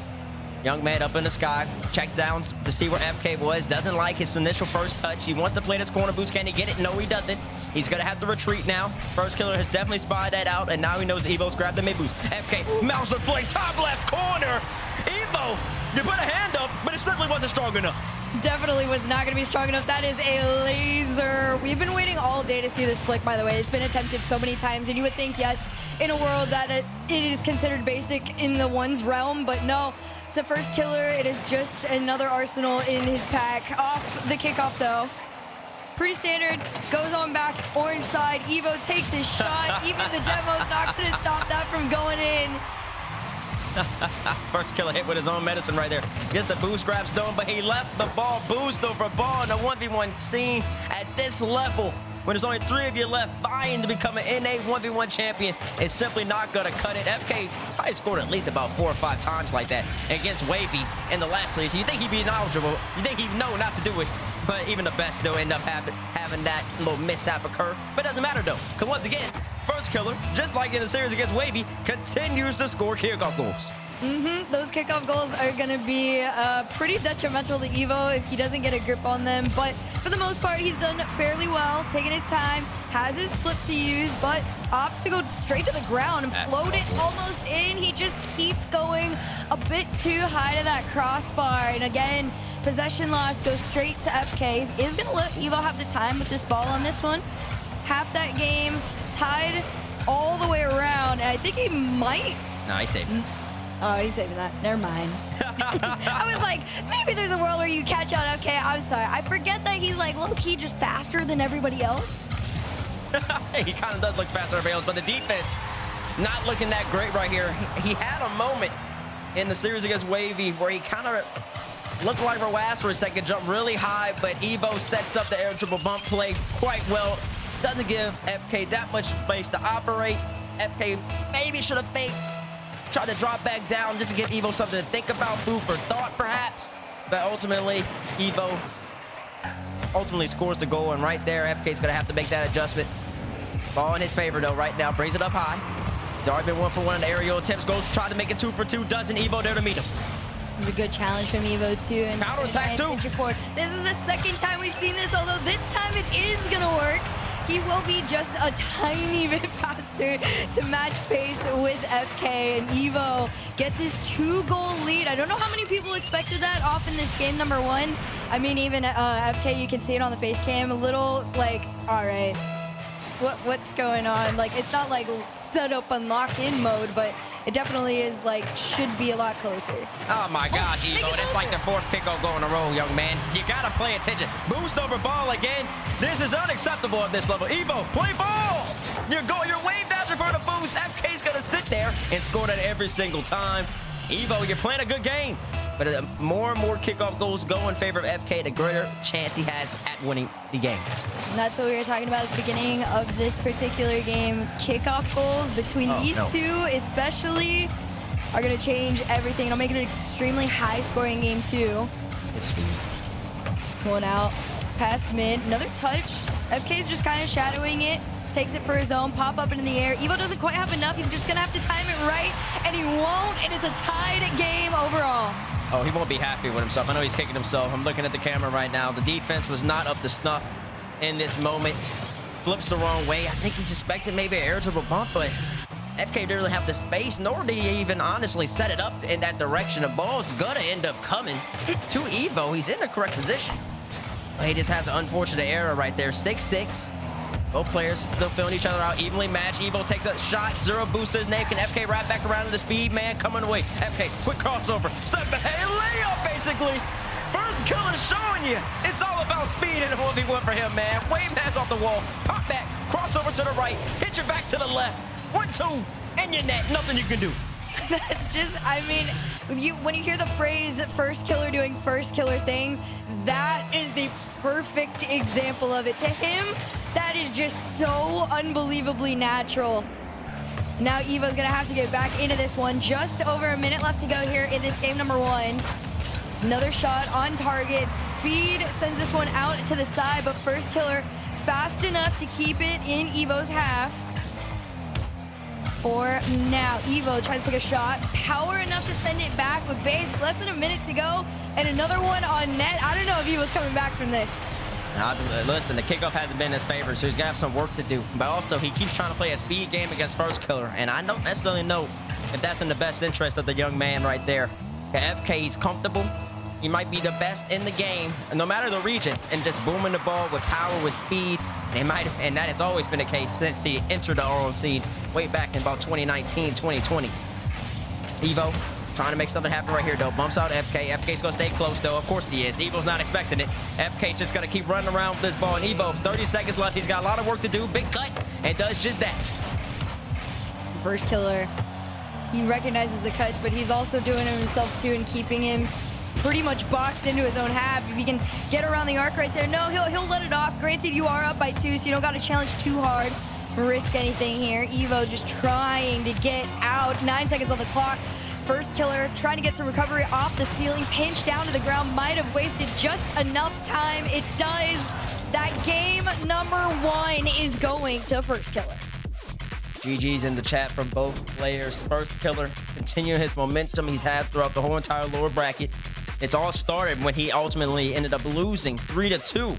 Young man up in the sky, checked down to see where FK was. Doesn't like his initial first touch. He wants to play this corner boost. Can he get it? No, he doesn't. He's going to have to retreat now. Firstkiller has definitely spied that out, and now he knows Evo's grabbed the mid boost. FK, mouse the flank, top left corner. Evo, you put a hand up, but it simply wasn't strong enough. Definitely was not going to be strong enough. That is a laser. We've been waiting all day to see this flick, by the way. It's been attempted so many times, and you would think, yes, in a world that it is considered basic in the one's realm, but no. It's a Firstkiller. It is just another arsenal in his pack. Off the kickoff, though. Pretty standard. Goes on back, orange side. Evo takes his shot. Even the demo's not going to stop that from going in. Firstkiller hit with his own medicine right there. Gets the boost grab stone, but he left the ball boost over ball in a 1v1 scene at this level. When there's only 3 of you left vying to become an NA 1v1 champion, it's simply not going to cut it. FK probably scored at least about 4 or 5 times like that against Wavy in the last series. So you think he'd be knowledgeable. You think he'd know not to do it. But even the best still end up having that little mishap occur. But it doesn't matter, though. Because once again, Firstkiller, just like in the series against Wavy, continues to score kickoff goals. Those kickoff goals are going to be pretty detrimental to Evo if he doesn't get a grip on them. But for the most part, he's done fairly well, taking his time, has his flip to use, but opts to go straight to the ground and float it almost in. He just keeps going a bit too high to that crossbar. And again, possession loss goes straight to FK. Is going to let Evo have the time with this ball on this one. Half that game, tied all the way around. And I think he might... No, he saved it. Oh, he's saving that. Never mind. I was like, maybe there's a world where you catch out. Okay, I'm sorry. I forget that he's like low-key just faster than everybody else. He kind of does look faster than everybody else, but the defense not looking that great right here. He had a moment in the series against Wavy where he kind of looked like Rawas for a second, jumped really high, but Evo sets up the air triple bump play quite well. Doesn't give FK that much space to operate. FK maybe should have faked. Tried to drop back down just to give Evo something to think about, food for thought perhaps. But ultimately, Evo scores the goal, and right there, FK's gonna have to make that adjustment. Ball in his favor though right now, brings it up high. He's already been 1 for 1 in the aerial attempts, goes to try to make it 2 for 2, doesn't. Evo there to meet him. It was a good challenge from Evo too. And counter attack too. This is the second time we've seen this, although this time it is gonna work. He will be just a tiny bit faster to match pace with FK, and Evo gets his 2-goal lead. I don't know how many people expected that off in this game number 1. I mean, even FK, you can see it on the face cam, a little like, all right, what's going on? Like, it's not like set up and lock in mode, but it definitely is like, should be a lot closer. Oh my gosh, Evo, that's like the 4th kickoff goal in a row, young man. You gotta pay attention. Boost over ball again. This is unacceptable at this level. Evo, play ball! You're wave dashing for the boost. FK's gonna sit there and score that every single time. Evo, you're playing a good game. But more and more kickoff goals go in favor of FK, the greater chance he has at winning the game. And that's what we were talking about at the beginning of this particular game. Kickoff goals between these two especially are going to change everything. It'll make it an extremely high-scoring game too. Good speed. This one out, past mid, another touch. FK's just kind of shadowing it. Takes it for his own, pop up into the air. Evo doesn't quite have enough. He's just going to have to time it right, and he won't, and it's a tied game overall. Oh, he won't be happy with himself. I know he's kicking himself. I'm looking at the camera right now. The defense was not up to snuff in this moment. Flips the wrong way. I think he suspected maybe an air dribble bump, but FK didn't really have the space, nor did he even honestly set it up in that direction. The ball's gonna end up coming to Evo. He's in the correct position. But he just has an unfortunate error right there. 6-6. Both players still filling each other out, evenly matched. Evo takes a shot, 0 boost to his name. Can FK right back around to the speed man coming away? FK, quick crossover, step back, hey, layup basically. Firstkiller showing you it's all about speed in a 1v1 for him, man. Wave pass off the wall, pop back, crossover to the right, hit your back to the left. 1-2, in your net, nothing you can do. That's just, I mean, when you hear the phrase Firstkiller doing Firstkiller things, that is the perfect example of it. To him, that is just so unbelievably natural. Now Evo's gonna have to get back into this one. Just over a minute left to go here in this game number 1. Another shot on target. Speed sends this one out to the side, but Firstkiller fast enough to keep it in Evo's half. For now, Evo tries to take a shot. Power enough to send it back with Bates. Less than a minute to go. And another one on net. I don't know if Evo's coming back from this. Listen, the kickoff hasn't been in his favor, so he's got to have some work to do. But also, he keeps trying to play a speed game against Firstkiller, and I don't necessarily know if that's in the best interest of the young man right there. FK, he's comfortable. He might be the best in the game, no matter the region, and just booming the ball with power, with speed. And that has always been the case since he entered the RLCS way back in about 2019, 2020. Evo trying to make something happen right here, though. Bumps out FK. FK's going to stay close, though. Of course he is. Evo's not expecting it. FK just going to keep running around with this ball. And Evo, 30 seconds left. He's got a lot of work to do. Big cut, and does just that. Firstkiller, he recognizes the cuts, but he's also doing it himself, too, and keeping him pretty much boxed into his own half. If he can get around the arc right there, no, he'll let it off. Granted, you are up by 2, so you don't got to challenge too hard, risk anything here. Evo just trying to get out. 9 seconds on the clock. Firstkiller trying to get some recovery off the ceiling, pinched down to the ground, might have wasted just enough time. It does. That game number 1 is going to Firstkiller. GG's in the chat from both players. Firstkiller continuing his momentum he's had throughout the whole entire lower bracket. It's all started when he ultimately ended up losing 3-2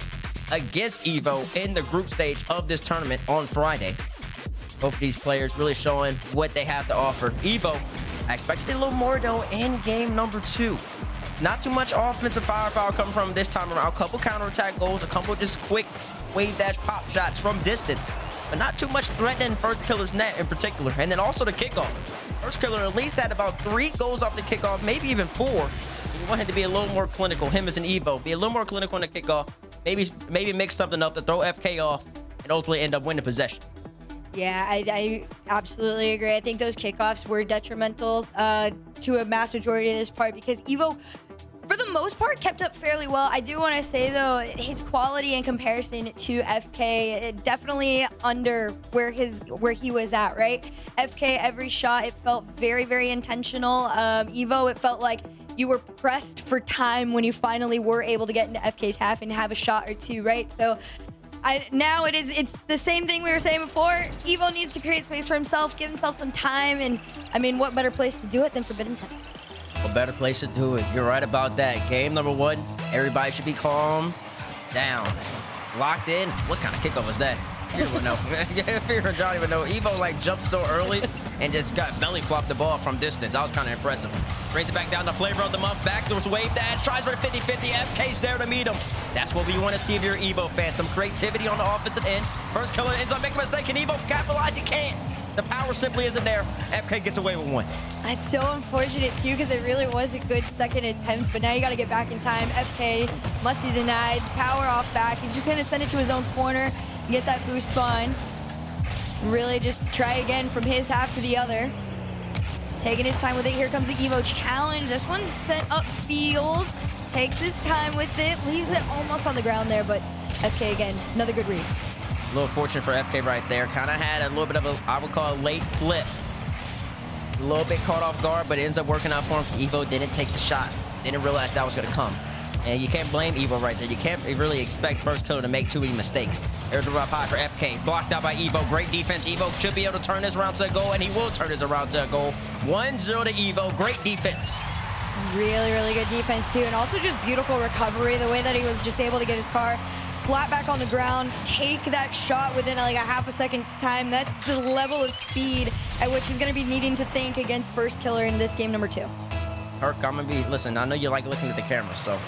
against Evo in the group stage of this tournament on Friday. Both of these players really showing what they have to offer. Evo, I expect to see a little more, though, in game number 2. Not too much offensive firepower coming from this time around. A couple counterattack goals, a couple just quick wave dash pop shots from distance. But not too much threatening Firstkiller's net in particular. And then also the kickoff. Firstkiller at least had about 3 goals off the kickoff, maybe even 4. You want him to be a little more clinical, him as an Evo. Be a little more clinical in the kickoff. Maybe mix something up to throw FK off and ultimately end up winning possession. Yeah, I absolutely agree. I think those kickoffs were detrimental to a mass majority of this part because Evo, for the most part, kept up fairly well. I do want to say, though, his quality in comparison to FK, definitely under where he was at, right? FK, every shot, it felt very, very intentional. Evo, it felt like you were pressed for time when you finally were able to get into FK's half and have a shot or two, right? So now it's the same thing we were saying before. Evo needs to create space for himself, give himself some time, and I mean, what better place to do it than Forbidden Temple? A better place to do it. You're right about that. Game number 1, everybody should be calm down. Locked in. What kind of kickoff was that? Fear would know. Fear don't even know. Evo like jumped so early and just got belly flopped the ball from distance. That was kind of impressive. Brings it back down to flavor of the month. Backdoors wave dash. Tries for a 50-50. FK's there to meet him. That's what we want to see if you're an Evo fan. Some creativity on the offensive end. Firstkiller ends up making a mistake. Can Evo capitalize? He can't. The power simply isn't there. FK gets away with 1. That's so unfortunate, too, because it really was a good second attempt, but now you got to get back in time. FK must be denied. Power off back. He's just going to send it to his own corner and get that boost spawn. Really just try again from his half to the other. Taking his time with it. Here comes the Evo challenge. This one's sent upfield. Takes his time with it. Leaves it almost on the ground there, but FK again, another good read. A little fortunate for FK right there. Kind of had a little bit of a, I would call a late flip. A little bit caught off guard, but it ends up working out for him. Evo didn't take the shot. Didn't realize that was going to come. And you can't blame Evo right there. You can't really expect Firstkiller to make too many mistakes. There's the rough high for FK. Blocked out by Evo. Great defense. Evo should be able to turn this around to a goal, and he will turn this around to a goal. 1-0 to Evo. Great defense. Really, really good defense, too. And also just beautiful recovery. The way that he was just able to get his car flat back on the ground, take that shot within like a half a second's time. That's the level of speed at which he's going to be needing to think against Firstkiller in this game number 2. Herc, I'm going to be, listen, I know you like looking at the camera, so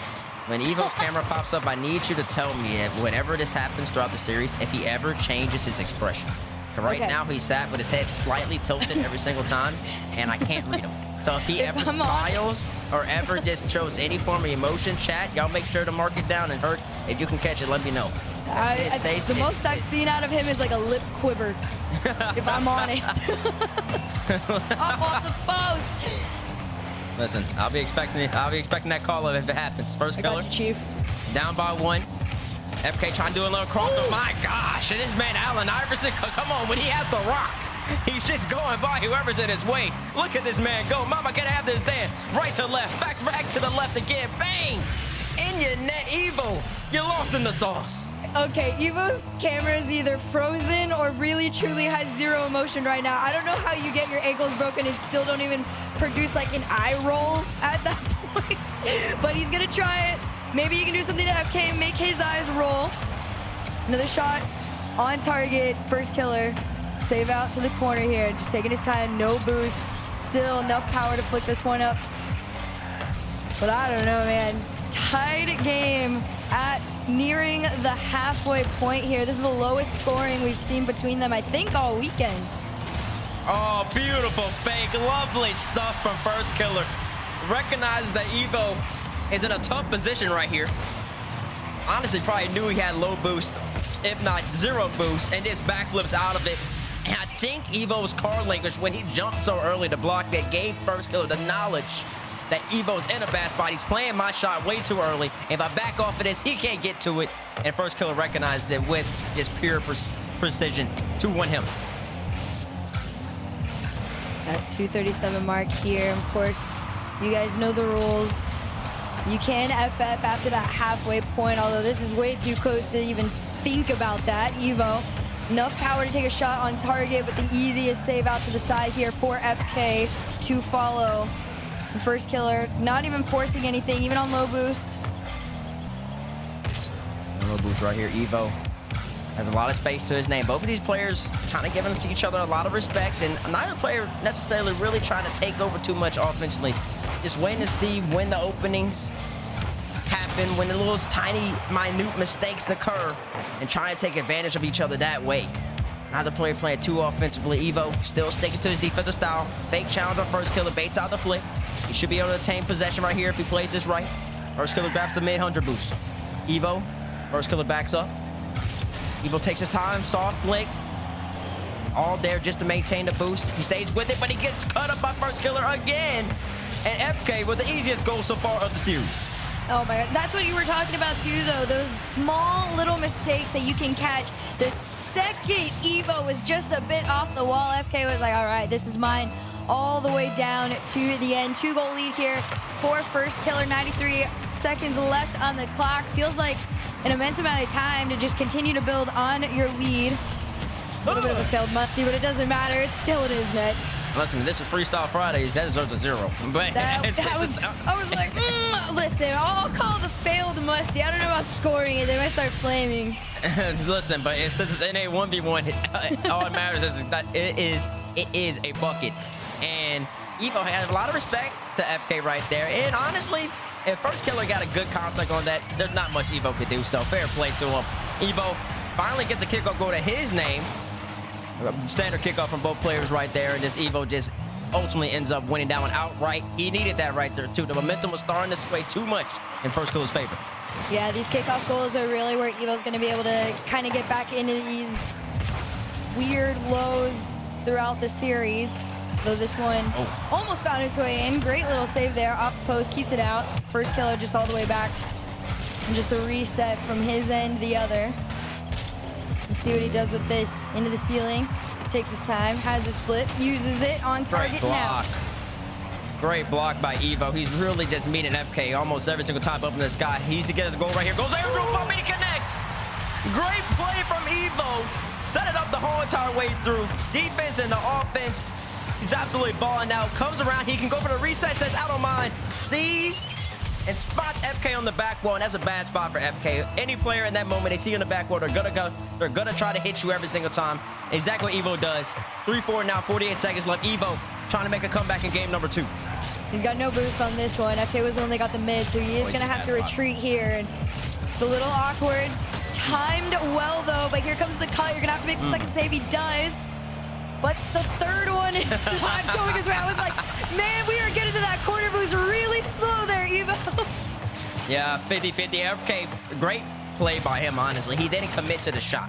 when Evo's camera pops up, I need you to tell me if whenever this happens throughout the series, if he ever changes his expression. Right now, he's sat with his head slightly tilted every single time, and I can't read him. So if he ever smiles or ever just shows any form of emotion, chat, y'all make sure to mark it down. And Herc, if you can catch it, let me know. The most I've seen out of him is like a lip quiver, if I'm honest. Up off the post. Listen, I'll be expecting that call if it happens. Firstkiller. I got you, Chief. Down by 1. FK trying to do a little cross. Oh my gosh! And this man Allen Iverson, come on, when he has the rock, He's just going by whoever's in his way. Look at this man go. Mama can have this dance. Right to left, back to the left again. Bang! In your net, Evo. You're lost in the sauce. Okay, Evo's camera is either frozen or really truly has zero emotion right now. I don't know how you get your ankles broken and still don't even produce like an eye roll at that point. But he's gonna try it. Maybe he can do something to FK, make his eyes roll. Another shot on target, Firstkiller. Save out to the corner here, just taking his time, no boost. Still enough power to flick this one up. But I don't know, man. Tied game at nearing the halfway point here. This is the lowest scoring we've seen between them, I think, all weekend. Oh, beautiful fake. Lovely stuff from Firstkiller. Recognizes that Evo is in a tough position right here. Honestly, probably knew he had low boost, if not zero boost, and just backflips out of it. And I think Evo's car language, when he jumped so early to block that, gave Firstkiller the knowledge that Evo's in a bad spot. He's playing my shot way too early. If I back off of this, he can't get to it. And Firstkiller recognizes it with just pure precision to win him. That 237 mark here. Of course, you guys know the rules. You can FF after that halfway point, although this is way too close to even think about that. Evo, enough power to take a shot on target, but the easiest save out to the side here for FK to follow. The Firstkiller not even forcing anything, even on low boost. Low boost right here. Evo has a lot of space to his name. Both of these players kind of giving each other a lot of respect, and neither player necessarily really trying to take over too much offensively. Just waiting to see when the openings happen, when the little tiny, minute mistakes occur, and trying to take advantage of each other that way. Neither player playing too offensively. Evo still sticking to his defensive style. Fake challenge on Firstkiller, baits out the flick. He should be able to attain possession right here if he plays this right. Firstkiller grabs the mid-100 boost. Evo, Firstkiller backs up. Evo takes his time, soft flick. All there just to maintain the boost. He stays with it, but he gets cut up by Firstkiller again. And FK with the easiest goal so far of the series. Oh my God, that's what you were talking about too, though. Those small little mistakes that you can catch. The second Evo was just a bit off the wall, FK was like, all right, this is mine. All the way down to the end. 2-goal lead here for Firstkiller. 93 seconds left on the clock. Feels like an immense amount of time to just continue to build on your lead. A little bit of a failed musty, but it doesn't matter. It's still in his net. Listen, this is Freestyle Fridays. That deserves a 0. But I was like, listen, I'll call the failed musty. I don't know about scoring it. They might start flaming. Listen, but since it's in a 1v1, all that matters is that it is a bucket. And Evo has a lot of respect to FK right there. And honestly, if Firstkiller got a good contact on that, there's not much Evo could do. So fair play to him. Evo finally gets a kickoff go to his name. Standard kickoff from both players right there. And this Evo just ultimately ends up winning that one outright. He needed that right there too. The momentum was starting to sway too much in Firstkiller's favor. Yeah, these kickoff goals are really where Evo's going to be able to kind of get back into these weird lows throughout the series. Though this one almost found its way in. Great little save there. Off the post, keeps it out. Firstkiller just all the way back. And just a reset from his end to the other. Let's see what he does with this. Into the ceiling. Takes his time. Has his split. Uses it on target now. Great block by Evo. He's really just meeting FK almost every single time up in the sky. He's to get his goal right here. Goes aerial bump and he connects. Great play from Evo. Set it up the whole entire way through. Defense and the offense. He's absolutely balling out. Comes around. He can go for the reset. Says, I don't mind. Sees and spots FK on the back wall. And that's a bad spot for FK. Any player in that moment, they see you in the back wall, they're gonna try to hit you every single time. Exactly what Evo does. 3-4 now, 48 seconds left. Evo trying to make a comeback in game number 2. He's got no boost on this one. FK was the one that got the mid, so he is gonna have to retreat here. And it's a little awkward. Timed well though, but here comes the cut. You're gonna have to make the second save. He does. But the third one is not going his way. I was like, man, we are getting to that corner boost really slow there, Evo. Yeah, 50-50. FK, great play by him, honestly. He didn't commit to the shot.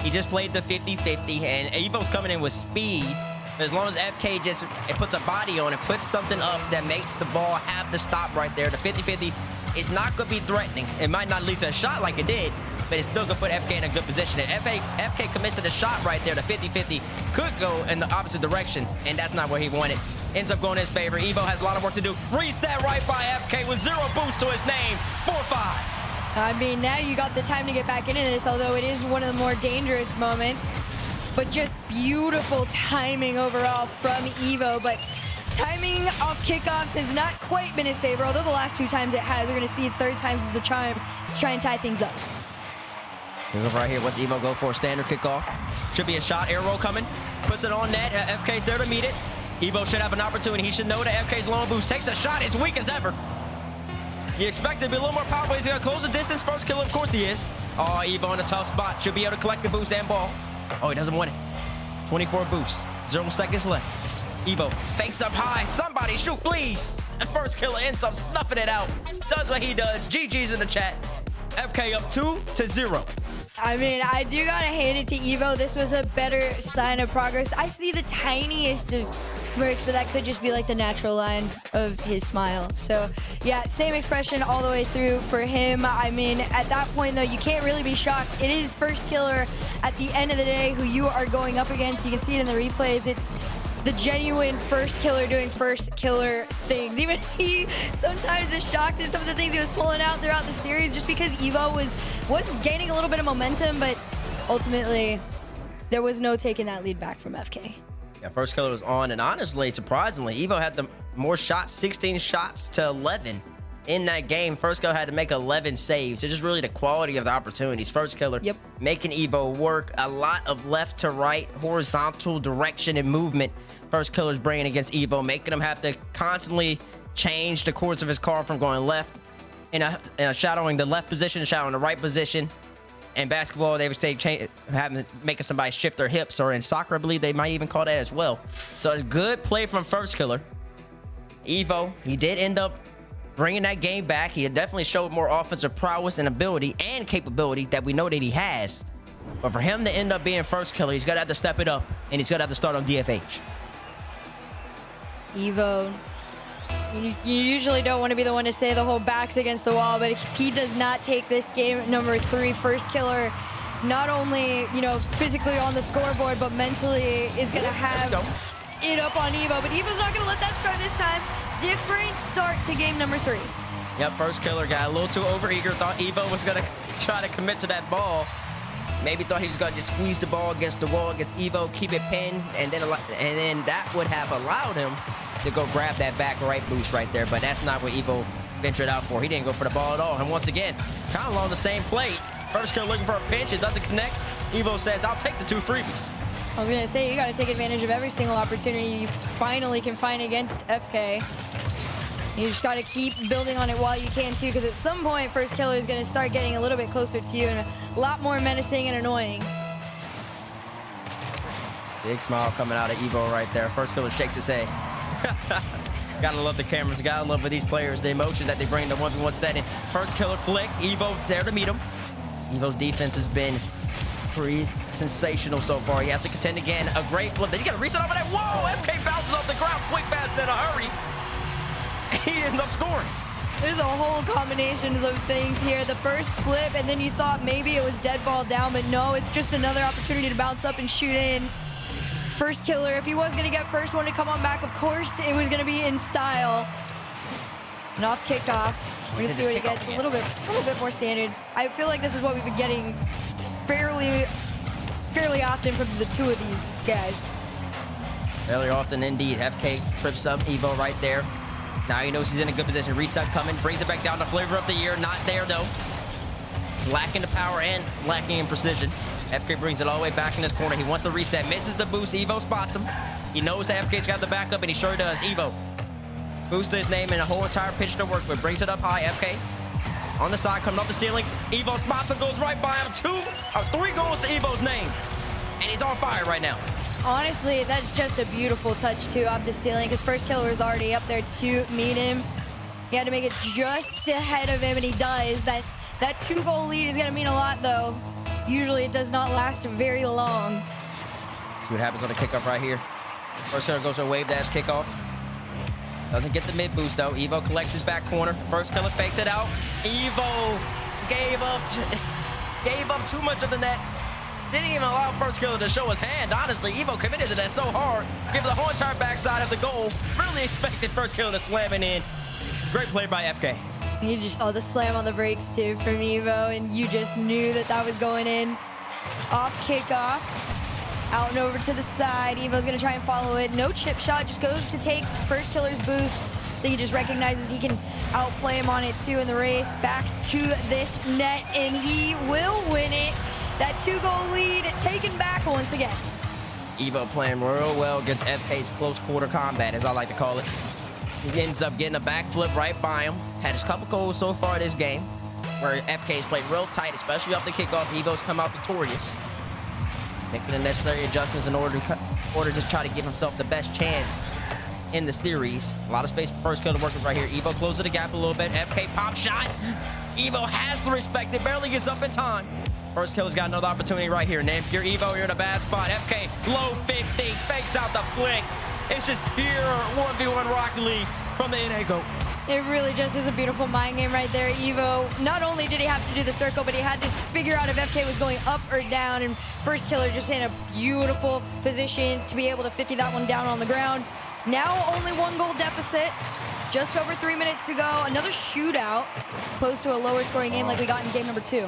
He just played the 50-50, and Evo's coming in with speed. As long as FK just puts a body on it, puts something up that makes the ball have to stop right there. The 50-50 is not going to be threatening. It might not lead to a shot like it did, but it's still going to put FK in a good position. If FK commits to the shot right there, the 50-50 could go in the opposite direction, and that's not what he wanted. Ends up going in his favor. Evo has a lot of work to do. Reset right by FK with 0 boost to his name. 4-5. I mean, now you got the time to get back into this, although it is one of the more dangerous moments. But just beautiful timing overall from Evo. But timing off kickoffs has not quite been his favor, although the last 2 times it has. We're going to see it 3rd times is the charm to try and tie things up. Kickoff right here. What's Evo go for? Standard kickoff. Should be a shot. Air roll coming. Puts it on net. FK's there to meet it. Evo should have an opportunity. He should know that FK's low on boost. Takes a shot. As weak as ever. You expect it to be a little more powerful. He's going to close the distance. Firstkiller, of course he is. Oh, Evo in a tough spot. Should be able to collect the boost and ball. Oh, he doesn't win it. 24 boost. 0 seconds left. Evo fakes up high. Somebody shoot, please. And Firstkiller ends up snuffing it out. Does what he does. GG's in the chat. FK up 2-0. I mean, I do gotta hand it to Evo. This was a better sign of progress. I see the tiniest of smirks, but that could just be like the natural line of his smile. So yeah, same expression all the way through for him. I mean, at that point though, you can't really be shocked. It is Firstkiller at the end of the day who you are going up against. You can see it in the replays. It's the genuine Firstkiller doing Firstkiller things. Even he sometimes is shocked at some of the things he was pulling out throughout the series just because Evo was gaining a little bit of momentum, but ultimately there was no taking that lead back from FK. Yeah, Firstkiller was on, and honestly, surprisingly, Evo had the more shots, 16 shots to 11 in that game. Firstkiller had to make 11 saves. It's just really the quality of the opportunities. Firstkiller making Evo work. A lot of left to right, horizontal direction and movement Firstkiller's bringing against Evo, making him have to constantly change the course of his car from going left and shadowing the left position, shadowing the right position. In basketball, they would say making somebody shift their hips, or in soccer, I believe they might even call that as well. So it's good play from Firstkiller. Evo, he did end up bringing that game back. He had definitely showed more offensive prowess and ability and capability that we know that he has. But for him to end up being Firstkiller, he's going to have to step it up, and he's going to have to start on DFH. Evo, you usually don't want to be the one to say the whole back's against the wall, but if he does not take this game number 3, Firstkiller, not only, you know, physically on the scoreboard, but mentally is going to have it up on Evo. But Evo's not going to let that start this time. Different start to game number 3. Yep, Firstkiller got a little too overeager. Thought Evo was going to try to commit to that ball. Maybe thought he was going to just squeeze the ball against the wall against Evo, keep it pinned, and then that would have allowed him to go grab that back right boost right there. But that's not what Evo ventured out for. He didn't go for the ball at all. And once again, kind of along the same plate. Firstkiller looking for a pinch. It doesn't connect. Evo says, I'll take the 2 freebies. I was going to say, you got to take advantage of every single opportunity you finally can find against FK. You just got to keep building on it while you can, too, because at some point, Firstkiller is going to start getting a little bit closer to you and a lot more menacing and annoying. Big smile coming out of Evo right there. Firstkiller shakes his head. Gotta love the cameras. Gotta love for these players, the emotion that they bring to 1v1 setting. Firstkiller flick. Evo there to meet him. Evo's defense has been pretty sensational so far. He has to contend again. A great flip. Then you got to reset off of that. Whoa! FK bounces off the ground quick, fast, in a hurry. He ends up scoring. There's a whole combination of things here. The first flip, and then you thought maybe it was dead ball down, but no, it's just another opportunity to bounce up and shoot in. Firstkiller, if he was going to get first one to come on back, of course, it was going to be in style. And off kickoff. We're going to see what he gets. A little bit more standard. I feel like this is what we've been getting fairly often from the 2 of these guys. Fairly often indeed. FK trips up Evo right there. Now he knows he's in a good position. Reset coming, brings it back down to flavor of the year. Not there though. Lacking the power and lacking in precision. FK brings it all the way back in this corner. He wants to reset, misses the boost. Evo spots him. He knows that FK's got the backup, and he sure does. Evo boost his name and a whole entire pitch to work with. Brings it up high. FK on the side, coming up the ceiling. Evo spots him, goes right by him. 3 goals to Evo's name, and he's on fire right now. Honestly, that's just a beautiful touch, too, off the ceiling, because Firstkiller was already up there to meet him. He had to make it just ahead of him, and he does. That 2-goal lead is going to mean a lot, though. Usually, it does not last very long. See what happens on the kickoff right here. Firstkiller goes to a wave dash kickoff. Doesn't get the mid boost, though. Evo collects his back corner. Firstkiller fakes it out. Evo gave up. Gave up too much of the net. Didn't even allow Firstkiller to show his hand. Honestly, Evo committed to that so hard. Give the whole entire backside of the goal. Really expected Firstkiller to slam it in. Great play by FK. You just saw the slam on the brakes too from Evo, and you just knew that that was going in. Off kickoff, out and over to the side. Evo's gonna try and follow it. No chip shot, just goes to take Firstkiller's boost. Then he just recognizes he can outplay him on it too in the race. Back to this net, and he will win it. That 2-goal lead taken back once again. Evo playing real well against FK's close quarter combat, as I like to call it. He ends up getting a backflip right by him. Had his couple goals so far this game, where FK's played real tight, especially off the kickoff. Evo's come out victorious, making the necessary adjustments in order to try to give himself the best chance in the series. A lot of space for Firstkiller to work with right here. Evo closes the gap a little bit. FK pop shot. Evo has to respect it. Barely gets up in time. Firstkiller's got another opportunity right here. Name your Evo, you're in a bad spot. FK, low 50, fakes out the flick. It's just pure 1v1 Rocket League from the NA GOAT. It really just is a beautiful mind game right there. Evo, not only did he have to do the circle, but he had to figure out if FK was going up or down, and Firstkiller just in a beautiful position to be able to 50 that one down on the ground. Now only 1-goal deficit. Just over 3 minutes to go. Another shootout, as opposed to a lower scoring game like we got in game number 2.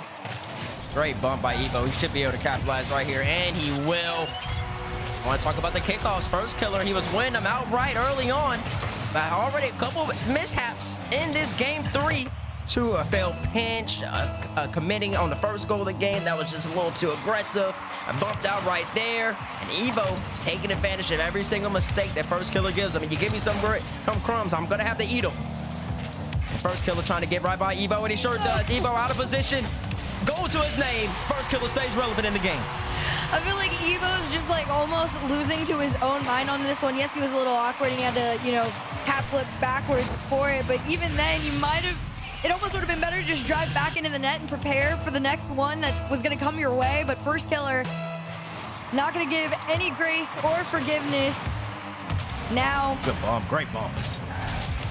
Great bump by Evo. He should be able to capitalize right here, and he will. I want to talk about the kickoffs. Firstkiller, he was winning them outright early on, but already a couple of mishaps in this game 3 to a failed pinch, committing on the first goal of the game. That was just a little too aggressive. I bumped out right there, and Evo taking advantage of every single mistake that Firstkiller gives him. And you give me some crumbs, I'm going to have to eat them. Firstkiller trying to get right by Evo, and he sure does. Evo out of position. Goal to his name. Firstkiller stays relevant in the game. I feel like Evo's just like almost losing to his own mind on this one. Yes, he was a little awkward and he had to, you know, half flip backwards for it. But even then, you might have, it almost would have been better to just drive back into the net and prepare for the next one that was going to come your way. But Firstkiller not going to give any grace or forgiveness. Now, good bump, great bump.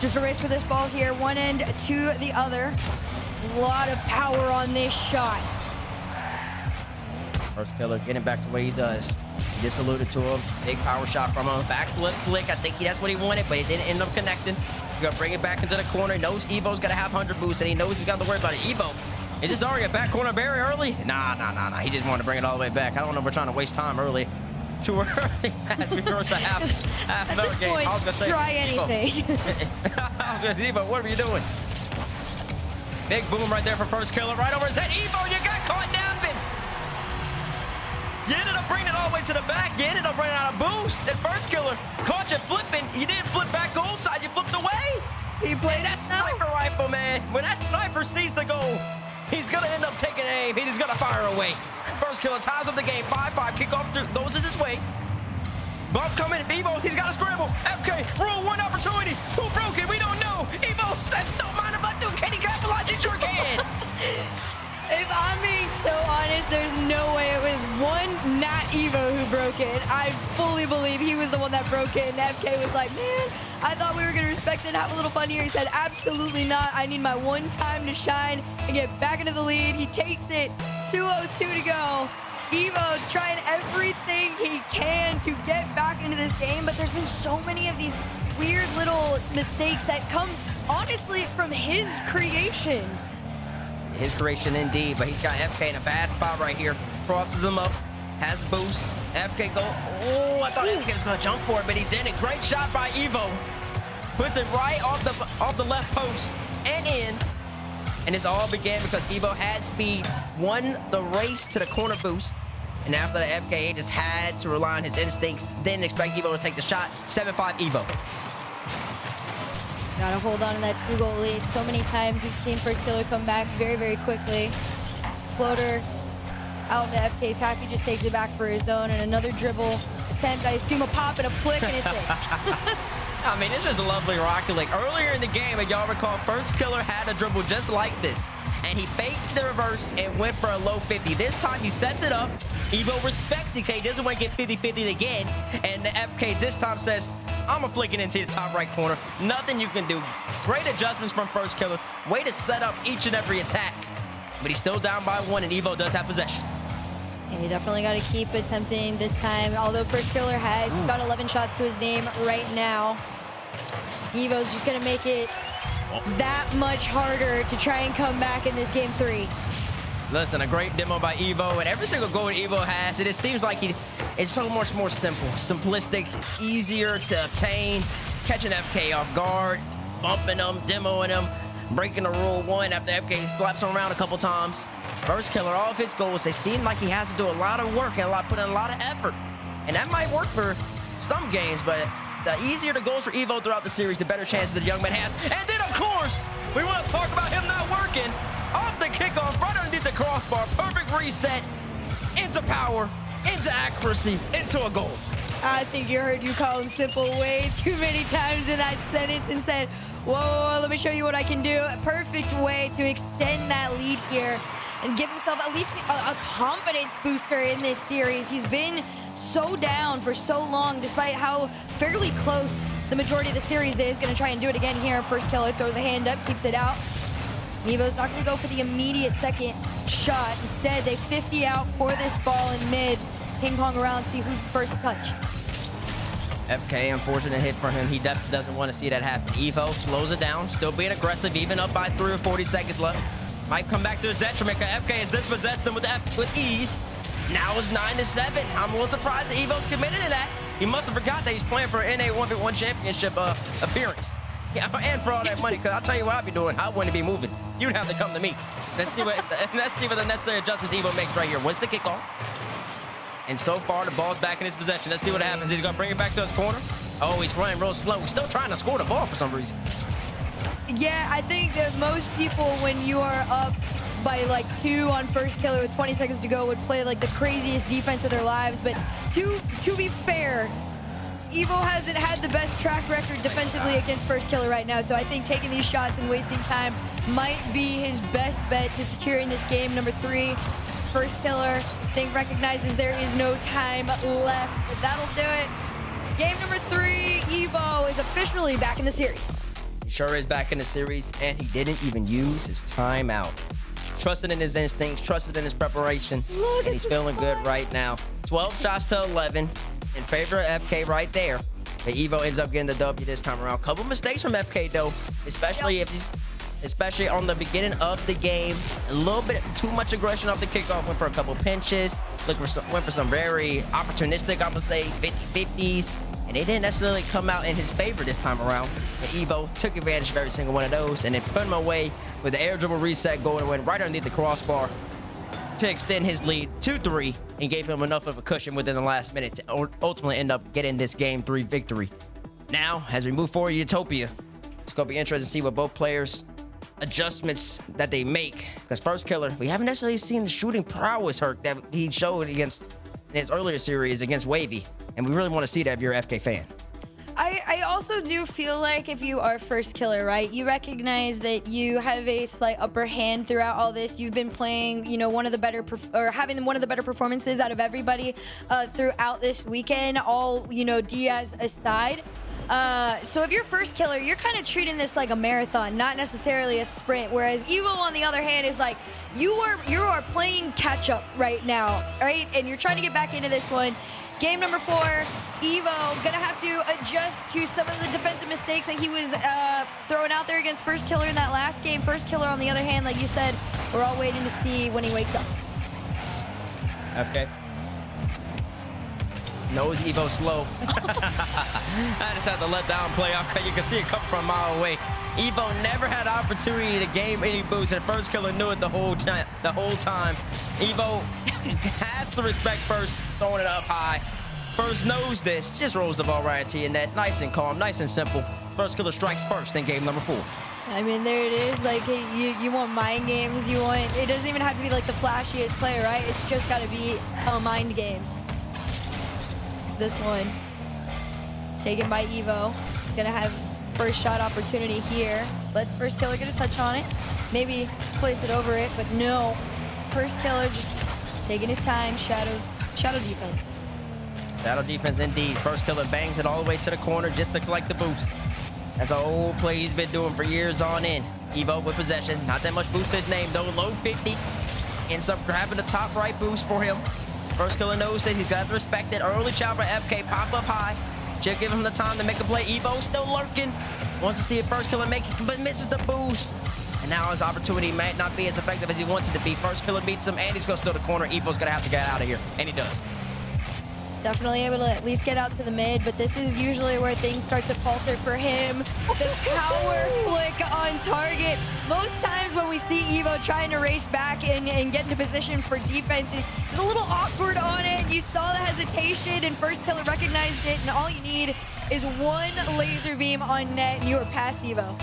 Just a race for this ball here, one end to the other. A lot of power on this shot. Firstkiller getting back to what he does. He just alluded to him. Big power shot from him. Back flick. I think that's what he wanted, but it didn't end up connecting. He's gonna bring it back into the corner. He knows Evo's gonna have 100 boosts, and he knows he's got to worry about it. Evo, is this already a back corner very early? Nah. He just wanted to bring it all the way back. I don't know if we're trying to waste time early. Too early. As we approach the half another game. Point, I was gonna say, try anything. I was gonna say, Evo, what are you doing? Big boom right there for Firstkiller, right over his head. Evo, you got caught napping. You ended up bringing it all the way to the back. You ended up running out of boost. And Firstkiller caught you flipping. You didn't flip back goal side. You flipped away. He played that sniper rifle, man. When that sniper sees the goal, he's going to end up taking aim. He's going to fire away. Firstkiller ties up the game. 5-5. Kickoff goes his way. Bump coming. Evo, he's got to scramble. FK, rule 1 opportunity. Who broke it? We don't know. Evo said, don't mind if I do. Can he capitalize? He sure can. If I'm being so honest, there's no way it was not Evo who broke it. I fully believe he was the one that broke it, and FK was like, man, I thought we were gonna respect it and have a little fun here. He said, absolutely not. I need my one time to shine and get back into the lead. He takes it, 2:02 to go. Evo trying everything he can to get back into this game, but there's been so many of these weird little mistakes that come, honestly, from his creation. His creation indeed, but he's got FK in a bad spot right here. Crosses him up, has boost. FK go, oh, I thought FK was gonna jump for it, but he didn't. Great shot by Evo. Puts it right off the left post and in. And this all began because Evo had speed, won the race to the corner boost. And after the FK, just had to rely on his instincts. Didn't expect Evo to take the shot. 7-5 Evo. Gotta hold on to that 2-goal lead. So many times we've seen Firstkiller come back very, very quickly. Floater out to FK's half. He just takes it back for his own. And another dribble attempt. I assume a pop and a flick, and it's in. I mean, it's just a lovely Rocket League. Earlier in the game, if y'all recall, Firstkiller had a dribble just like this. And he faked the reverse and went for a low 50. This time, he sets it up. Evo respects DK, doesn't want to get 50-50 again. And the FK this time says, I'm going to flick it into the top right corner. Nothing you can do. Great adjustments from Firstkiller. Way to set up each and every attack. but he's still down by 1, and Evo does have possession. And you definitely got to keep attempting this time. Although Firstkiller has got 11 shots to his name right now, Evo's just going to make it that much harder to try and come back in this game 3. Listen, a great demo by Evo, and every single goal Evo has, it seems like it's so much more simple, simplistic, easier to obtain, catching FK off guard, bumping them, demoing them, breaking the rule 1 after FK slaps him around a couple times. Firstkiller, all of his goals, they seem like he has to do a lot of work and put in a lot of effort. And that might work for some games, but the easier the goals for Evo throughout the series, the better chances the young man has. And then, of course, we want to talk about him not working. Off the kickoff, right underneath the crossbar, perfect reset, into power, into accuracy, into a goal. I think you heard you call him simple way too many times in that sentence and said, whoa, let me show you what I can do. A perfect way to extend that lead here and give himself at least a confidence booster in this series. He's been so down for so long, despite how fairly close the majority of the series is. Gonna try and do it again here. Firstkiller throws a hand up, keeps it out. Evo's not gonna go for the immediate second shot. Instead, they 50 out for this ball in mid. Ping pong around, see who's the first to touch. FK, unfortunate hit for him. He definitely doesn't want to see that happen. Evo slows it down, still being aggressive, even up by 3 or 40 seconds left. Might come back to his detriment, because FK has dispossessed him with ease. Now it's 9-7. I'm a little surprised that Evo's committed to that. He must have forgot that he's playing for an NA 1v1 championship appearance. Yeah, and for all that money, because I'll tell you what I'd be doing. I wouldn't be moving. You'd have to come to me. Let's see what the necessary adjustments Evo makes right here. What's the kickoff? And so far, the ball's back in his possession. Let's see what happens. He's going to bring it back to his corner. Oh, he's running real slow. He's still trying to score the ball for some reason. Yeah, I think that most people, when you are up by like 2 on Firstkiller with 20 seconds to go, would play like the craziest defense of their lives. But to be fair, Evo hasn't had the best track record defensively against Firstkiller right now. So I think taking these shots and wasting time might be his best bet to securing this game number 3. Firstkiller, I think, recognizes there is no time left. But that'll do it. Game number 3, Evo is officially back in the series. He sure is back in the series, and he didn't even use his timeout. Trusted in his instincts, trusted in his preparation, and he's feeling good right now. 12 shots to 11 in favor of FK right there. But Evo ends up getting the W this time around. Couple mistakes from FK though, especially on the beginning of the game. A little bit too much aggression off the kickoff. Went for a couple pinches. Went for some very opportunistic, I would say, 50-50s. And they didn't necessarily come out in his favor this time around. And Evo took advantage of every single one of those and then put him away with the air dribble reset going and went right underneath the crossbar to extend his lead 2-3 and gave him enough of a cushion within the last minute to ultimately end up getting this game 3 victory. Now, as we move forward to Utopia, it's going to be interesting to see what both players' adjustments that they make. Because Firstkiller, we haven't necessarily seen the shooting prowess that he showed against in his earlier series against Wavy. And we really want to see that if you're an FK fan. I also do feel like if you are Firstkiller, right, you recognize that you have a slight upper hand throughout all this. You've been playing, you know, one of the better having one of the better performances out of everybody throughout this weekend, all, you know, Diaz aside. So if you're Firstkiller, you're kind of treating this like a marathon, not necessarily a sprint. Whereas Evo, on the other hand, is like you are playing catch up right now, right? And you're trying to get back into this one. Game number 4, Evo gonna have to adjust to some of the defensive mistakes that he was throwing out there against Firstkiller in that last game. Firstkiller, on the other hand, like you said, we're all waiting to see when he wakes up. FK. Knows Evo slow. I just had to let down play out. You can see it come from a mile away. Evo never had an opportunity to gain any boost, and Firstkiller knew it the whole time. Evo has to respect First, throwing it up high. First knows this, just rolls the ball right into your net. Nice and calm, nice and simple. Firstkiller strikes first in game number 4. I mean, there it is. Like, you want mind games. You want, it doesn't even have to be like the flashiest player, right? It's just got to be a mind game. It's this one. Taken by Evo. He's gonna have first shot opportunity here. Let's Firstkiller get a touch on it. Maybe place it over it, but no. Firstkiller just taking his time. Shadow defense. Shadow defense indeed. Firstkiller bangs it all the way to the corner just to collect the boost. That's an old play he's been doing for years on end. Evo with possession. Not that much boost to his name, though. Low 50. Ends up grabbing the top right boost for him. Firstkiller knows that he's got to respect it. Early shot for FK. Pop up high. Should give him the time to make a play. Evo still lurking. Wants to see if Firstkiller make it, but misses the boost. And now his opportunity might not be as effective as he wants it to be. Firstkiller beats him, and he's going to steal the corner. Evo's going to have to get out of here, and he does. Definitely able to at least get out to the mid, but this is usually where things start to falter for him. The power flick on target. Most times when we see Evo trying to race back and get into position for defense, he's a little awkward on it. You saw the hesitation, and Firstkiller recognized it, and all you need is one laser beam on net, and you are past Evo.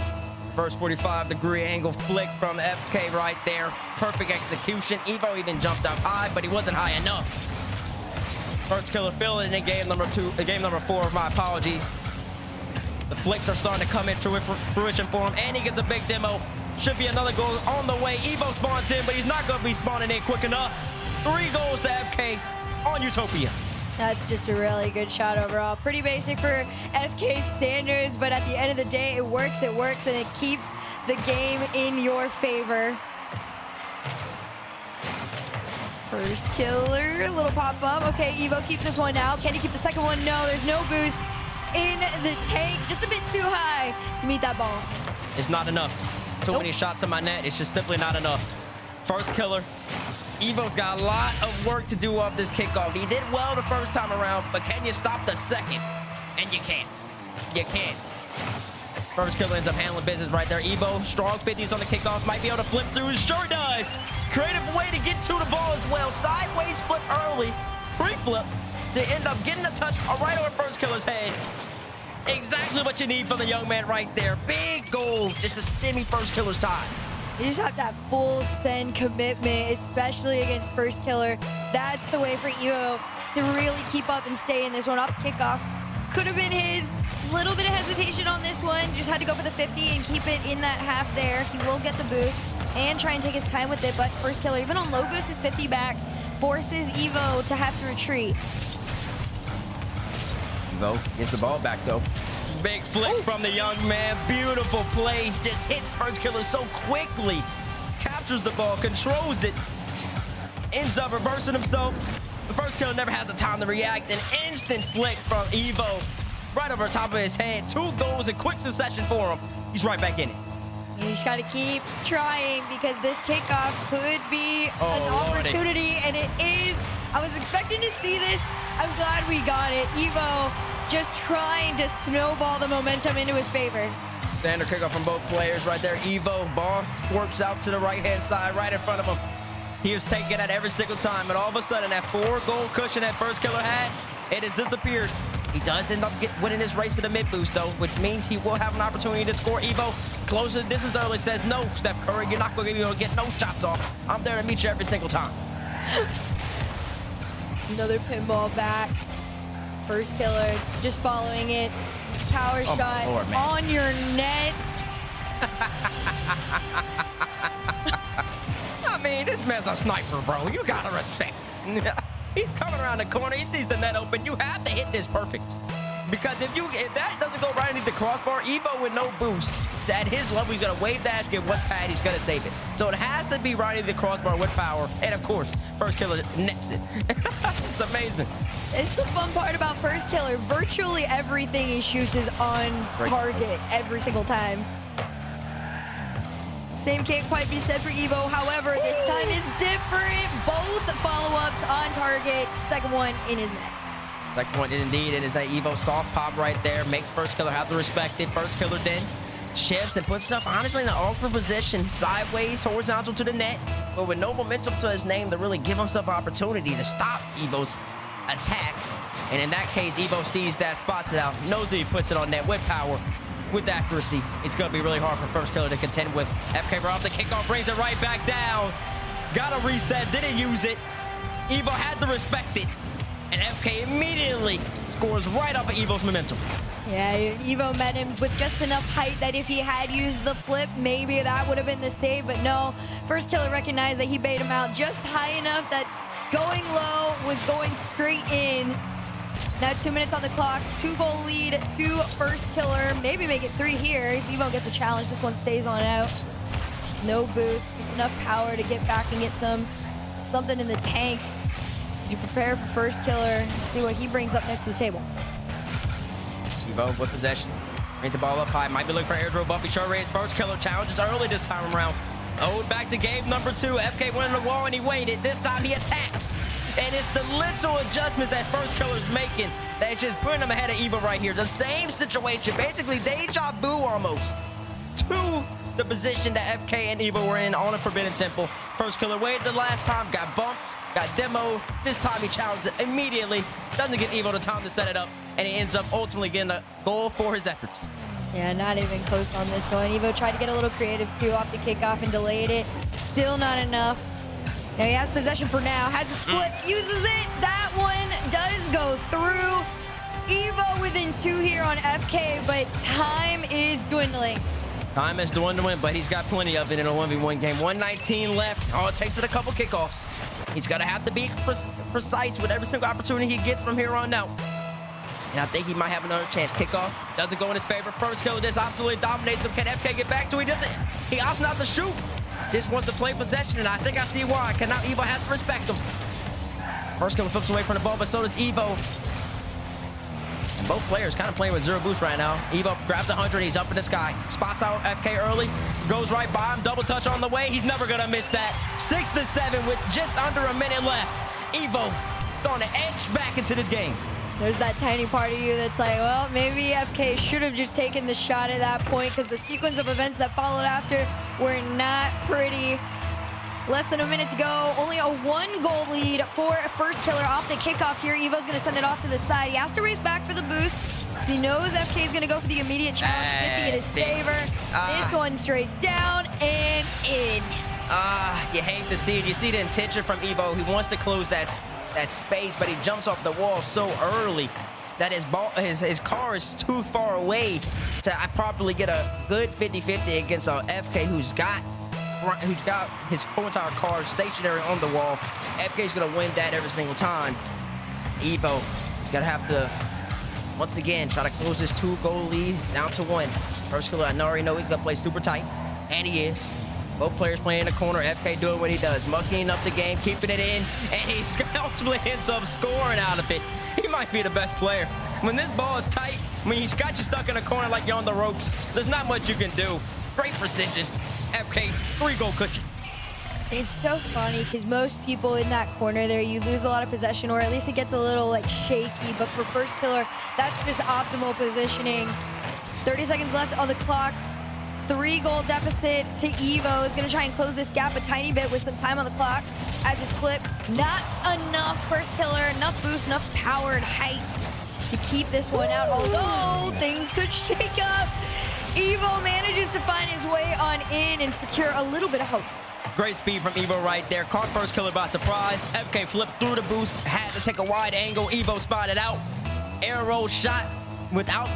First 45-degree angle flick from FK right there. Perfect execution. Evo even jumped up high, but he wasn't high enough. Firstkiller filling in game number 4, my apologies. The flicks are starting to come into fruition for him, and he gets a big demo. Should be another goal on the way. Evo spawns in, but he's not going to be spawning in quick enough. 3 goals to FK on Utopia. That's just a really good shot overall. Pretty basic for FK standards, but at the end of the day, it works, and it keeps the game in your favor. Firstkiller, little pop-up. Okay, Evo keeps this one out. Can he keep the second one? No, there's no boost in the tank. Just a bit too high to meet that ball. It's not enough. Too many shots to my net. It's just simply not enough. Firstkiller. Evo's got a lot of work to do off this kickoff. He did well the first time around, but can you stop the second? And you can't. You can't. Firstkiller ends up handling business right there. Evo, strong 50s on the kickoff. Might be able to flip through. Sure does. Creative way to get to the ball as well. Sideways flip early. Pre-flip to end up getting a touch right over Firstkiller's head. Exactly what you need from the young man right there. Big goal just to stimmy Firstkiller's time. You just have to have full send commitment, especially against Firstkiller. That's the way for Evo to really keep up and stay in this one. Off kickoff could have been his. Little bit of hesitation on this one. Just had to go for the 50 and keep it in that half there. He will get the boost and try and take his time with it, but Firstkiller, even on low boost, his 50 back forces Evo to have to retreat. Evo gets the ball back though. Big flick from the young man. Beautiful plays. Just hits Firstkiller so quickly. Captures the ball, controls it. Ends up reversing himself. The Firstkiller never has the time to react. An instant flick from Evo. Right over the top of his head. 2 goals in quick succession for him. He's right back in it. You just got to keep trying because this kickoff could be an opportunity, and it is. I was expecting to see this. I'm glad we got it. Evo just trying to snowball the momentum into his favor. Standard kickoff from both players right there. Evo, ball works out to the right-hand side, right in front of him. He is taking that every single time, and all of a sudden, that 4-goal cushion that Firstkiller had, it has disappeared. He does end up winning this race to the mid boost, though, which means he will have an opportunity to score. Evo closes the distance early, says, no, Steph Curry, you're not going to be able to get no shots off. I'm there to meet you every single time. Another pinball back. Firstkiller just following it. Power shot Lord, on your net. I mean, this man's a sniper, bro. You got to respect. He's coming around the corner. He sees the net open. You have to hit this perfect. Because if that doesn't go right underneath the crossbar, Evo with no boost, at his level, he's going to wave dash, get one pad, he's going to save it. So it has to be right underneath the crossbar with power. And, of course, Firstkiller nets it. It's amazing. It's the fun part about Firstkiller. Virtually everything he shoots is on target every single time. Same can't quite be said for Evo. However, this time is different. Both follow-ups on target. Second one in his net. Second one indeed, and is that Evo soft pop right there. Makes Firstkiller have to respect it. Firstkiller then shifts and puts stuff honestly in an awkward position. Sideways, horizontal to the net, but with no momentum to his name to really give himself an opportunity to stop Evo's attack. And in that case, Evo sees that, spots it out, knows that he puts it on net with power. With accuracy, it's going to be really hard for Firstkiller to contend with. FK right off the kickoff, brings it right back down. Got a reset, didn't use it. Evo had to respect it. And FK immediately scores right off of Evo's momentum. Yeah, Evo met him with just enough height that if he had used the flip, maybe that would have been the save. But no, Firstkiller recognized that he bait him out just high enough that going low was going straight in. Now 2 minutes on the clock, 2-goal lead to Firstkiller. Maybe make it 3 here as Evo gets a challenge. This one stays on out. no boost, just enough power to get back and get something in the tank as you prepare for Firstkiller. See what he brings up next to the table. Evo with possession. Brings the ball up high. Might be looking for airdrop. Buffy short range. Firstkiller challenges early this time around. Owed back to game number 2. FK went in the wall and he waited. This time he attacks. And it's the little adjustments that Firstkiller's making that's just putting him ahead of Evo right here. The same situation. Basically deja vu almost to the position that FK and Evo were in on a Forbidden Temple. Firstkiller waited the last time, got bumped, got demoed. This time he challenged it immediately. Doesn't give Evo the time to set it up, and he ends up ultimately getting a goal for his efforts. Yeah, not even close on this one. Evo tried to get a little creative too off the kickoff and delayed it. Still not enough. Now he has possession for now, has a split, uses it. That one does go through. Evo within 2 here on FK, but time is dwindling. Time is dwindling, but he's got plenty of it in a 1v1 game. 119 left. All it takes is a couple kickoffs. He's going to have to be precise with every single opportunity he gets from here on out. And I think he might have another chance. Kickoff doesn't go in his favor. Firstkiller just absolutely dominates him. Can FK get back to him? He doesn't. He opts not to shoot. Just wants to play possession, and I think I see why. Now Evo has to respect him. Firstkiller flips away from the ball, but so does Evo. And both players kind of playing with zero boost right now. Evo grabs 100. He's up in the sky. Spots out FK early. Goes right by him. Double touch on the way. He's never going to miss that. 6-7 with just under a minute left. Evo going to edge back into this game. There's that tiny part of you that's like, well, maybe FK should have just taken the shot at that point because the sequence of events that followed after were not pretty. Less than a minute to go. Only a 1-goal lead for Firstkiller off the kickoff here. Evo's going to send it off to the side. He has to race back for the boost. He knows FK is going to go for the immediate challenge. 50 in his favor. This one straight down and in. You hate to see it. You see the intention from Evo. He wants to close that space, but he jumps off the wall so early that his car is too far away to properly get a good 50-50 against FK who's got his whole entire car stationary on the wall. FK's gonna win that every single time. Evo is gonna have to once again try to close this 2-goal lead down to 1. Firstkiller, I already know he's gonna play super tight, and he is. Both players playing in the corner. FK doing what he does, mucking up the game, keeping it in, and he ultimately ends up scoring out of it. He might be the best player. When this ball is tight, when he's got you stuck in a corner like you're on the ropes, there's not much you can do. Great precision. FK, 3-goal cushion. It's so funny because most people in that corner there, you lose a lot of possession, or at least it gets a little like shaky, but for Firstkiller, that's just optimal positioning. 30 seconds left on the clock. 3-goal deficit to Evo. Is going to try and close this gap a tiny bit with some time on the clock. As his flip, not enough. Firstkiller, enough boost, enough power and height to keep this one out, although things could shake up. Evo manages to find his way on in and secure a little bit of hope. Great speed from Evo right there. Caught Firstkiller by surprise. FK flipped through the boost. Had to take a wide angle. Evo spotted out. Air roll shot without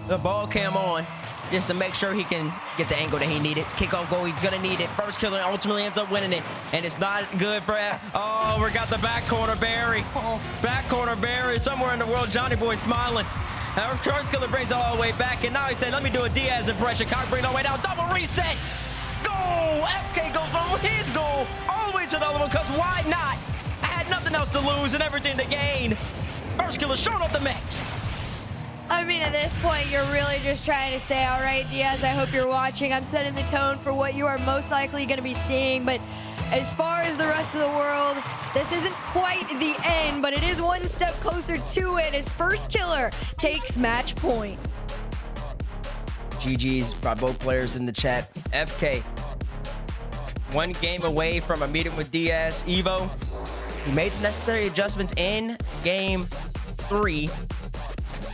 the ball cam on, just to make sure he can get the angle that he needed. Kickoff goal, he's gonna need it. Firstkiller ultimately ends up winning it, and it's not good for, oh, we got the back corner Barry. Back corner Barry, somewhere in the world, Johnny Boy smiling. Firstkiller brings it all the way back, and now he said, let me do a Diaz impression. Cock bring it all the way down, double reset. Goal! FK goes from his goal all the way to the other one, because why not? I had nothing else to lose and everything to gain. Firstkiller showing off the max. I mean, at this point, you're really just trying to say, all right, Diaz, I hope you're watching. I'm setting the tone for what you are most likely going to be seeing. But as far as the rest of the world, this isn't quite the end, but it is one step closer to it as Firstkiller takes match point. GG's by both players in the chat. FK, 1 game away from a meeting with Diaz. Evo, he made the necessary adjustments in game 3.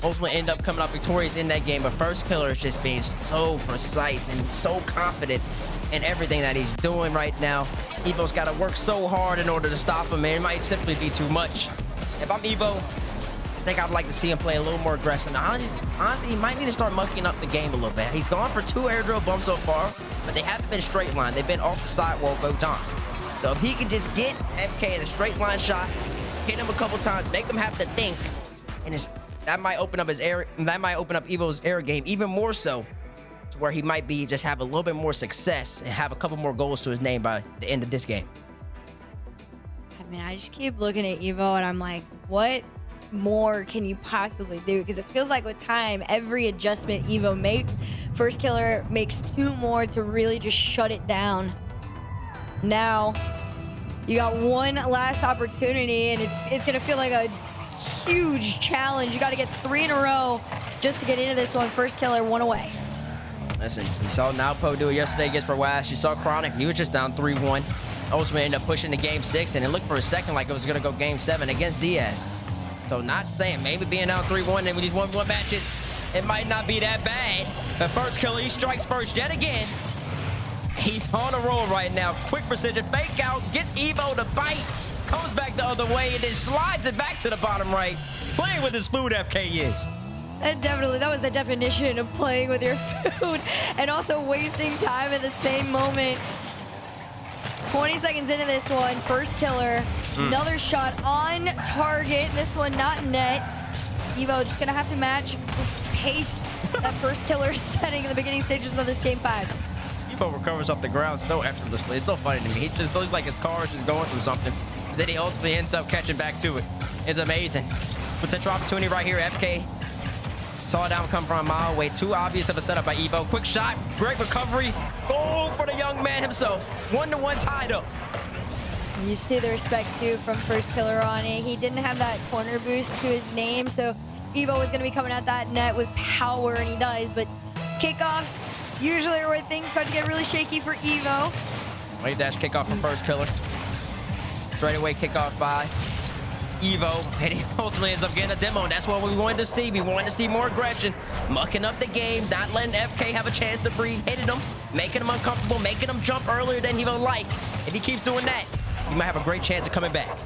Ultimately end up coming out victorious in that game, but Firstkiller is just being so precise and so confident in everything that he's doing right now. Evo's got to work so hard in order to stop him, and it might simply be too much. If I'm Evo, I think I'd like to see him play a little more aggressive. Now, honestly, he might need to start mucking up the game a little bit. He's gone for 2 air drill bumps so far, but they haven't been straight line. They've been off the sidewall both times. So if he can just get FK in a straight line shot, hit him a couple times, make him have to think, and that might open up his air. That might open up Evo's air game even more so. to where he might be just have a little bit more success and have a couple more goals to his name by the end of this game. I mean, I just keep looking at Evo and I'm like, what more can you possibly do? Because it feels like with time, every adjustment Evo makes, Firstkiller makes 2 more to really just shut it down. Now, you got one last opportunity, and it's gonna feel like a huge challenge. You got to get 3 in a row just to get into this one. Firstkiller 1 away. Listen, you saw Nalpo do it yesterday against Verwash. You saw Chronic. He was just down 3-1. Ultimately ended up pushing to game 6, and it looked for a second like it was gonna go game 7 against Diaz. So not saying maybe being down 3-1 and with these 1v1 matches, it might not be that bad. But Firstkiller, he strikes first yet again. He's on a roll right now. Quick precision fake out, gets Evo to bite, comes back the other way, and then slides it back to the bottom right. Playing with his food, FK is. That was the definition of playing with your food and also wasting time at the same moment. 20 seconds into this one, Firstkiller, another shot on target. This one not net. Evo just gonna have to match the pace that Firstkiller is setting in the beginning stages of this game 5. Evo recovers off the ground so effortlessly. It's so funny to me. He just looks like his car is just going through something. Then he ultimately ends up catching back to it. It's amazing. Potential opportunity right here. FK saw that one come from a mile away. Too obvious of a setup by Evo. Quick shot, great recovery. Goal for the young man himself. 1-1 tied up. You see the respect too from Firstkiller on it. He didn't have that corner boost to his name, so Evo was going to be coming at that net with power, and he does. But kickoffs usually are where things start to get really shaky for Evo. Wave dash kickoff from Firstkiller. Straight away kickoff by Evo, and he ultimately ends up getting a demo, and that's what we wanted to see. We wanted to see more aggression, mucking up the game, not letting FK have a chance to breathe, hitting him, making him uncomfortable, making him jump earlier than he would like. If he keeps doing that, he might have a great chance of coming back.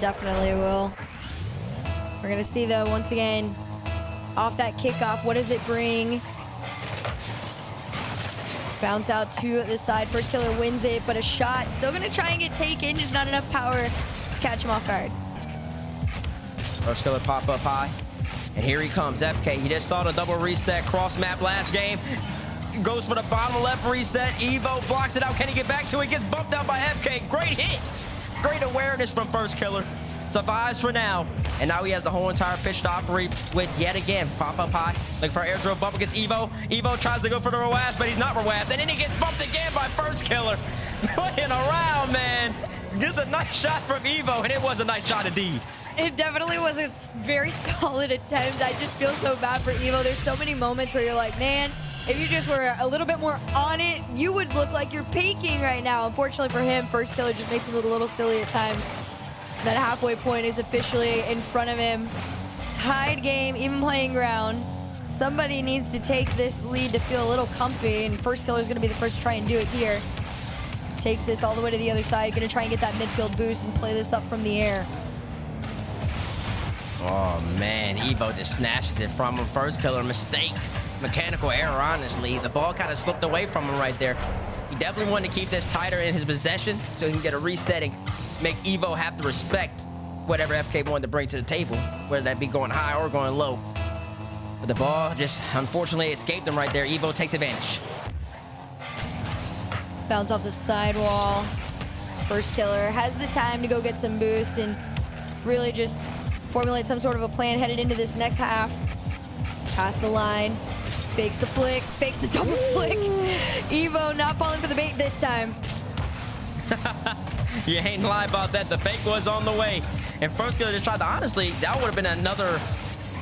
Definitely will. We're gonna see though, once again, off that kickoff, what does it bring? Bounce out to the side. Firstkiller wins it, but a shot still gonna try and get taken, just not enough power to catch him off guard. Firstkiller pop up high, and here he comes, FK. He just saw the double reset cross map last game. Goes for the bottom left reset. Evo blocks it out. Can he get back to it? Gets bumped out by FK. Great hit. Great awareness from Firstkiller. Survives for now. And now he has the whole entire pitch to operate with yet again. Pop up high. Looking for air drill bump against Evo. Evo tries to go for the Roas, but he's not Roas. And then he gets bumped again by Firstkiller. Playing around, man. Gets a nice shot from Evo, and it was a nice shot indeed. It definitely was a very solid attempt. I just feel so bad for Evo. There's so many moments where you're like, man, if you just were a little bit more on it, you would look like you're peaking right now. Unfortunately for him, Firstkiller just makes him look a little silly at times. That halfway point is officially in front of him. Tied game, even playing ground. Somebody needs to take this lead to feel a little comfy, and Firstkiller is going to be the first to try and do it here. Takes this all the way to the other side, going to try and get that midfield boost and play this up from the air. Oh man, Evo just snatches it from him. Firstkiller mistake. Mechanical error, honestly. The ball kind of slipped away from him right there. He definitely wanted to keep this tighter in his possession so he can get a resetting. Make Evo have to respect whatever FK wanted to bring to the table, whether that be going high or going low. But the ball just unfortunately escaped him right there. Evo takes advantage. Bounce off the sidewall. Firstkiller has the time to go get some boost and really just formulate some sort of a plan headed into this next half. Past the line, fakes the flick, fakes the double flick. Evo not falling for the bait this time. You ain't lie about that. The fake was on the way. And Firstkiller just tried to, honestly, that would have been another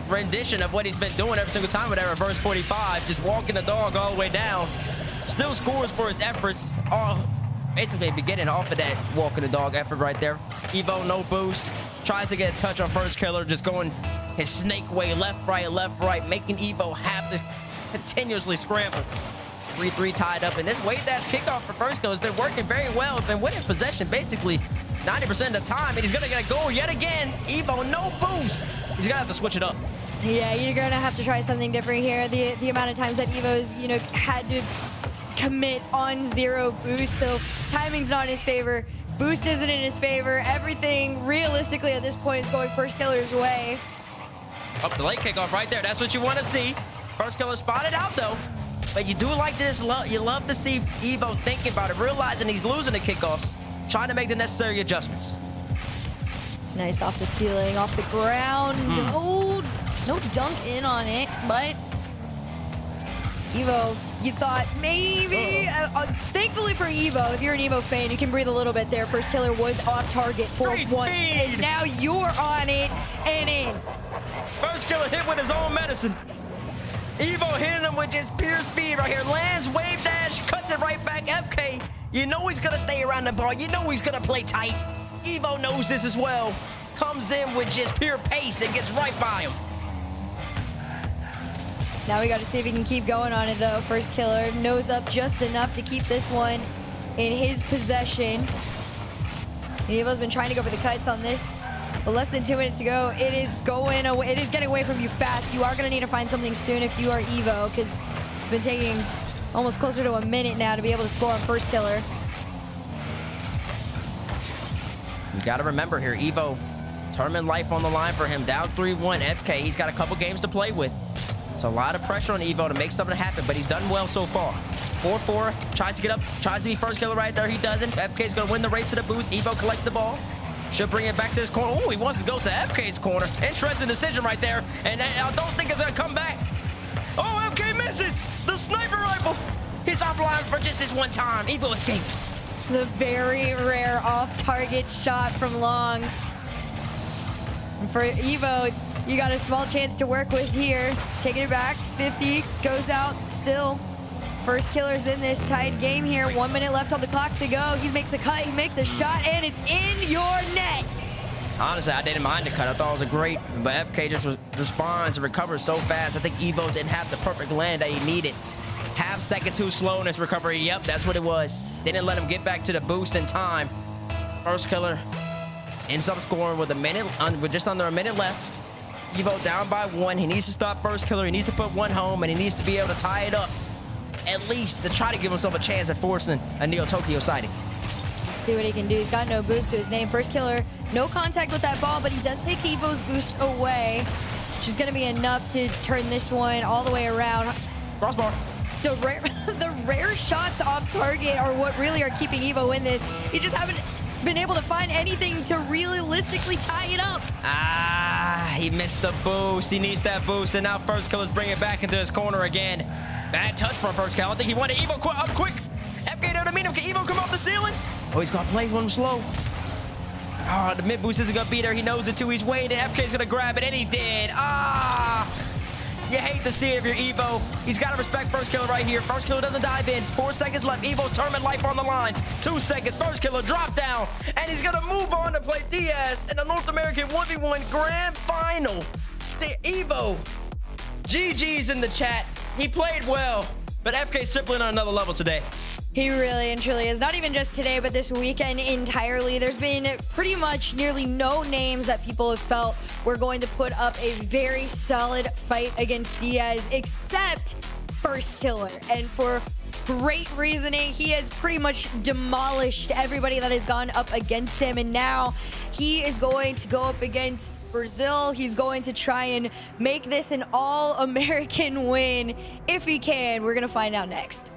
rendition of what he's been doing every single time with that reverse 45, just walking the dog all the way down. Still scores for his efforts, all basically beginning off of that walking the dog effort right there. Evo, no boost, tries to get a touch on Firstkiller, just going his snake way, left, right, making Evo have to continuously scramble. 3-3 tied up, and this wave dash kickoff for Firstkiller has been working very well. He's been winning possession basically 90% of the time, and he's gonna get a goal yet again. Evo, no boost. He's gonna have to switch it up. Yeah, you're gonna have to try something different here. The amount of times that Evo's, had to commit on 0 boost, so timing's not in his favor. Boost isn't in his favor. Everything realistically at this point is going Firstkiller's way. Up the late kickoff right there. That's what you want to see. Firstkiller spotted out though. But you do like this. You love to see Evo thinking about it, realizing he's losing the kickoffs, trying to make the necessary adjustments. Nice off the ceiling, off the ground. No dunk in on it, but Evo, you thought maybe, thankfully for Evo, if you're an Evo fan, you can breathe a little bit there. Firstkiller was off target for one, and now you're on it and in. Firstkiller hit with his own medicine. Evo hitting him with just pure speed right here. Lands, wave dash, cuts it right back. FK, you know he's gonna stay around the ball. You know he's gonna play tight. Evo knows this as well. Comes in with just pure pace and gets right by him. Now we got to see if he can keep going on it though. Firstkiller nose up just enough to keep this one in his possession. Evo's been trying to go for the kites on this, but less than 2 minutes to go. It is going away. It is getting away from you fast. You are going to need to find something soon if you are Evo, because it's been taking almost closer to a minute now to be able to score on Firstkiller. You got to remember here, Evo, tournament life on the line for him. Down 3-1 FK. He's got a couple games to play with. So a lot of pressure on Evo to make something happen, but he's done well so far. 4-4, tries to get up, tries to be Firstkiller right there. He doesn't. FK's going to win the race to the boost. Evo collects the ball. Should bring it back to his corner. Oh, he wants to go to FK's corner. Interesting decision right there. And I don't think it's going to come back. Oh, FK misses. The sniper rifle. He's offline for just this one time. Evo escapes. The very rare off-target shot from Long. And for Evo, you got a small chance to work with here. Taking it back, 50, goes out still. Firstkiller's in this tied game here. 1 minute left on the clock to go. He makes the cut, he makes the shot, and it's in your net. Honestly, I didn't mind the cut. I thought it was a great, but FK just responds and recovers so fast. I think Evo didn't have the perfect land that he needed. Half second too slow in his recovery. Yep, that's what it was. They didn't let him get back to the boost in time. Firstkiller ends up scoring with with just under a minute left. Evo down by 1. He needs to stop Firstkiller. He needs to put one home, and he needs to be able to tie it up, at least to try to give himself a chance at forcing a Neo Tokyo sighting. Let's see what he can do. He's got no boost to his name. Firstkiller, no contact with that ball, but he does take Evo's boost away, which is going to be enough to turn this one all the way around. Crossbar. The rare shots off target are what really are keeping Evo in this. You just haven't been able to find anything to realistically tie it up. He missed the boost. He needs that boost, and now Firstkiller's bringing it back into his corner again. Bad touch from Firstkiller. I think he wanted Evo up quick. FK there to meet him. Can Evo come off the ceiling? Oh, he's got to play him slow. Oh, the mid boost isn't going to be there. He knows it too. He's waiting. FK's going to grab it, and he did. You hate to see it if you're Evo. He's got to respect Firstkiller right here. Firstkiller doesn't dive in. 4 seconds left. Evo tournament life on the line. 2 seconds. Firstkiller drop down. And he's going to move on to play Diaz in the North American 1v1 Grand Final. The Evo. GG's in the chat. He played well, but FK's simply on another level today. He really and truly is. Not even just today, but this weekend entirely. There's been pretty much nearly no names that people have felt were going to put up a very solid fight against Diaz, except Firstkiller. And for great reasoning, he has pretty much demolished everybody that has gone up against him. And now he is going to go up against Brazil. He's going to try and make this an all-American win if he can. We're going to find out next.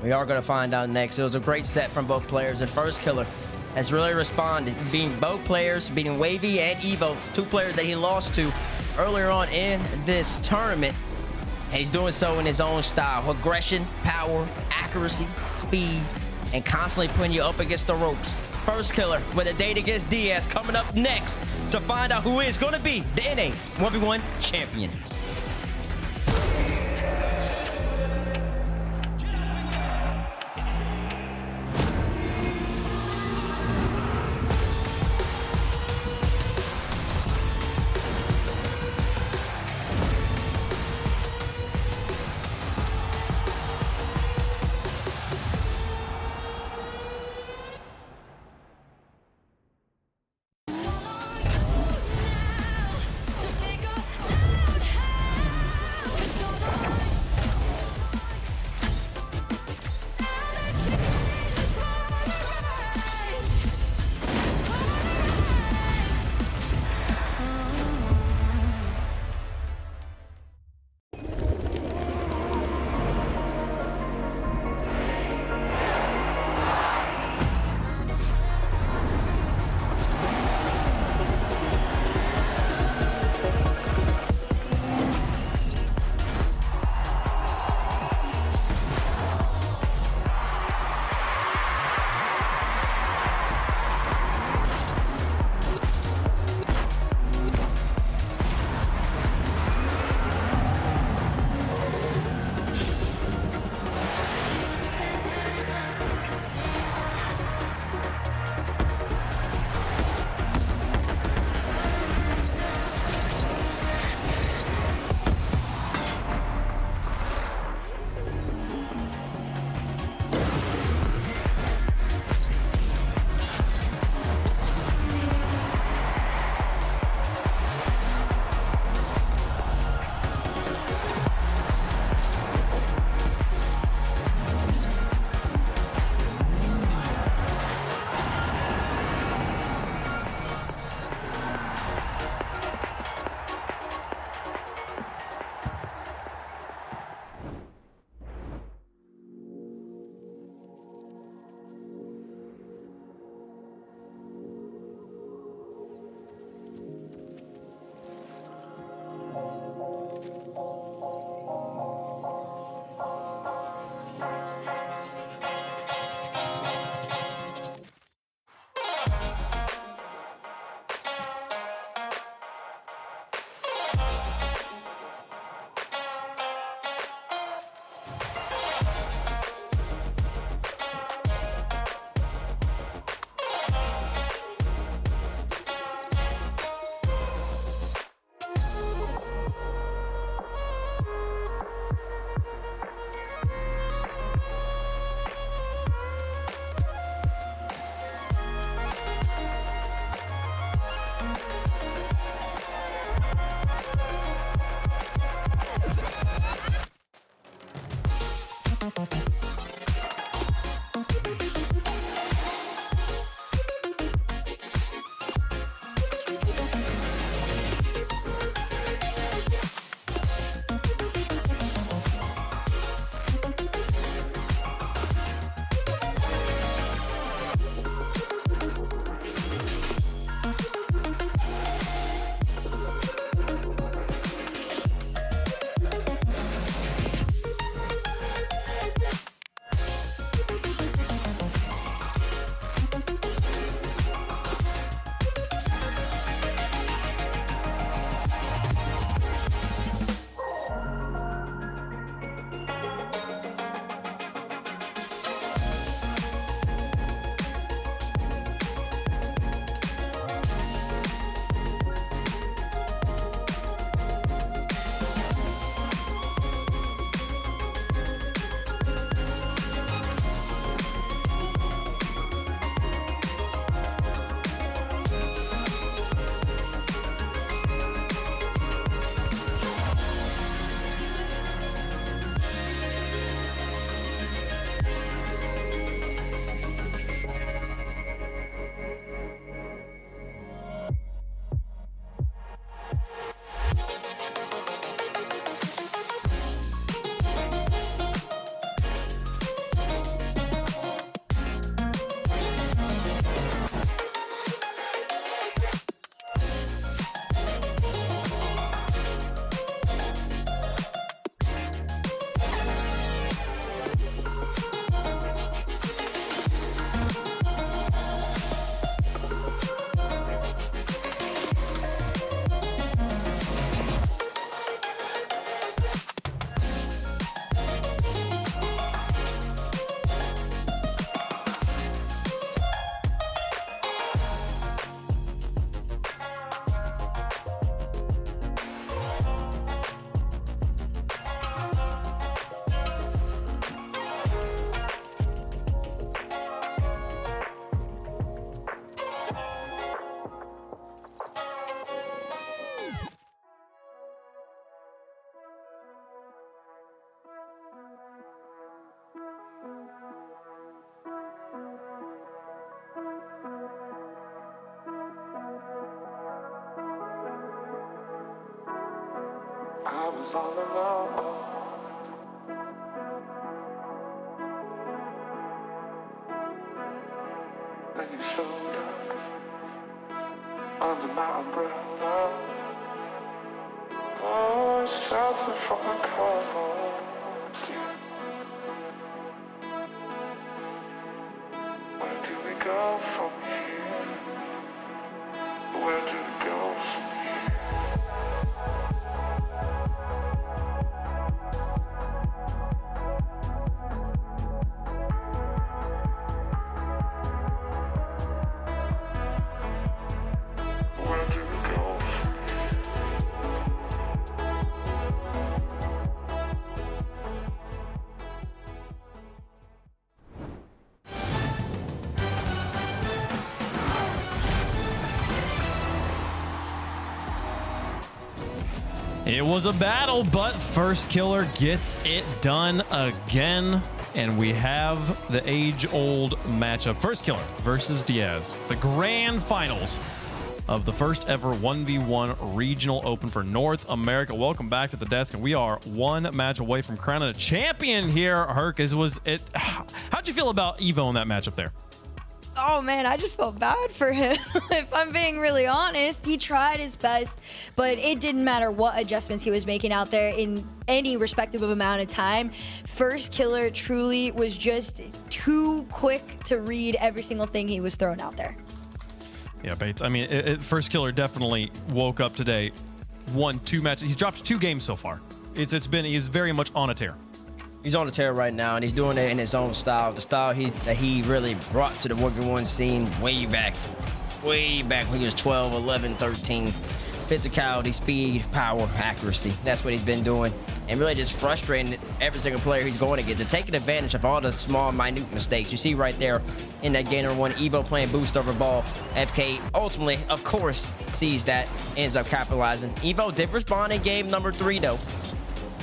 We are going to find out next. It was a great set from both players, and Firstkiller has really responded, beating both players, beating Wavy and Evo, 2 players that he lost to earlier on in this tournament. And he's doing so in his own style. Aggression, power, accuracy, speed, and constantly putting you up against the ropes. Firstkiller with a date against Diaz coming up next to find out who is going to be the NA 1v1 champion. was all alone. Then you showed up under my umbrella. Oh, shelter from the cold. Where do we go from here? Where do we go from here? Where do we go from It was a battle, but Firstkiller gets it done again. And we have the age-old matchup. Firstkiller versus Diaz. The grand finals of the first ever 1v1 regional open for North America. Welcome back to the desk. And we are one match away from crowning a champion here. Herc, how'd you feel about Evo in that matchup there? Oh man, I just felt bad for him. If I'm being really honest, he tried his best, but it didn't matter what adjustments he was making out there in any respective amount of time. Firstkiller truly was just too quick to read every single thing he was throwing out there. Yeah, Bates. I mean, Firstkiller definitely woke up today, won 2 matches. He's dropped 2 games so far. He's very much on a tear. He's on the tear right now, and he's doing it in his own style. The style that he really brought to the 1v1 scene way back when he was 12, 11, 13. Physicality, speed, power, accuracy. That's what he's been doing. And really just frustrating every single player he's going against and taking advantage of all the small, minute mistakes. You see right there in that Gainer 1, Evo playing boost over ball. FK ultimately, of course, sees that, ends up capitalizing. Evo did respond in game number 3, though,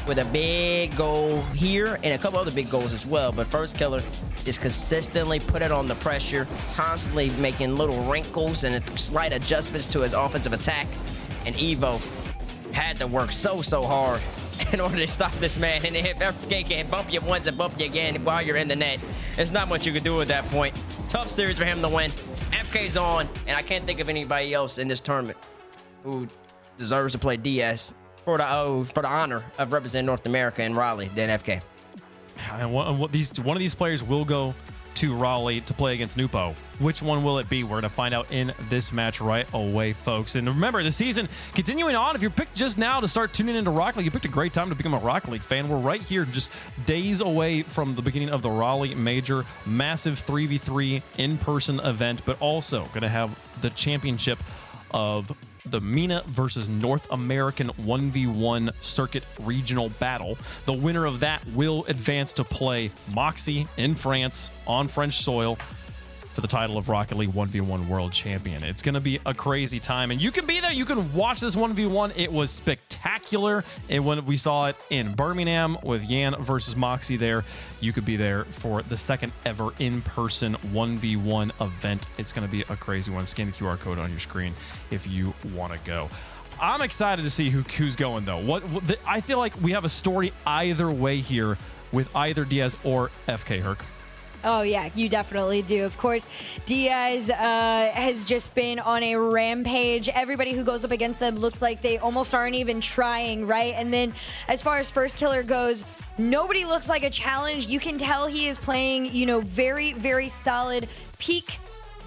with a big goal here and a couple other big goals as well. But Firstkiller just consistently put it on the pressure, constantly making little wrinkles and slight adjustments to his offensive attack. And Evo had to work so hard in order to stop this man. And if FK can bump you once and bump you again while you're in the net, there's not much you can do at that point. Tough series for him to win. FK's on, and I can't think of anybody else in this tournament who deserves to play Diaz for the honor of representing North America in Raleigh than FK. And one of these players will go to Raleigh to play against Nupo. Which one will it be? We're going to find out in this match right away, folks. And remember, the season continuing on. If you're picked just now to start tuning into Rocket League, you picked a great time to become a Rocket League fan. We're right here, just days away from the beginning of the Raleigh Major. Massive 3v3 in-person event, but also going to have the championship of the MENA versus North American 1v1 circuit regional battle. The winner of that will advance to play Moxie in France on French soil for the title of Rocket League 1v1 World Champion. It's going to be a crazy time, and you can be there. You can watch this 1v1. It was spectacular, and when we saw it in Birmingham with Yan versus Moxie there, you could be there for the second ever in-person 1v1 event. It's going to be a crazy one. Scan the QR code on your screen if you want to go. I'm excited to see who's going, though. I feel like we have a story either way here with either Diaz or FK, Herc. Oh, yeah, you definitely do. Of course, Diaz has just been on a rampage. Everybody who goes up against them looks like they almost aren't even trying, right? And then as far as Firstkiller goes, nobody looks like a challenge. You can tell he is playing, very, very solid peak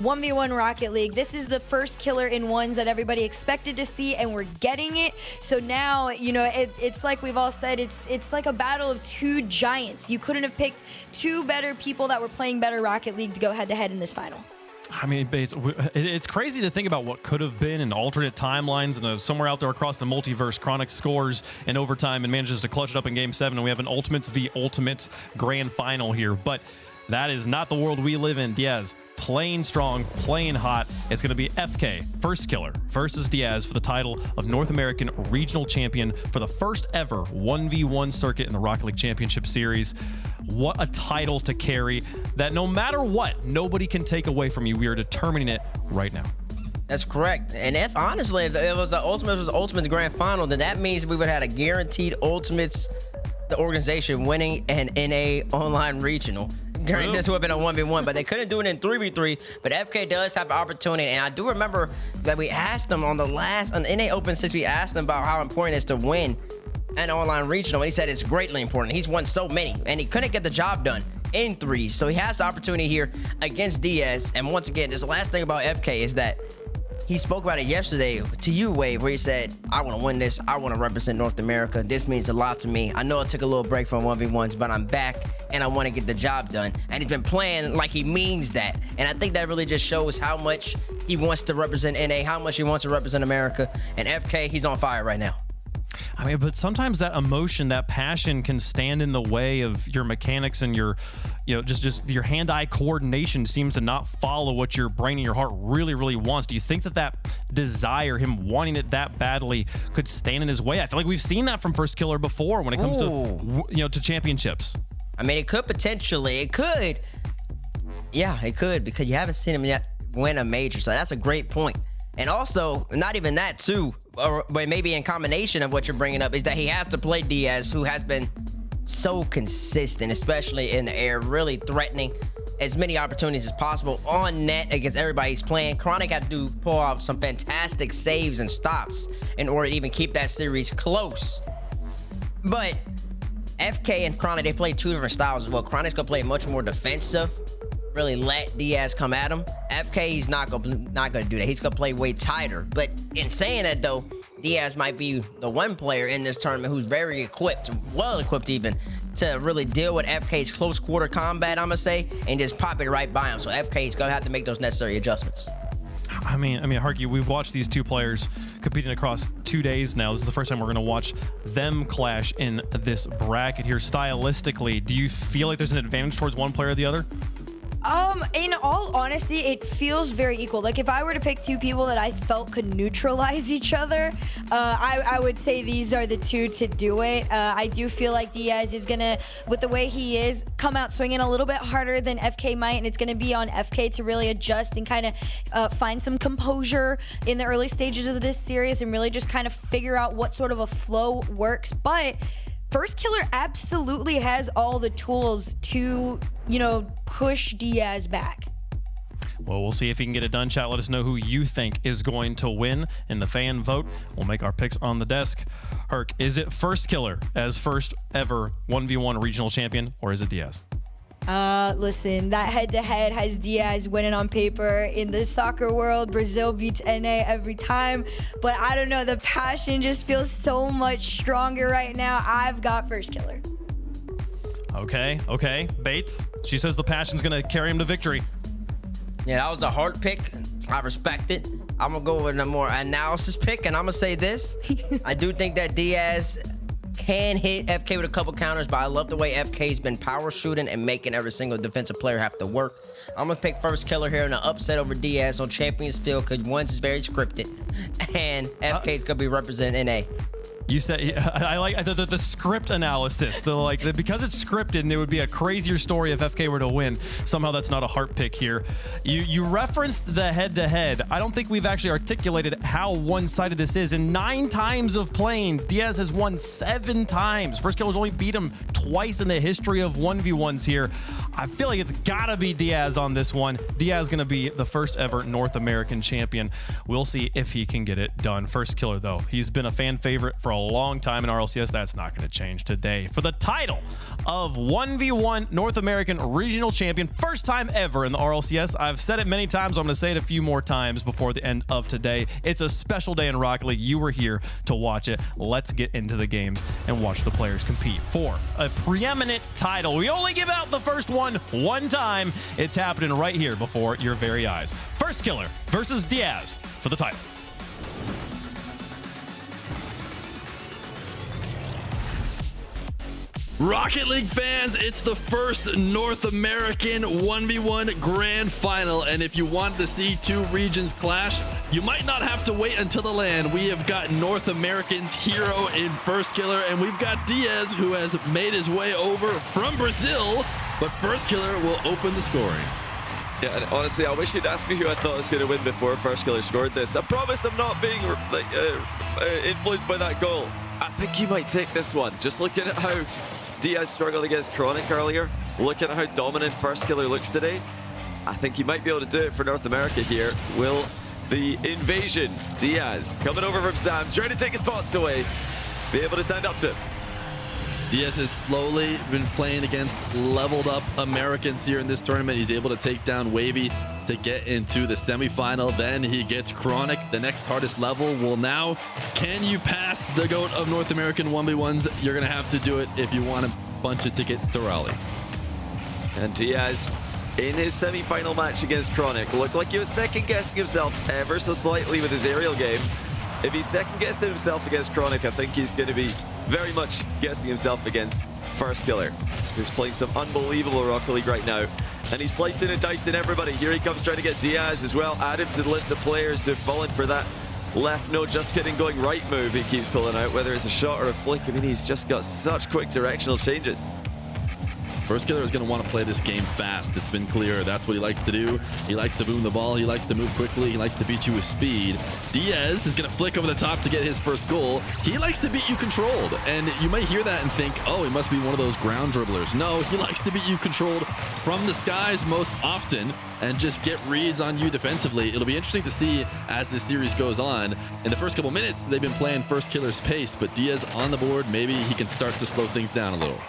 1v1 Rocket League. This is the Firstkiller in ones that everybody expected to see, and we're getting it. So now, it's like we've all said, it's like a battle of 2 giants. You couldn't have picked 2 better people that were playing better Rocket League to go head-to-head in this final. I mean, it's crazy to think about what could have been in alternate timelines, and somewhere out there across the multiverse, Chronic scores in overtime and manages to clutch it up in Game 7, and we have an Ultimates v Ultimates grand final here. But that is not the world we live in. Diaz playing strong, playing hot. It's going to be FK, Firstkiller, versus Diaz for the title of North American Regional Champion for the first ever 1v1 circuit in the Rocket League Championship Series. What a title to carry that no matter what, nobody can take away from you. We are determining it right now. That's correct. And if honestly, if it was the Ultimates grand final, then that means we would have had a guaranteed Ultimates, the organization winning an NA online regional. This would have been a 1v1, but they couldn't do it in 3v3. But FK does have an opportunity, and I do remember that we asked them on the NA Open 6, we asked them about how important it is to win an online regional, and he said it's greatly important. He's won so many, and he couldn't get the job done in threes, so he has the opportunity here against Diaz. And once again, this last thing about FK is that he spoke about it yesterday to you, Wave, where he said, I want to win this. I want to represent North America. This means a lot to me. I know I took a little break from 1v1s, but I'm back and I want to get the job done. And he's been playing like he means that. And I think that really just shows how much he wants to represent NA, how much he wants to represent America. And FK, he's on fire right now. I mean, but sometimes that emotion, that passion can stand in the way of your mechanics and your, just your hand-eye coordination seems to not follow what your brain and your heart really, really wants. Do you think that desire, him wanting it that badly, could stand in his way? I feel like we've seen that from Firstkiller before when it comes to championships. I mean, it could potentially. It could. Yeah, it could, because you haven't seen him yet win a major. So that's a great point. And also, not even that too, but maybe in combination of what you're bringing up, is that he has to play Diaz, who has been so consistent, especially in the air, really threatening as many opportunities as possible on net against everybody he's playing. Chronic had to pull off some fantastic saves and stops in order to even keep that series close. But FK and Chronic, they play two different styles as well. Chronic's gonna play much more defensive, really let Diaz come at him. FK, he's not gonna do that. He's gonna play way tighter. But in saying that though, Diaz might be the one player in this tournament who's very equipped, well equipped even, to really deal with FK's close quarter combat, I'm gonna say, and just pop it right by him. So FK is gonna have to make those necessary adjustments. I mean, Harky, we've watched these two players competing across 2 days now. This is the first time we're going to watch them clash in this bracket here. Stylistically, do you feel like there's an advantage towards one player or the other? In all honesty, it feels very equal. Like, if I were to pick two people that I felt could neutralize each other, I would say these are the two to do it. I do feel like Diaz is gonna, with the way he is, come out swinging a little bit harder than FK might, and it's gonna be on FK to really adjust and kind of find some composure in the early stages of this series and really just kind of figure out what sort of a flow works. But Firstkiller absolutely has all the tools to, push Diaz back. Well, we'll see if he can get it done. Chat, let us know who you think is going to win in the fan vote. We'll make our picks on the desk. Herc, is it Firstkiller as first ever 1v1 regional champion, or is it Diaz? Listen, that head-to-head has Diaz winning on paper. In the soccer world, Brazil beats NA every time. But I don't know, the passion just feels so much stronger right now. I've got Firstkiller. Okay. Bates, she says the passion's going to carry him to victory. Yeah, that was a hard pick. I respect it. I'm going to go with a more analysis pick, and I'm going to say this. I do think that Diaz can hit FK with a couple counters, but I love the way FK's been power shooting and making every single defensive player have to work. I'm going to pick Firstkiller here in an upset over Diaz on Champions Field, because once is very scripted, and FK's going to be representing NA. You said, I like the script analysis. Because it's scripted and it would be a crazier story if FK were to win. Somehow that's not a heart pick here. You referenced the head-to-head. I don't think we've actually articulated how one-sided this is. In 9 times of playing, Diaz has won 7 times. Firstkiller's only beat him twice in the history of 1v1s here. I feel like it's gotta be Diaz on this one. Diaz gonna be the first ever North American champion. We'll see if he can get it done. Firstkiller, though, he's been a fan favorite for a long time in RLCS. That's not going to change today. For the title of 1v1 North American Regional Champion, first time ever in the RLCS. I've said it many times. I'm going to say it a few more times before the end of today. It's a special day in Rocket League. You were here to watch it. Let's get into the games and watch the players compete for a preeminent title. We only give out the first one time. It's happening right here before your very eyes. Firstkiller versus Diaz for the title. Rocket League fans, it's the first North American 1v1 Grand Final, and if you wanted to see two regions clash, you might not have to wait until the LAN. We have got North American's hero in Firstkiller, and we've got Diaz, who has made his way over from Brazil, but Firstkiller will open the scoring. Yeah, and honestly, I wish you'd asked me who I thought was going to win before Firstkiller scored this. I promise I'm not being influenced by that goal. I think he might take this one. Just looking at how Diaz struggled against Chronic earlier, looking at how dominant Firstkiller looks today, I think he might be able to do it for North America here. Will the invasion, Diaz, coming over from Sam, trying to take his spots away, be able to stand up to him? Diaz has slowly been playing against leveled up Americans here in this tournament. He's able to take down Wavy to get into the semifinal. Then he gets Chronic. The next hardest level will now, can you pass the GOAT of North American 1v1s? You're going to have to do it if you want a bunch of ticket to Raleigh. And Diaz, in his semi-final match against Chronic, looked like he was second-guessing himself ever so slightly with his aerial game. If he's second-guessing himself against Chronic, I think he's going to be very much guessing himself against Firstkiller, who's playing some unbelievable Rocket League right now. And he's slicing and dicing everybody. Here he comes trying to get Diaz as well. Add him to the list of players who've fallen for that left, no, just kidding, going right move he keeps pulling out, whether it's a shot or a flick. I mean, he's just got such quick directional changes. Firstkiller is going to want to play this game fast. It's been clear. That's what he likes to do. He likes to boom the ball. He likes to move quickly. He likes to beat you with speed. Diaz is going to flick over the top to get his first goal. He likes to beat you controlled. And you might hear that and think, oh, he must be one of those ground dribblers. No, he likes to beat you controlled from the skies most often and just get reads on you defensively. It'll be interesting to see as this series goes on. In the first couple minutes, they've been playing Firstkiller's pace, but Diaz on the board, maybe he can start to slow things down a little.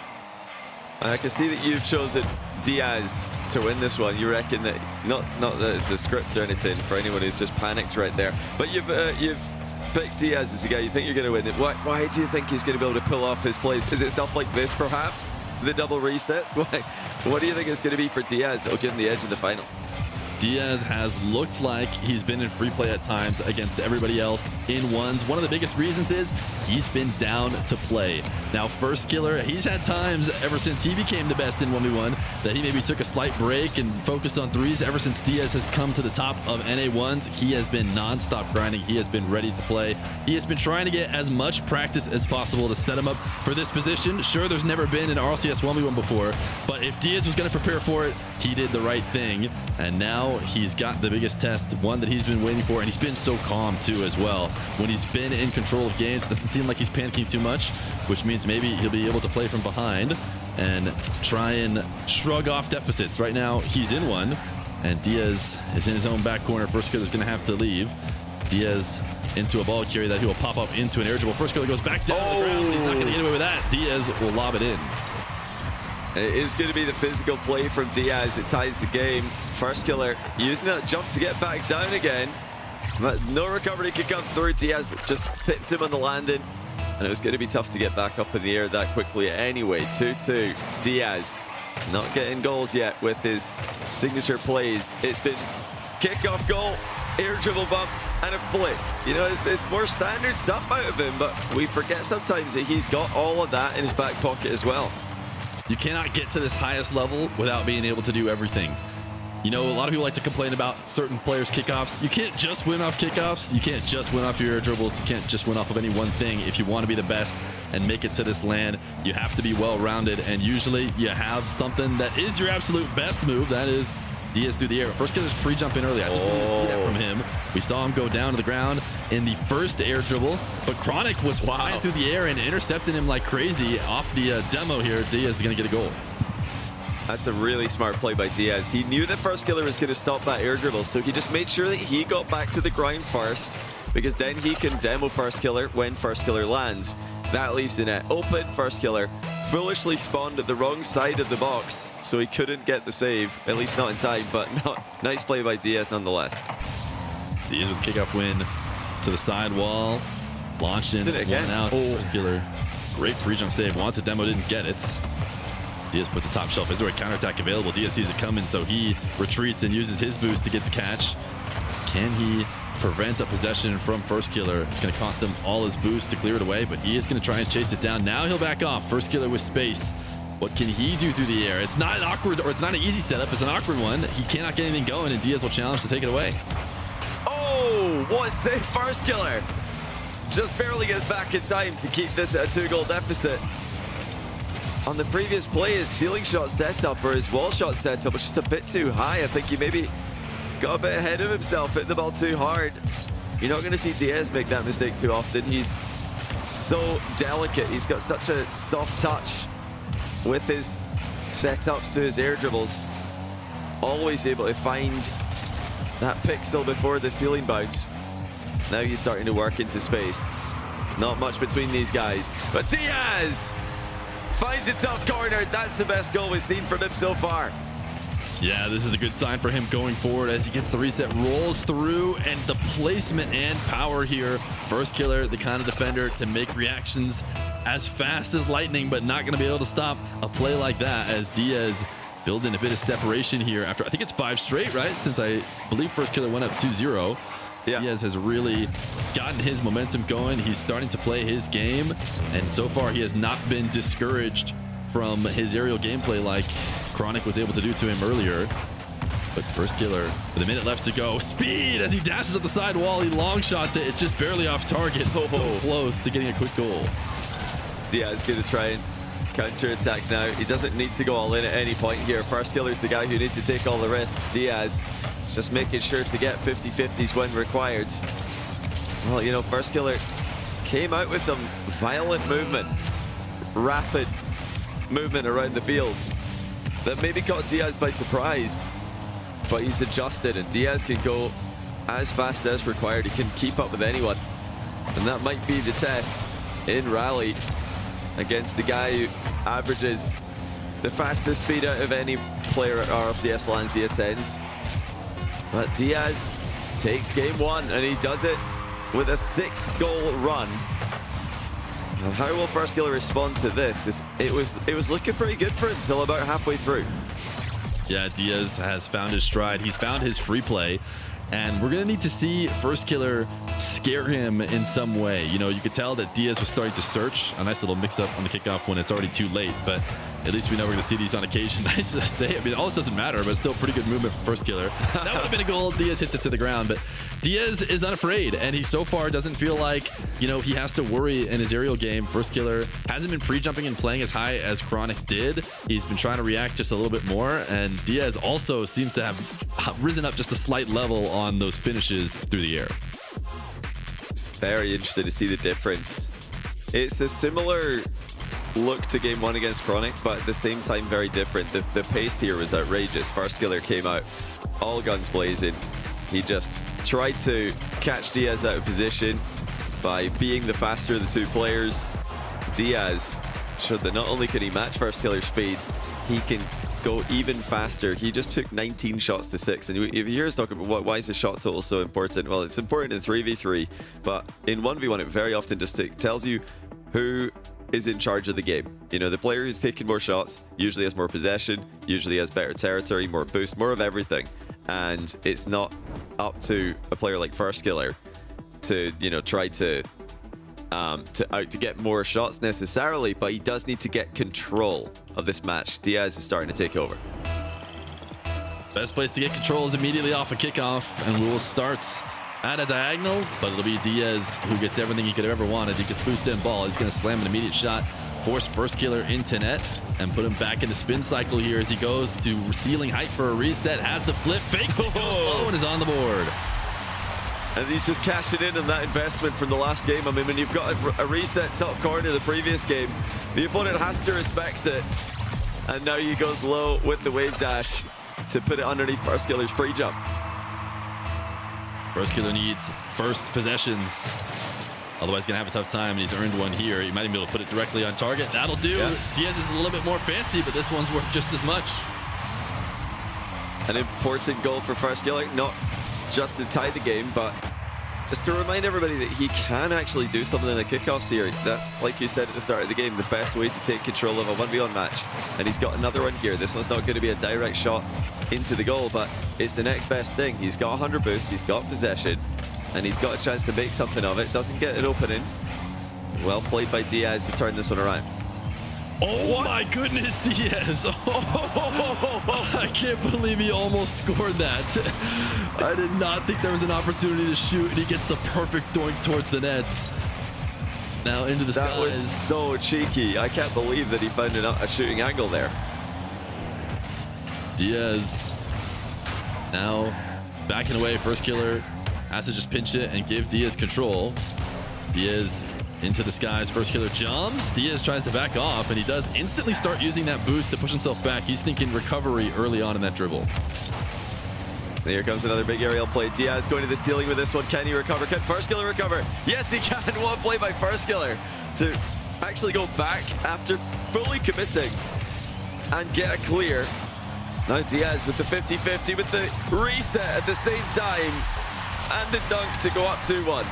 I can see that you've chosen Diaz to win this one. You reckon that, not that it's a script or anything for anyone who's just panicked right there, but you've picked Diaz as a guy you think you're going to win it. Why do you think he's going to be able to pull off his plays? Is it stuff like this, perhaps? The double resets? What do you think it's going to be for Diaz that'll give him the edge in the final? Diaz has looked like he's been in free play at times against everybody else in ones. One of the biggest reasons is he's been down to play. Now, Firstkiller, he's had times ever since he became the best in 1v1 that he maybe took a slight break and focused on threes. Ever since Diaz has come to the top of NA1s, he has been non-stop grinding. He has been ready to play. He has been trying to get as much practice as possible to set him up for this position. Sure, there's never been an RLCS 1v1 before, but if Diaz was going to prepare for it, he did the right thing. And now he's got the biggest test, one that he's been waiting for, and he's been so calm too as well. When he's been in control of games, it doesn't seem like he's panicking too much, which means maybe he'll be able to play from behind and try and shrug off deficits. Right now, he's in one, and Diaz is in his own back corner. Firstkiller's going to have to leave. Diaz into a ball carry that he will pop up into an air dribble. Firstkiller goes back down to the ground, but he's not going to get away with that. Diaz will lob it in. It is going to be the physical play from Diaz. It ties the game. Firstkiller using that jump to get back down again. But no recovery could come through. Diaz just pipped him on the landing. And it was going to be tough to get back up in the air that quickly anyway. 2-2. Diaz not getting goals yet with his signature plays. It's been kickoff goal, air dribble bump, and a flick. You know, it's more standard stuff out of him, but we forget sometimes that he's got all of that in his back pocket as well. You cannot get to this highest level without being able to do everything. You know, a lot of people like to complain about certain players' kickoffs. You can't just win off kickoffs. You can't just win off your air dribbles. You can't just win off of any one thing. If you want to be the best and make it to this LAN, you have to be well-rounded. And usually you have something that is your absolute best move. That is Diaz through the air. Firstkiller's pre-jump in early. I think we didn't see that from him. We saw him go down to the ground in the first air dribble, but Chronic was flying through the air and intercepting him like crazy off the demo here. Diaz is going to get a goal. That's a really smart play by Diaz. He knew that Firstkiller was going to stop that air dribble, so he just made sure that he got back to the ground first, because then he can demo Firstkiller when Firstkiller lands. That leaves the net open. Firstkiller foolishly spawned at the wrong side of the box, so he couldn't get the save, at least not in time, but nice play by Diaz nonetheless. Diaz with kickoff win to the side wall. Launched in, one out. Firstkiller, great pre-jump save. Wants a demo, didn't get it. Diaz puts a top shelf. Is there a counterattack available? Diaz sees it coming, so he retreats and uses his boost to get the catch. Can he prevent a possession from Firstkiller? It's going to cost him all his boost to clear it away, but he is going to try and chase it down. Now he'll back off. Firstkiller with space. What can he do through the air? It's not an awkward, or it's not an easy setup. It's an awkward one. He cannot get anything going, and Diaz will challenge to take it away. Oh, what a save. Firstkiller just barely gets back in time to keep this at a 2-goal deficit. on the previous play, his ceiling shot setup or his wall shot setup was just a bit too high. I think he maybe got a bit ahead of himself, hit the ball too hard. You're not going to see Diaz make that mistake too often. He's so delicate. He's got such a soft touch with his setups to his air dribbles. Always able to find that pixel before the ceiling bounce. Now he's starting to work into space. Not much between these guys, but Diaz finds it top corner. That's the best goal we've seen from him so far. Yeah, this is a good sign for him going forward as he gets the reset, rolls through, and the placement and power here. Firstkiller, the kind of defender to make reactions as fast as lightning, but not going to be able to stop a play like that as Diaz building a bit of separation here after, I think it's 5 straight, right? Since I believe Firstkiller went up 2-0. Yeah. Diaz has really gotten his momentum going. He's starting to play his game, and so far he has not been discouraged from his aerial gameplay like Chronic was able to do to him earlier. But Firstkiller, with a minute left to go, speed as he dashes up the side wall. He long shots it. It's just barely off target. So close to getting a quick goal. Diaz going to try and counter-attack now. He doesn't need to go all in at any point here. Firstkiller's the guy who needs to take all the risks. Diaz is just making sure to get 50-50s when required. Well, you know, Firstkiller came out with some violent movement, rapid movement around the field that maybe caught Diaz by surprise, but he's adjusted and Diaz can go as fast as required. He can keep up with anyone, and that might be the test in Rally against the guy who averages the fastest speed out of any player at RLCS lands he attends. But Diaz takes game 1 and he does it with a 6-goal run. And how will Firstkiller respond to this? It was looking pretty good for him until about halfway through. Yeah, Diaz has found his stride. He's found his free play, and we're gonna need to see Firstkiller scare him in some way. You know, you could tell that Diaz was starting to search. A nice little mix-up on the kickoff when it's already too late, but at least we know we're gonna see these on occasion. Nice to say. I mean, all this doesn't matter, but still pretty good movement for Firstkiller. That would have been a goal. Diaz hits it to the ground, but Diaz is unafraid, and he so far doesn't feel like, you know, he has to worry in his aerial game. Firstkiller hasn't been pre-jumping and playing as high as Chronic did. He's been trying to react just a little bit more, and Diaz also seems to have risen up just a slight level on those finishes through the air. It's very interesting to see the difference. It's a similar look to game 1 against Chronic, but at the same time very different. The pace here was outrageous. Firstkiller came out all guns blazing. He just tried to catch Diaz out of position by being the faster of the two players. Diaz showed that not only can he match Firstkiller's speed, he can go even faster. He just took 19 shots to 6, and if you hear us talk about why is the shot total so important, well, it's important in 3v3, but in 1v1 it very often just tells you who is in charge of the game. You know, the player who's taking more shots usually has more possession, usually has better territory, more boost, more of everything, and it's not up to a player like Firstkiller to, you know, try to get more shots necessarily, but he does need to get control of this match. Diaz is starting to take over. Best place to get control is immediately off a kickoff, and we will start at a diagonal, but it'll be Diaz who gets everything he could have ever wanted. He gets boosted in ball. He's going to slam an immediate shot, force Firstkiller into net, and put him back in the spin cycle here as he goes to ceiling height for a reset. Has the flip, fakes it, goes low, and is on the board. And he's just cashing in on that investment from the last game. I mean, when you've got a reset top corner the previous game, the opponent has to respect it. And now he goes low with the wave dash to put it underneath Firstkiller's pre-jump. Firstkiller needs first possessions. Otherwise, going to have a tough time, and he's earned one here. He might even be able to put it directly on target. That'll do. Yeah. Diaz is a little bit more fancy, but this one's worth just as much. An important goal for Firstkiller, not just to tie the game, but just to remind everybody that he can actually do something in the kickoffs here. That's, like you said at the start of the game, the best way to take control of a 1v1 match. And he's got another one here. This one's not going to be a direct shot into the goal, but it's the next best thing. He's got 100 boost, he's got possession, and he's got a chance to make something of it. Doesn't get an opening. Well played by Diaz to turn this one around. Oh what? My goodness, Diaz. I can't believe he almost scored that. I did not think there was an opportunity to shoot, and he gets the perfect doink towards the net. Now into the That was skies. so cheeky. I can't believe that he found a shooting angle there. Diaz now backing away. Firstkiller has to just pinch it and give Diaz control. Diaz into the skies. Firstkiller jumps. Diaz tries to back off, and he does instantly start using that boost to push himself back. He's thinking recovery early on in that dribble. Here comes another big aerial play. Diaz going to the ceiling with this one. Can he recover? Can Firstkiller recover? Yes, he can. One play by Firstkiller to actually go back after fully committing and get a clear. Now Diaz with the 50-50 with the reset at the same time and the dunk to go up 2-1.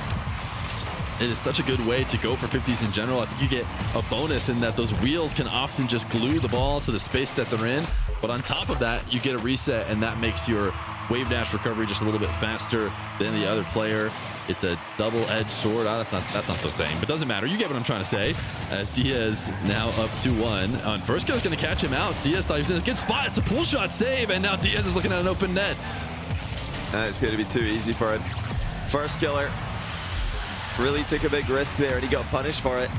It is such a good way to go for 50s in general. I think you get a bonus in that those wheels can often just glue the ball to the space that they're in. But on top of that, you get a reset, and that makes your wave dash recovery just a little bit faster than the other player. It's a double-edged sword. That's not the same, but doesn't matter. You get what I'm trying to say. As Diaz now up 2-1. On Firstkiller's going to catch him out. Diaz thought he was in a good spot. It's a pull shot save, and now Diaz is looking at an open net. It's going to be too easy for him. Firstkiller really took a big risk there, and he got punished for it.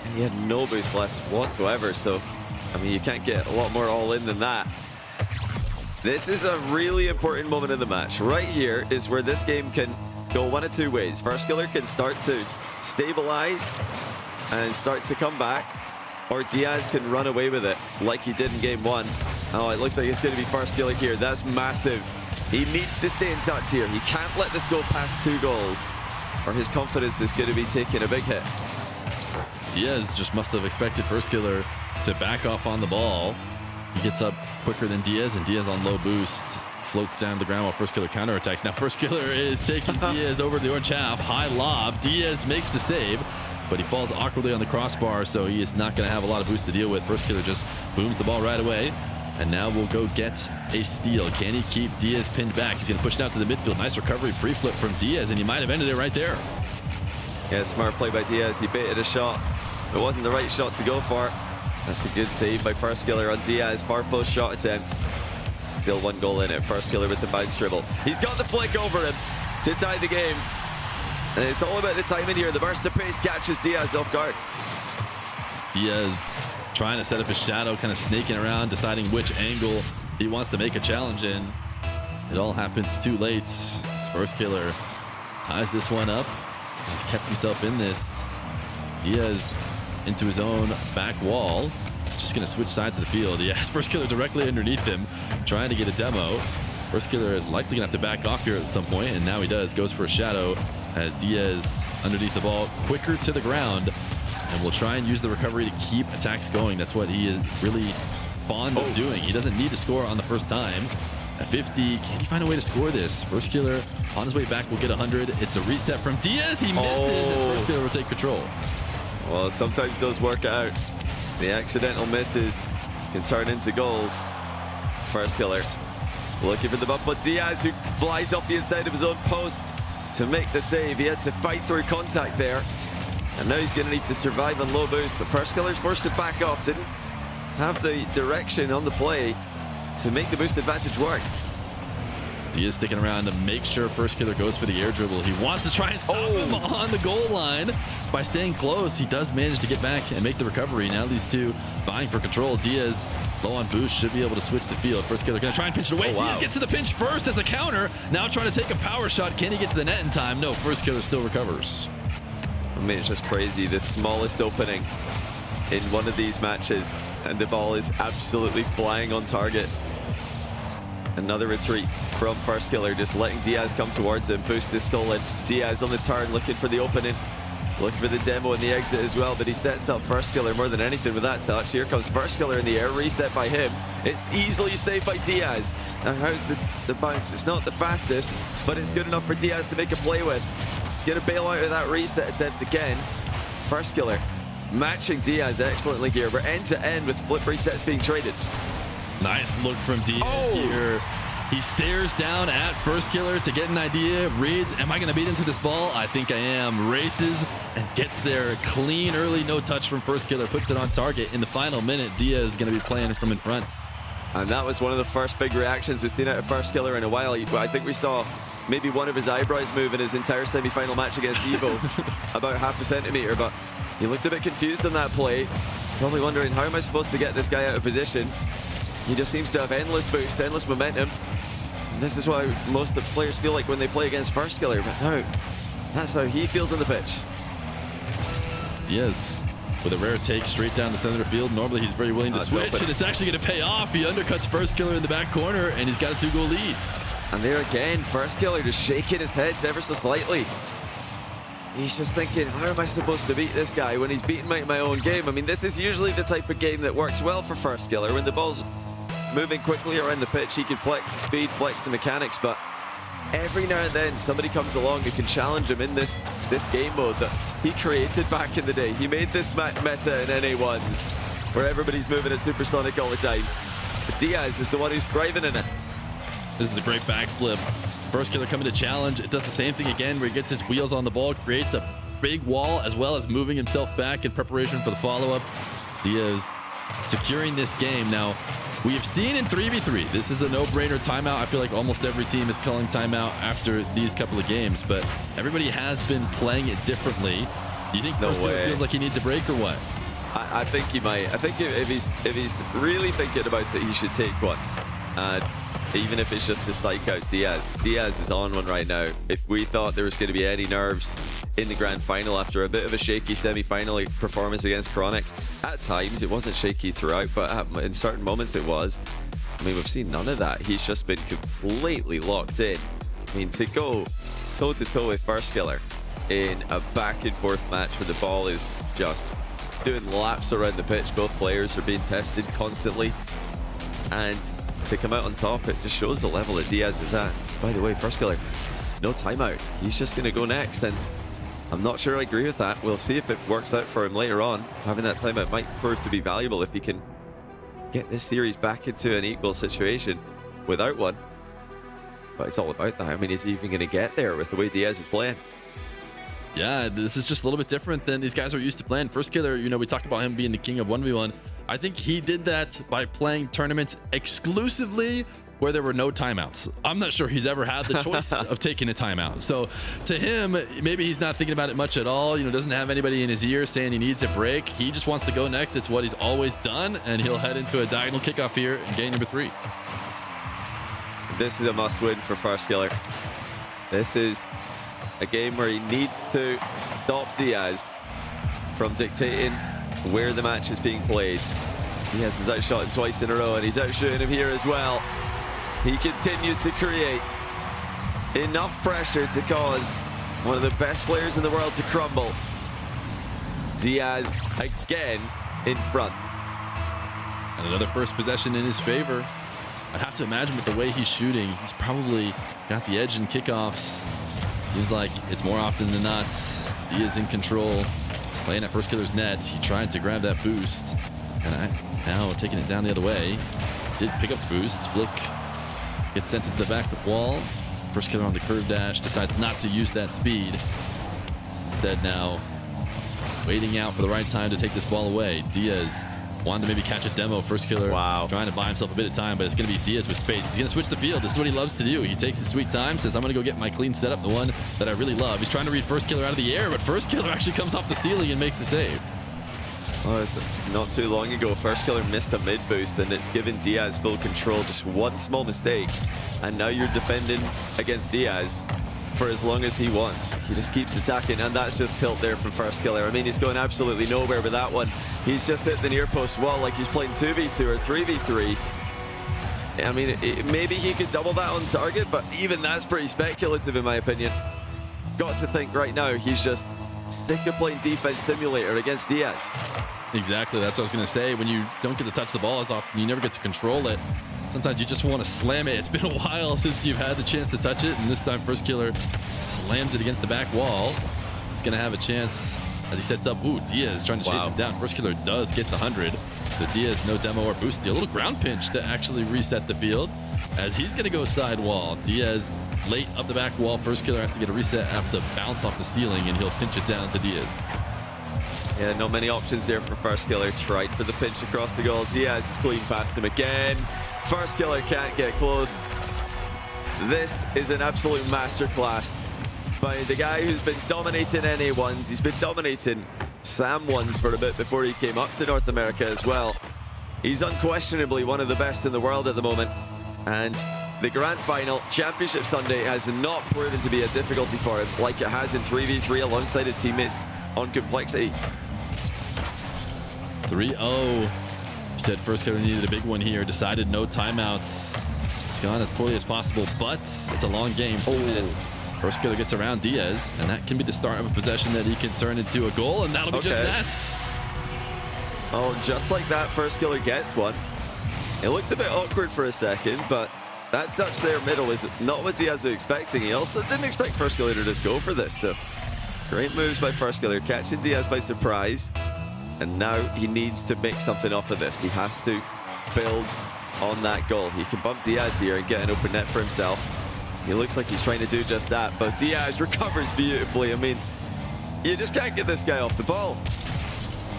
And he had no boost left whatsoever, so I mean, you can't get a lot more all in than that. This is a really important moment in the match. Right here is where this game can go one of two ways. Firstkiller can start to stabilize and start to come back, or Diaz can run away with it like he did in game one. Oh, it looks like it's going to be Firstkiller here. That's massive. He needs to stay in touch here. He can't let this go past 2 goals, or his confidence is going to be taking a big hit. Diaz just must have expected Firstkiller to back off on the ball. He gets up quicker than Diaz, and Diaz on low boost floats down to the ground while Firstkiller counterattacks. Now Firstkiller is taking Diaz over the orange half. High lob. Diaz makes the save, but he falls awkwardly on the crossbar, so he is not going to have a lot of boost to deal with. Firstkiller just booms the ball right away, and now we'll go get a steal. Can he keep Diaz pinned back? He's going to push it out to the midfield. Nice recovery pre-flip from Diaz, and he might have ended it right there. Yeah, smart play by Diaz. He baited a shot. It wasn't the right shot to go for. That's a good save by Firstkiller on Diaz. Far post shot attempt. Still 1 goal in it. Firstkiller with the bounce dribble. He's got the flick over him to tie the game. And it's all about the timing here. The burst of pace catches Diaz off guard. Diaz trying to set up his shadow, kind of snaking around, deciding which angle he wants to make a challenge in. It all happens too late. Firstkiller ties this one up. He's kept himself in this. Diaz into his own back wall. Just going to switch sides of the field. He has Firstkiller directly underneath him, trying to get a demo. Firstkiller is likely going to have to back off here at some point, and now he does. Goes for a shadow as Diaz underneath the ball, quicker to the ground, and will try and use the recovery to keep attacks going. That's what he is really fond of doing. He doesn't need to score on the first time. At 50, can he find a way to score this? Firstkiller on his way back will get 100. It's a reset from Diaz. He misses, and Firstkiller will take control. Well, sometimes those work out. The accidental misses can turn into goals. Firstkiller looking for the bump, but Diaz, who flies off the inside of his own post to make the save. He had to fight through contact there, and now he's going to need to survive on low boost. But Firstkiller's forced to back off. Didn't have the direction on the play to make the boost advantage work. Diaz sticking around to make sure Firstkiller goes for the air dribble. He wants to try and stop him on the goal line. By staying close, he does manage to get back and make the recovery. Now these two vying for control. Diaz, low on boost, should be able to switch the field. Firstkiller going to try and pinch it away. Diaz gets to the pinch first as a counter. Now trying to take a power shot. Can he get to the net in time? No, Firstkiller still recovers. I mean, it's just crazy. The smallest opening in one of these matches, and the ball is absolutely flying on target. Another retreat from Firstkiller, just letting Diaz come towards him. Boost is stolen. Diaz on the turn, looking for the opening, looking for the demo and the exit as well, but he sets up Firstkiller more than anything with that touch. Here comes Firstkiller in the air, reset by him. It's easily saved by Diaz. Now how's the bounce? It's not the fastest, but it's good enough for Diaz to make a play with. He's going to bail out of that reset attempt again. Firstkiller matching Diaz excellently here. We're end to end with flip resets being traded. Nice look from Diaz here. He stares down at Firstkiller to get an idea. Reads, am I going to beat into this ball? I think I am. Races and gets there clean early. No touch from Firstkiller. Puts it on target. In the final minute, Diaz is going to be playing from in front. And that was one of the first big reactions we've seen out of Firstkiller in a while. I think we saw maybe one of his eyebrows move in his entire semi-final match against Evo, about half a centimeter, but he looked a bit confused on that play. Probably wondering, how am I supposed to get this guy out of position? He just seems to have endless boost, endless momentum. And this is what most of the players feel like when they play against Firstkiller, but no, that's how he feels on the pitch. Diaz with a rare take straight down the center of the field. Normally he's very willing to switch, and it's actually going to pay off. He undercuts Firstkiller in the back corner, and he's got a 2-goal lead. And there again, Firstkiller just shaking his head ever so slightly. He's just thinking, how am I supposed to beat this guy when he's beaten me in my own game? I mean, this is usually the type of game that works well for Firstkiller. When the ball's moving quickly around the pitch, he can flex the speed, flex the mechanics, but every now and then somebody comes along who can challenge him in this game mode that he created back in the day. He made this meta in NA1s where everybody's moving at supersonic all the time. But Diaz is the one who's thriving in it. This is a great backflip. Firstkiller coming to challenge. It does the same thing again where he gets his wheels on the ball, creates a big wall as well as moving himself back in preparation for the follow-up. Diaz securing this game. Now, we have seen in 3v3, this is a no-brainer timeout. I feel like almost every team is calling timeout after these couple of games, but everybody has been playing it differently. Do you think Firstkiller feels like he needs a break or what? I think he might. I think if he's really thinking about it, he should take one. Even if it's just to psych out Diaz. Diaz is on one right now. If we thought there was going to be any nerves in the grand final after a bit of a shaky semi-final performance against Chronic, at times it wasn't shaky throughout, but in certain moments it was. I mean, we've seen none of that. He's just been completely locked in. I mean, to go toe-to-toe with Firstkiller in a back-and-forth match where the ball is just doing laps around the pitch. Both players are being tested constantly, and to come out on top, it just shows the level that Diaz is at. By the way, Firstkiller, no timeout. He's just going to go next, and I'm not sure I agree with that. We'll see if it works out for him later on. Having that timeout might prove to be valuable if he can get this series back into an equal situation without one. But it's all about that. I mean, is he even going to get there with the way Diaz is playing? Yeah, this is just a little bit different than these guys are used to playing. Firstkiller, you know, we talked about him being the king of 1v1. I think he did that by playing tournaments exclusively where there were no timeouts. I'm not sure he's ever had the choice of taking a timeout. So to him, maybe he's not thinking about it much at all. You know, doesn't have anybody in his ear saying he needs a break. He just wants to go next. It's what he's always done, and he'll head into a diagonal kickoff here in game number 3. This is a must-win for Firstkiller. This is a game where he needs to stop Diaz from dictating where the match is being played. Diaz has outshot him twice in a row, and he's outshooting him here as well. He continues to create enough pressure to cause one of the best players in the world to crumble. Diaz again in front. And another first possession in his favor. I'd have to imagine with the way he's shooting, he's probably got the edge in kickoffs. Seems like it's more often than not Diaz in control, playing at Firstkiller's net. He tried to grab that boost, and now taking it down the other way. Did pick up the boost. Flick gets sent into the back wall. Firstkiller on the curve dash decides not to use that speed. Instead now waiting out for the right time to take this ball away. Diaz wanted to maybe catch a demo. Firstkiller trying to buy himself a bit of time, but it's going to be Diaz with space. He's going to switch the field. This is what he loves to do. He takes his sweet time, says, I'm going to go get my clean setup, the one that I really love. He's trying to read Firstkiller out of the air, but Firstkiller actually comes off the ceiling and makes the save. Oh, it's not too long ago, Firstkiller missed a mid boost, and it's given Diaz full control. Just one small mistake, and now you're defending against Diaz for as long as he wants. He just keeps attacking, and that's just tilt there from Firstkiller. I mean, he's going absolutely nowhere with that one. He's just hit the near post wall like he's playing 2v2 or 3v3. I mean, maybe he could double that on target, but even that's pretty speculative in my opinion. Got to think right now, he's just sick of playing defense simulator against Diaz. Exactly, that's what I was going to say. When you don't get to touch the ball as often, you never get to control it. Sometimes you just want to slam it. It's been a while since you've had the chance to touch it, and this time Firstkiller slams it against the back wall. He's going to have a chance as he sets up. Ooh, Diaz trying to chase him down. Firstkiller does get the 100. So Diaz, no demo or boost. A little ground pinch to actually reset the field as he's going to go side wall. Diaz late up the back wall. Firstkiller has to get a reset after to bounce off the ceiling, and he'll pinch it down to Diaz. Yeah, not many options there for Firstkiller. Tried for the pinch across the goal. Diaz is clean past him again. Firstkiller can't get close. This is an absolute masterclass by the guy who's been dominating NA1s. He's been dominating Sam 1s for a bit before he came up to North America as well. He's unquestionably one of the best in the world at the moment. And the Grand Final, Championship Sunday, has not proven to be a difficulty for him like it has in 3v3 alongside his teammates on Complexity. 3-0. Said Firstkiller needed a big one here. Decided no timeouts. It's gone as poorly as possible, but it's a long game. 4 minutes. Firstkiller gets around Diaz, and that can be the start of a possession that he can turn into a goal, and that'll be just that. Oh, just like that, Firstkiller gets one. It looked a bit awkward for a second, but that touch there middle is not what Diaz was expecting. He also didn't expect Firstkiller to just go for this, so great moves by Firstkiller, catching Diaz by surprise. And now he needs to make something off of this. He has to build on that goal. He can bump Diaz here and get an open net for himself. He looks like he's trying to do just that, but Diaz recovers beautifully. I mean, you just can't get this guy off the ball.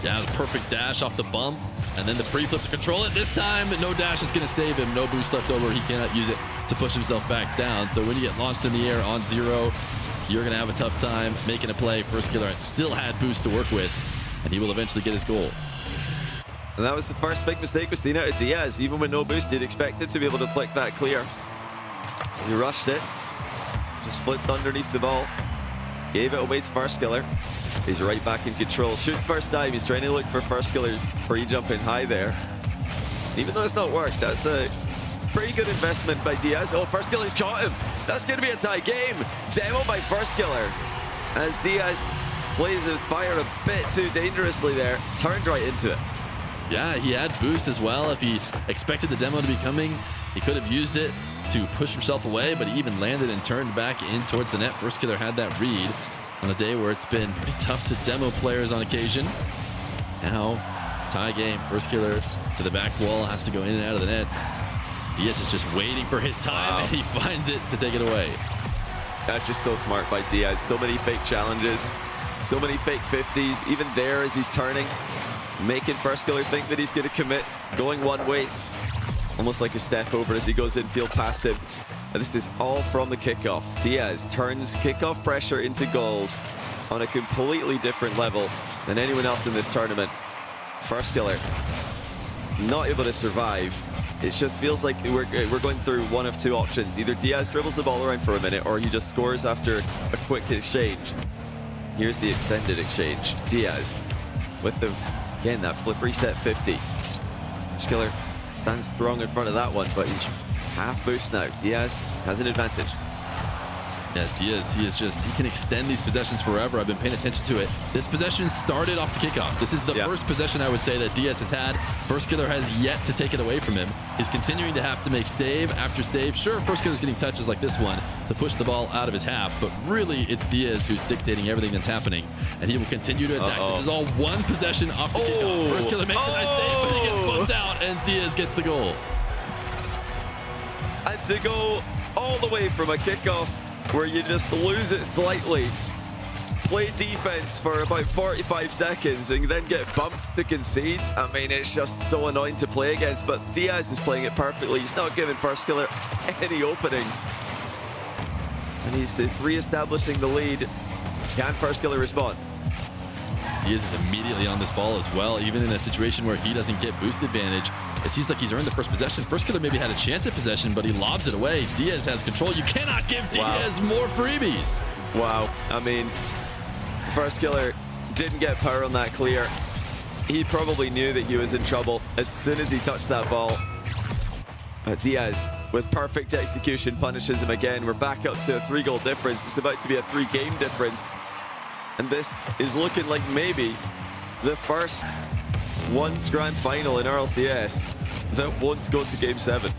Yeah, the perfect dash off the bump, and then the pre-flip to control it. This time, no dash is going to save him. No boost left over. He cannot use it to push himself back down. So when you get launched in the air on 0, you're going to have a tough time making a play. Firstkiller still had boost to work with, and he will eventually get his goal. And that was the first big mistake we've seen out of Diaz. Even with no boost, you'd expect him to be able to flick that clear. He rushed it, just flipped underneath the ball, gave it away to Firstkiller. He's right back in control. Shoots first time. He's trying to look for Firstkiller free jumping high there. Even though it's not worked, that's a pretty good investment by Diaz. Oh, Firstkiller's caught him. That's going to be a tie game. Demo by Firstkiller as Diaz plays his fire a bit too dangerously there. Turned right into it. Yeah, he had boost as well. If he expected the demo to be coming, he could have used it to push himself away, but he even landed and turned back in towards the net. Firstkiller had that read on a day where it's been pretty tough to demo players on occasion. Now, tie game. Firstkiller to the back wall, has to go in and out of the net. Diaz is just waiting for his time, and he finds it to take it away. That's just so smart by Diaz. So many fake challenges, so many fake 50s. Even there as he's turning, making Firstkiller think that he's going to commit, going one way. Almost like a step over as he goes infield past him. And this is all from the kickoff. Diaz turns kickoff pressure into goals on a completely different level than anyone else in this tournament. Firstkiller not able to survive. It just feels like we're going through one of two options. Either Diaz dribbles the ball around for a minute, or he just scores after a quick exchange. Here's the extended exchange. Diaz with the, again, that flip reset 50. Firstkiller stands strong in front of that one, but he's half boost now. Diaz has an advantage. Yeah, Diaz, he can extend these possessions forever. I've been paying attention to it. This possession started off the kickoff. This is the first possession I would say that Diaz has had. Firstkiller has yet to take it away from him. He's continuing to have to make save after save. Sure, Firstkiller's getting touches like this one to push the ball out of his half, but really it's Diaz who's dictating everything that's happening, and he will continue to attack. This is all one possession off the kickoff. Firstkiller makes a nice save, but he gets bumped out, and Diaz gets the goal. And to go all the way from a kickoff where you just lose it slightly, play defense for about 45 seconds and then get bumped to concede. I mean, it's just so annoying to play against, but Diaz is playing it perfectly. He's not giving Firstkiller any openings. And he's re-establishing the lead. Can Firstkiller respond? Diaz is immediately on this ball as well, even in a situation where he doesn't get boost advantage. It seems like he's earned the first possession. Firstkiller maybe had a chance at possession, but he lobs it away. Diaz has control. You cannot give Diaz more freebies. Wow. I mean, Firstkiller didn't get power on that clear. He probably knew that he was in trouble as soon as he touched that ball. Diaz, with perfect execution, punishes him again. We're back up to a 3-goal difference. It's about to be a 3-game difference. And this is looking like maybe the first once grand final in RLCS that won't go to game 7.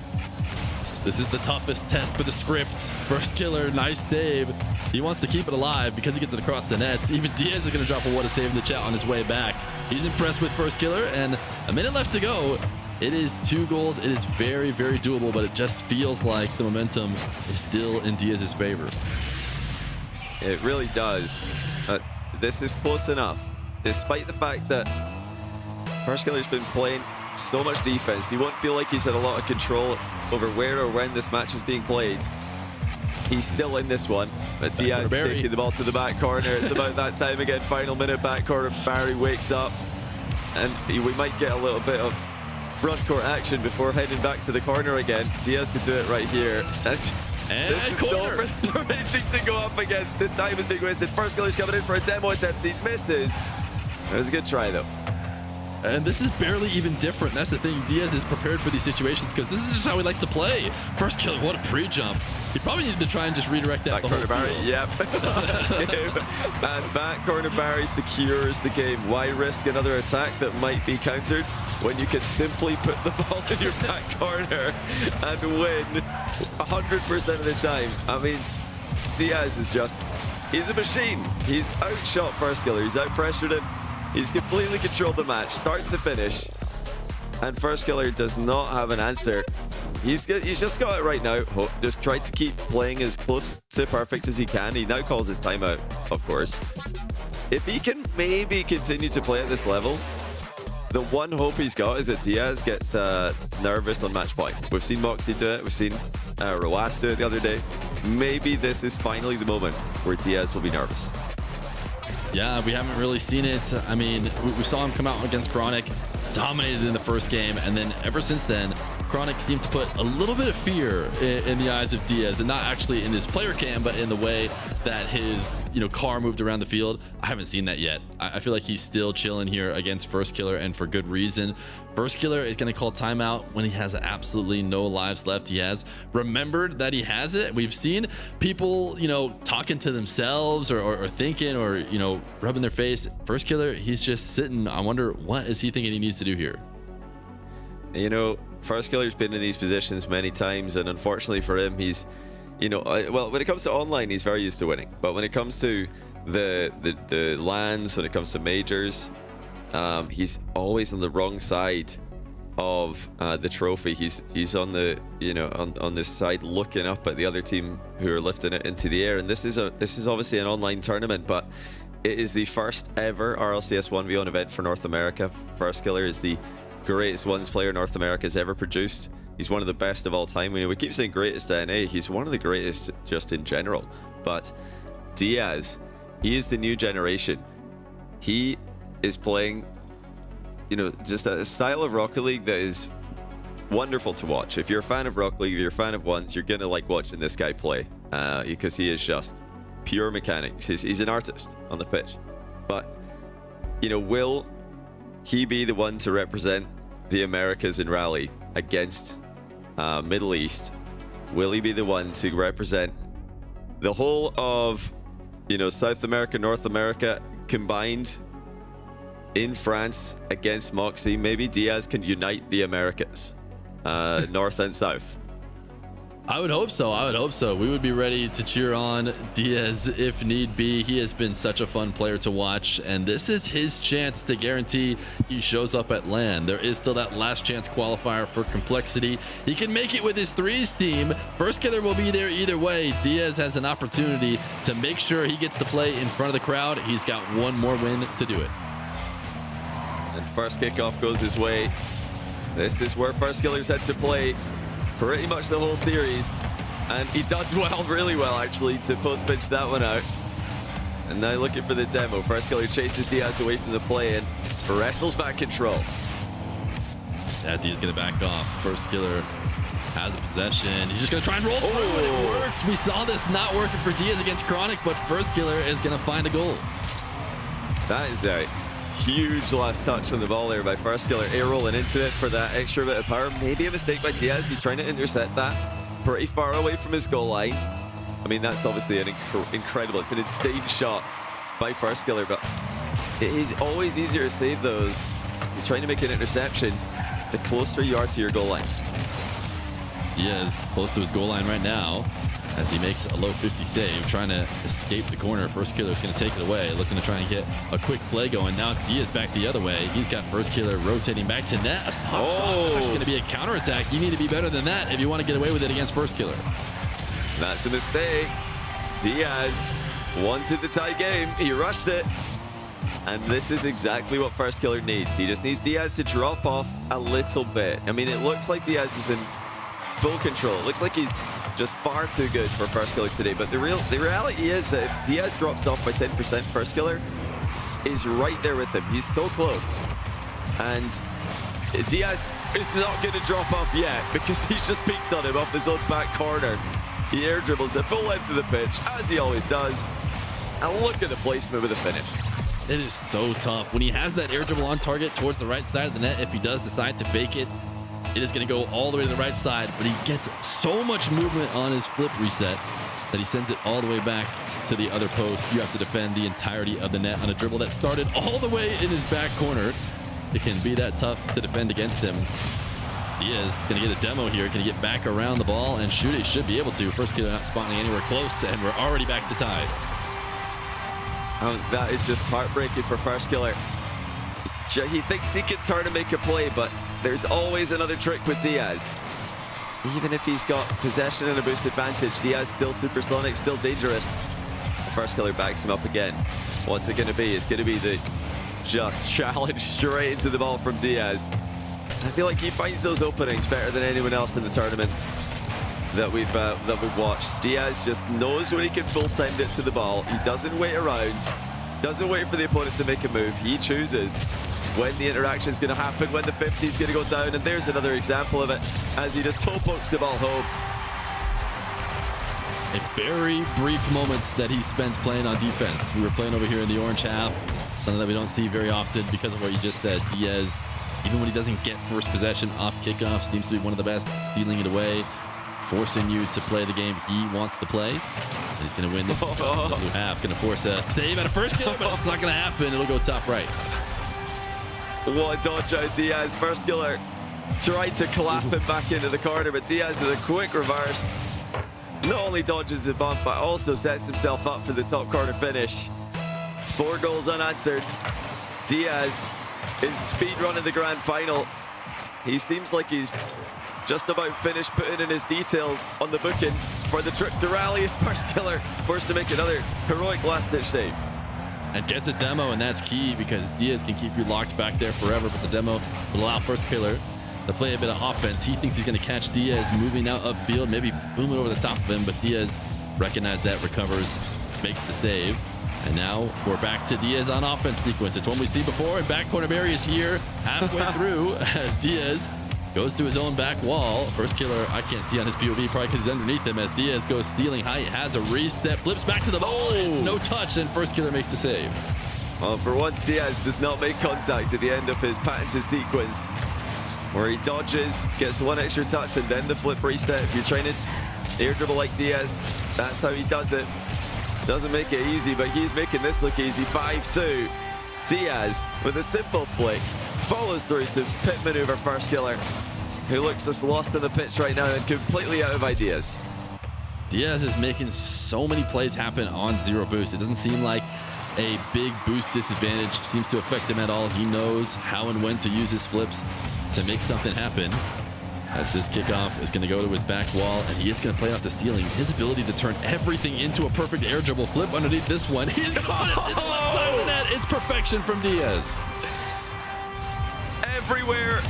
This is the toughest test for the script. Firstkiller, nice save. He wants to keep it alive because he gets it across the nets. Even Diaz is going to drop a what a save in the chat on his way back. He's impressed with Firstkiller, and a minute left to go. It is 2 goals. It is very, very doable, but it just feels like the momentum is still in Diaz's favor. It really does. This is close enough, despite the fact that Firstkiller's been playing so much defense. He won't feel like he's had a lot of control over where or when this match is being played. He's still in this one, but Diaz taking the ball to the back corner. It's about that time again. Final minute, back corner. Barry wakes up, and we might get a little bit of front court action before heading back to the corner again. Diaz could do it right here. And this is still anything to go up against. The time is being wasted. Firstkiller's coming in for a demo attempt. He misses. It was a good try though. And this is barely even different. That's the thing. Diaz is prepared for these situations because this is just how he likes to play. Firstkiller, what a pre-jump. He probably needed to try and just redirect that. Back corner Barry, yep. And back corner Barry secures the game. Why risk another attack that might be countered when you can simply put the ball in your back corner and win 100% of the time? I mean, Diaz is just, he's a machine. He's outshot Firstkiller. He's out-pressured him. He's completely controlled the match, start to finish. And Firstkiller does not have an answer. He's just got it right now. Just tried to keep playing as close to perfect as he can. He now calls his timeout, of course. If he can maybe continue to play at this level, the one hope he's got is that Diaz gets nervous on match point. We've seen Moxie do it. We've seen Roas do it the other day. Maybe this is finally the moment where Diaz will be nervous. Yeah, we haven't really seen it. I mean, we saw him come out against Chronic, dominated in the first game, and then ever since then, Chronic seemed to put a little bit of fear in the eyes of Diaz, and not actually in his player cam, but in the way that his car moved around the field. I haven't seen that yet. I feel like he's still chilling here against Firstkiller, and for good reason. Firstkiller is going to call timeout when he has absolutely no lives left. He has remembered that he has it. We've seen people, talking to themselves or thinking or, rubbing their face. Firstkiller, he's just sitting. I wonder, what is he thinking he needs to do here? Firstkiller's been in these positions many times, and unfortunately for him, he's, well, when it comes to online, he's very used to winning. But when it comes to the LANs, when it comes to majors, he's always on the wrong side of the trophy. He's on the on this side looking up at the other team who are lifting it into the air. And this is obviously an online tournament, but it is the first ever RLCS 1v1 event for North America. Firstkiller is the greatest ones player North America has ever produced. He's one of the best of all time. We keep saying greatest NA. He's one of the greatest just in general. But Diaz, he is the new generation. He is playing, just a style of Rocket League that is wonderful to watch. If you're a fan of Rocket League, if you're a fan of ones, you're gonna like watching this guy play because he is just pure mechanics. He's an artist on the pitch. But will he be the one to represent the Americas in Rally against Middle East? Will he be the one to represent the whole of South America, North America combined in France against Moxie? Maybe Diaz can unite the Americas, North and South. I would hope so. I would hope so. We would be ready to cheer on Diaz if need be. He has been such a fun player to watch, and this is his chance to guarantee he shows up at LAN. There is still that last chance qualifier for Complexity. He can make it with his threes team. Firstkiller will be there either way. Diaz has an opportunity to make sure he gets to play in front of the crowd. He's got one more win to do it. And first kickoff goes his way. This is where Firstkiller's had to play pretty much the whole series, and he does well, really well actually, to post pinch that one out. And now looking for the demo. Firstkiller chases Diaz away from the play and wrestles back control. That Diaz gonna back off. Firstkiller has a possession. He's just gonna try and roll through, and it works. We saw this not working for Diaz against Chronic, but Firstkiller is gonna find a goal. That is a huge last touch on the ball there by Firstkiller. Air rolling into it for that extra bit of power. Maybe a mistake by Diaz. He's trying to intercept that pretty far away from his goal line. I mean, that's obviously an incredible, it's an insane shot by Firstkiller, but it is always easier to save those. You're trying to make an interception the closer you are to your goal line. He is close to his goal line right now as he makes a low 50 save, trying to escape the corner. Firstkiller is going to take it away, looking to try and get a quick play going. Now it's Diaz back the other way. He's got Firstkiller rotating back to net. A tough shot. That's actually going to be a counterattack. You need to be better than that if you want to get away with it against Firstkiller. That's a mistake. Diaz wanted the tie game. He rushed it. And this is exactly what Firstkiller needs. He just needs Diaz to drop off a little bit. I mean, it looks like Diaz is in full control. It looks like he's just far too good for Firstkiller today. But the reality is that if Diaz drops off by 10%, Firstkiller is right there with him. He's so close. And Diaz is not going to drop off yet because he's just peeked on him off his own back corner. He air dribbles at full length of the pitch, as he always does. And look at the placement with the finish. It is so tough. When he has that air dribble on target towards the right side of the net, if he does decide to fake it, it is going to go all the way to the right side, but he gets so much movement on his flip reset that he sends it all the way back to the other post. You have to defend the entirety of the net on a dribble that started all the way in his back corner. It can be that tough to defend against him. Diaz going to get a demo here. Can he get back around the ball and shoot it? He should be able to. Firstkiller not spawning anywhere close, and we're already back to tie. That is just heartbreaking for Firstkiller. He thinks he can turn and make a play, but there's always another trick with Diaz. Even if he's got possession and a boost advantage, Diaz still supersonic, still dangerous. Firstkiller backs him up again. What's it going to be? It's going to be the just challenge straight into the ball from Diaz. I feel like he finds those openings better than anyone else in the tournament that we've watched. Diaz just knows when he can full send it to the ball. He doesn't wait around, doesn't wait for the opponent to make a move. He chooses when the interaction is going to happen, when the 50 is going to go down, and there's another example of it as he just toe pokes the ball home. A very brief moment that he spends playing on defense. We were playing over here in the orange half, something that we don't see very often because of what you just said. Diaz, even when he doesn't get first possession off kickoff, seems to be one of the best, stealing it away, forcing you to play the game he wants to play. And he's going to win this blue half. Going to force a save at a Firstkiller, but it's not going to happen. It'll go top right. What a dodge out Diaz. Firstkiller tried to clap him back into the corner, but Diaz with a quick reverse. Not only dodges the bump, but also sets himself up for the top corner finish. 4 goals unanswered. Diaz is speed running the grand final. He seems like he's just about finished putting in his details on the booking for the trip to rally. As Firstkiller forced to make another heroic last-ditch save. And gets a demo, and that's key because Diaz can keep you locked back there forever, but the demo will allow Firstkiller to play a bit of offense. He thinks he's going to catch Diaz moving out upfield, maybe boom it over the top of him, but Diaz recognizes that, recovers, makes the save. And now we're back to Diaz on offense sequence. It's one we see before, and back corner Barry is here halfway through as Diaz goes to his own back wall. Firstkiller, I can't see on his POV probably because he's underneath him as Diaz goes stealing height, has a reset, flips back to the ball, and no touch, and Firstkiller makes the save. Well, for once, Diaz does not make contact at the end of his patented sequence, where he dodges, gets 1 extra touch, and then the flip reset. If you're trying to air dribble like Diaz, that's how he does it. Doesn't make it easy, but he's making this look easy. 5-2. Diaz with a simple flick follows through to pit maneuver Firstkiller, who looks just lost in the pitch right now and completely out of ideas. Diaz is making so many plays happen on zero boost. It doesn't seem like a big boost disadvantage seems to affect him at all. He knows how and when to use his flips to make something happen. As this kickoff is going to go to his back wall, and he is going to play off the stealing. His ability to turn everything into a perfect air dribble flip underneath this one. He's going to put it in the left side of the net. It's perfection from Diaz. Everywhere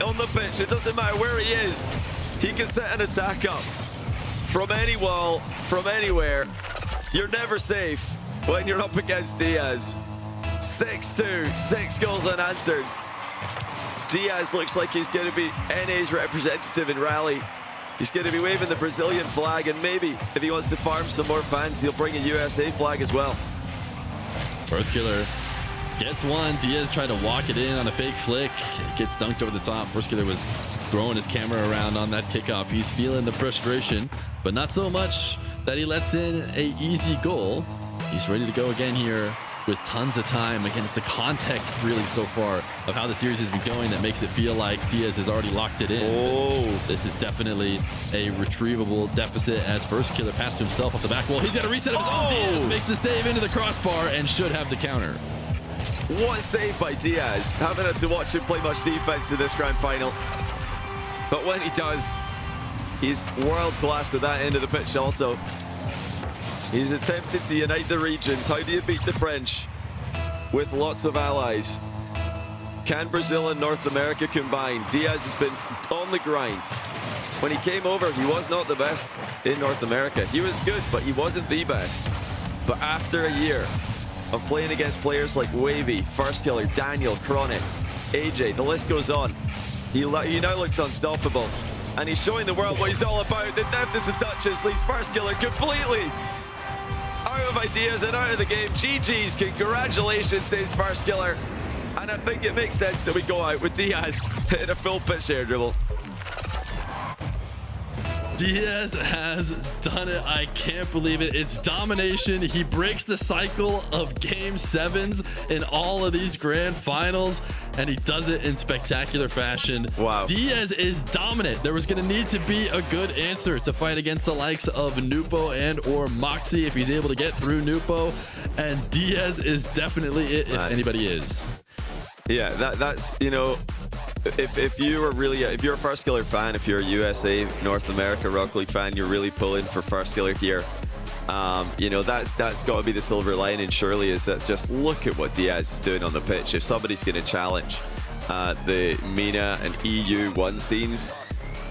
on the pitch, it doesn't matter where he is, he can set an attack up from any wall, from anywhere. You're never safe when you're up against Diaz. 6-2, 6 goals unanswered. Diaz looks like he's going to be NA's representative in rally. He's going to be waving the Brazilian flag, and maybe if he wants to farm some more fans, he'll bring a USA flag as well. Firstkiller gets one. Diaz tried to walk it in on a fake flick. It gets dunked over the top. Firstkiller was throwing his camera around on that kickoff. He's feeling the frustration, but not so much that he lets in an easy goal. He's ready to go again here with tons of time. Again, it's the context really so far of how the series has been going that makes it feel like Diaz has already locked it in. Oh, this is definitely a retrievable deficit as Firstkiller passed himself off the back wall. He's got a reset of his own. Diaz makes the save into the crossbar and should have the counter. What a save by Diaz. Haven't had to watch him play much defense in this grand final, but when he does, he's world class at that end of the pitch also. He's attempted to unite the regions. How do you beat the French with lots of allies? Can Brazil and North America combine? Diaz has been on the grind When he came over, he was not the best in North America. He was good, but he wasn't the best. But after a year of playing against players like Wavy, Firstkiller, Daniel, Chronic, AJ, the list goes on. He now looks unstoppable. And he's showing the world what he's all about. The deftest of touches leaves Firstkiller completely out of ideas and out of the game. GG's, congratulations, says Firstkiller. And I think it makes sense that we go out with Diaz hitting a full pitch air dribble. Diaz has done it. I can't believe it. It's domination. He breaks the cycle of game sevens in all of these grand finals, and he does it in spectacular fashion. Wow. Diaz is dominant. There was going to need to be a good answer to fight against the likes of Nupo and or Moxie if he's able to get through Nupo, and Diaz is definitely it if anybody is. Yeah, that's, you know, if you're a Firstkiller fan, if you're a USA, North America Rocket League fan, you're really pulling for Firstkiller here. You know, that's got to be the silver lining, surely, is that just look at what Diaz is doing on the pitch. If somebody's going to challenge the MENA and EU1 scenes,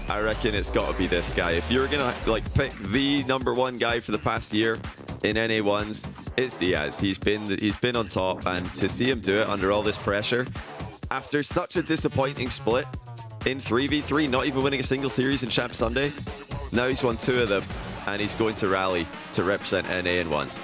I reckon it's got to be this guy. If you're going to like pick the #1 guy for the past year in NA1s, it's Diaz. He's been on top, and to see him do it under all this pressure after such a disappointing split in 3v3, not even winning a single series in Champ Sunday. Now he's won 2 of them, and he's going to rally to represent NA in ones.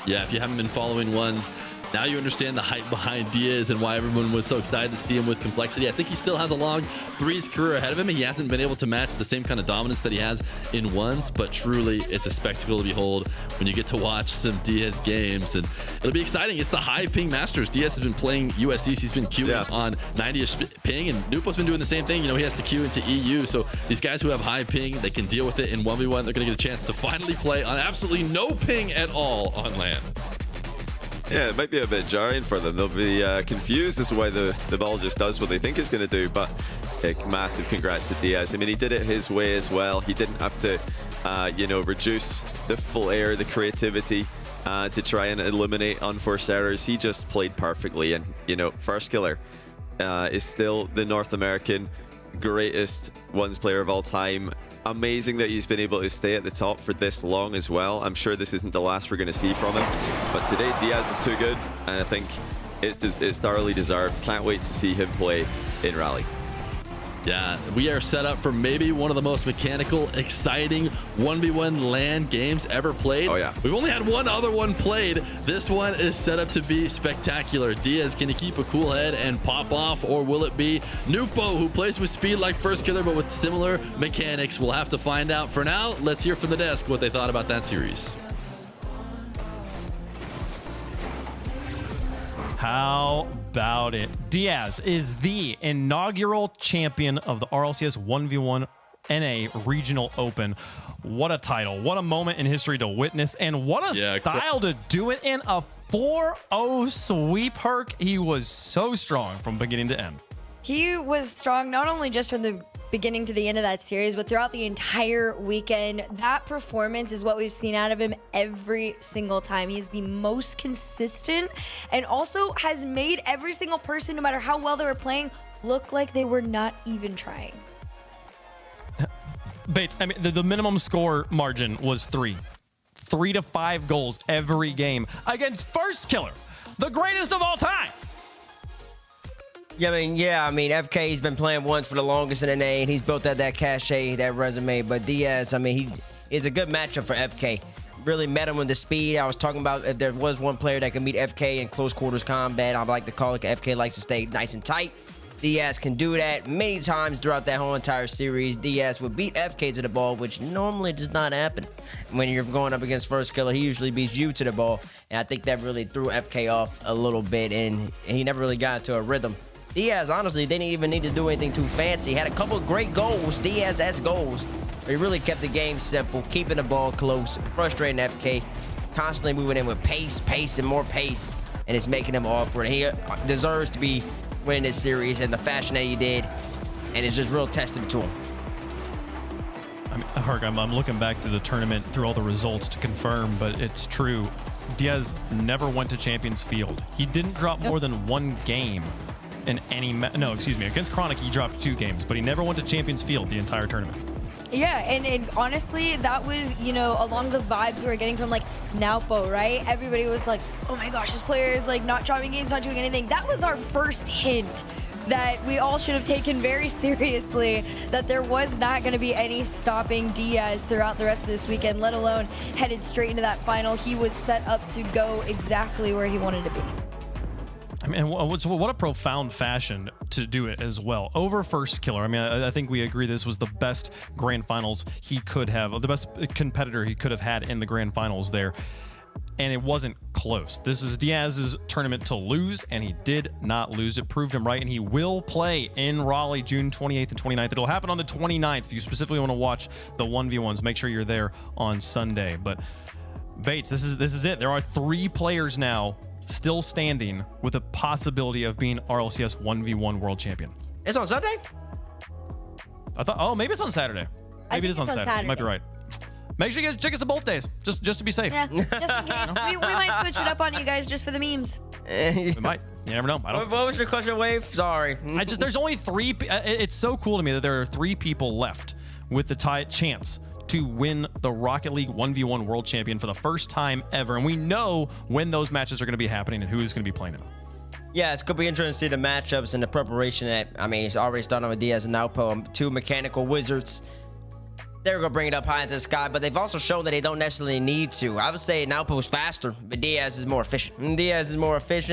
Yeah, if you haven't been following ones, now you understand the hype behind Diaz and why everyone was so excited to see him with Complexity. I think he still has a long threes career ahead of him, and he hasn't been able to match the same kind of dominance that he has in ones, but truly it's a spectacle to behold when you get to watch some Diaz games, and it'll be exciting. It's the high ping Masters. Diaz has been playing USCs. He's been queuing on 90-ish ping, and Nupo's been doing the same thing. You know, he has to queue into EU, so these guys who have high ping, they can deal with it in 1v1. They're going to get a chance to finally play on absolutely no ping at all on LAN. Yeah, it might be a bit jarring for them. They'll be confused as to why the ball just does what they think it's going to do, but massive congrats to Diaz. I mean, he did it his way as well. He didn't have to, you know, reduce the flair, the creativity to try and eliminate unforced errors. He just played perfectly, and, you know, Firstkiller is still the North American greatest ones player of all time. Amazing that he's been able to stay at the top for this long as well. I'm sure this isn't the last we're going to see from him, but today Diaz is too good, and I think it's thoroughly deserved. Can't wait to see him play in Rally. Yeah, we are set up for maybe one of the most mechanical, exciting 1v1 LAN games ever played. Oh, yeah. We've only had one other one played. This one is set up to be spectacular. Diaz, can he keep a cool head and pop off, or will it be Nupo, who plays with speed like Firstkiller but with similar mechanics? We'll have to find out. For now, let's hear from the desk what they thought about that series. How about it? Diaz is the inaugural champion of the RLCS 1v1 NA Regional Open. What a title. What a moment in history to witness. And what a style to do it in. A 4-0 sweep, Herc. He was so strong from beginning to end. He was strong not only just from the beginning to the end of that series, but throughout the entire weekend. That performance is what we've seen out of him every single time. He's the most consistent, and also has made every single person, no matter how well they were playing, look like they were not even trying. Bates, I mean, the minimum score margin was 3 to 5 goals every game against Firstkiller, the greatest of all time. Yeah, I mean, FK's been playing once for the longest in NA, and he's built up that cachet, that resume. But Diaz, I mean, he is a good matchup for FK. Really met him with the speed. I was talking about if there was one player that could meet FK in close quarters combat, I'd like to call it. FK likes to stay nice and tight. Diaz can do that many times throughout that whole entire series. Diaz would beat FK to the ball, which normally does not happen. When you're going up against Firstkiller, he usually beats you to the ball. And I think that really threw FK off a little bit, and he never really got into a rhythm. Diaz, honestly, didn't even need to do anything too fancy. Had a couple of great goals, Diaz-esque goals. He really kept the game simple, keeping the ball close, frustrating FK, constantly moving in with pace, and more pace, and it's making him awkward. He deserves to be winning this series in the fashion that he did, and it's just real testament to him. I mean, Herc, I'm looking back through the tournament, through all the results to confirm, but it's true. Diaz never went to Champions Field. He didn't drop more than one game in any against Chronic he dropped 2 games, but he never went to Champions Field the entire tournament. Yeah, and honestly, that was, you know, along the vibes we were getting from like Naupo, right? Everybody was like, oh my gosh, this player is like not dropping games, not doing anything. That was our first hint that we all should have taken very seriously, that there was not going to be any stopping Diaz throughout the rest of this weekend, let alone headed straight into that final. He was set up to go exactly where he wanted to be. I mean, what a profound fashion to do it as well. Over Firstkiller. I mean, I think we agree this was the best grand finals he could have, the best competitor he could have had in the grand finals there. And it wasn't close. This is Diaz's tournament to lose, and he did not lose. It proved him right, and he will play in Raleigh June 28th and 29th. It'll happen on the 29th. If you specifically want to watch the 1v1s, make sure you're there on Sunday. But Bates, this is it. There are 3 players now still standing with a possibility of being RLCS 1v1 world champion. It's on Sunday? I thought, oh, maybe it's on Saturday. Maybe it is on Saturday. You might be right. Make sure you check us on both days, just to be safe. Yeah, just in case. we might switch it up on you guys just for the memes. We might. You never know. I don't. What was your question, Wave? Sorry. There's only 3. It's so cool to me that there are 3 people left with the chance to win the Rocket League 1v1 World Champion for the first time ever. And we know when those matches are going to be happening and who is going to be playing in them. Yeah, it's going to be interesting to see the matchups and the preparation. It's already starting with Diaz and Naupo, 2 mechanical wizards. They're going to bring it up high into the sky, but they've also shown that they don't necessarily need to. I would say Naupo is faster, but Diaz is more efficient.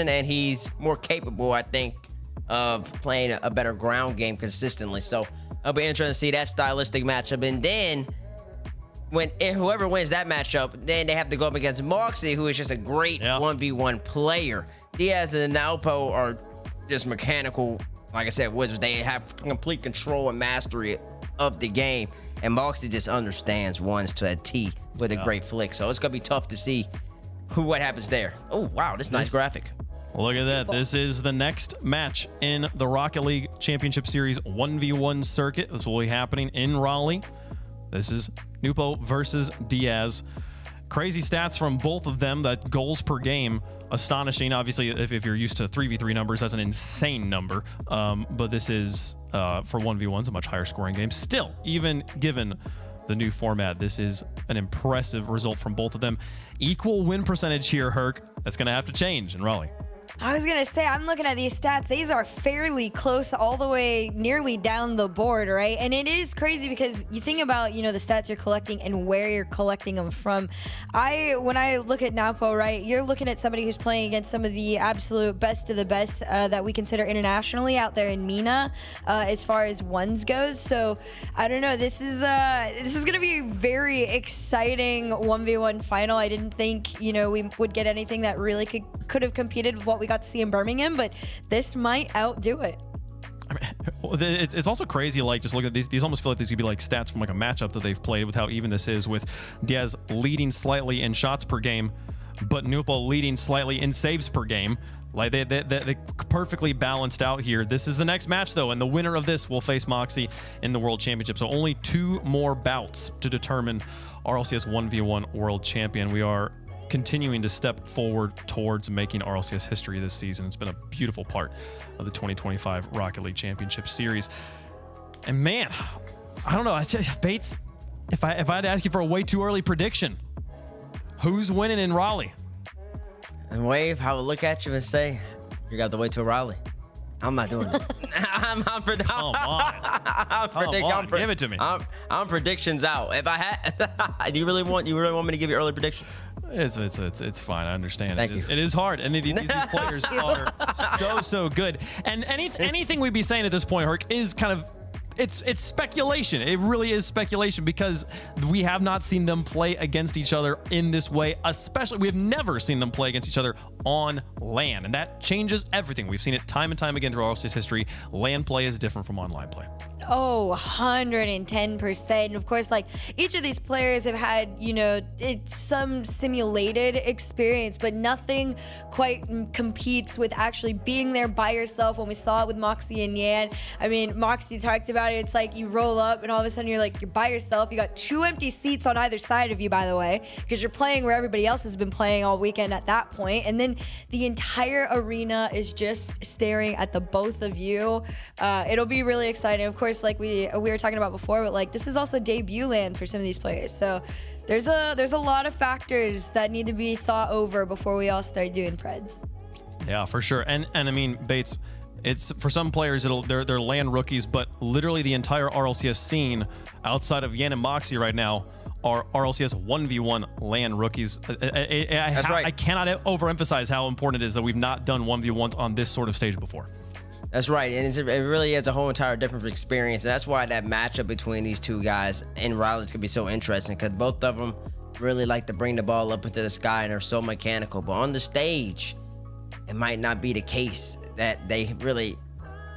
And he's more capable, I think, of playing a better ground game consistently. So it'll be interesting to see that stylistic matchup. And then whoever wins that matchup, then they have to go up against Moxie, who is just a great 1v1 player. Diaz and Naupo are just mechanical, like I said, wizards. They have complete control and mastery of the game. And Moxie just understands ones to a T with a great flick. So it's going to be tough to see what happens there. Oh, wow, this nice graphic. Look at that. This is the next match in the Rocket League Championship Series 1v1 circuit. This will be happening in Raleigh. This is Naupo versus Diaz. Crazy stats from both of them. That goals per game, astonishing. Obviously, if you're used to 3v3 numbers, that's an insane number. But this is, for 1v1s, a much higher scoring game. Still, even given the new format, this is an impressive result from both of them. Equal win percentage here, Herc. That's going to have to change in Raleigh. I was going to say, I'm looking at these stats. These are fairly close all the way nearly down the board, right? And it is crazy because you think about, you know, the stats you're collecting and where you're collecting them from. When I look at Naupo, right, you're looking at somebody who's playing against some of the absolute best of the best that we consider internationally out there in MENA as far as ones goes. So I don't know. This is going to be a very exciting 1v1 final. I didn't think, you know, we would get anything that really could have competed with what we got to see in Birmingham, but this might outdo it. I mean, it's also crazy, like, just look at these almost feel like these could be like stats from like a matchup that they've played with how even this is, with Diaz leading slightly in shots per game, but Naupo leading slightly in saves per game. Like they perfectly balanced out here. This is the next match though, and the winner of this will face Moxie in the World Championship. So only 2 more bouts to determine RLCS 1v1 World Champion. We are continuing to step forward towards making RLCS history this season. It's been a beautiful part of the 2025 Rocket League Championship Series. And man, I don't know. I tell you, Bates, if I had to ask you for a way too early prediction, who's winning in Raleigh? And Wave, I would look at you and say, you got the way to Raleigh. I'm not doing it. I'm Give it to me. I'm predictions out. If I had, do you really want me to give you early prediction? It's fine. I understand. Thank It is hard, and these players are so good. And anything we'd be saying at this point, Herc, is kind of it's speculation. It really is speculation because we have not seen them play against each other in this way. Especially, we have never seen them play against each other on LAN, and that changes everything. We've seen it time and time again through RLCS history. LAN play is different from online play. Oh, 110%. And of course, like, each of these players have had, you know, it's some simulated experience, but nothing quite competes with actually being there by yourself. When we saw it with Moxie and Yan, I mean, Moxie talked about about it, it's like you roll up and all of a sudden you're by yourself. You got 2 empty seats on either side of you, by the way, because you're playing where everybody else has been playing all weekend at that point. And then the entire arena is just staring at the both of you. It'll be really exciting. Of course, like we were talking about before, but like this is also debut land for some of these players. So there's a lot of factors that need to be thought over before we all start doing Preds. Yeah, for sure. And I mean, Bates, it's for some players they're land rookies, but literally the entire RLCS scene outside of Yan and Moxie right now are RLCS 1v1 land rookies. That's right. I cannot overemphasize how important it is that we've not done 1v1s on this sort of stage before. That's right, and it really is a whole entire different experience. And that's why that matchup between these two guys in Rallies could be so interesting, because both of them really like to bring the ball up into the sky and they're so mechanical. But on the stage, it might not be the case that they really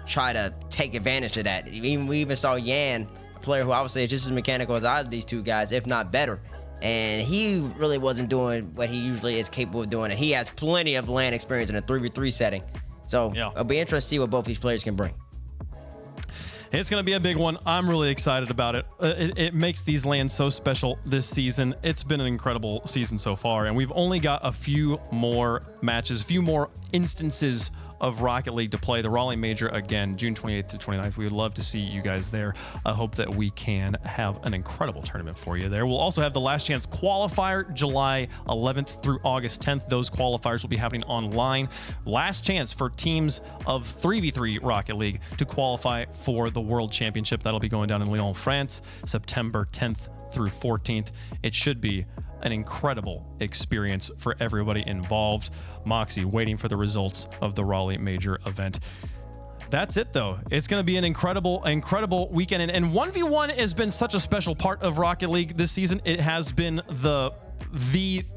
try to take advantage of that. We even saw Yan, a player who obviously is just as mechanical as either of these two guys, if not better. And he really wasn't doing what he usually is capable of doing. And he has plenty of land experience in a 3v3 setting. So yeah, it'll be interesting to see what both these players can bring. It's going to be a big one. I'm really excited about it. It makes these lands so special this season. It's been an incredible season so far, and we've only got a few more matches, a few more instances of Rocket League to play. The Raleigh Major again, June 28th to 29th. We would love to see you guys there. I hope that we can have an incredible tournament for you there. We'll also have the Last Chance qualifier July 11th through August 10th. Those qualifiers will be happening online. Last chance for teams of 3v3 Rocket League to qualify for the World Championship. That'll be going down in Lyon, France, September 10th through 14th. It should be an incredible experience for everybody involved. Moxie waiting for the results of the Raleigh Major event. That's it though. It's going to be an incredible weekend. And 1v1 has been such a special part of Rocket League this season. It has been the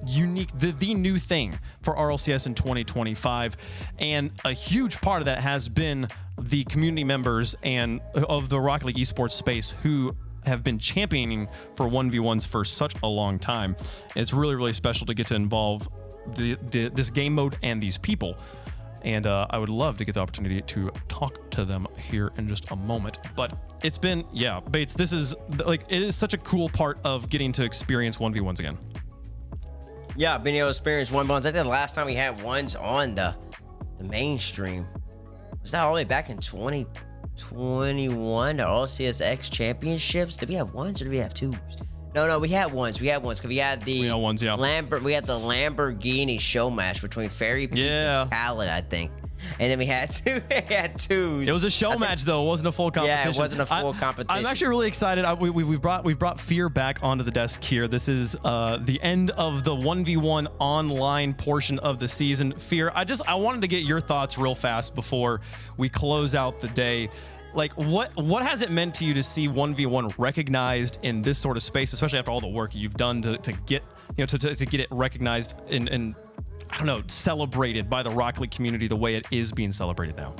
unique, the new thing for RLCS in 2025. And a huge part of that has been the community members and of the Rocket League esports space who have been championing for 1v1s for such a long time. It's really, really special to get to involve this game mode and these people. And I would love to get the opportunity to talk to them here in just a moment. But it's been, yeah, Bates, this is like, it is such a cool part of getting to experience 1v1s again. Yeah, being able to experience 1v1s. I think the last time we had ones on the mainstream was that all the way back in 2021, the RLCS Championships. Did we have ones or did we have twos? No, we had ones. Because we had the ones, yeah. We had the Lamborghini show match between Fairy Peak and Khaled, I think. And then we had two. Twos. It was a show match though. It wasn't a full competition. Yeah, it wasn't a full competition. I'm actually really excited. We've brought Fear back onto the desk here. This is the end of the 1v1 online portion of the season. Fear, I wanted to get your thoughts real fast before we close out the day. Like, what has it meant to you to see 1v1 recognized in this sort of space, especially after all the work you've done to get to get it recognized and I don't know, celebrated by the Rocket League community the way it is being celebrated now?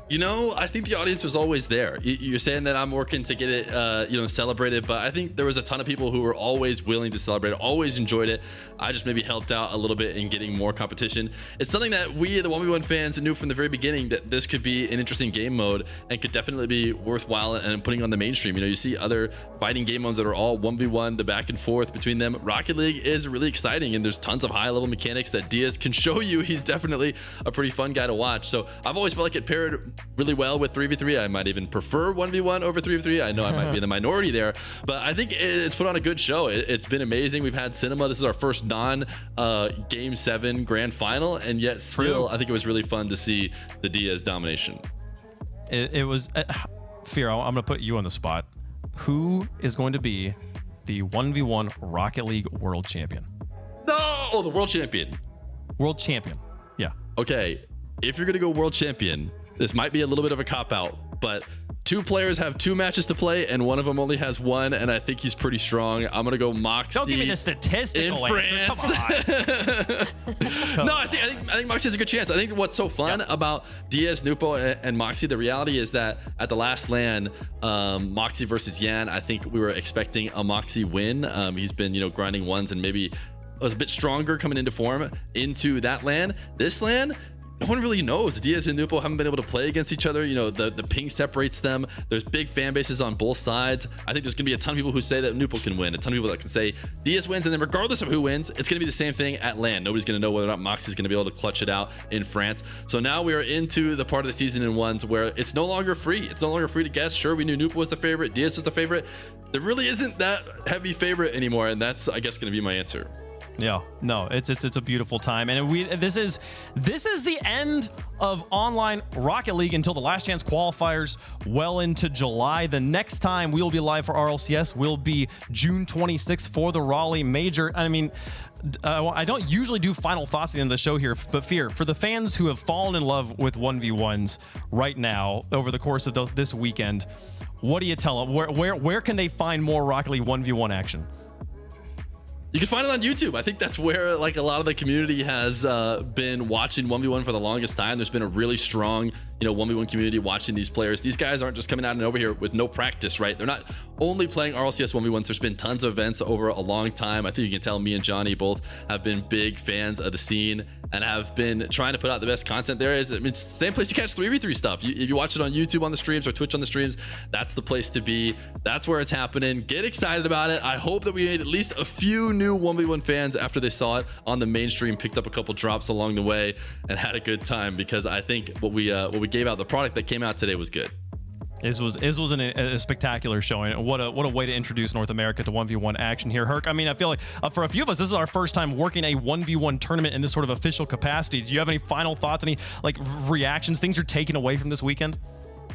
You know, I think the audience was always there. You're saying that I'm working to get it, celebrated, but I think there was a ton of people who were always willing to celebrate it, always enjoyed it. I just maybe helped out a little bit in getting more competition. It's something that we, the 1v1 fans, knew from the very beginning that this could be an interesting game mode and could definitely be worthwhile and putting on the mainstream. You know, you see other fighting game modes that are all 1v1, the back and forth between them. Rocket League is really exciting, and there's tons of high-level mechanics that Diaz can show you. He's definitely a pretty fun guy to watch. So I've always felt like it paired really well with 3v3. I might even prefer 1v1 over 3v3. I know I might be in the minority there, but I think it's put on a good show. It's been amazing. We've had cinema. This is our first Game 7 grand final, and yet still, I think it was really fun to see the Diaz domination. It was Fear, I'm going to put you on the spot. Who is going to be the 1v1 Rocket League World Champion? No, the World Champion. World Champion. Yeah. Okay, if you're going to go World Champion, this might be a little bit of a cop-out, but two players have 2 matches to play, and one of them only has 1, and I think he's pretty strong. I'm going to go Moxie. Don't give me the statistical in answer. France. Come on. No, I think Moxie has a good chance. I think what's so fun about Diaz, Nupo, and Moxie, the reality is that at the last LAN, Moxie versus Yan, I think we were expecting a Moxie win. He's been, grinding ones and maybe was a bit stronger coming into form into that LAN. This LAN, no one really knows. Diaz and Nupo haven't been able to play against each other. You know, the ping separates them. There's big fan bases on both sides. I think there's going to be a ton of people who say that Nupo can win, a ton of people that can say Diaz wins, and then regardless of who wins, it's going to be the same thing at LAN. Nobody's going to know whether or not Moxie's going to be able to clutch it out in France. So now we are into the part of the season in ones where it's no longer free. It's no longer free to guess. Sure, we knew Nupo was the favorite, Diaz was the favorite. There really isn't that heavy favorite anymore, and that's, I guess, going to be my answer. Yeah, no, it's a beautiful time, and this is the end of online Rocket League until the last chance qualifiers well into July. The next time we will be live for RLCS will be June 26th for the Raleigh Major. I mean, I don't usually do final thoughts at the end of the show here, but for the fans who have fallen in love with 1v1s right now over the course of this weekend, what do you tell them? Where can they find more Rocket League 1v1 action? You can find it on YouTube. I think that's where like a lot of the community has been watching 1v1 for the longest time. There's been a really strong, 1v1 community watching these players. These guys aren't just coming out and over here with no practice, right? They're not only playing RLCS 1v1s. There's been tons of events over a long time. I think you can tell me and Johnny both have been big fans of the scene and have been trying to put out the best content there. I mean, same place you catch 3v3 stuff. If you watch it on YouTube on the streams or Twitch on the streams, that's the place to be. That's where it's happening. Get excited about it. I hope that we made at least a few new 1v1 fans after they saw it on the mainstream, picked up a couple drops along the way and had a good time, because I think what we gave out, the product that came out today was good. This was a spectacular showing. What a way to introduce North America to 1v1 action here, Herc. I mean, I feel like for a few of us, this is our first time working a 1v1 tournament in this sort of official capacity. Do you have any final thoughts, any like reactions, things you're taking away from this weekend?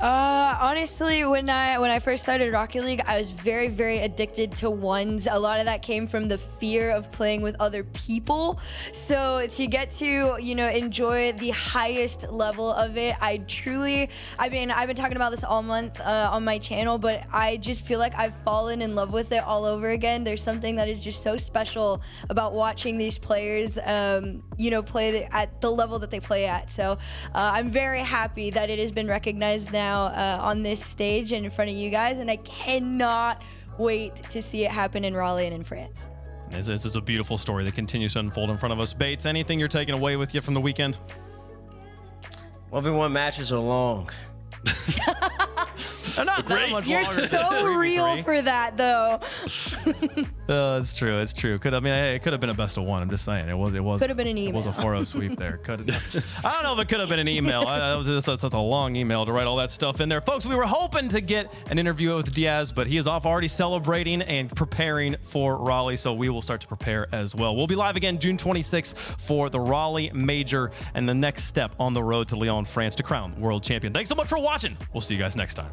Honestly, when I first started Rocket League, I was very, very addicted to ones. A lot of that came from the fear of playing with other people. So to get to, enjoy the highest level of it, I've been talking about this all month on my channel, but I just feel like I've fallen in love with it all over again. There's something that is just so special about watching these players, play at the level that they play at. So I'm very happy that it has been recognized now on this stage and in front of you guys, and I cannot wait to see it happen in Raleigh and in France. It's a beautiful story that continues to unfold in front of us. Bates, anything you're taking away with you from the weekend? 1v1 matches are long. They're not that much You're longer so than real for that, though. It's true. It could have been a best of one. I'm just saying. It was. Could have been an email. It was a 4-0 sweep there. I don't know if it could have been an email. That's a long email to write all that stuff in there. Folks, we were hoping to get an interview with Diaz, but he is off already celebrating and preparing for Raleigh, so we will start to prepare as well. We'll be live again June 26th for the Raleigh Major and the next step on the road to Lyon, France to crown world champion. Thanks so much for watching. We'll see you guys next time.